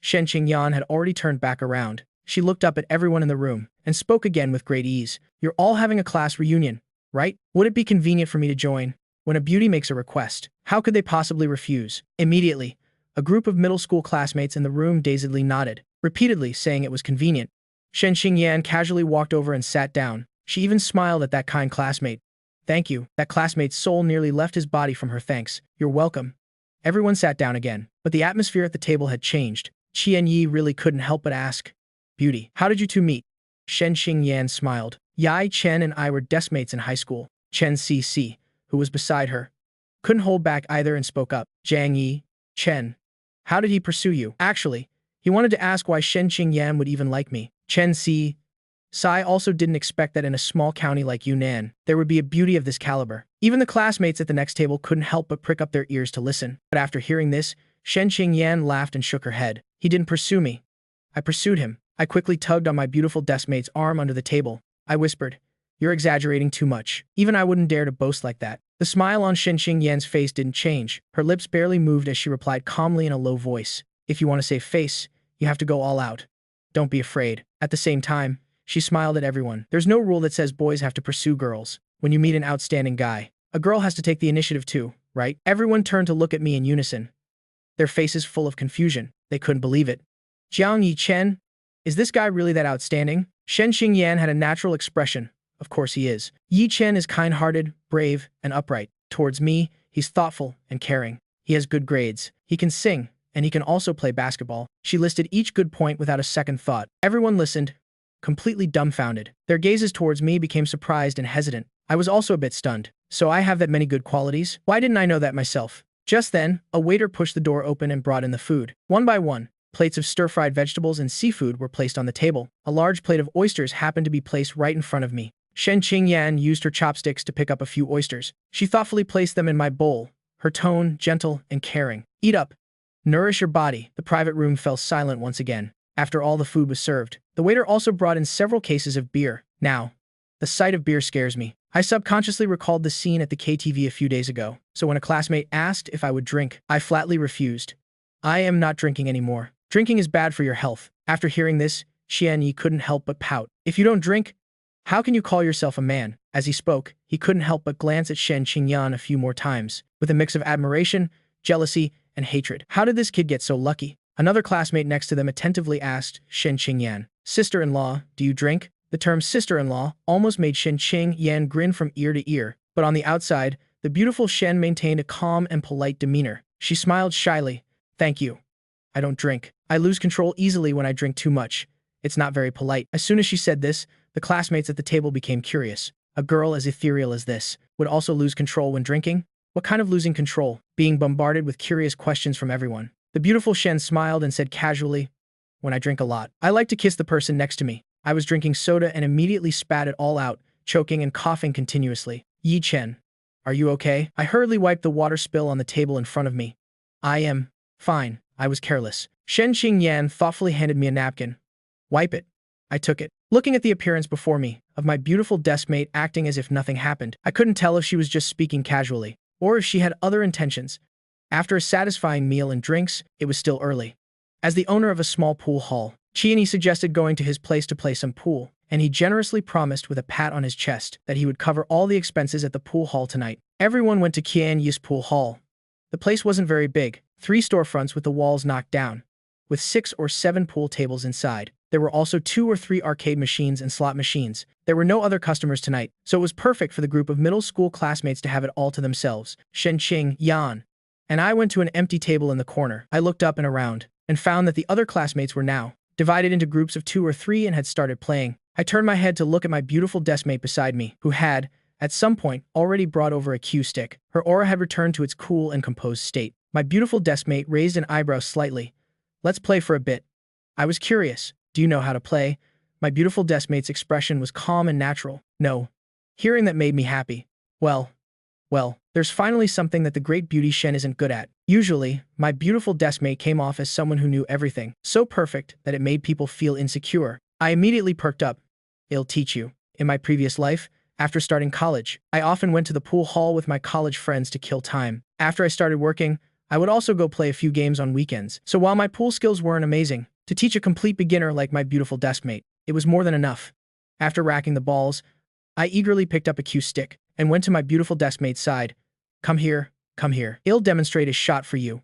Shen Qingyan had already turned back around. She looked up at everyone in the room and spoke again with great ease. You're all having a class reunion, right? Would it be convenient for me to join? When a beauty makes a request, how could they possibly refuse? Immediately, a group of middle school classmates in the room dazedly nodded, repeatedly saying it was convenient. Shen Qingyan casually walked over and sat down. She even smiled at that kind classmate. Thank you. That classmate's soul nearly left his body from her thanks. You're welcome. Everyone sat down again, but the atmosphere at the table had changed. Qian Yi really couldn't help but ask, Beauty, how did you two meet? Shen Qingyan smiled. Yi Chen and I were deskmates in high school. Chen CC, who was beside her, couldn't hold back either and spoke up. Jiang Yi, Chen, how did he pursue you? Actually, he wanted to ask why Shen Qingyan would even like me. Chen C. Sai also didn't expect that in a small county like Yunnan, there would be a beauty of this caliber. Even the classmates at the next table couldn't help but prick up their ears to listen. But after hearing this, Shen Qingyan laughed and shook her head. He didn't pursue me. I pursued him. I quickly tugged on my beautiful deskmate's arm under the table. I whispered, You're exaggerating too much. Even I wouldn't dare to boast like that. The smile on Shen Qingyan's face didn't change. Her lips barely moved as she replied calmly in a low voice. If you want to save face, you have to go all out. Don't be afraid. At the same time, she smiled at everyone. There's no rule that says boys have to pursue girls. When you meet an outstanding guy, a girl has to take the initiative too, right? Everyone turned to look at me in unison, their faces full of confusion. They couldn't believe it. Jiang Yi Chen, is this guy really that outstanding? Shen Qingyan had a natural expression. Of course he is. Yi Chen is kind-hearted, brave, and upright. Towards me, he's thoughtful and caring. He has good grades. He can sing, and he can also play basketball. She listed each good point without a second thought. Everyone listened, completely dumbfounded. Their gazes towards me became surprised and hesitant. I was also a bit stunned. So I have that many good qualities? Why didn't I know that myself? Just then, a waiter pushed the door open and brought in the food. One by one, plates of stir-fried vegetables and seafood were placed on the table. A large plate of oysters happened to be placed right in front of me. Shen Qingyan used her chopsticks to pick up a few oysters. She thoughtfully placed them in my bowl, her tone gentle and caring. Eat up. Nourish your body. The private room fell silent once again. After all the food was served, the waiter also brought in several cases of beer. Now, the sight of beer scares me. I subconsciously recalled the scene at the KTV a few days ago, so when a classmate asked if I would drink, I flatly refused. I am not drinking anymore. Drinking is bad for your health. After hearing this, Qian Yi couldn't help but pout. If you don't drink, how can you call yourself a man? As he spoke, he couldn't help but glance at Shen Qingyan a few more times, with a mix of admiration, jealousy, and hatred. How did this kid get so lucky? Another classmate next to them attentively asked Shen Qingyan, Sister-in-law, do you drink? The term sister-in-law almost made Shen Qingyan grin from ear to ear, but on the outside, the beautiful Shen maintained a calm and polite demeanor. She smiled shyly. Thank you. I don't drink. I lose control easily when I drink too much. It's not very polite. As soon as she said this, the classmates at the table became curious. A girl as ethereal as this would also lose control when drinking? What kind of losing control? Being bombarded with curious questions from everyone. The beautiful Shen smiled and said casually, When I drink a lot, I like to kiss the person next to me. I was drinking soda and immediately spat it all out, choking and coughing continuously. Yi Chen, are you okay? I hurriedly wiped the water spill on the table in front of me. I am fine. I was careless. Shen Qingyan thoughtfully handed me a napkin. Wipe it. I took it. Looking at the appearance before me, of my beautiful deskmate acting as if nothing happened, I couldn't tell if she was just speaking casually, or if she had other intentions. After a satisfying meal and drinks, it was still early. As the owner of a small pool hall, Qian suggested going to his place to play some pool, and he generously promised with a pat on his chest that he would cover all the expenses at the pool hall tonight. Everyone went to Qian Yi's pool hall. The place wasn't very big, 3 storefronts with the walls knocked down, with 6 or 7 pool tables inside. There were also 2 or 3 arcade machines and slot machines. There were no other customers tonight, so it was perfect for the group of middle school classmates to have it all to themselves. Shen Qingyan and I went to an empty table in the corner. I looked up and around, and found that the other classmates were now divided into groups of 2 or 3 and had started playing. I turned my head to look at my beautiful deskmate beside me, who had, at some point, already brought over a cue stick. Her aura had returned to its cool and composed state. My beautiful deskmate raised an eyebrow slightly. Let's play for a bit. I was curious. Do you know how to play? My beautiful deskmate's expression was calm and natural. No. Hearing that made me happy. Well, there's finally something that the great beauty Shen isn't good at. Usually, my beautiful deskmate came off as someone who knew everything, so perfect that it made people feel insecure. I immediately perked up. It'll teach you. In my previous life, after starting college, I often went to the pool hall with my college friends to kill time. After I started working, I would also go play a few games on weekends. So while my pool skills weren't amazing, to teach a complete beginner like my beautiful deskmate, it was more than enough. After racking the balls, I eagerly picked up a cue stick and went to my beautiful deskmate's side. Come here, come here. I'll demonstrate a shot for you.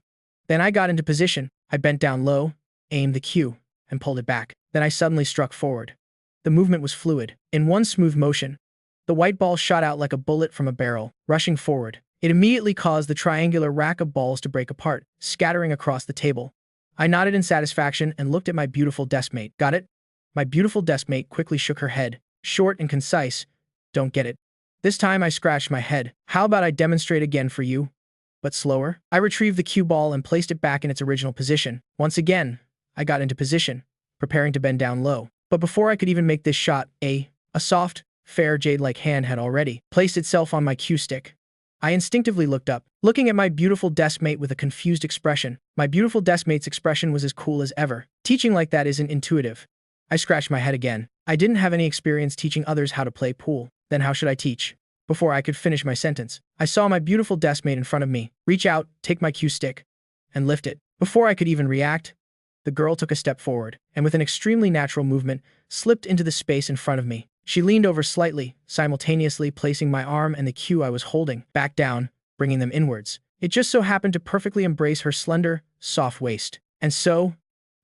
Then I got into position. I bent down low, aimed the cue, and pulled it back. Then I suddenly struck forward. The movement was fluid. In one smooth motion, the white ball shot out like a bullet from a barrel, rushing forward. It immediately caused the triangular rack of balls to break apart, scattering across the table. I nodded in satisfaction and looked at my beautiful deskmate. Got it? My beautiful deskmate quickly shook her head. Short and concise. Don't get it. This time I scratched my head. How about I demonstrate again for you? But slower. I retrieved the cue ball and placed it back in its original position. Once again, I got into position, preparing to bend down low. But before I could even make this shot, a soft, fair jade-like hand had already placed itself on my cue stick. I instinctively looked up, looking at my beautiful deskmate with a confused expression. My beautiful deskmate's expression was as cool as ever. Teaching like that isn't intuitive. I scratched my head again. I didn't have any experience teaching others how to play pool. Then how should I teach? Before I could finish my sentence, I saw my beautiful deskmate in front of me. Reach out, take my cue stick, and lift it. Before I could even react, the girl took a step forward, and with an extremely natural movement, slipped into the space in front of me. She leaned over slightly, simultaneously placing my arm and the cue I was holding back down, bringing them inwards. It just so happened to perfectly embrace her slender, soft waist. And so,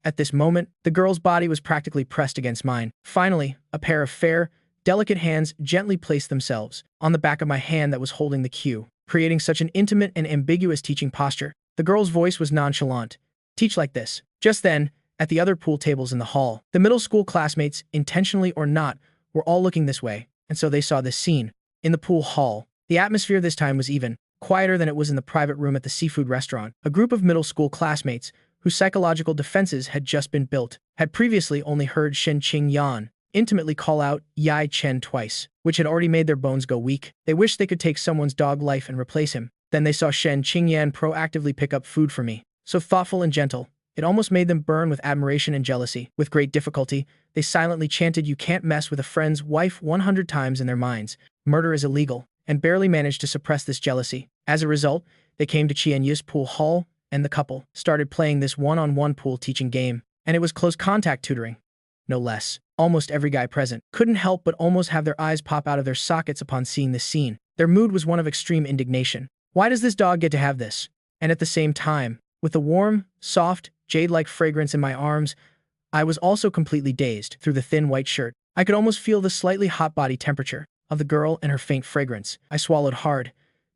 at this moment, the girl's body was practically pressed against mine. Finally, a pair of fair, delicate hands gently placed themselves on the back of my hand that was holding the cue, creating such an intimate and ambiguous teaching posture. The girl's voice was nonchalant. Teach like this. Just then, at the other pool tables in the hall, the middle school classmates, intentionally or not, were all looking this way, and so they saw this scene. In the pool hall, the atmosphere this time was even quieter than it was in the private room at the seafood restaurant. A group of middle school classmates, whose psychological defenses had just been built, had previously only heard Shen Qingyan intimately call out Yai Chen twice, which had already made their bones go weak. They wished they could take someone's dog life and replace him. Then they saw Shen Qingyan proactively pick up food for me. So thoughtful and gentle, it almost made them burn with admiration and jealousy. With great difficulty, they silently chanted "You can't mess with a friend's wife" 100 times in their minds. Murder is illegal, and barely managed to suppress this jealousy. As a result, they came to Qianyi's pool hall, and the couple started playing this one-on-one pool teaching game. And it was close contact tutoring. No less. Almost every guy present couldn't help but almost have their eyes pop out of their sockets upon seeing this scene. Their mood was one of extreme indignation. Why does this dog get to have this? And at the same time, with the warm, soft, jade-like fragrance in my arms, I was also completely dazed. Through the thin white shirt, I could almost feel the slightly hot body temperature of the girl and her faint fragrance. I swallowed hard.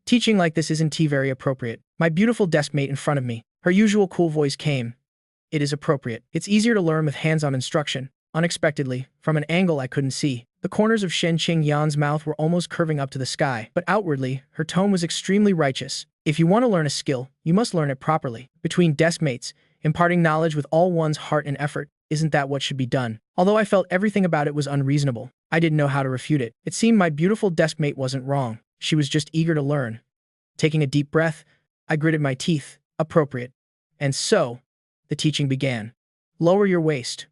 Teaching like this isn't very appropriate. My beautiful deskmate in front of me, her usual cool voice came. It is appropriate. It's easier to learn with hands-on instruction. Unexpectedly, from an angle I couldn't see, the corners of Shen Qingyan's mouth were almost curving up to the sky, but outwardly, her tone was extremely righteous. If you want to learn a skill, you must learn it properly. Between deskmates, imparting knowledge with all one's heart and effort, isn't that what should be done? Although I felt everything about it was unreasonable, I didn't know how to refute it. It seemed my beautiful deskmate wasn't wrong. She was just eager to learn. Taking a deep breath, I gritted my teeth. Appropriate. And so, the teaching began. Lower your waist.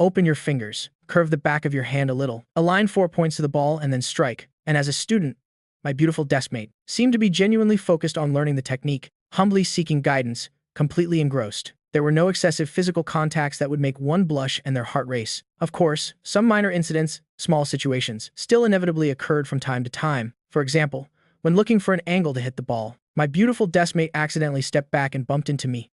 Open your fingers. Curve the back of your hand a little. Align 4 points to the ball and then strike. And as a student, my beautiful deskmate seemed to be genuinely focused on learning the technique, humbly seeking guidance, completely engrossed. There were no excessive physical contacts that would make one blush and their heart race. Of course, some minor incidents, small situations, still inevitably occurred from time to time. For example, when looking for an angle to hit the ball, my beautiful deskmate accidentally stepped back and bumped into me.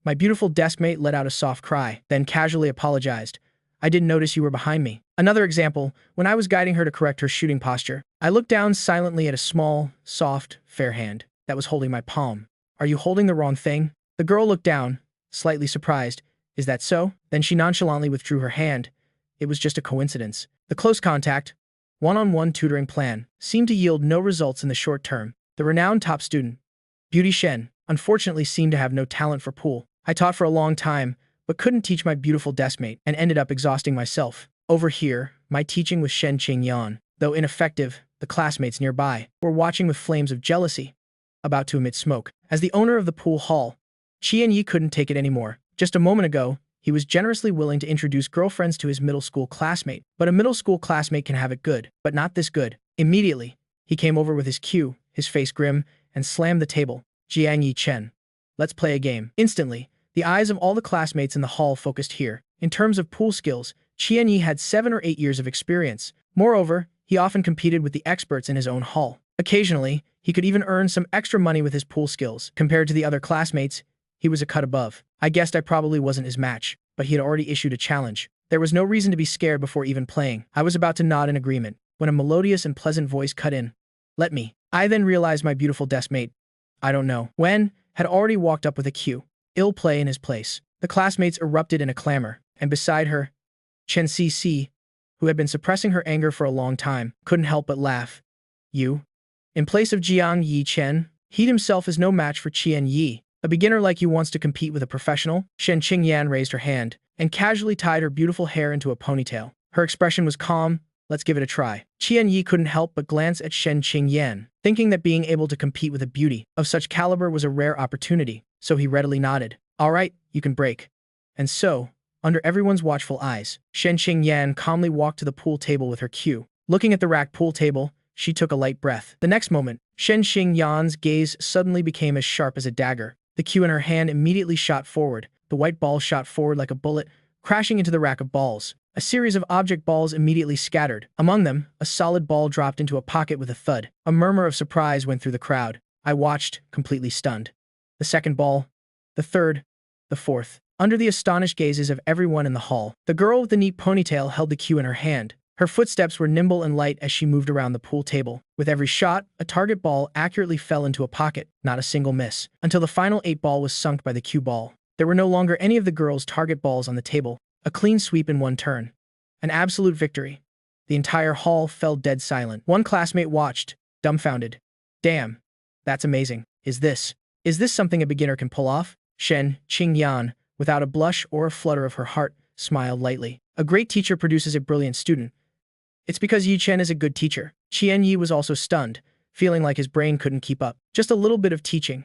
My beautiful deskmate let out a soft cry, then casually apologized. I didn't notice you were behind me. Another example, when I was guiding her to correct her shooting posture, I looked down silently at a small, soft, fair hand that was holding my palm. Are you holding the wrong thing? The girl looked down, slightly surprised. Is that so? Then she nonchalantly withdrew her hand. It was just a coincidence. The close contact, one-on-one tutoring plan seemed to yield no results in the short term. The renowned top student, Beauty Shen, unfortunately seemed to have no talent for pool. I taught for a long time, but couldn't teach my beautiful deskmate and ended up exhausting myself. Over here, my teaching with Shen Qingyan, though ineffective, the classmates nearby were watching with flames of jealousy, about to emit smoke. As the owner of the pool hall, Qian Yi couldn't take it anymore. Just a moment ago, he was generously willing to introduce girlfriends to his middle school classmate. But a middle school classmate can have it good, but not this good. Immediately, he came over with his cue, his face grim, and slammed the table. Jiang Yi Chen. Let's play a game. Instantly, the eyes of all the classmates in the hall focused here. In terms of pool skills, Qian Yi had 7 or 8 years of experience. Moreover, he often competed with the experts in his own hall. Occasionally, he could even earn some extra money with his pool skills. Compared to the other classmates, he was a cut above. I guessed I probably wasn't his match, but he had already issued a challenge. There was no reason to be scared before even playing. I was about to nod in agreement, when a melodious and pleasant voice cut in. Let me. I then realized my beautiful deskmate, I don't know when, had already walked up with a cue. Ill play in his place. The classmates erupted in a clamor, and beside her, Chen Cc, who had been suppressing her anger for a long time, couldn't help but laugh. You? In place of Jiang Yi Chen, he himself is no match for Qian Yi. A beginner like you wants to compete with a professional? Shen Qingyan raised her hand, and casually tied her beautiful hair into a ponytail. Her expression was calm. Let's give it a try. Qian Yi couldn't help but glance at Shen Qingyan, thinking that being able to compete with a beauty of such caliber was a rare opportunity, so he readily nodded. All right, you can break. And so, under everyone's watchful eyes, Shen Qingyan calmly walked to the pool table with her cue. Looking at the rack pool table, she took a light breath. The next moment, Shen Qingyan's gaze suddenly became as sharp as a dagger. The cue in her hand immediately shot forward. The white ball shot forward like a bullet, crashing into the rack of balls. A series of object balls immediately scattered. Among them, a solid ball dropped into a pocket with a thud. A murmur of surprise went through the crowd. I watched, completely stunned. The second ball, the third, the fourth. Under the astonished gazes of everyone in the hall, the girl with the neat ponytail held the cue in her hand. Her footsteps were nimble and light as she moved around the pool table. With every shot, a target ball accurately fell into a pocket, not a single miss, until the final 8 ball was sunk by the cue ball. There were no longer any of the girl's target balls on the table. A clean sweep in one turn. An absolute victory. The entire hall fell dead silent. One classmate watched, dumbfounded. Damn, that's amazing. Is this something a beginner can pull off? Shen Qingyan, without a blush or a flutter of her heart, smiled lightly. A great teacher produces a brilliant student. It's because Yi Chen is a good teacher. Qian Yi was also stunned, feeling like his brain couldn't keep up. Just a little bit of teaching,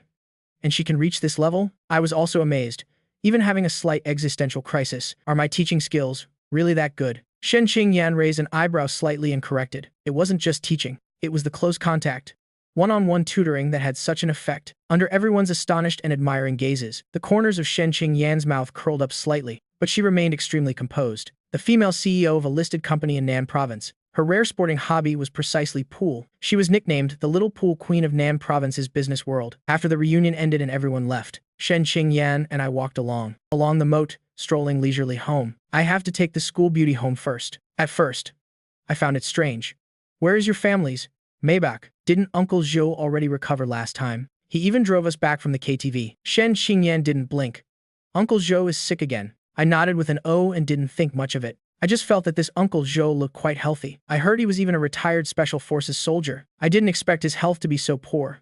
and she can reach this level? I was also amazed, even having a slight existential crisis. Are my teaching skills really that good? Shen Qingyan raised an eyebrow slightly and corrected. It wasn't just teaching, it was the close contact, one-on-one tutoring that had such an effect. Under everyone's astonished and admiring gazes, the corners of Shen Qingyan's mouth curled up slightly, but she remained extremely composed. The female CEO of a listed company in Nan Province, her rare sporting hobby was precisely pool. She was nicknamed the Little Pool Queen of Nan Province's business world. After the reunion ended and everyone left, Shen Qingyan and I walked along the moat, strolling leisurely home. I have to take the school beauty home first. At first, I found it strange. Where is your family's? Maybach, didn't Uncle Zhou already recover last time? He even drove us back from the KTV. Shen Qingyan didn't blink. Uncle Zhou is sick again. I nodded with an O and didn't think much of it. I just felt that this Uncle Zhou looked quite healthy. I heard he was even a retired Special Forces soldier. I didn't expect his health to be so poor.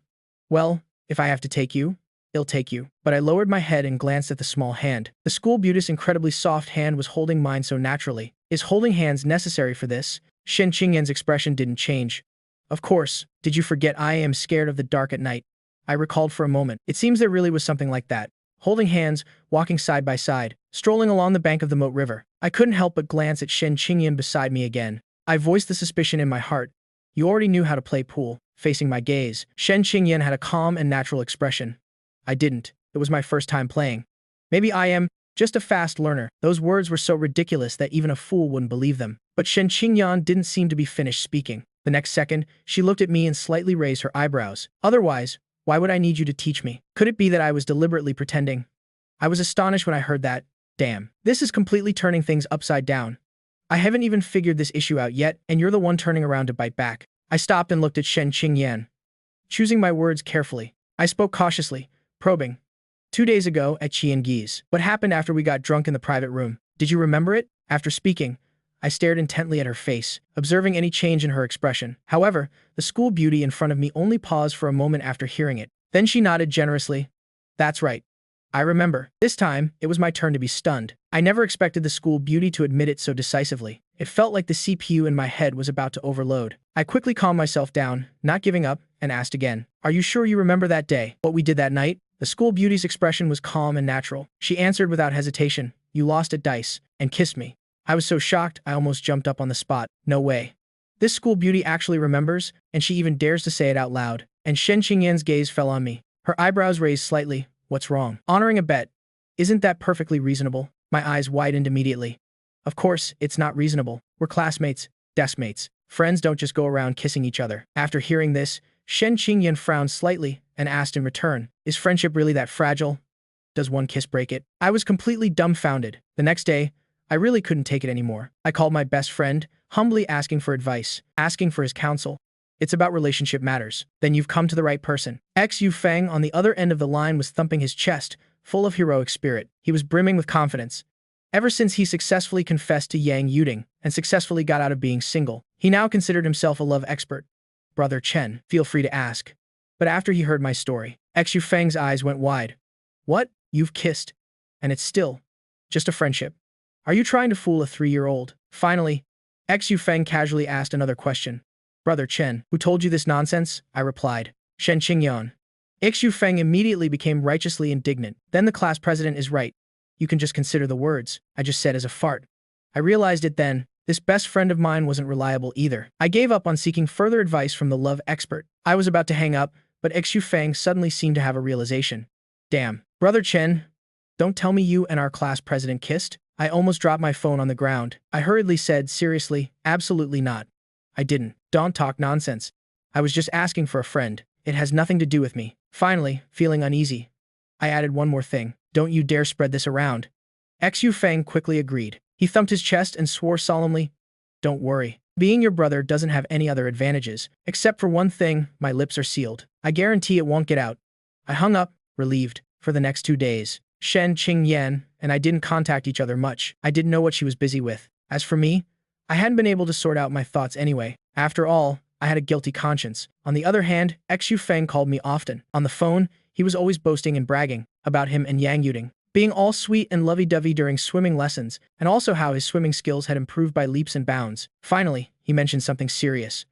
Well, if I have to take you, I'll take you. But I lowered my head and glanced at the small hand. The school beauty's incredibly soft hand was holding mine so naturally. Is holding hands necessary for this? Shen Qingyan's expression didn't change. Of course. Did you forget I am scared of the dark at night? I recalled for a moment. It seems there really was something like that. Holding hands, walking side by side, strolling along the bank of the Moat River. I couldn't help but glance at Shen Qingyan beside me again. I voiced the suspicion in my heart. You already knew how to play pool. Facing my gaze, Shen Qingyan had a calm and natural expression. I didn't. It was my first time playing. Maybe I am just a fast learner. Those words were so ridiculous that even a fool wouldn't believe them. But Shen Qingyan didn't seem to be finished speaking. The next second, she looked at me and slightly raised her eyebrows. Otherwise, why would I need you to teach me? Could it be that I was deliberately pretending? I was astonished when I heard that. Damn. This is completely turning things upside down. I haven't even figured this issue out yet, and you're the one turning around to bite back. I stopped and looked at Shen Qingyan. Choosing my words carefully, I spoke cautiously, probing. 2 days ago at Qiangi's. What happened after we got drunk in the private room? Did you remember it? After speaking, I stared intently at her face, observing any change in her expression. However, the school beauty in front of me only paused for a moment after hearing it. Then she nodded generously. That's right. I remember. This time, it was my turn to be stunned. I never expected the school beauty to admit it so decisively. It felt like the CPU in my head was about to overload. I quickly calmed myself down, not giving up, and asked again. Are you sure you remember that day? What we did that night? The school beauty's expression was calm and natural. She answered without hesitation. You lost at dice, and kissed me. I was so shocked, I almost jumped up on the spot. No way. This school beauty actually remembers, and she even dares to say it out loud. And Shen Qingyan's gaze fell on me. Her eyebrows raised slightly. What's wrong? Honoring a bet. Isn't that perfectly reasonable? My eyes widened immediately. Of course, it's not reasonable. We're classmates, deskmates. Friends don't just go around kissing each other. After hearing this, Shen Qingyan frowned slightly and asked in return, is friendship really that fragile? Does one kiss break it? I was completely dumbfounded. The next day, I really couldn't take it anymore. I called my best friend, humbly asking for advice, asking for his counsel. It's about relationship matters. Then you've come to the right person. Xu Feng on the other end of the line was thumping his chest, full of heroic spirit. He was brimming with confidence. Ever since he successfully confessed to Yang Yuding and successfully got out of being single, he now considered himself a love expert. Brother Chen, feel free to ask. But after he heard my story, Xu Feng's eyes went wide. What? You've kissed? And it's still just a friendship. Are you trying to fool a 3-year-old? Finally, Xu Feng casually asked another question. Brother Chen, who told you this nonsense? I replied. Shen Qingyan. Xu Feng immediately became righteously indignant. Then the class president is right. You can just consider the words I just said as a fart. I realized it then. This best friend of mine wasn't reliable either. I gave up on seeking further advice from the love expert. I was about to hang up, but Xu Feng suddenly seemed to have a realization. Damn. Brother Chen, don't tell me you and our class president kissed? I almost dropped my phone on the ground. I hurriedly said, seriously, absolutely not. I didn't. Don't talk nonsense. I was just asking for a friend. It has nothing to do with me. Finally, feeling uneasy, I added one more thing. Don't you dare spread this around. Xu Feng quickly agreed. He thumped his chest and swore solemnly, don't worry. Being your brother doesn't have any other advantages. Except for one thing, my lips are sealed. I guarantee it won't get out. I hung up, relieved. For the next 2 days, Shen Qingyan and I didn't contact each other much. I didn't know what she was busy with. As for me, I hadn't been able to sort out my thoughts anyway. After all, I had a guilty conscience. On the other hand, Xu Feng called me often. On the phone, he was always boasting and bragging about him and Yang Yuding being all sweet and lovey-dovey during swimming lessons, and also how his swimming skills had improved by leaps and bounds. Finally, he mentioned something serious.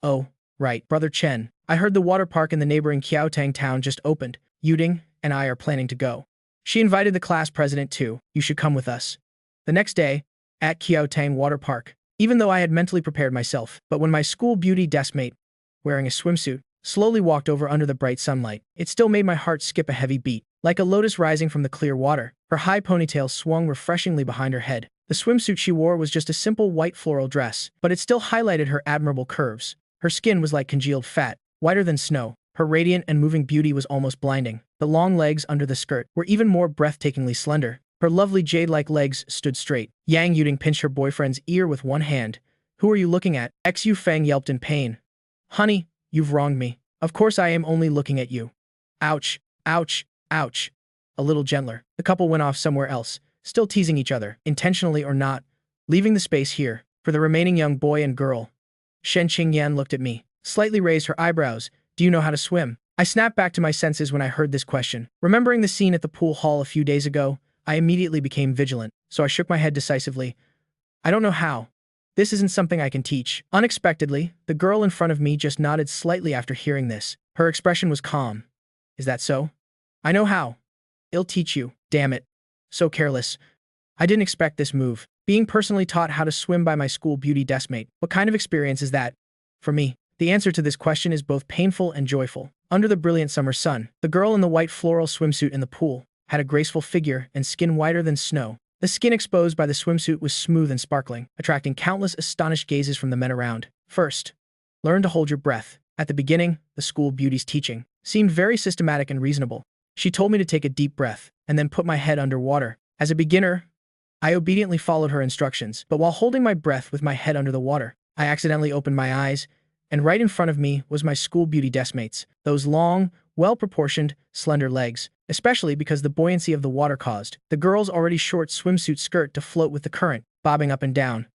Oh, right, Brother Chen. I heard the water park in the neighboring Qiaotang town just opened. Yuding and I are planning to go. She invited the class president too. You should come with us. The next day, at Qiaotang Water Park, even though I had mentally prepared myself, but when my school beauty deskmate, wearing a swimsuit, slowly walked over under the bright sunlight, it still made my heart skip a heavy beat. Like a lotus rising from the clear water, her high ponytail swung refreshingly behind her head. The swimsuit she wore was just a simple white floral dress, but it still highlighted her admirable curves. Her skin was like congealed fat, whiter than snow. Her radiant and moving beauty was almost blinding. The long legs under the skirt were even more breathtakingly slender. Her lovely jade-like legs stood straight. Yang Yuding pinched her boyfriend's ear with one hand. Who are you looking at? Xu Feng yelped in pain. Honey, you've wronged me. Of course I am only looking at you. Ouch, ouch, ouch. A little gentler. The couple went off somewhere else, still teasing each other, intentionally or not, leaving the space here for the remaining young boy and girl. Shen Qingyan looked at me, slightly raised her eyebrows. Do you know how to swim? I snapped back to my senses when I heard this question. Remembering the scene at the pool hall a few days ago, I immediately became vigilant, so I shook my head decisively. I don't know how. This isn't something I can teach. Unexpectedly, the girl in front of me just nodded slightly after hearing this. Her expression was calm. Is that so? I know how. I'll teach you. Damn it. So careless. I didn't expect this move. Being personally taught how to swim by my school beauty deskmate. What kind of experience is that? For me, the answer to this question is both painful and joyful. Under the brilliant summer sun, the girl in the white floral swimsuit in the pool had a graceful figure and skin whiter than snow. The skin exposed by the swimsuit was smooth and sparkling, attracting countless astonished gazes from the men around. First, learn to hold your breath. At the beginning, the school beauty's teaching seemed very systematic and reasonable. She told me to take a deep breath and then put my head underwater. As a beginner, I obediently followed her instructions, but while holding my breath with my head under the water, I accidentally opened my eyes, and right in front of me was my school beauty deskmates, those long, well-proportioned, slender legs, especially because the buoyancy of the water caused the girl's already short swimsuit skirt to float with the current, bobbing up and down.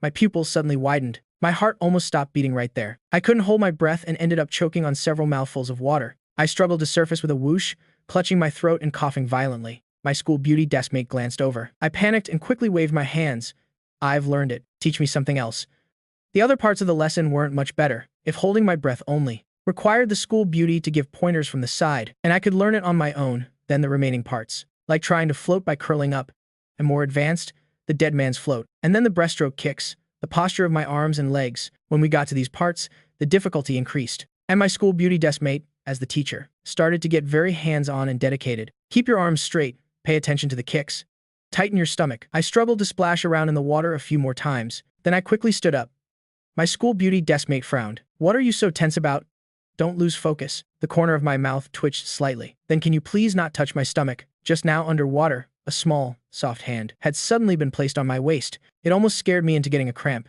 My pupils suddenly widened. My heart almost stopped beating right there. I couldn't hold my breath and ended up choking on several mouthfuls of water. I struggled to surface with a whoosh, clutching my throat and coughing violently. My school beauty deskmate glanced over. I panicked and quickly waved my hands. I've learned it. Teach me something else. The other parts of the lesson weren't much better, if holding my breath only required the school beauty to give pointers from the side, and I could learn it on my own, then the remaining parts, like trying to float by curling up, and more advanced, the dead man's float, and then the breaststroke kicks, the posture of my arms and legs. When we got to these parts, the difficulty increased, and my school beauty deskmate, as the teacher, started to get very hands-on and dedicated. Keep your arms straight, pay attention to the kicks, tighten your stomach. I struggled to splash around in the water a few more times, then I quickly stood up. My school beauty deskmate frowned. What are you so tense about? Don't lose focus. The corner of my mouth twitched slightly. Then can you please not touch my stomach? Just now underwater, a small, soft hand had suddenly been placed on my waist. It almost scared me into getting a cramp.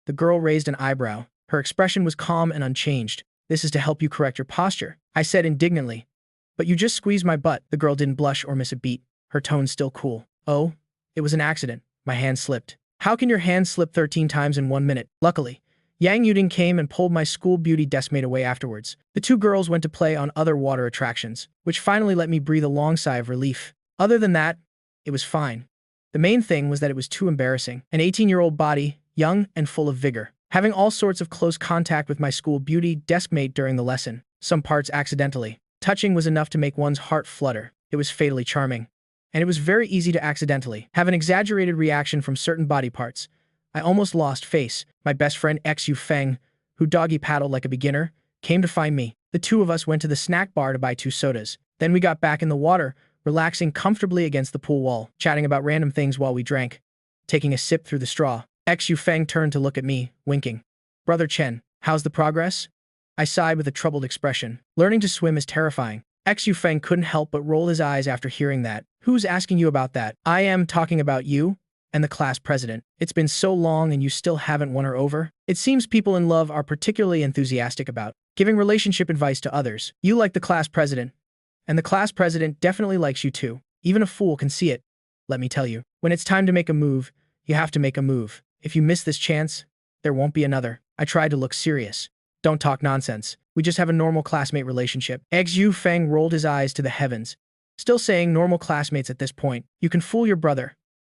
The girl raised an eyebrow. Her expression was calm and unchanged. This is to help you correct your posture, I said indignantly. But you just squeezed my butt. The girl didn't blush or miss a beat, her tone still cool. Oh, it was an accident. My hand slipped. How can your hand slip 13 times in 1 minute? Luckily, Yang Yuding came and pulled my school beauty deskmate away afterwards. The two girls went to play on other water attractions, which finally let me breathe a long sigh of relief. Other than that, it was fine. The main thing was that it was too embarrassing. An 18-year-old body, young and full of vigor, having all sorts of close contact with my school beauty deskmate during the lesson, some parts accidentally. Touching was enough to make one's heart flutter. It was fatally charming. And it was very easy to accidentally have an exaggerated reaction from certain body parts. I almost lost face. My best friend Xu Feng, who doggy paddled like a beginner, came to find me. The two of us went to the snack bar to buy 2 sodas. Then we got back in the water, relaxing comfortably against the pool wall, chatting about random things while we drank. Taking a sip through the straw, Xu Feng turned to look at me, winking. Brother Chen, how's the progress? I sighed with a troubled expression. Learning to swim is terrifying. Xu Feng couldn't help but roll his eyes after hearing that. Who's asking you about that? I am talking about you and the class president. It's been so long and you still haven't won her over? It seems people in love are particularly enthusiastic about giving relationship advice to others. You like the class president, and the class president definitely likes you too. Even a fool can see it. Let me tell you, when it's time to make a move, you have to make a move. If you miss this chance, there won't be another. I tried to look serious. Don't talk nonsense. We just have a normal classmate relationship. Xu Feng rolled his eyes to the heavens, still saying normal classmates at this point. You can fool your brother,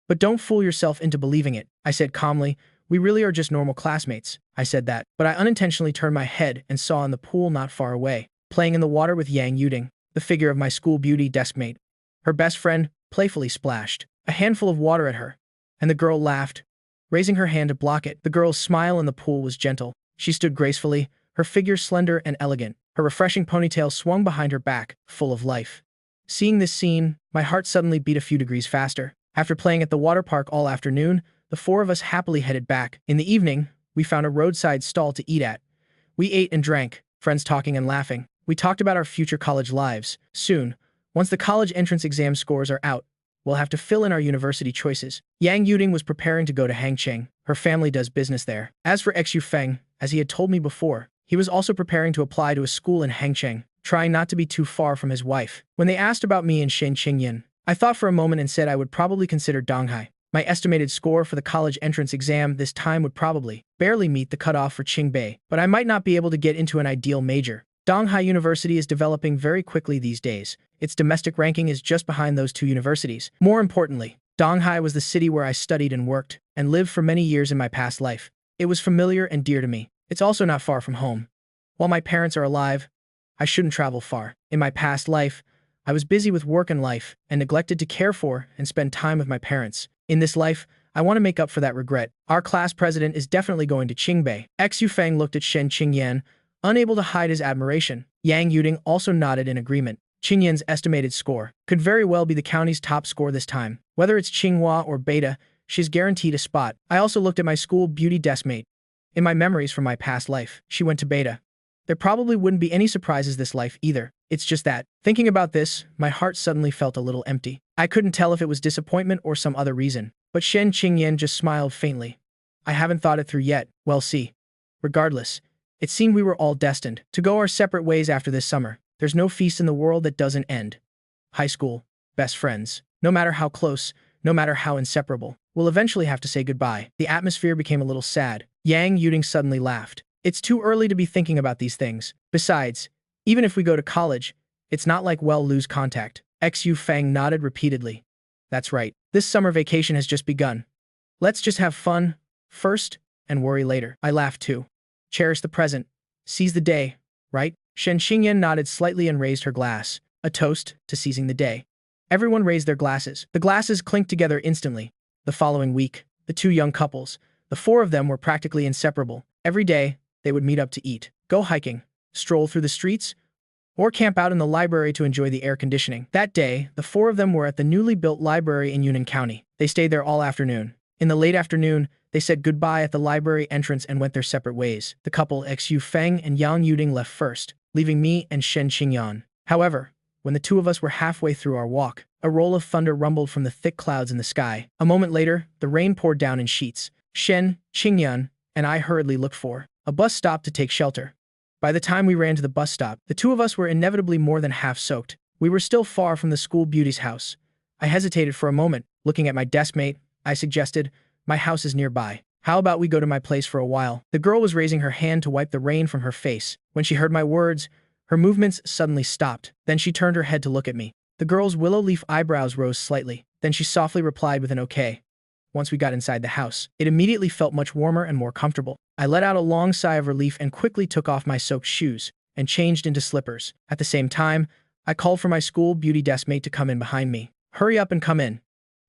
but don't fool yourself into believing it. I said calmly, we really are just normal classmates. I said that, but I unintentionally turned my head and saw in the pool not far away, playing in the water with Yang Yuding, the figure of my school beauty deskmate. Her best friend playfully splashed a handful of water at her, and the girl laughed, raising her hand to block it. The girl's smile in the pool was gentle. She stood gracefully, her figure slender and elegant. Her refreshing ponytail swung behind her back, full of life. Seeing this scene, my heart suddenly beat a few degrees faster. After playing at the water park all afternoon, the 4 of us happily headed back. In the evening, we found a roadside stall to eat at. We ate and drank, friends talking and laughing. We talked about our future college lives. Soon, once the college entrance exam scores are out, we'll have to fill in our university choices. Yang Yuding was preparing to go to Hangcheng. Her family does business there. As for Xu Feng, as he had told me before, he was also preparing to apply to a school in Hangcheng, trying not to be too far from his wife. When they asked about me and Shen Qingyan, I thought for a moment and said I would probably consider Donghai. My estimated score for the college entrance exam this time would probably barely meet the cutoff for Qingbei, but I might not be able to get into an ideal major. Donghai University is developing very quickly these days. Its domestic ranking is just behind those 2 universities. More importantly, Donghai was the city where I studied and worked, and lived for many years in my past life. It was familiar and dear to me. It's also not far from home. While my parents are alive, I shouldn't travel far. In my past life, I was busy with work and life, and neglected to care for and spend time with my parents. In this life, I want to make up for that regret. Our class president is definitely going to Qingbei. Xu Feng looked at Shen Qingyan, unable to hide his admiration. Yang Yuding also nodded in agreement. Qingyan's estimated score could very well be the county's top score this time. Whether it's Tsinghua or Beta, she's guaranteed a spot. I also looked at my school beauty deskmate. In my memories from my past life, she went to Beta. There probably wouldn't be any surprises this life either. It's just that, thinking about this, my heart suddenly felt a little empty. I couldn't tell if it was disappointment or some other reason. But Shen Qingyan just smiled faintly. I haven't thought it through yet. Well, see. Regardless, it seemed we were all destined to go our separate ways after this summer. There's no feast in the world that doesn't end. High school, best friends, no matter how close, no matter how inseparable, we'll eventually have to say goodbye. The atmosphere became a little sad. Yang Yuding suddenly laughed. It's too early to be thinking about these things. Besides, even if we go to college, It's not like well lose contact. Xu Feng nodded repeatedly. That's right. This summer vacation has just begun. Let's just have fun first and worry later. I laughed too. Cherish the present. Seize the day, right? Shen Xingyan nodded slightly and raised her glass, a toast to seizing the day. Everyone raised their glasses. The glasses clinked together instantly. The following week, the two young couples, the four of them were practically inseparable. Every day, they would meet up to eat, go hiking, stroll through the streets, or camp out in the library to enjoy the air conditioning. That day, the four of them were at the newly built library in Yunnan County. They stayed there all afternoon. In the late afternoon, they said goodbye at the library entrance and went their separate ways. The couple Xu Feng and Yang Yuding left first, leaving me and Shen Qingyan. However, when the two of us were halfway through our walk, a roll of thunder rumbled from the thick clouds in the sky. A moment later, the rain poured down in sheets. Shen Qingyan and I hurriedly looked for a bus stop to take shelter. By the time we ran to the bus stop, the two of us were inevitably more than half soaked. We were still far from the school beauty's house. I hesitated for a moment. Looking at my deskmate, I suggested, "My house is nearby. How about we go to my place for a while?" The girl was raising her hand to wipe the rain from her face. When she heard my words, her movements suddenly stopped. Then she turned her head to look at me. The girl's willow leaf eyebrows rose slightly. Then she softly replied with an okay. Once we got inside the house, it immediately felt much warmer and more comfortable. I let out a long sigh of relief and quickly took off my soaked shoes and changed into slippers. At the same time, I called for my school beauty deskmate to come in behind me. "Hurry up and come in.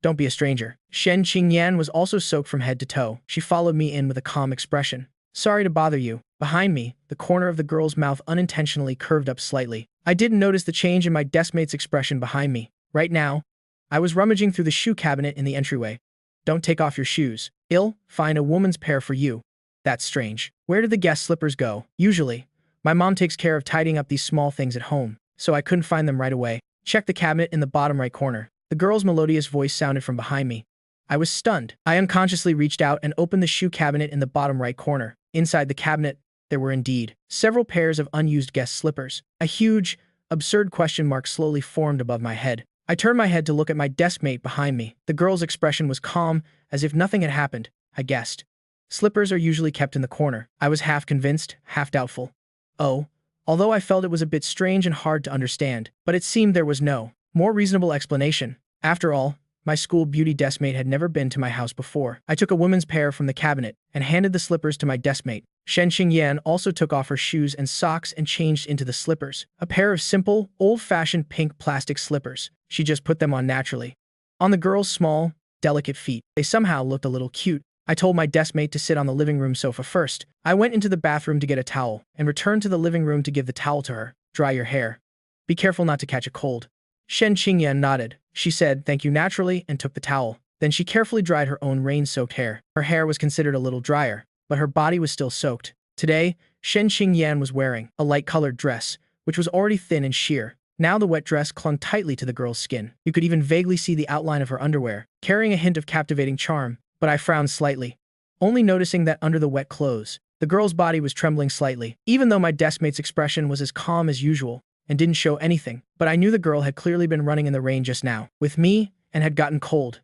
Don't be a stranger." Shen Qingyan was also soaked from head to toe. She followed me in with a calm expression. "Sorry to bother you." Behind me, the corner of the girl's mouth unintentionally curved up slightly. I didn't notice the change in my deskmate's expression behind me. Right now, I was rummaging through the shoe cabinet in the entryway. "Don't take off your shoes. I'll find a woman's pair for you." That's strange. Where did the guest slippers go? Usually, my mom takes care of tidying up these small things at home, so I couldn't find them right away. Check the cabinet in the bottom right corner. The girl's melodious voice sounded from behind me. I was stunned. I unconsciously reached out and opened the shoe cabinet in the bottom right corner. Inside the cabinet, there were indeed several pairs of unused guest slippers. A huge, absurd question mark slowly formed above my head. I turned my head to look at my deskmate behind me. The girl's expression was calm, as if nothing had happened. I guessed. Slippers are usually kept in the corner. I was half convinced, half doubtful. Although I felt it was a bit strange and hard to understand, but it seemed there was no more reasonable explanation. After all, my school beauty deskmate had never been to my house before. I took a woman's pair from the cabinet and handed the slippers to my deskmate. Shen Qingyan also took off her shoes and socks and changed into the slippers. A pair of simple, old-fashioned pink plastic slippers. She just put them on naturally. On the girl's small, delicate feet, they somehow looked a little cute. I told my deskmate to sit on the living room sofa first. I went into the bathroom to get a towel and returned to the living room to give the towel to her. "Dry your hair. Be careful not to catch a cold." Shen Qingyan nodded. She said thank you naturally and took the towel. Then she carefully dried her own rain-soaked hair. Her hair was considered a little drier, but her body was still soaked. Today, Shen Qingyan was wearing a light-colored dress, which was already thin and sheer. Now the wet dress clung tightly to the girl's skin. You could even vaguely see the outline of her underwear, carrying a hint of captivating charm. But I frowned slightly, only noticing that under the wet clothes, the girl's body was trembling slightly. Even though my deskmate's expression was as calm as usual and didn't show anything, but I knew the girl had clearly been running in the rain just now with me and had gotten cold.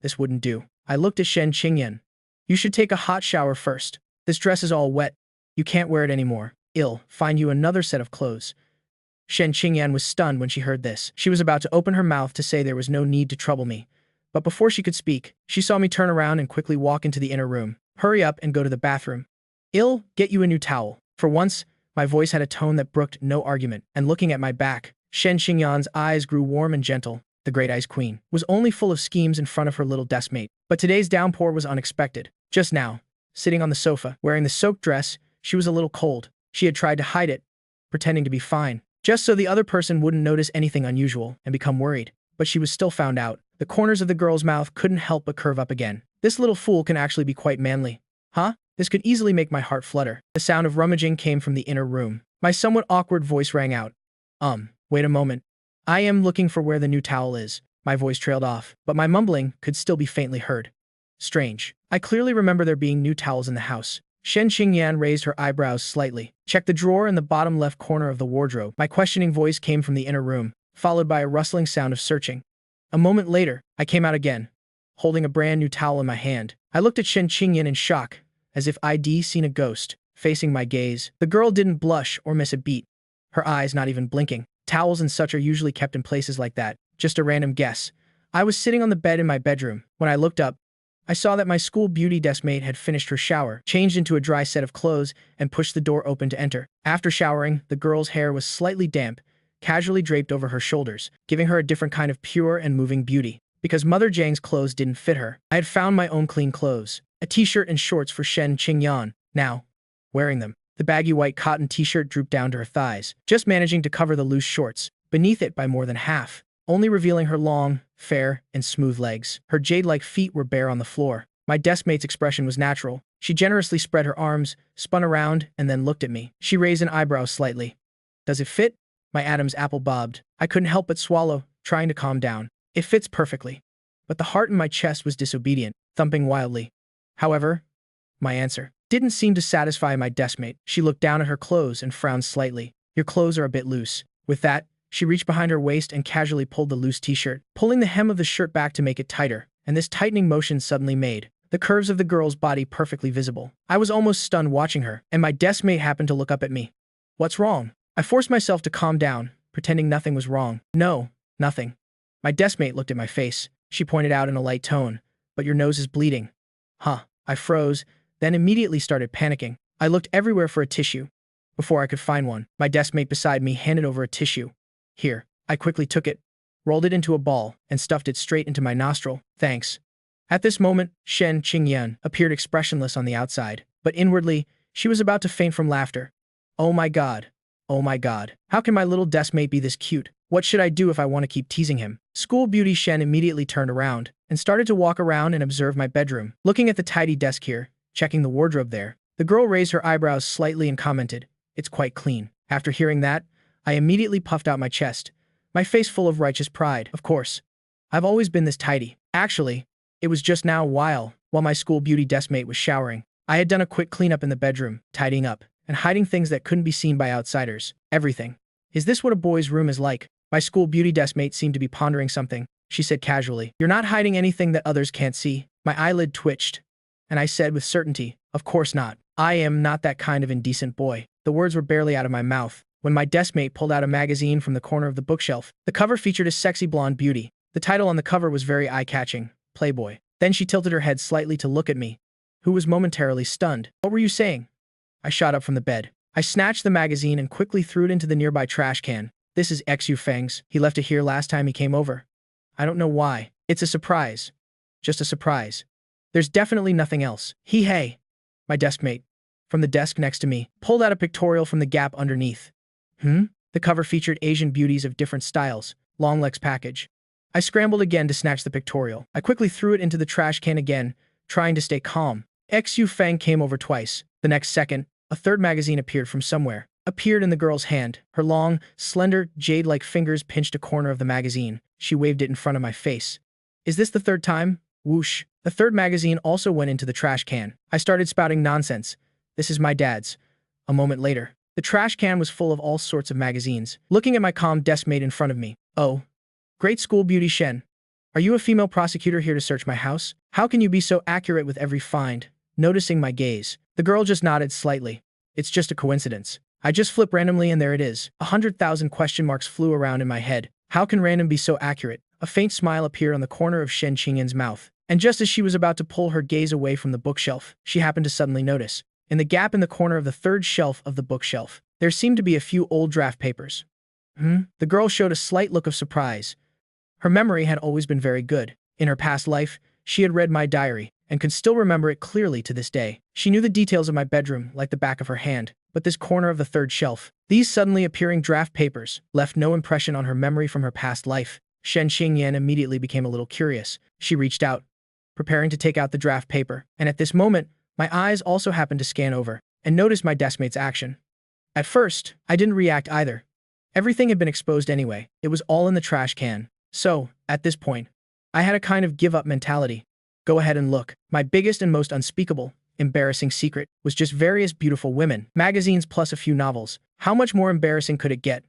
This wouldn't do. I looked at Shen Qingyan. "You should take a hot shower first. This dress is all wet. You can't wear it anymore. I'll find you another set of clothes." Shen Qingyan was stunned when she heard this. She was about to open her mouth to say there was no need to trouble me. But before she could speak, she saw me turn around and quickly walk into the inner room. "Hurry up and go to the bathroom. I'll get you a new towel." For once, my voice had a tone that brooked no argument, and looking at my back, Shen Qingyan's eyes grew warm and gentle. The Great Ice Queen was only full of schemes in front of her little deskmate. But today's downpour was unexpected. Just now, sitting on the sofa, wearing the soaked dress, she was a little cold. She had tried to hide it, pretending to be fine, just so the other person wouldn't notice anything unusual and become worried. But she was still found out. The corners of the girl's mouth couldn't help but curve up again. This little fool can actually be quite manly. Huh? This could easily make my heart flutter. The sound of rummaging came from the inner room. My somewhat awkward voice rang out. Wait a moment. I am looking for where the new towel is." My voice trailed off, but my mumbling could still be faintly heard. Strange. I clearly remember there being new towels in the house. Shen Qingyan raised her eyebrows slightly. "Check the drawer in the bottom left corner of the wardrobe." My questioning voice came from the inner room, followed by a rustling sound of searching. A moment later, I came out again, holding a brand new towel in my hand. I looked at Shen Qingyan in shock, as if I'd seen a ghost, facing my gaze. The girl didn't blush or miss a beat, her eyes not even blinking. Towels and such are usually kept in places like that. Just a random guess. I was sitting on the bed in my bedroom. When I looked up, I saw that my school beauty deskmate had finished her shower, changed into a dry set of clothes, and pushed the door open to enter. After showering, the girl's hair was slightly damp, casually draped over her shoulders, giving her a different kind of pure and moving beauty. Because Mother Jang's clothes didn't fit her, I had found my own clean clothes. A t-shirt and shorts for Shen Qingyan. Now, wearing them. The baggy white cotton t-shirt drooped down to her thighs, just managing to cover the loose shorts, beneath it by more than half, only revealing her long, fair, and smooth legs. Her jade-like feet were bare on the floor. My deskmate's expression was natural. She generously spread her arms, spun around, and then looked at me. She raised an eyebrow slightly. Does it fit? My Adam's apple bobbed. I couldn't help but swallow, trying to calm down. It fits perfectly. But the heart in my chest was disobedient, thumping wildly. However, my answer didn't seem to satisfy my deskmate. She looked down at her clothes and frowned slightly. Your clothes are a bit loose. With that, she reached behind her waist and casually pulled the loose t-shirt, pulling the hem of the shirt back to make it tighter, and this tightening motion suddenly made the curves of the girl's body perfectly visible. I was almost stunned watching her, and my deskmate happened to look up at me. What's wrong? I forced myself to calm down, pretending nothing was wrong. No, nothing. My deskmate looked at my face. She pointed out in a light tone, but your nose is bleeding. Huh. I froze, then immediately started panicking. I looked everywhere for a tissue. Before I could find one, my deskmate beside me handed over a tissue. Here. I quickly took it, rolled it into a ball, and stuffed it straight into my nostril. Thanks. At this moment, Shen Qingyan appeared expressionless on the outside, but inwardly, she was about to faint from laughter. Oh my god. Oh my god. How can my little deskmate be this cute? What should I do if I want to keep teasing him? School beauty Shen immediately turned around and started to walk around and observe my bedroom. Looking at the tidy desk here, checking the wardrobe there, the girl raised her eyebrows slightly and commented, "It's quite clean." After hearing that, I immediately puffed out my chest, my face full of righteous pride. Of course, I've always been this tidy. Actually, it was just now while my school beauty deskmate was showering, I had done a quick cleanup in the bedroom, tidying up, and hiding things that couldn't be seen by outsiders. Everything. Is this what a boy's room is like? My school beauty deskmate seemed to be pondering something. She said casually, "You're not hiding anything that others can't see." My eyelid twitched, and I said with certainty, "Of course not. I am not that kind of indecent boy." The words were barely out of my mouth when my deskmate pulled out a magazine from the corner of the bookshelf. The cover featured a sexy blonde beauty. The title on the cover was very eye-catching, Playboy. Then she tilted her head slightly to look at me, who was momentarily stunned. "What were you saying?" I shot up from the bed. I snatched the magazine and quickly threw it into the nearby trash can. "This is Xu Feng's. He left it here last time he came over. I don't know why. It's a surprise. Just a surprise. There's definitely nothing else." Hey. My deskmate, from the desk next to me, pulled out a pictorial from the gap underneath. The cover featured Asian beauties of different styles. Long Lex package. I scrambled again to snatch the pictorial. I quickly threw it into the trash can again, trying to stay calm. Xu Feng came over twice. The next second, a third magazine appeared from somewhere. Appeared in the girl's hand. Her long, slender, jade-like fingers pinched a corner of the magazine. She waved it in front of my face. "Is this the third time?" Whoosh. The third magazine also went into the trash can. I started spouting nonsense. "This is my dad's." A moment later, the trash can was full of all sorts of magazines. Looking at my calm deskmate in front of me. "Oh. Great school beauty Shen. Are you a female prosecutor here to search my house? How can you be so accurate with every find?" Noticing my gaze, the girl just nodded slightly. "It's just a coincidence. I just flip randomly and there it is." 100,000 question marks flew around in my head. How can random be so accurate? A faint smile appeared on the corner of Shen Qingyan's mouth. And just as she was about to pull her gaze away from the bookshelf, she happened to suddenly notice. In the gap in the corner of the third shelf of the bookshelf, there seemed to be a few old draft papers. The girl showed a slight look of surprise. Her memory had always been very good. In her past life, she had read my diary, and could still remember it clearly to this day. She knew the details of my bedroom like the back of her hand, but this corner of the third shelf, these suddenly appearing draft papers, left no impression on her memory from her past life. Shen Qingyan immediately became a little curious. She reached out, preparing to take out the draft paper, and at this moment, my eyes also happened to scan over, and noticed my deskmate's action. At first, I didn't react either. Everything had been exposed anyway. It was all in the trash can. So, at this point, I had a kind of give-up mentality. Go ahead and look. My biggest and most unspeakable, embarrassing secret was just various beautiful women, magazines plus a few novels. How much more embarrassing could it get?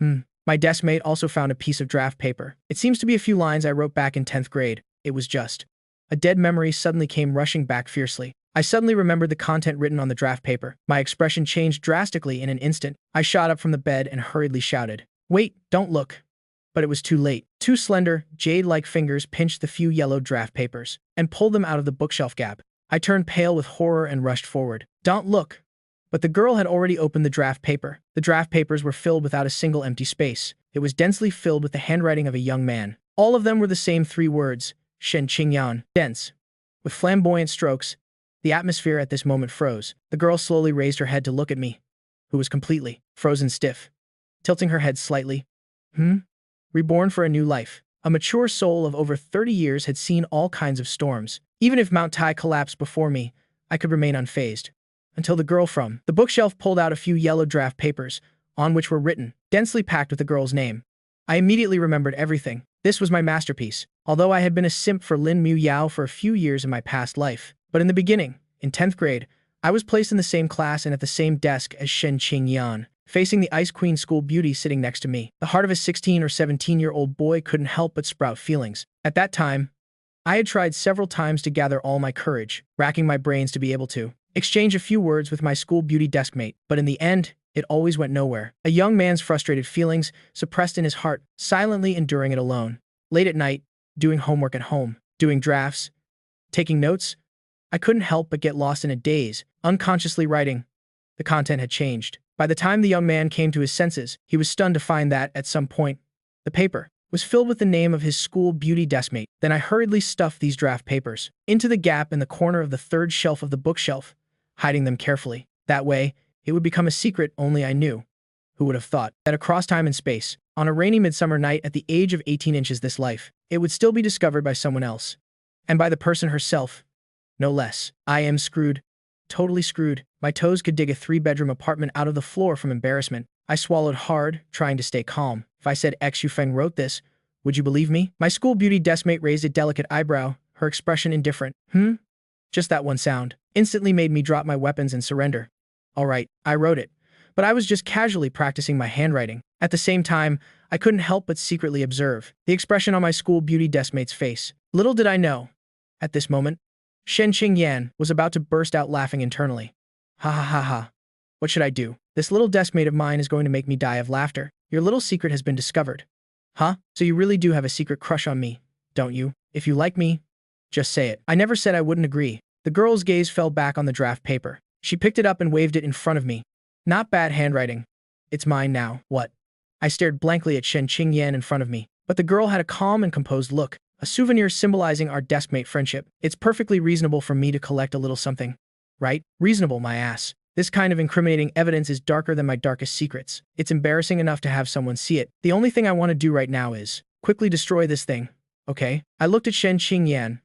My deskmate also found a piece of draft paper. It seems to be a few lines I wrote back in 10th grade. It was just. A dead memory suddenly came rushing back fiercely. I suddenly remembered the content written on the draft paper. My expression changed drastically in an instant. I shot up from the bed and hurriedly shouted, Wait, don't look. But it was too late. Two slender, jade-like fingers pinched the few yellow draft papers and pulled them out of the bookshelf gap. I turned pale with horror and rushed forward. Don't look. But the girl had already opened the draft paper. The draft papers were filled without a single empty space. It was densely filled with the handwriting of a young man. All of them were the same three words, Shen Qingyan, dense. With flamboyant strokes, the atmosphere at this moment froze. The girl slowly raised her head to look at me, who was completely frozen stiff, tilting her head slightly. Reborn for a new life. A mature soul of over 30 years had seen all kinds of storms. Even if Mount Tai collapsed before me, I could remain unfazed. Until the girl from the bookshelf pulled out a few yellow draft papers, on which were written, densely packed with the girl's name. I immediately remembered everything. This was my masterpiece. Although I had been a simp for Lin Mu Yao for a few years in my past life. But in the beginning, in 10th grade, I was placed in the same class and at the same desk as Shen Qingyan, facing the Ice Queen school beauty sitting next to me. The heart of a 16 or 17-year-old boy couldn't help but sprout feelings. At that time, I had tried several times to gather all my courage, racking my brains to be able to exchange a few words with my school beauty deskmate, but in the end, it always went nowhere. A young man's frustrated feelings suppressed in his heart, silently enduring it alone. Late at night, doing homework at home, doing drafts, taking notes, I couldn't help but get lost in a daze, unconsciously writing. The content had changed. By the time the young man came to his senses, he was stunned to find that, at some point, the paper was filled with the name of his school beauty deskmate. Then I hurriedly stuffed these draft papers into the gap in the corner of the third shelf of the bookshelf, hiding them carefully. That way, it would become a secret only I knew. Who would have thought that across time and space, on a rainy midsummer night at the age of 18 inches this life, it would still be discovered by someone else. And by the person herself. No less. I am screwed. Totally screwed. My toes could dig a 3-bedroom apartment out of the floor from embarrassment. I swallowed hard, trying to stay calm. If I said Xu Feng wrote this, would you believe me? My school beauty deskmate raised a delicate eyebrow, her expression indifferent. Just that one sound instantly made me drop my weapons and surrender. All right, I wrote it. But I was just casually practicing my handwriting. At the same time, I couldn't help but secretly observe the expression on my school beauty deskmate's face. Little did I know, at this moment, Shen Qingyan was about to burst out laughing internally. Ha ha ha ha. What should I do? This little deskmate of mine is going to make me die of laughter. Your little secret has been discovered. Huh? So you really do have a secret crush on me, don't you? If you like me, just say it. I never said I wouldn't agree. The girl's gaze fell back on the draft paper. She picked it up and waved it in front of me. Not bad handwriting. It's mine now. What? I stared blankly at Shen Qingyan in front of me, but the girl had a calm and composed look, a souvenir symbolizing our deskmate friendship. It's perfectly reasonable for me to collect a little something. Right? Reasonable, my ass. This kind of incriminating evidence is darker than my darkest secrets. It's embarrassing enough to have someone see it. The only thing I want to do right now is quickly destroy this thing. Okay? I looked at Shen Qingyan,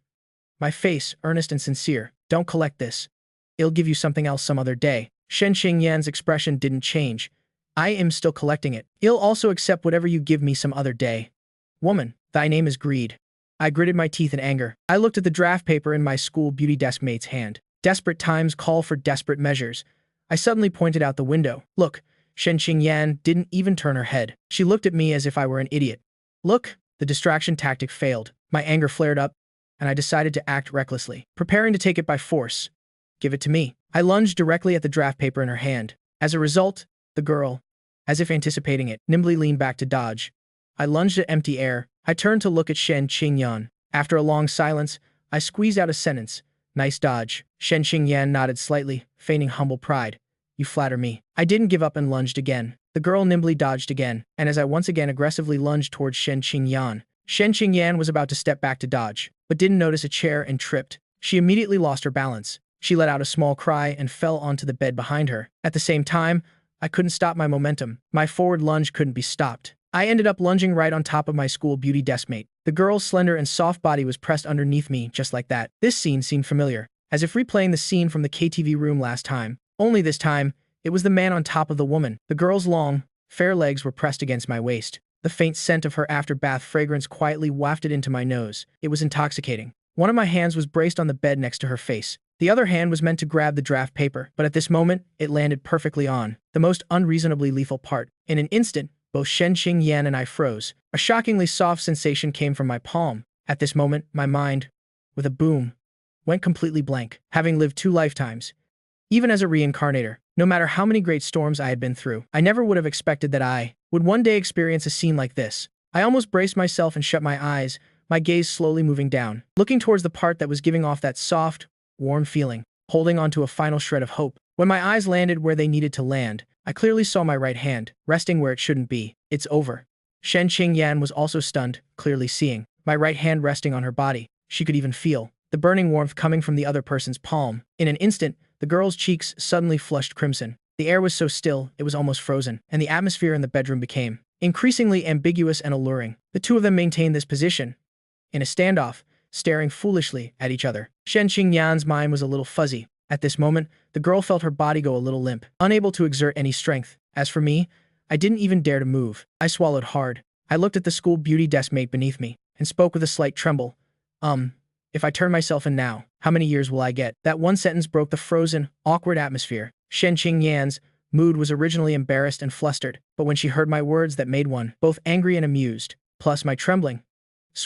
my face earnest and sincere. Don't collect this. It'll give you something else some other day. Shen Qingyan's expression didn't change. I am still collecting it. I'll also accept whatever you give me some other day. Woman, thy name is greed. I gritted my teeth in anger. I looked at the draft paper in my school beauty deskmate's hand. Desperate times call for desperate measures. I suddenly pointed out the window. Look, Shen Qingyan didn't even turn her head. She looked at me as if I were an idiot. Look, the distraction tactic failed. My anger flared up, and I decided to act recklessly, preparing to take it by force. Give it to me. I lunged directly at the draft paper in her hand. As a result, the girl, as if anticipating it, nimbly leaned back to dodge. I lunged at empty air. I turned to look at Shen Qingyan. After a long silence, I squeezed out a sentence. Nice dodge. Shen Qingyan nodded slightly, feigning humble pride. You flatter me. I didn't give up and lunged again. The girl nimbly dodged again, and as I once again aggressively lunged towards Shen Qingyan was about to step back to dodge, but didn't notice a chair and tripped. She immediately lost her balance. She let out a small cry and fell onto the bed behind her. At the same time, I couldn't stop my momentum. My forward lunge couldn't be stopped. I ended up lunging right on top of my school beauty deskmate. The girl's slender and soft body was pressed underneath me just like that. This scene seemed familiar, as if replaying the scene from the KTV room last time. Only this time, it was the man on top of the woman. The girl's long, fair legs were pressed against my waist. The faint scent of her after-bath fragrance quietly wafted into my nose. It was intoxicating. One of my hands was braced on the bed next to her face. The other hand was meant to grab the draft paper, but at this moment, it landed perfectly on the most unreasonably lethal part. In an instant, both Shen Qingyan and I froze. A shockingly soft sensation came from my palm. At this moment, my mind, with a boom, went completely blank. Having lived 2 lifetimes, even as a reincarnator, no matter how many great storms I had been through, I never would have expected that I would one day experience a scene like this. I almost braced myself and shut my eyes, my gaze slowly moving down, looking towards the part that was giving off that soft, warm feeling, holding onto a final shred of hope. When my eyes landed where they needed to land, I clearly saw my right hand, resting where it shouldn't be. It's over. Shen Qingyan was also stunned, clearly seeing my right hand resting on her body. She could even feel the burning warmth coming from the other person's palm. In an instant, the girl's cheeks suddenly flushed crimson. The air was so still, it was almost frozen, and the atmosphere in the bedroom became increasingly ambiguous and alluring. The two of them maintained this position, in a standoff, staring foolishly at each other. Shen Qingyan's mind was a little fuzzy. At this moment, the girl felt her body go a little limp, unable to exert any strength. As for me, I didn't even dare to move. I swallowed hard. I looked at the school beauty deskmate beneath me, and spoke with a slight tremble. If I turn myself in now, how many years will I get? That one sentence broke the frozen, awkward atmosphere. Shen Qingyan's mood was originally embarrassed and flustered, but when she heard my words that made one both angry and amused, plus my trembling,